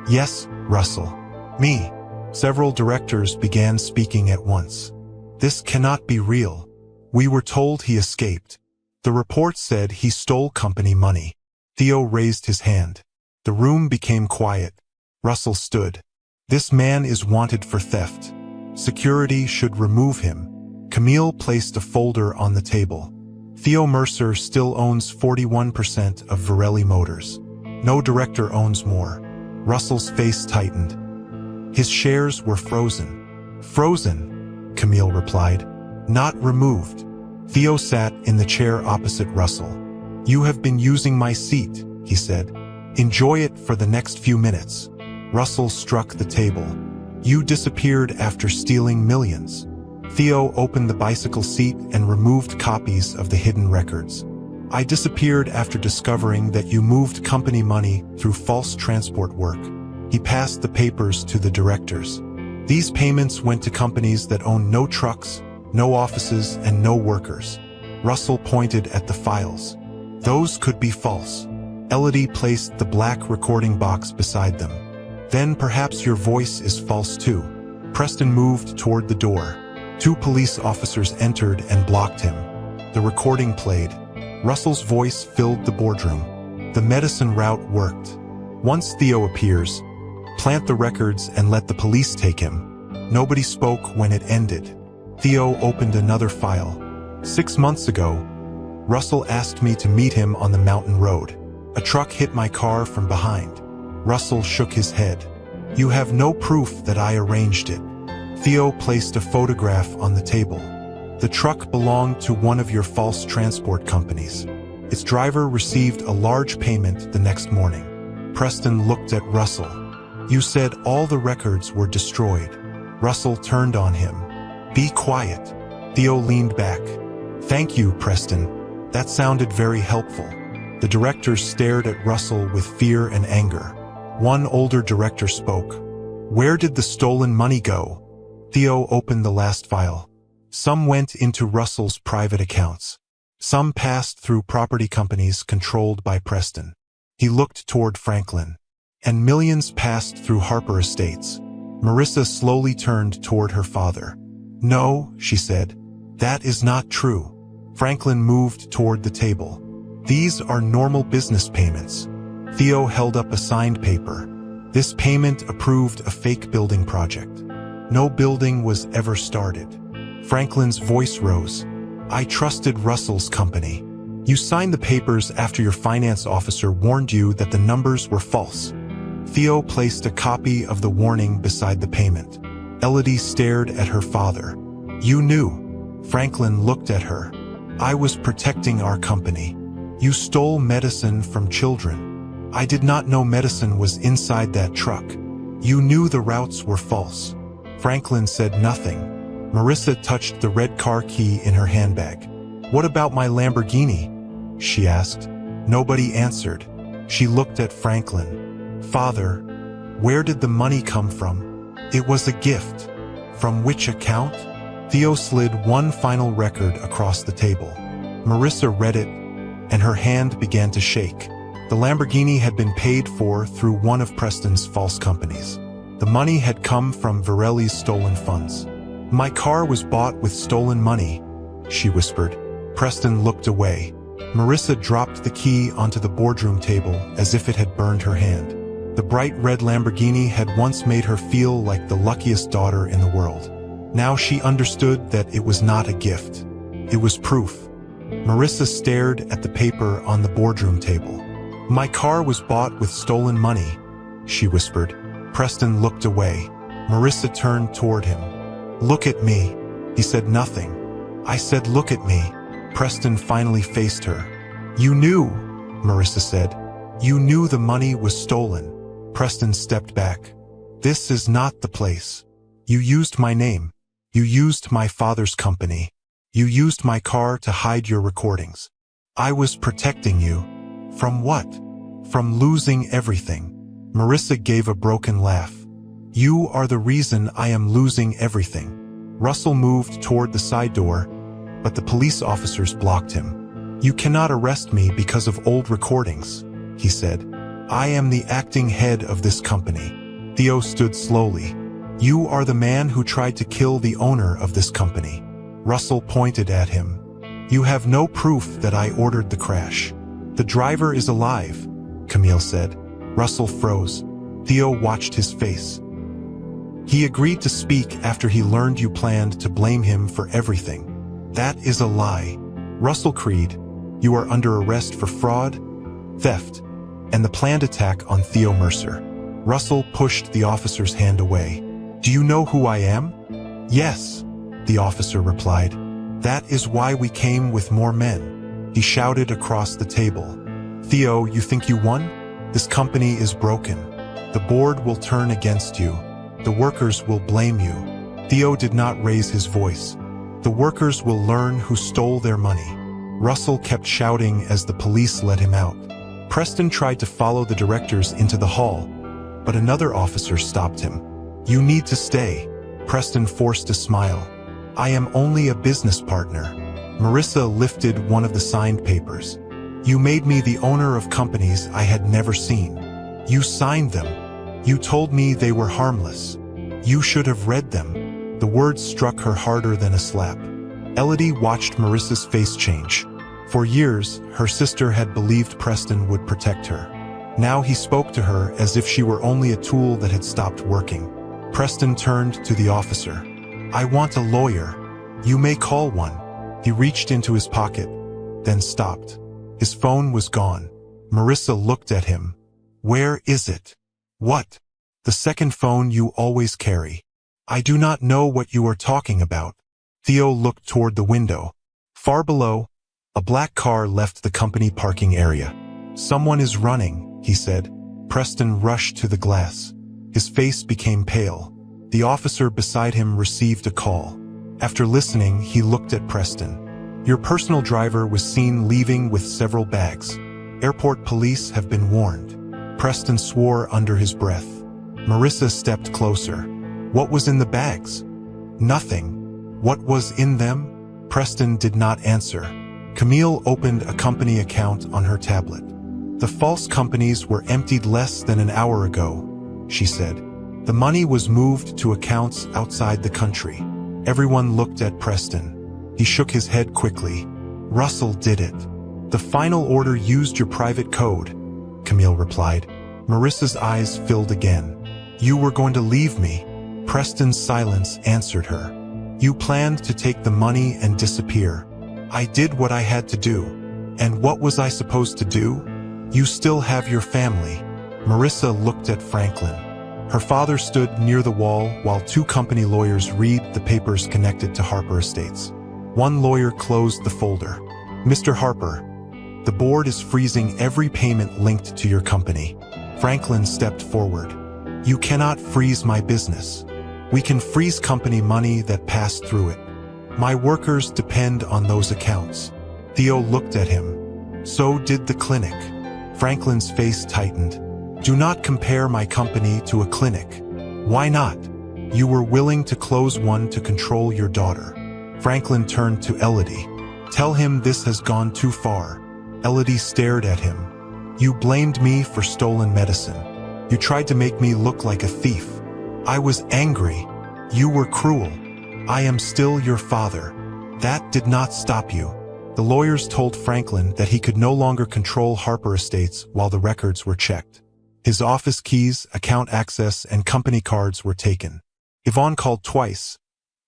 Yes, Russell. Me. Several directors began speaking at once. This cannot be real. We were told he escaped. The report said he stole company money. Theo raised his hand. The room became quiet. Russell stood. This man is wanted for theft. Security should remove him. Camille placed a folder on the table. Theo Mercer still owns 41% of Varelli Motors. No director owns more. Russell's face tightened. His shares were frozen. Frozen, Camille replied. Not removed. Theo sat in the chair opposite Russell. You have been using my seat, he said. Enjoy it for the next few minutes. Russell struck the table. You disappeared after stealing millions. Theo opened the bicycle seat and removed copies of the hidden records. I disappeared after discovering that you moved company money through false transport work. He passed the papers to the directors. These payments went to companies that own no trucks, no offices, and no workers. Russell pointed at the files. Those could be false. Elodie placed the black recording box beside them. Then perhaps your voice is false too. Preston moved toward the door. 2 police officers entered and blocked him. The recording played. Russell's voice filled the boardroom. The medicine route worked. Once Theo appears, plant the records and let the police take him. Nobody spoke when it ended. Theo opened another file. 6 months ago, Russell asked me to meet him on the mountain road. A truck hit my car from behind. Russell shook his head. You have no proof that I arranged it. Theo placed a photograph on the table. The truck belonged to one of your false transport companies. Its driver received a large payment the next morning. Preston looked at Russell. You said all the records were destroyed. Russell turned on him. Be quiet. Theo leaned back. Thank you, Preston. That sounded very helpful. The directors stared at Russell with fear and anger. One older director spoke. Where did the stolen money go? Theo opened the last file. Some went into Russell's private accounts. Some passed through property companies controlled by Preston. He looked toward Franklin. And millions passed through Harper Estates. Marissa slowly turned toward her father. No, she said. That is not true. Franklin moved toward the table. These are normal business payments. Theo held up a signed paper. This payment approved a fake building project. No building was ever started. Franklin's voice rose. I trusted Russell's company. You signed the papers after your finance officer warned you that the numbers were false. Theo placed a copy of the warning beside the payment. Elodie stared at her father. You knew. Franklin looked at her. I was protecting our company. You stole medicine from children. I did not know medicine was inside that truck. You knew the routes were false. Franklin said nothing. Marissa touched the red car key in her handbag. What about my Lamborghini? She asked. Nobody answered. She looked at Franklin. Father, where did the money come from? It was a gift. From which account? Theo slid one final record across the table. Marissa read it, and her hand began to shake. The Lamborghini had been paid for through one of Preston's false companies. The money had come from Varelli's stolen funds. My car was bought with stolen money, she whispered. Preston looked away. Marissa dropped the key onto the boardroom table as if it had burned her hand. The bright red Lamborghini had once made her feel like the luckiest daughter in the world. Now she understood that it was not a gift. It was proof. Marissa stared at the paper on the boardroom table. My car was bought with stolen money, she whispered. Preston looked away. Marissa turned toward him. Look at me. He said nothing. I said look at me. Preston finally faced her. You knew, Marissa said. You knew the money was stolen. Preston stepped back. This is not the place. You used my name. You used my father's company. You used my car to hide your recordings. I was protecting you. From what? From losing everything. Marissa gave a broken laugh. You are the reason I am losing everything. Russell moved toward the side door, but the police officers blocked him. You cannot arrest me because of old recordings, he said. I am the acting head of this company. Theo stood slowly. You are the man who tried to kill the owner of this company. Russell pointed at him. You have no proof that I ordered the crash. The driver is alive, Camille said. Russell froze. Theo watched his face. He agreed to speak after he learned you planned to blame him for everything. That is a lie. Russell Creed, you are under arrest for fraud, theft, and the planned attack on Theo Mercer. Russell pushed the officer's hand away. Do you know who I am? Yes, the officer replied. That is why we came with more men. He shouted across the table. Theo, you think you won? This company is broken. The board will turn against you. The workers will blame you. Theo did not raise his voice. The workers will learn who stole their money. Russell kept shouting as the police let him out. Preston tried to follow the directors into the hall, but another officer stopped him. You need to stay. Preston forced a smile. I am only a business partner. Marissa lifted one of the signed papers. You made me the owner of companies I had never seen. You signed them. You told me they were harmless. You should have read them. The words struck her harder than a slap. Elodie watched Marissa's face change. For years, her sister had believed Preston would protect her. Now he spoke to her as if she were only a tool that had stopped working. Preston turned to the officer. I want a lawyer. You may call one. He reached into his pocket, then stopped. His phone was gone. Marissa looked at him. Where is it? What? The second phone you always carry. I do not know what you are talking about. Theo looked toward the window. Far below, a black car left the company parking area. Someone is running, he said. Preston rushed to the glass. His face became pale. The officer beside him received a call. After listening, he looked at Preston. Your personal driver was seen leaving with several bags. Airport police have been warned. Preston swore under his breath. Marissa stepped closer. What was in the bags? Nothing. What was in them? Preston did not answer. Camille opened a company account on her tablet. The false companies were emptied less than an hour ago, she said. The money was moved to accounts outside the country. Everyone looked at Preston. He shook his head quickly. Russell did it. The final order used your private code, Camille replied. Marissa's eyes filled again. You were going to leave me. Preston's silence answered her. You planned to take the money and disappear. I did what I had to do. And what was I supposed to do? You still have your family. Marissa looked at Franklin. Her father stood near the wall while two company lawyers read the papers connected to Harper Estates. One lawyer closed the folder. Mr. Harper, the board is freezing every payment linked to your company. Franklin stepped forward. You cannot freeze my business. We can freeze company money that passed through it. My workers depend on those accounts. Theo looked at him. So did the clinic. Franklin's face tightened. Do not compare my company to a clinic. Why not? You were willing to close one to control your daughter. Franklin turned to Elodie. Tell him this has gone too far. Elodie stared at him. You blamed me for stolen medicine. You tried to make me look like a thief. I was angry. You were cruel. I am still your father. That did not stop you. The lawyers told Franklin that he could no longer control Harper Estates while the records were checked. His office keys, account access, and company cards were taken. Yvonne called twice,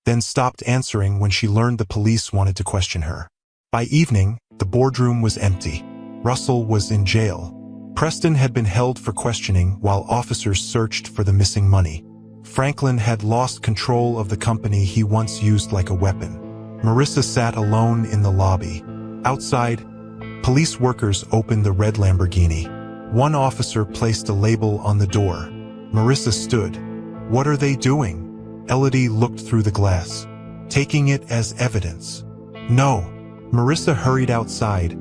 then stopped answering when she learned the police wanted to question her. By evening, the boardroom was empty. Russell was in jail. Preston had been held for questioning while officers searched for the missing money. Franklin had lost control of the company he once used like a weapon. Marissa sat alone in the lobby. Outside, police workers opened the red Lamborghini. One officer placed a label on the door. Marissa stood. What are they doing? Elodie looked through the glass. Taking it as evidence. No. Marissa hurried outside,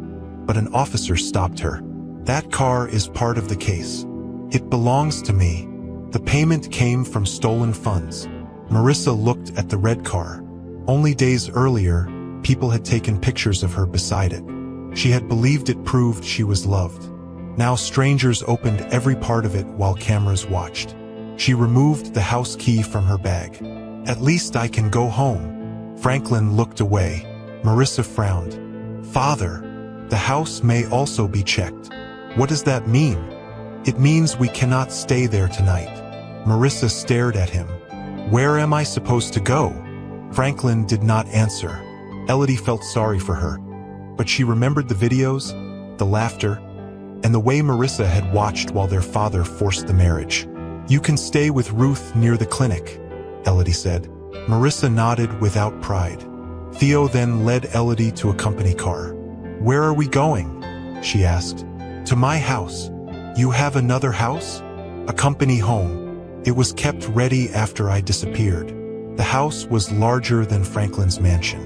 but an officer stopped her. That car is part of the case. It belongs to me. The payment came from stolen funds. Marissa looked at the red car. Only days earlier, people had taken pictures of her beside it. She had believed it proved she was loved. Now strangers opened every part of it while cameras watched. She removed the house key from her bag. At least I can go home. Franklin looked away. Marissa frowned. Father, the house may also be checked. What does that mean? It means we cannot stay there tonight. Marissa stared at him. Where am I supposed to go? Franklin did not answer. Elodie felt sorry for her, but she remembered the videos, the laughter, and the way Marissa had watched while their father forced the marriage. You can stay with Ruth near the clinic, Elodie said. Marissa nodded without pride. Theo then led Elodie to a company car. Where are we going? She asked. To my house. You have another house? A company home. It was kept ready after I disappeared. The house was larger than Franklin's mansion.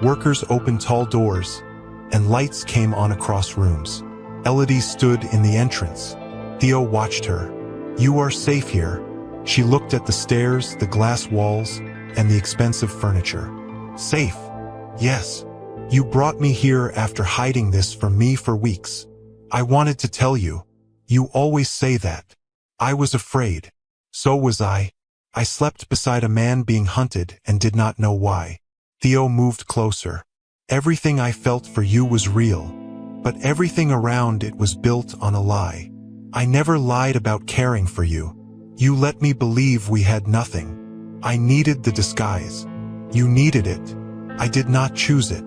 Workers opened tall doors, and lights came on across rooms. Elodie stood in the entrance. Theo watched her. You are safe here. She looked at the stairs, the glass walls, and the expensive furniture. Safe? Yes. You brought me here after hiding this from me for weeks. I wanted to tell you. You always say that. I was afraid. So was I. I slept beside a man being hunted and did not know why. Theo moved closer. Everything I felt for you was real, but everything around it was built on a lie. I never lied about caring for you. You let me believe we had nothing. I needed the disguise. You needed it. I did not choose it.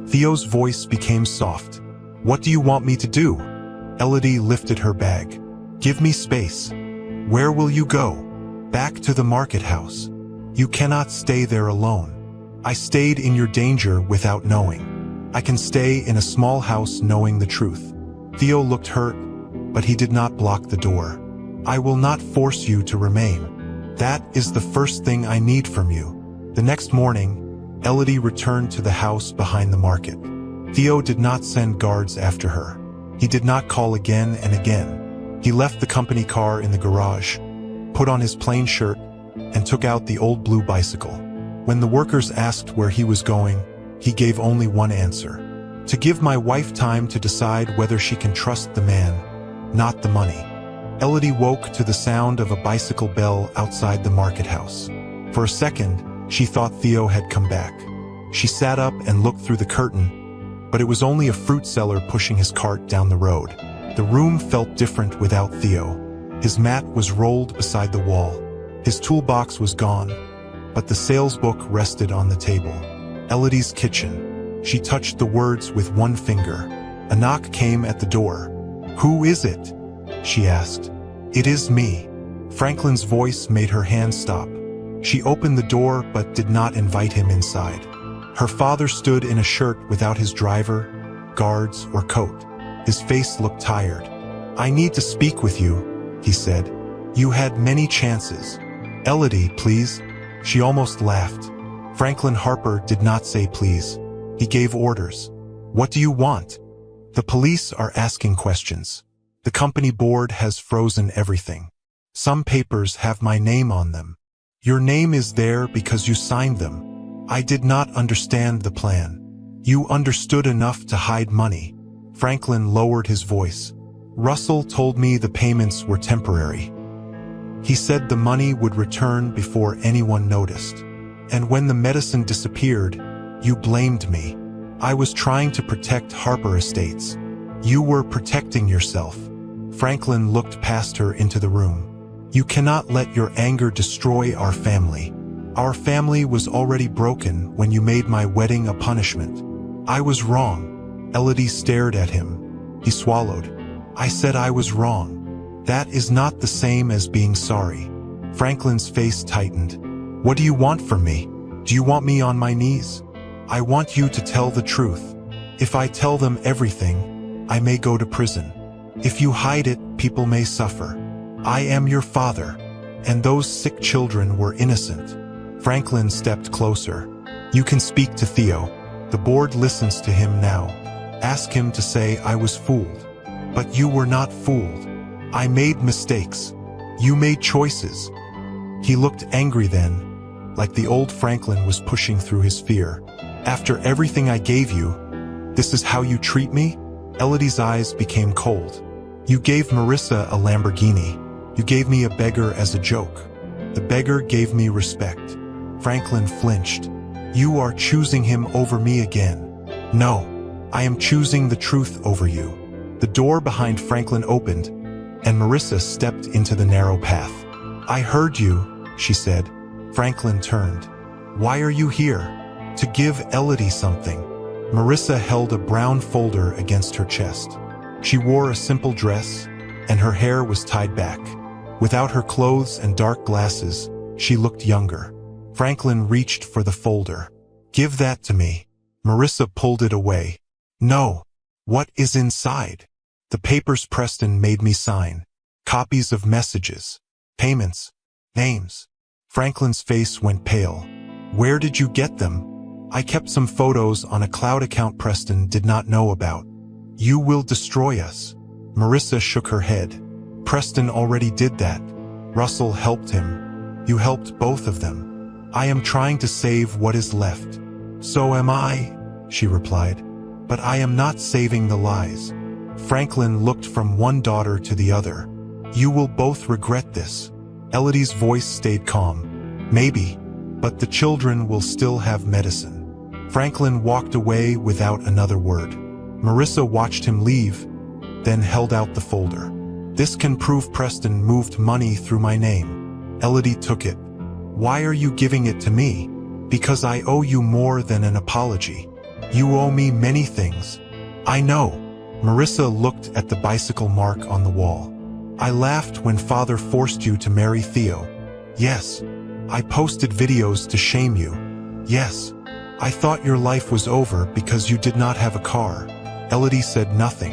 Theo's voice became soft. What do you want me to do? Elodie lifted her bag. Give me space. Where will you go? Back to the market house. You cannot stay there alone. I stayed in your danger without knowing. I can stay in a small house knowing the truth. Theo looked hurt, but he did not block the door. I will not force you to remain. That is the first thing I need from you. The next morning, Elodie returned to the house behind the market. Theo did not send guards after her. He did not call again and again. He left the company car in the garage, put on his plain shirt, and took out the old blue bicycle. When the workers asked where he was going, he gave only one answer. To give my wife time to decide whether she can trust the man, not the money. Elodie woke to the sound of a bicycle bell outside the market house. For a second, she thought Theo had come back. She sat up and looked through the curtain, but it was only a fruit seller pushing his cart down the road. The room felt different without Theo. His mat was rolled beside the wall. His toolbox was gone, but the sales book rested on the table. Elodie's kitchen. She touched the words with one finger. A knock came at the door. "Who is it?" she asked. "It is me." Franklin's voice made her hand stop. She opened the door but did not invite him inside. Her father stood in a shirt without his driver, guards, or coat. His face looked tired. "I need to speak with you," he said. "You had many chances." "Elodie, please." She almost laughed. Franklin Harper did not say please. He gave orders. "What do you want?" "The police are asking questions. The company board has frozen everything. Some papers have my name on them. Your name is there because you signed them. I did not understand the plan. You understood enough to hide money." Franklin lowered his voice. "Russell told me the payments were temporary. He said the money would return before anyone noticed. And when the medicine disappeared, you blamed me. I was trying to protect Harper Estates. You were protecting yourself." Franklin looked past her into the room. "You cannot let your anger destroy our family. Our family was already broken when you made my wedding a punishment." "I was wrong." Elodie stared at him. He swallowed. "I said I was wrong. That is not the same as being sorry." Franklin's face tightened. "What do you want from me? Do you want me on my knees?" "I want you to tell the truth. If I tell them everything, I may go to prison. If you hide it, people may suffer. I am your father, and those sick children were innocent." Franklin stepped closer. "You can speak to Theo. The board listens to him now. Ask him to say I was fooled. But you were not fooled. I made mistakes. You made choices." He looked angry then, like the old Franklin was pushing through his fear. "After everything I gave you, this is how you treat me?" Elodie's eyes became cold. "You gave Marissa a Lamborghini. You gave me a beggar as a joke. The beggar gave me respect." Franklin flinched. "You are choosing him over me again." "No, I am choosing the truth over you." The door behind Franklin opened, and Marissa stepped into the narrow path. "I heard you," she said. Franklin turned. "Why are you here?" "To give Elodie something." Marissa held a brown folder against her chest. She wore a simple dress, and her hair was tied back. Without her clothes and dark glasses, she looked younger. Franklin reached for the folder. "Give that to me." Marissa pulled it away. "No. What is inside?" "The papers Preston made me sign. Copies of messages. Payments. Names." Franklin's face went pale. "Where did you get them?" "I kept some photos on a cloud account Preston did not know about." "You will destroy us." Marissa shook her head. "Preston already did that. Russell helped him. You helped both of them. I am trying to save what is left." "So am I," she replied. "But I am not saving the lies." Franklin looked from one daughter to the other. "You will both regret this." Elodie's voice stayed calm. "Maybe, but the children will still have medicine." Franklin walked away without another word. Marissa watched him leave, then held out the folder. "This can prove Preston moved money through my name." Elodie took it. "Why are you giving it to me?" "Because I owe you more than an apology. You owe me many things." "I know." Marissa looked at the bicycle mark on the wall. "I laughed when Father forced you to marry Theo." "Yes." "I posted videos to shame you." "Yes." "I thought your life was over because you did not have a car." Elodie said nothing.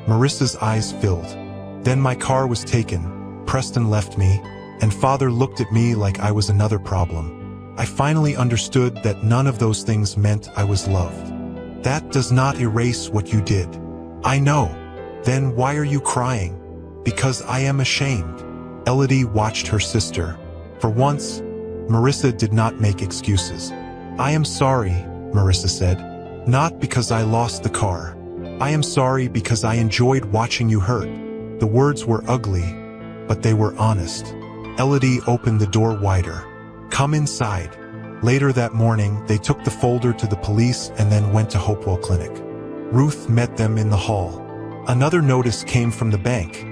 Marissa's eyes filled. "Then my car was taken, Preston left me, and Father looked at me like I was another problem. I finally understood that none of those things meant I was loved." "That does not erase what you did." "I know." "Then why are you crying?" "Because I am ashamed." Elodie watched her sister. For once, Marissa did not make excuses. "I am sorry," Marissa said. "Not because I lost the car. I am sorry because I enjoyed watching you hurt." The words were ugly, but they were honest. Elodie opened the door wider. "Come inside." Later that morning, they took the folder to the police and then went to Hopewell Clinic. Ruth met them in the hall. "Another notice came from the bank,"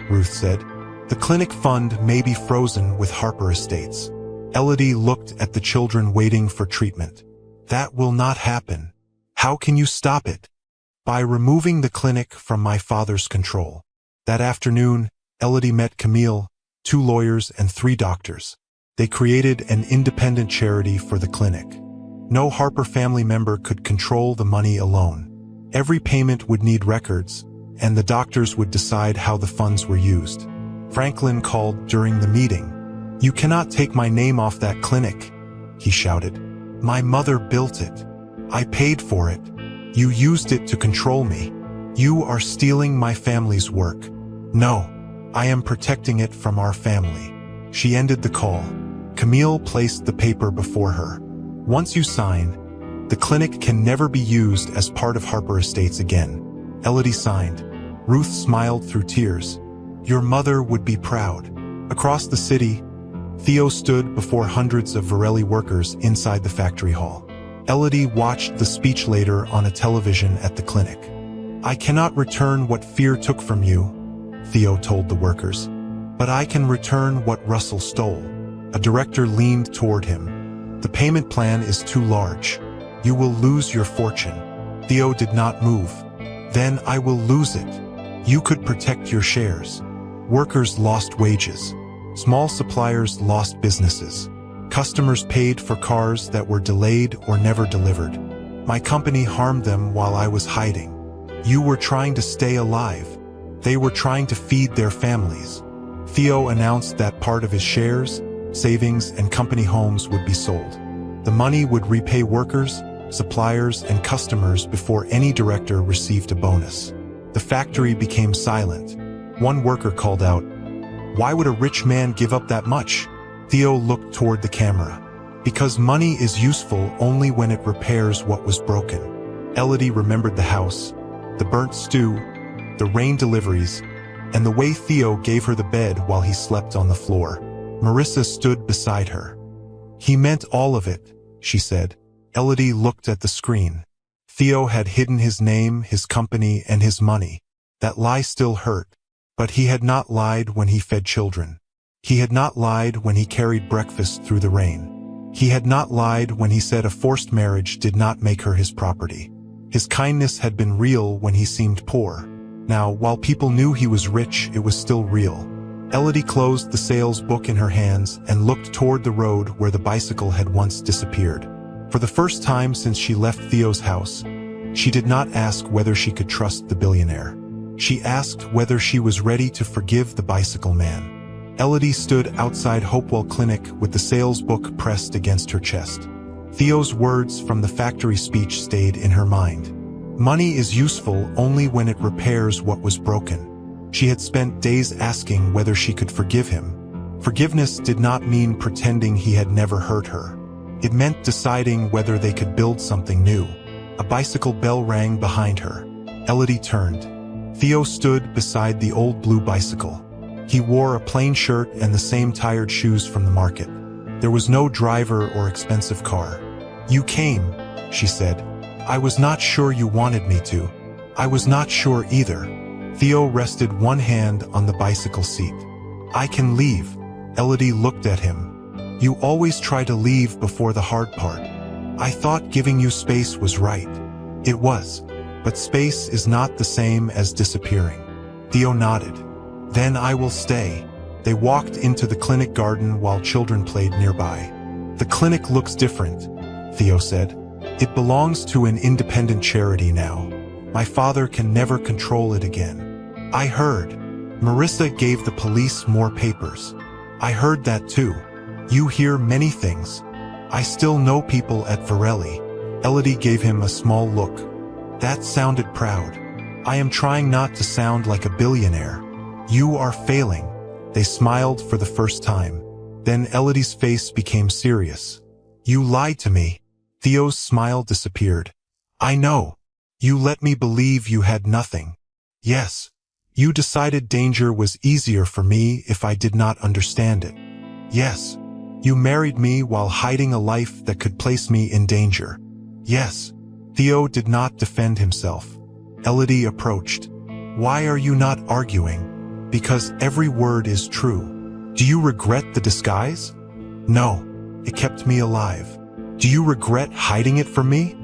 Ruth said. The clinic fund may be frozen with Harper Estates. Elodie looked at the children waiting for treatment. That will not happen. How can you stop it? By removing the clinic from my father's control. That afternoon, Elodie met Camille, 2 lawyers and 3 doctors. They created an independent charity for the clinic. No Harper family member could control the money alone. Every payment would need records, and the doctors would decide how the funds were used. Franklin called during the meeting. "You cannot take my name off that clinic," he shouted. "My mother built it. I paid for it. You used it to control me. You are stealing my family's work. No, I am protecting it from our family." She ended the call. Camille placed the paper before her. "Once you sign, the clinic can never be used as part of Harper Estates again." Elodie signed. Ruth smiled through tears. "Your mother would be proud." Across the city, Theo stood before hundreds of Varelli workers inside the factory hall. Elodie watched the speech later on a television at the clinic. "I cannot return what fear took from you," Theo told the workers. "But I can return what Russell stole." A director leaned toward him. "The payment plan is too large. You will lose your fortune." Theo did not move. "Then I will lose it. You could protect your shares." Workers lost wages. Small suppliers lost businesses. Customers paid for cars that were delayed or never delivered. My company harmed them while I was hiding. You were trying to stay alive. They were trying to feed their families. Theo announced that part of his shares, savings, and company homes would be sold. The money would repay workers, suppliers, and customers before any director received a bonus. The factory became silent. One worker called out, "Why would a rich man give up that much?" Theo looked toward the camera. "Because money is useful only when it repairs what was broken." Elodie remembered the house, the burnt stew, the rain deliveries, and the way Theo gave her the bed while he slept on the floor. Marissa stood beside her. "He meant all of it," she said. Elodie looked at the screen. Theo had hidden his name, his company, and his money. That lie still hurt. But he had not lied when he fed children. He had not lied when he carried breakfast through the rain. He had not lied when he said a forced marriage did not make her his property. His kindness had been real when he seemed poor. Now, while people knew he was rich, it was still real. Elodie closed the sales book in her hands and looked toward the road where the bicycle had once disappeared. For the first time since she left Theo's house, she did not ask whether she could trust the billionaire. She asked whether she was ready to forgive the bicycle man. Elodie stood outside Hopewell Clinic with the sales book pressed against her chest. Theo's words from the factory speech stayed in her mind. Money is useful only when it repairs what was broken. She had spent days asking whether she could forgive him. Forgiveness did not mean pretending he had never hurt her. It meant deciding whether they could build something new. A bicycle bell rang behind her. Elodie turned. Theo stood beside the old blue bicycle. He wore a plain shirt and the same tired shoes from the market. There was no driver or expensive car. "You came," she said. "I was not sure you wanted me to." "I was not sure either." Theo rested one hand on the bicycle seat. "I can leave." Elodie looked at him. "You always try to leave before the hard part." "I thought giving you space was right." "It was. But space is not the same as disappearing." Theo nodded. "Then I will stay." They walked into the clinic garden while children played nearby. "The clinic looks different," Theo said. "It belongs to an independent charity now. My father can never control it again." "I heard." Marissa gave the police more papers. "I heard that too. You hear many things. I still know people at Varelli." Elodie gave him a small look. "That sounded proud." "I am trying not to sound like a billionaire." "You are failing." They smiled for the first time. Then Elodie's face became serious. "You lied to me." Theo's smile disappeared. "I know. You let me believe you had nothing." "Yes. You decided danger was easier for me if I did not understand it." "Yes. You married me while hiding a life that could place me in danger." "Yes." Theo did not defend himself. Elodie approached. "Why are you not arguing?" Because every word is true. Do you regret the disguise? No, it kept me alive. Do you regret hiding it from me?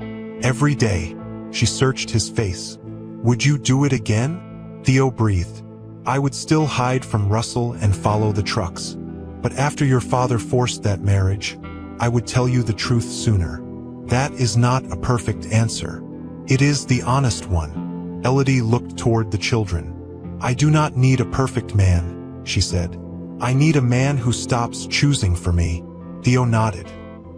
Every day. She searched his face. Would you do it again? Theo breathed. I would still hide from Russell and follow the trucks. But after your father forced that marriage, I would tell you the truth sooner. That is not a perfect answer. It is the honest one. Elodie looked toward the children. I do not need a perfect man, she said. I need a man who stops choosing for me. Theo nodded.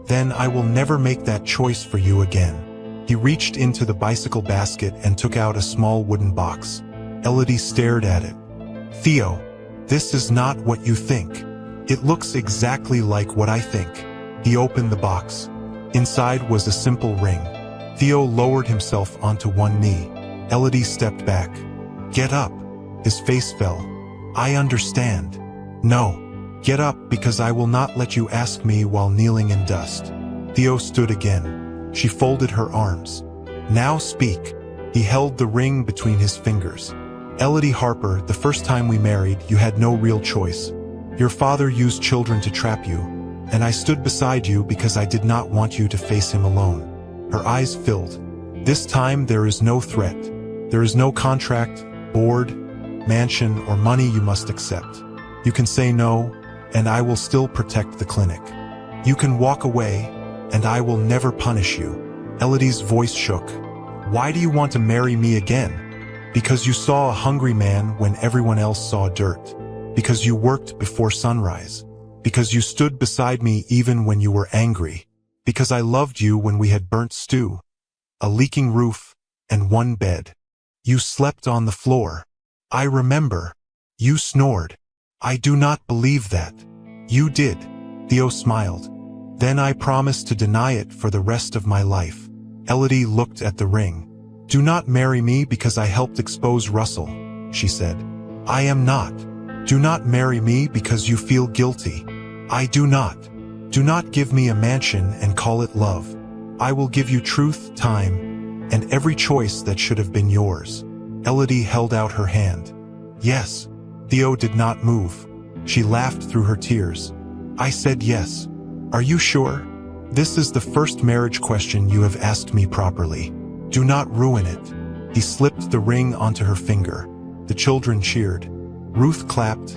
Then I will never make that choice for you again. He reached into the bicycle basket and took out a small wooden box. Elodie stared at it. Theo, this is not what you think. It looks exactly like what I think. He opened the box. Inside was a simple ring. Theo lowered himself onto one knee. Elodie stepped back. Get up. His face fell. I understand. No. Get up because I will not let you ask me while kneeling in dust. Theo stood again. She folded her arms. Now speak. He held the ring between his fingers. Elodie Harper, the first time we married, you had no real choice. Your father used children to trap you, and I stood beside you because I did not want you to face him alone. Her eyes filled. This time there is no threat. There is no contract, board, mansion, or money you must accept. You can say no, and I will still protect the clinic. You can walk away, and I will never punish you. Elodie's voice shook. Why do you want to marry me again? Because you saw a hungry man when everyone else saw dirt. Because you worked before sunrise. Because you stood beside me even when you were angry. Because I loved you when we had burnt stew, a leaking roof, and one bed. You slept on the floor. I remember. You snored. I do not believe that. You did. Theo smiled. Then I promised to deny it for the rest of my life. Elodie looked at the ring. Do not marry me because I helped expose Russell, she said. I am not. Do not marry me because you feel guilty. I do not. Do not give me a mansion and call it love. I will give you truth, time, and every choice that should have been yours. Elodie held out her hand. Yes. Theo did not move. She laughed through her tears. I said yes. Are you sure? This is the first marriage question you have asked me properly. Do not ruin it. He slipped the ring onto her finger. The children cheered. Ruth clapped,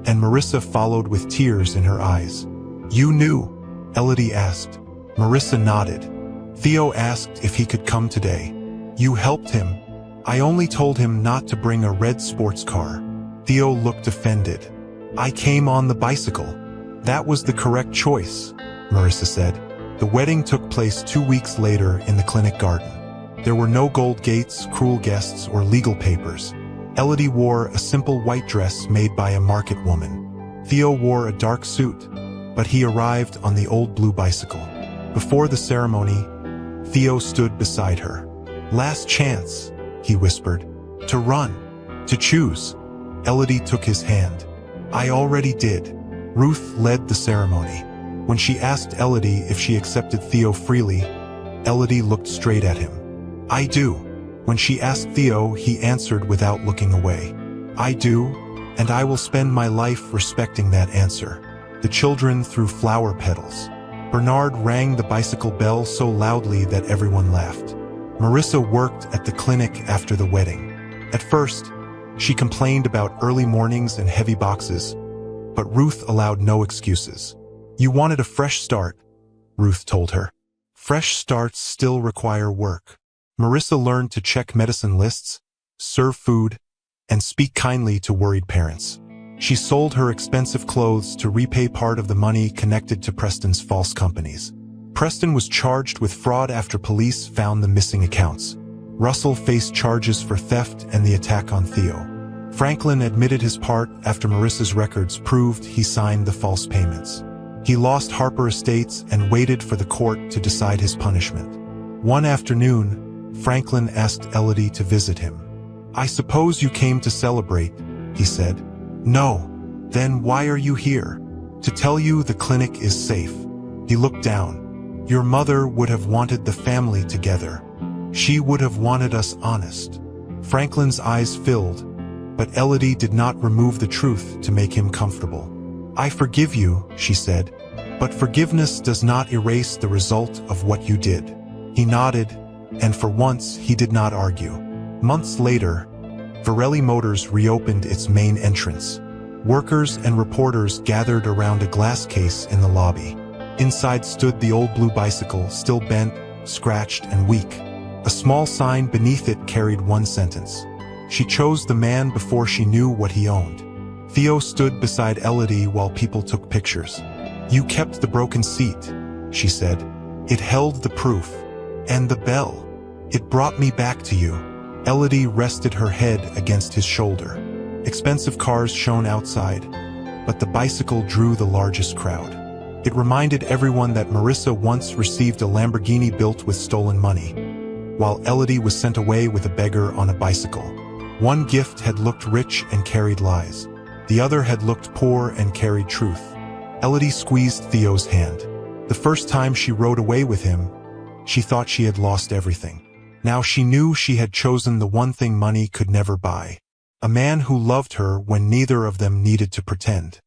and Marissa followed with tears in her eyes. You knew? Elodie asked. Marissa nodded. Theo asked if he could come today. You helped him. I only told him not to bring a red sports car. Theo looked offended. I came on the bicycle. That was the correct choice, Marissa said. The wedding took place 2 weeks later in the clinic garden. There were no gold gates, cruel guests, or legal papers. Elodie wore a simple white dress made by a market woman. Theo wore a dark suit, but he arrived on the old blue bicycle. Before the ceremony, Theo stood beside her. Last chance, he whispered. To run. To choose. Elodie took his hand. I already did. Ruth led the ceremony. When she asked Elodie if she accepted Theo freely, Elodie looked straight at him. I do. When she asked Theo, he answered without looking away. I do, and I will spend my life respecting that answer. The children threw flower petals. Bernard rang the bicycle bell so loudly that everyone laughed. Marissa worked at the clinic after the wedding. At first, she complained about early mornings and heavy boxes, but Ruth allowed no excuses. You wanted a fresh start, Ruth told her. Fresh starts still require work. Marissa learned to check medicine lists, serve food, and speak kindly to worried parents. She sold her expensive clothes to repay part of the money connected to Preston's false companies. Preston was charged with fraud after police found the missing accounts. Russell faced charges for theft and the attack on Theo. Franklin admitted his part after Marissa's records proved he signed the false payments. He lost Harper Estates and waited for the court to decide his punishment. One afternoon, Franklin asked Elodie to visit him. I suppose you came to celebrate, he said. No. Then why are you here? To tell you the clinic is safe. He looked down. Your mother would have wanted the family together. She would have wanted us honest. Franklin's eyes filled, But Elodie did not remove the truth to make him comfortable. "I forgive you," she said, "but forgiveness does not erase the result of what you did." He nodded, and for once he did not argue. Months later, Varelli Motors reopened its main entrance. Workers and reporters gathered around a glass case in the lobby. Inside stood the old blue bicycle, still bent, scratched, and weak. A small sign beneath it carried one sentence: "She chose the man before she knew what he owned." Theo stood beside Elodie while people took pictures. "You kept the broken seat," she said. "It held the proof. And the bell. It brought me back to you." Elodie rested her head against his shoulder. Expensive cars shone outside, but the bicycle drew the largest crowd. It reminded everyone that Marissa once received a Lamborghini built with stolen money, while Elodie was sent away with a beggar on a bicycle. One gift had looked rich and carried lies. The other had looked poor and carried truth. Elodie squeezed Theo's hand. The first time she rode away with him, she thought she had lost everything. Now she knew she had chosen the one thing money could never buy. A man who loved her when neither of them needed to pretend.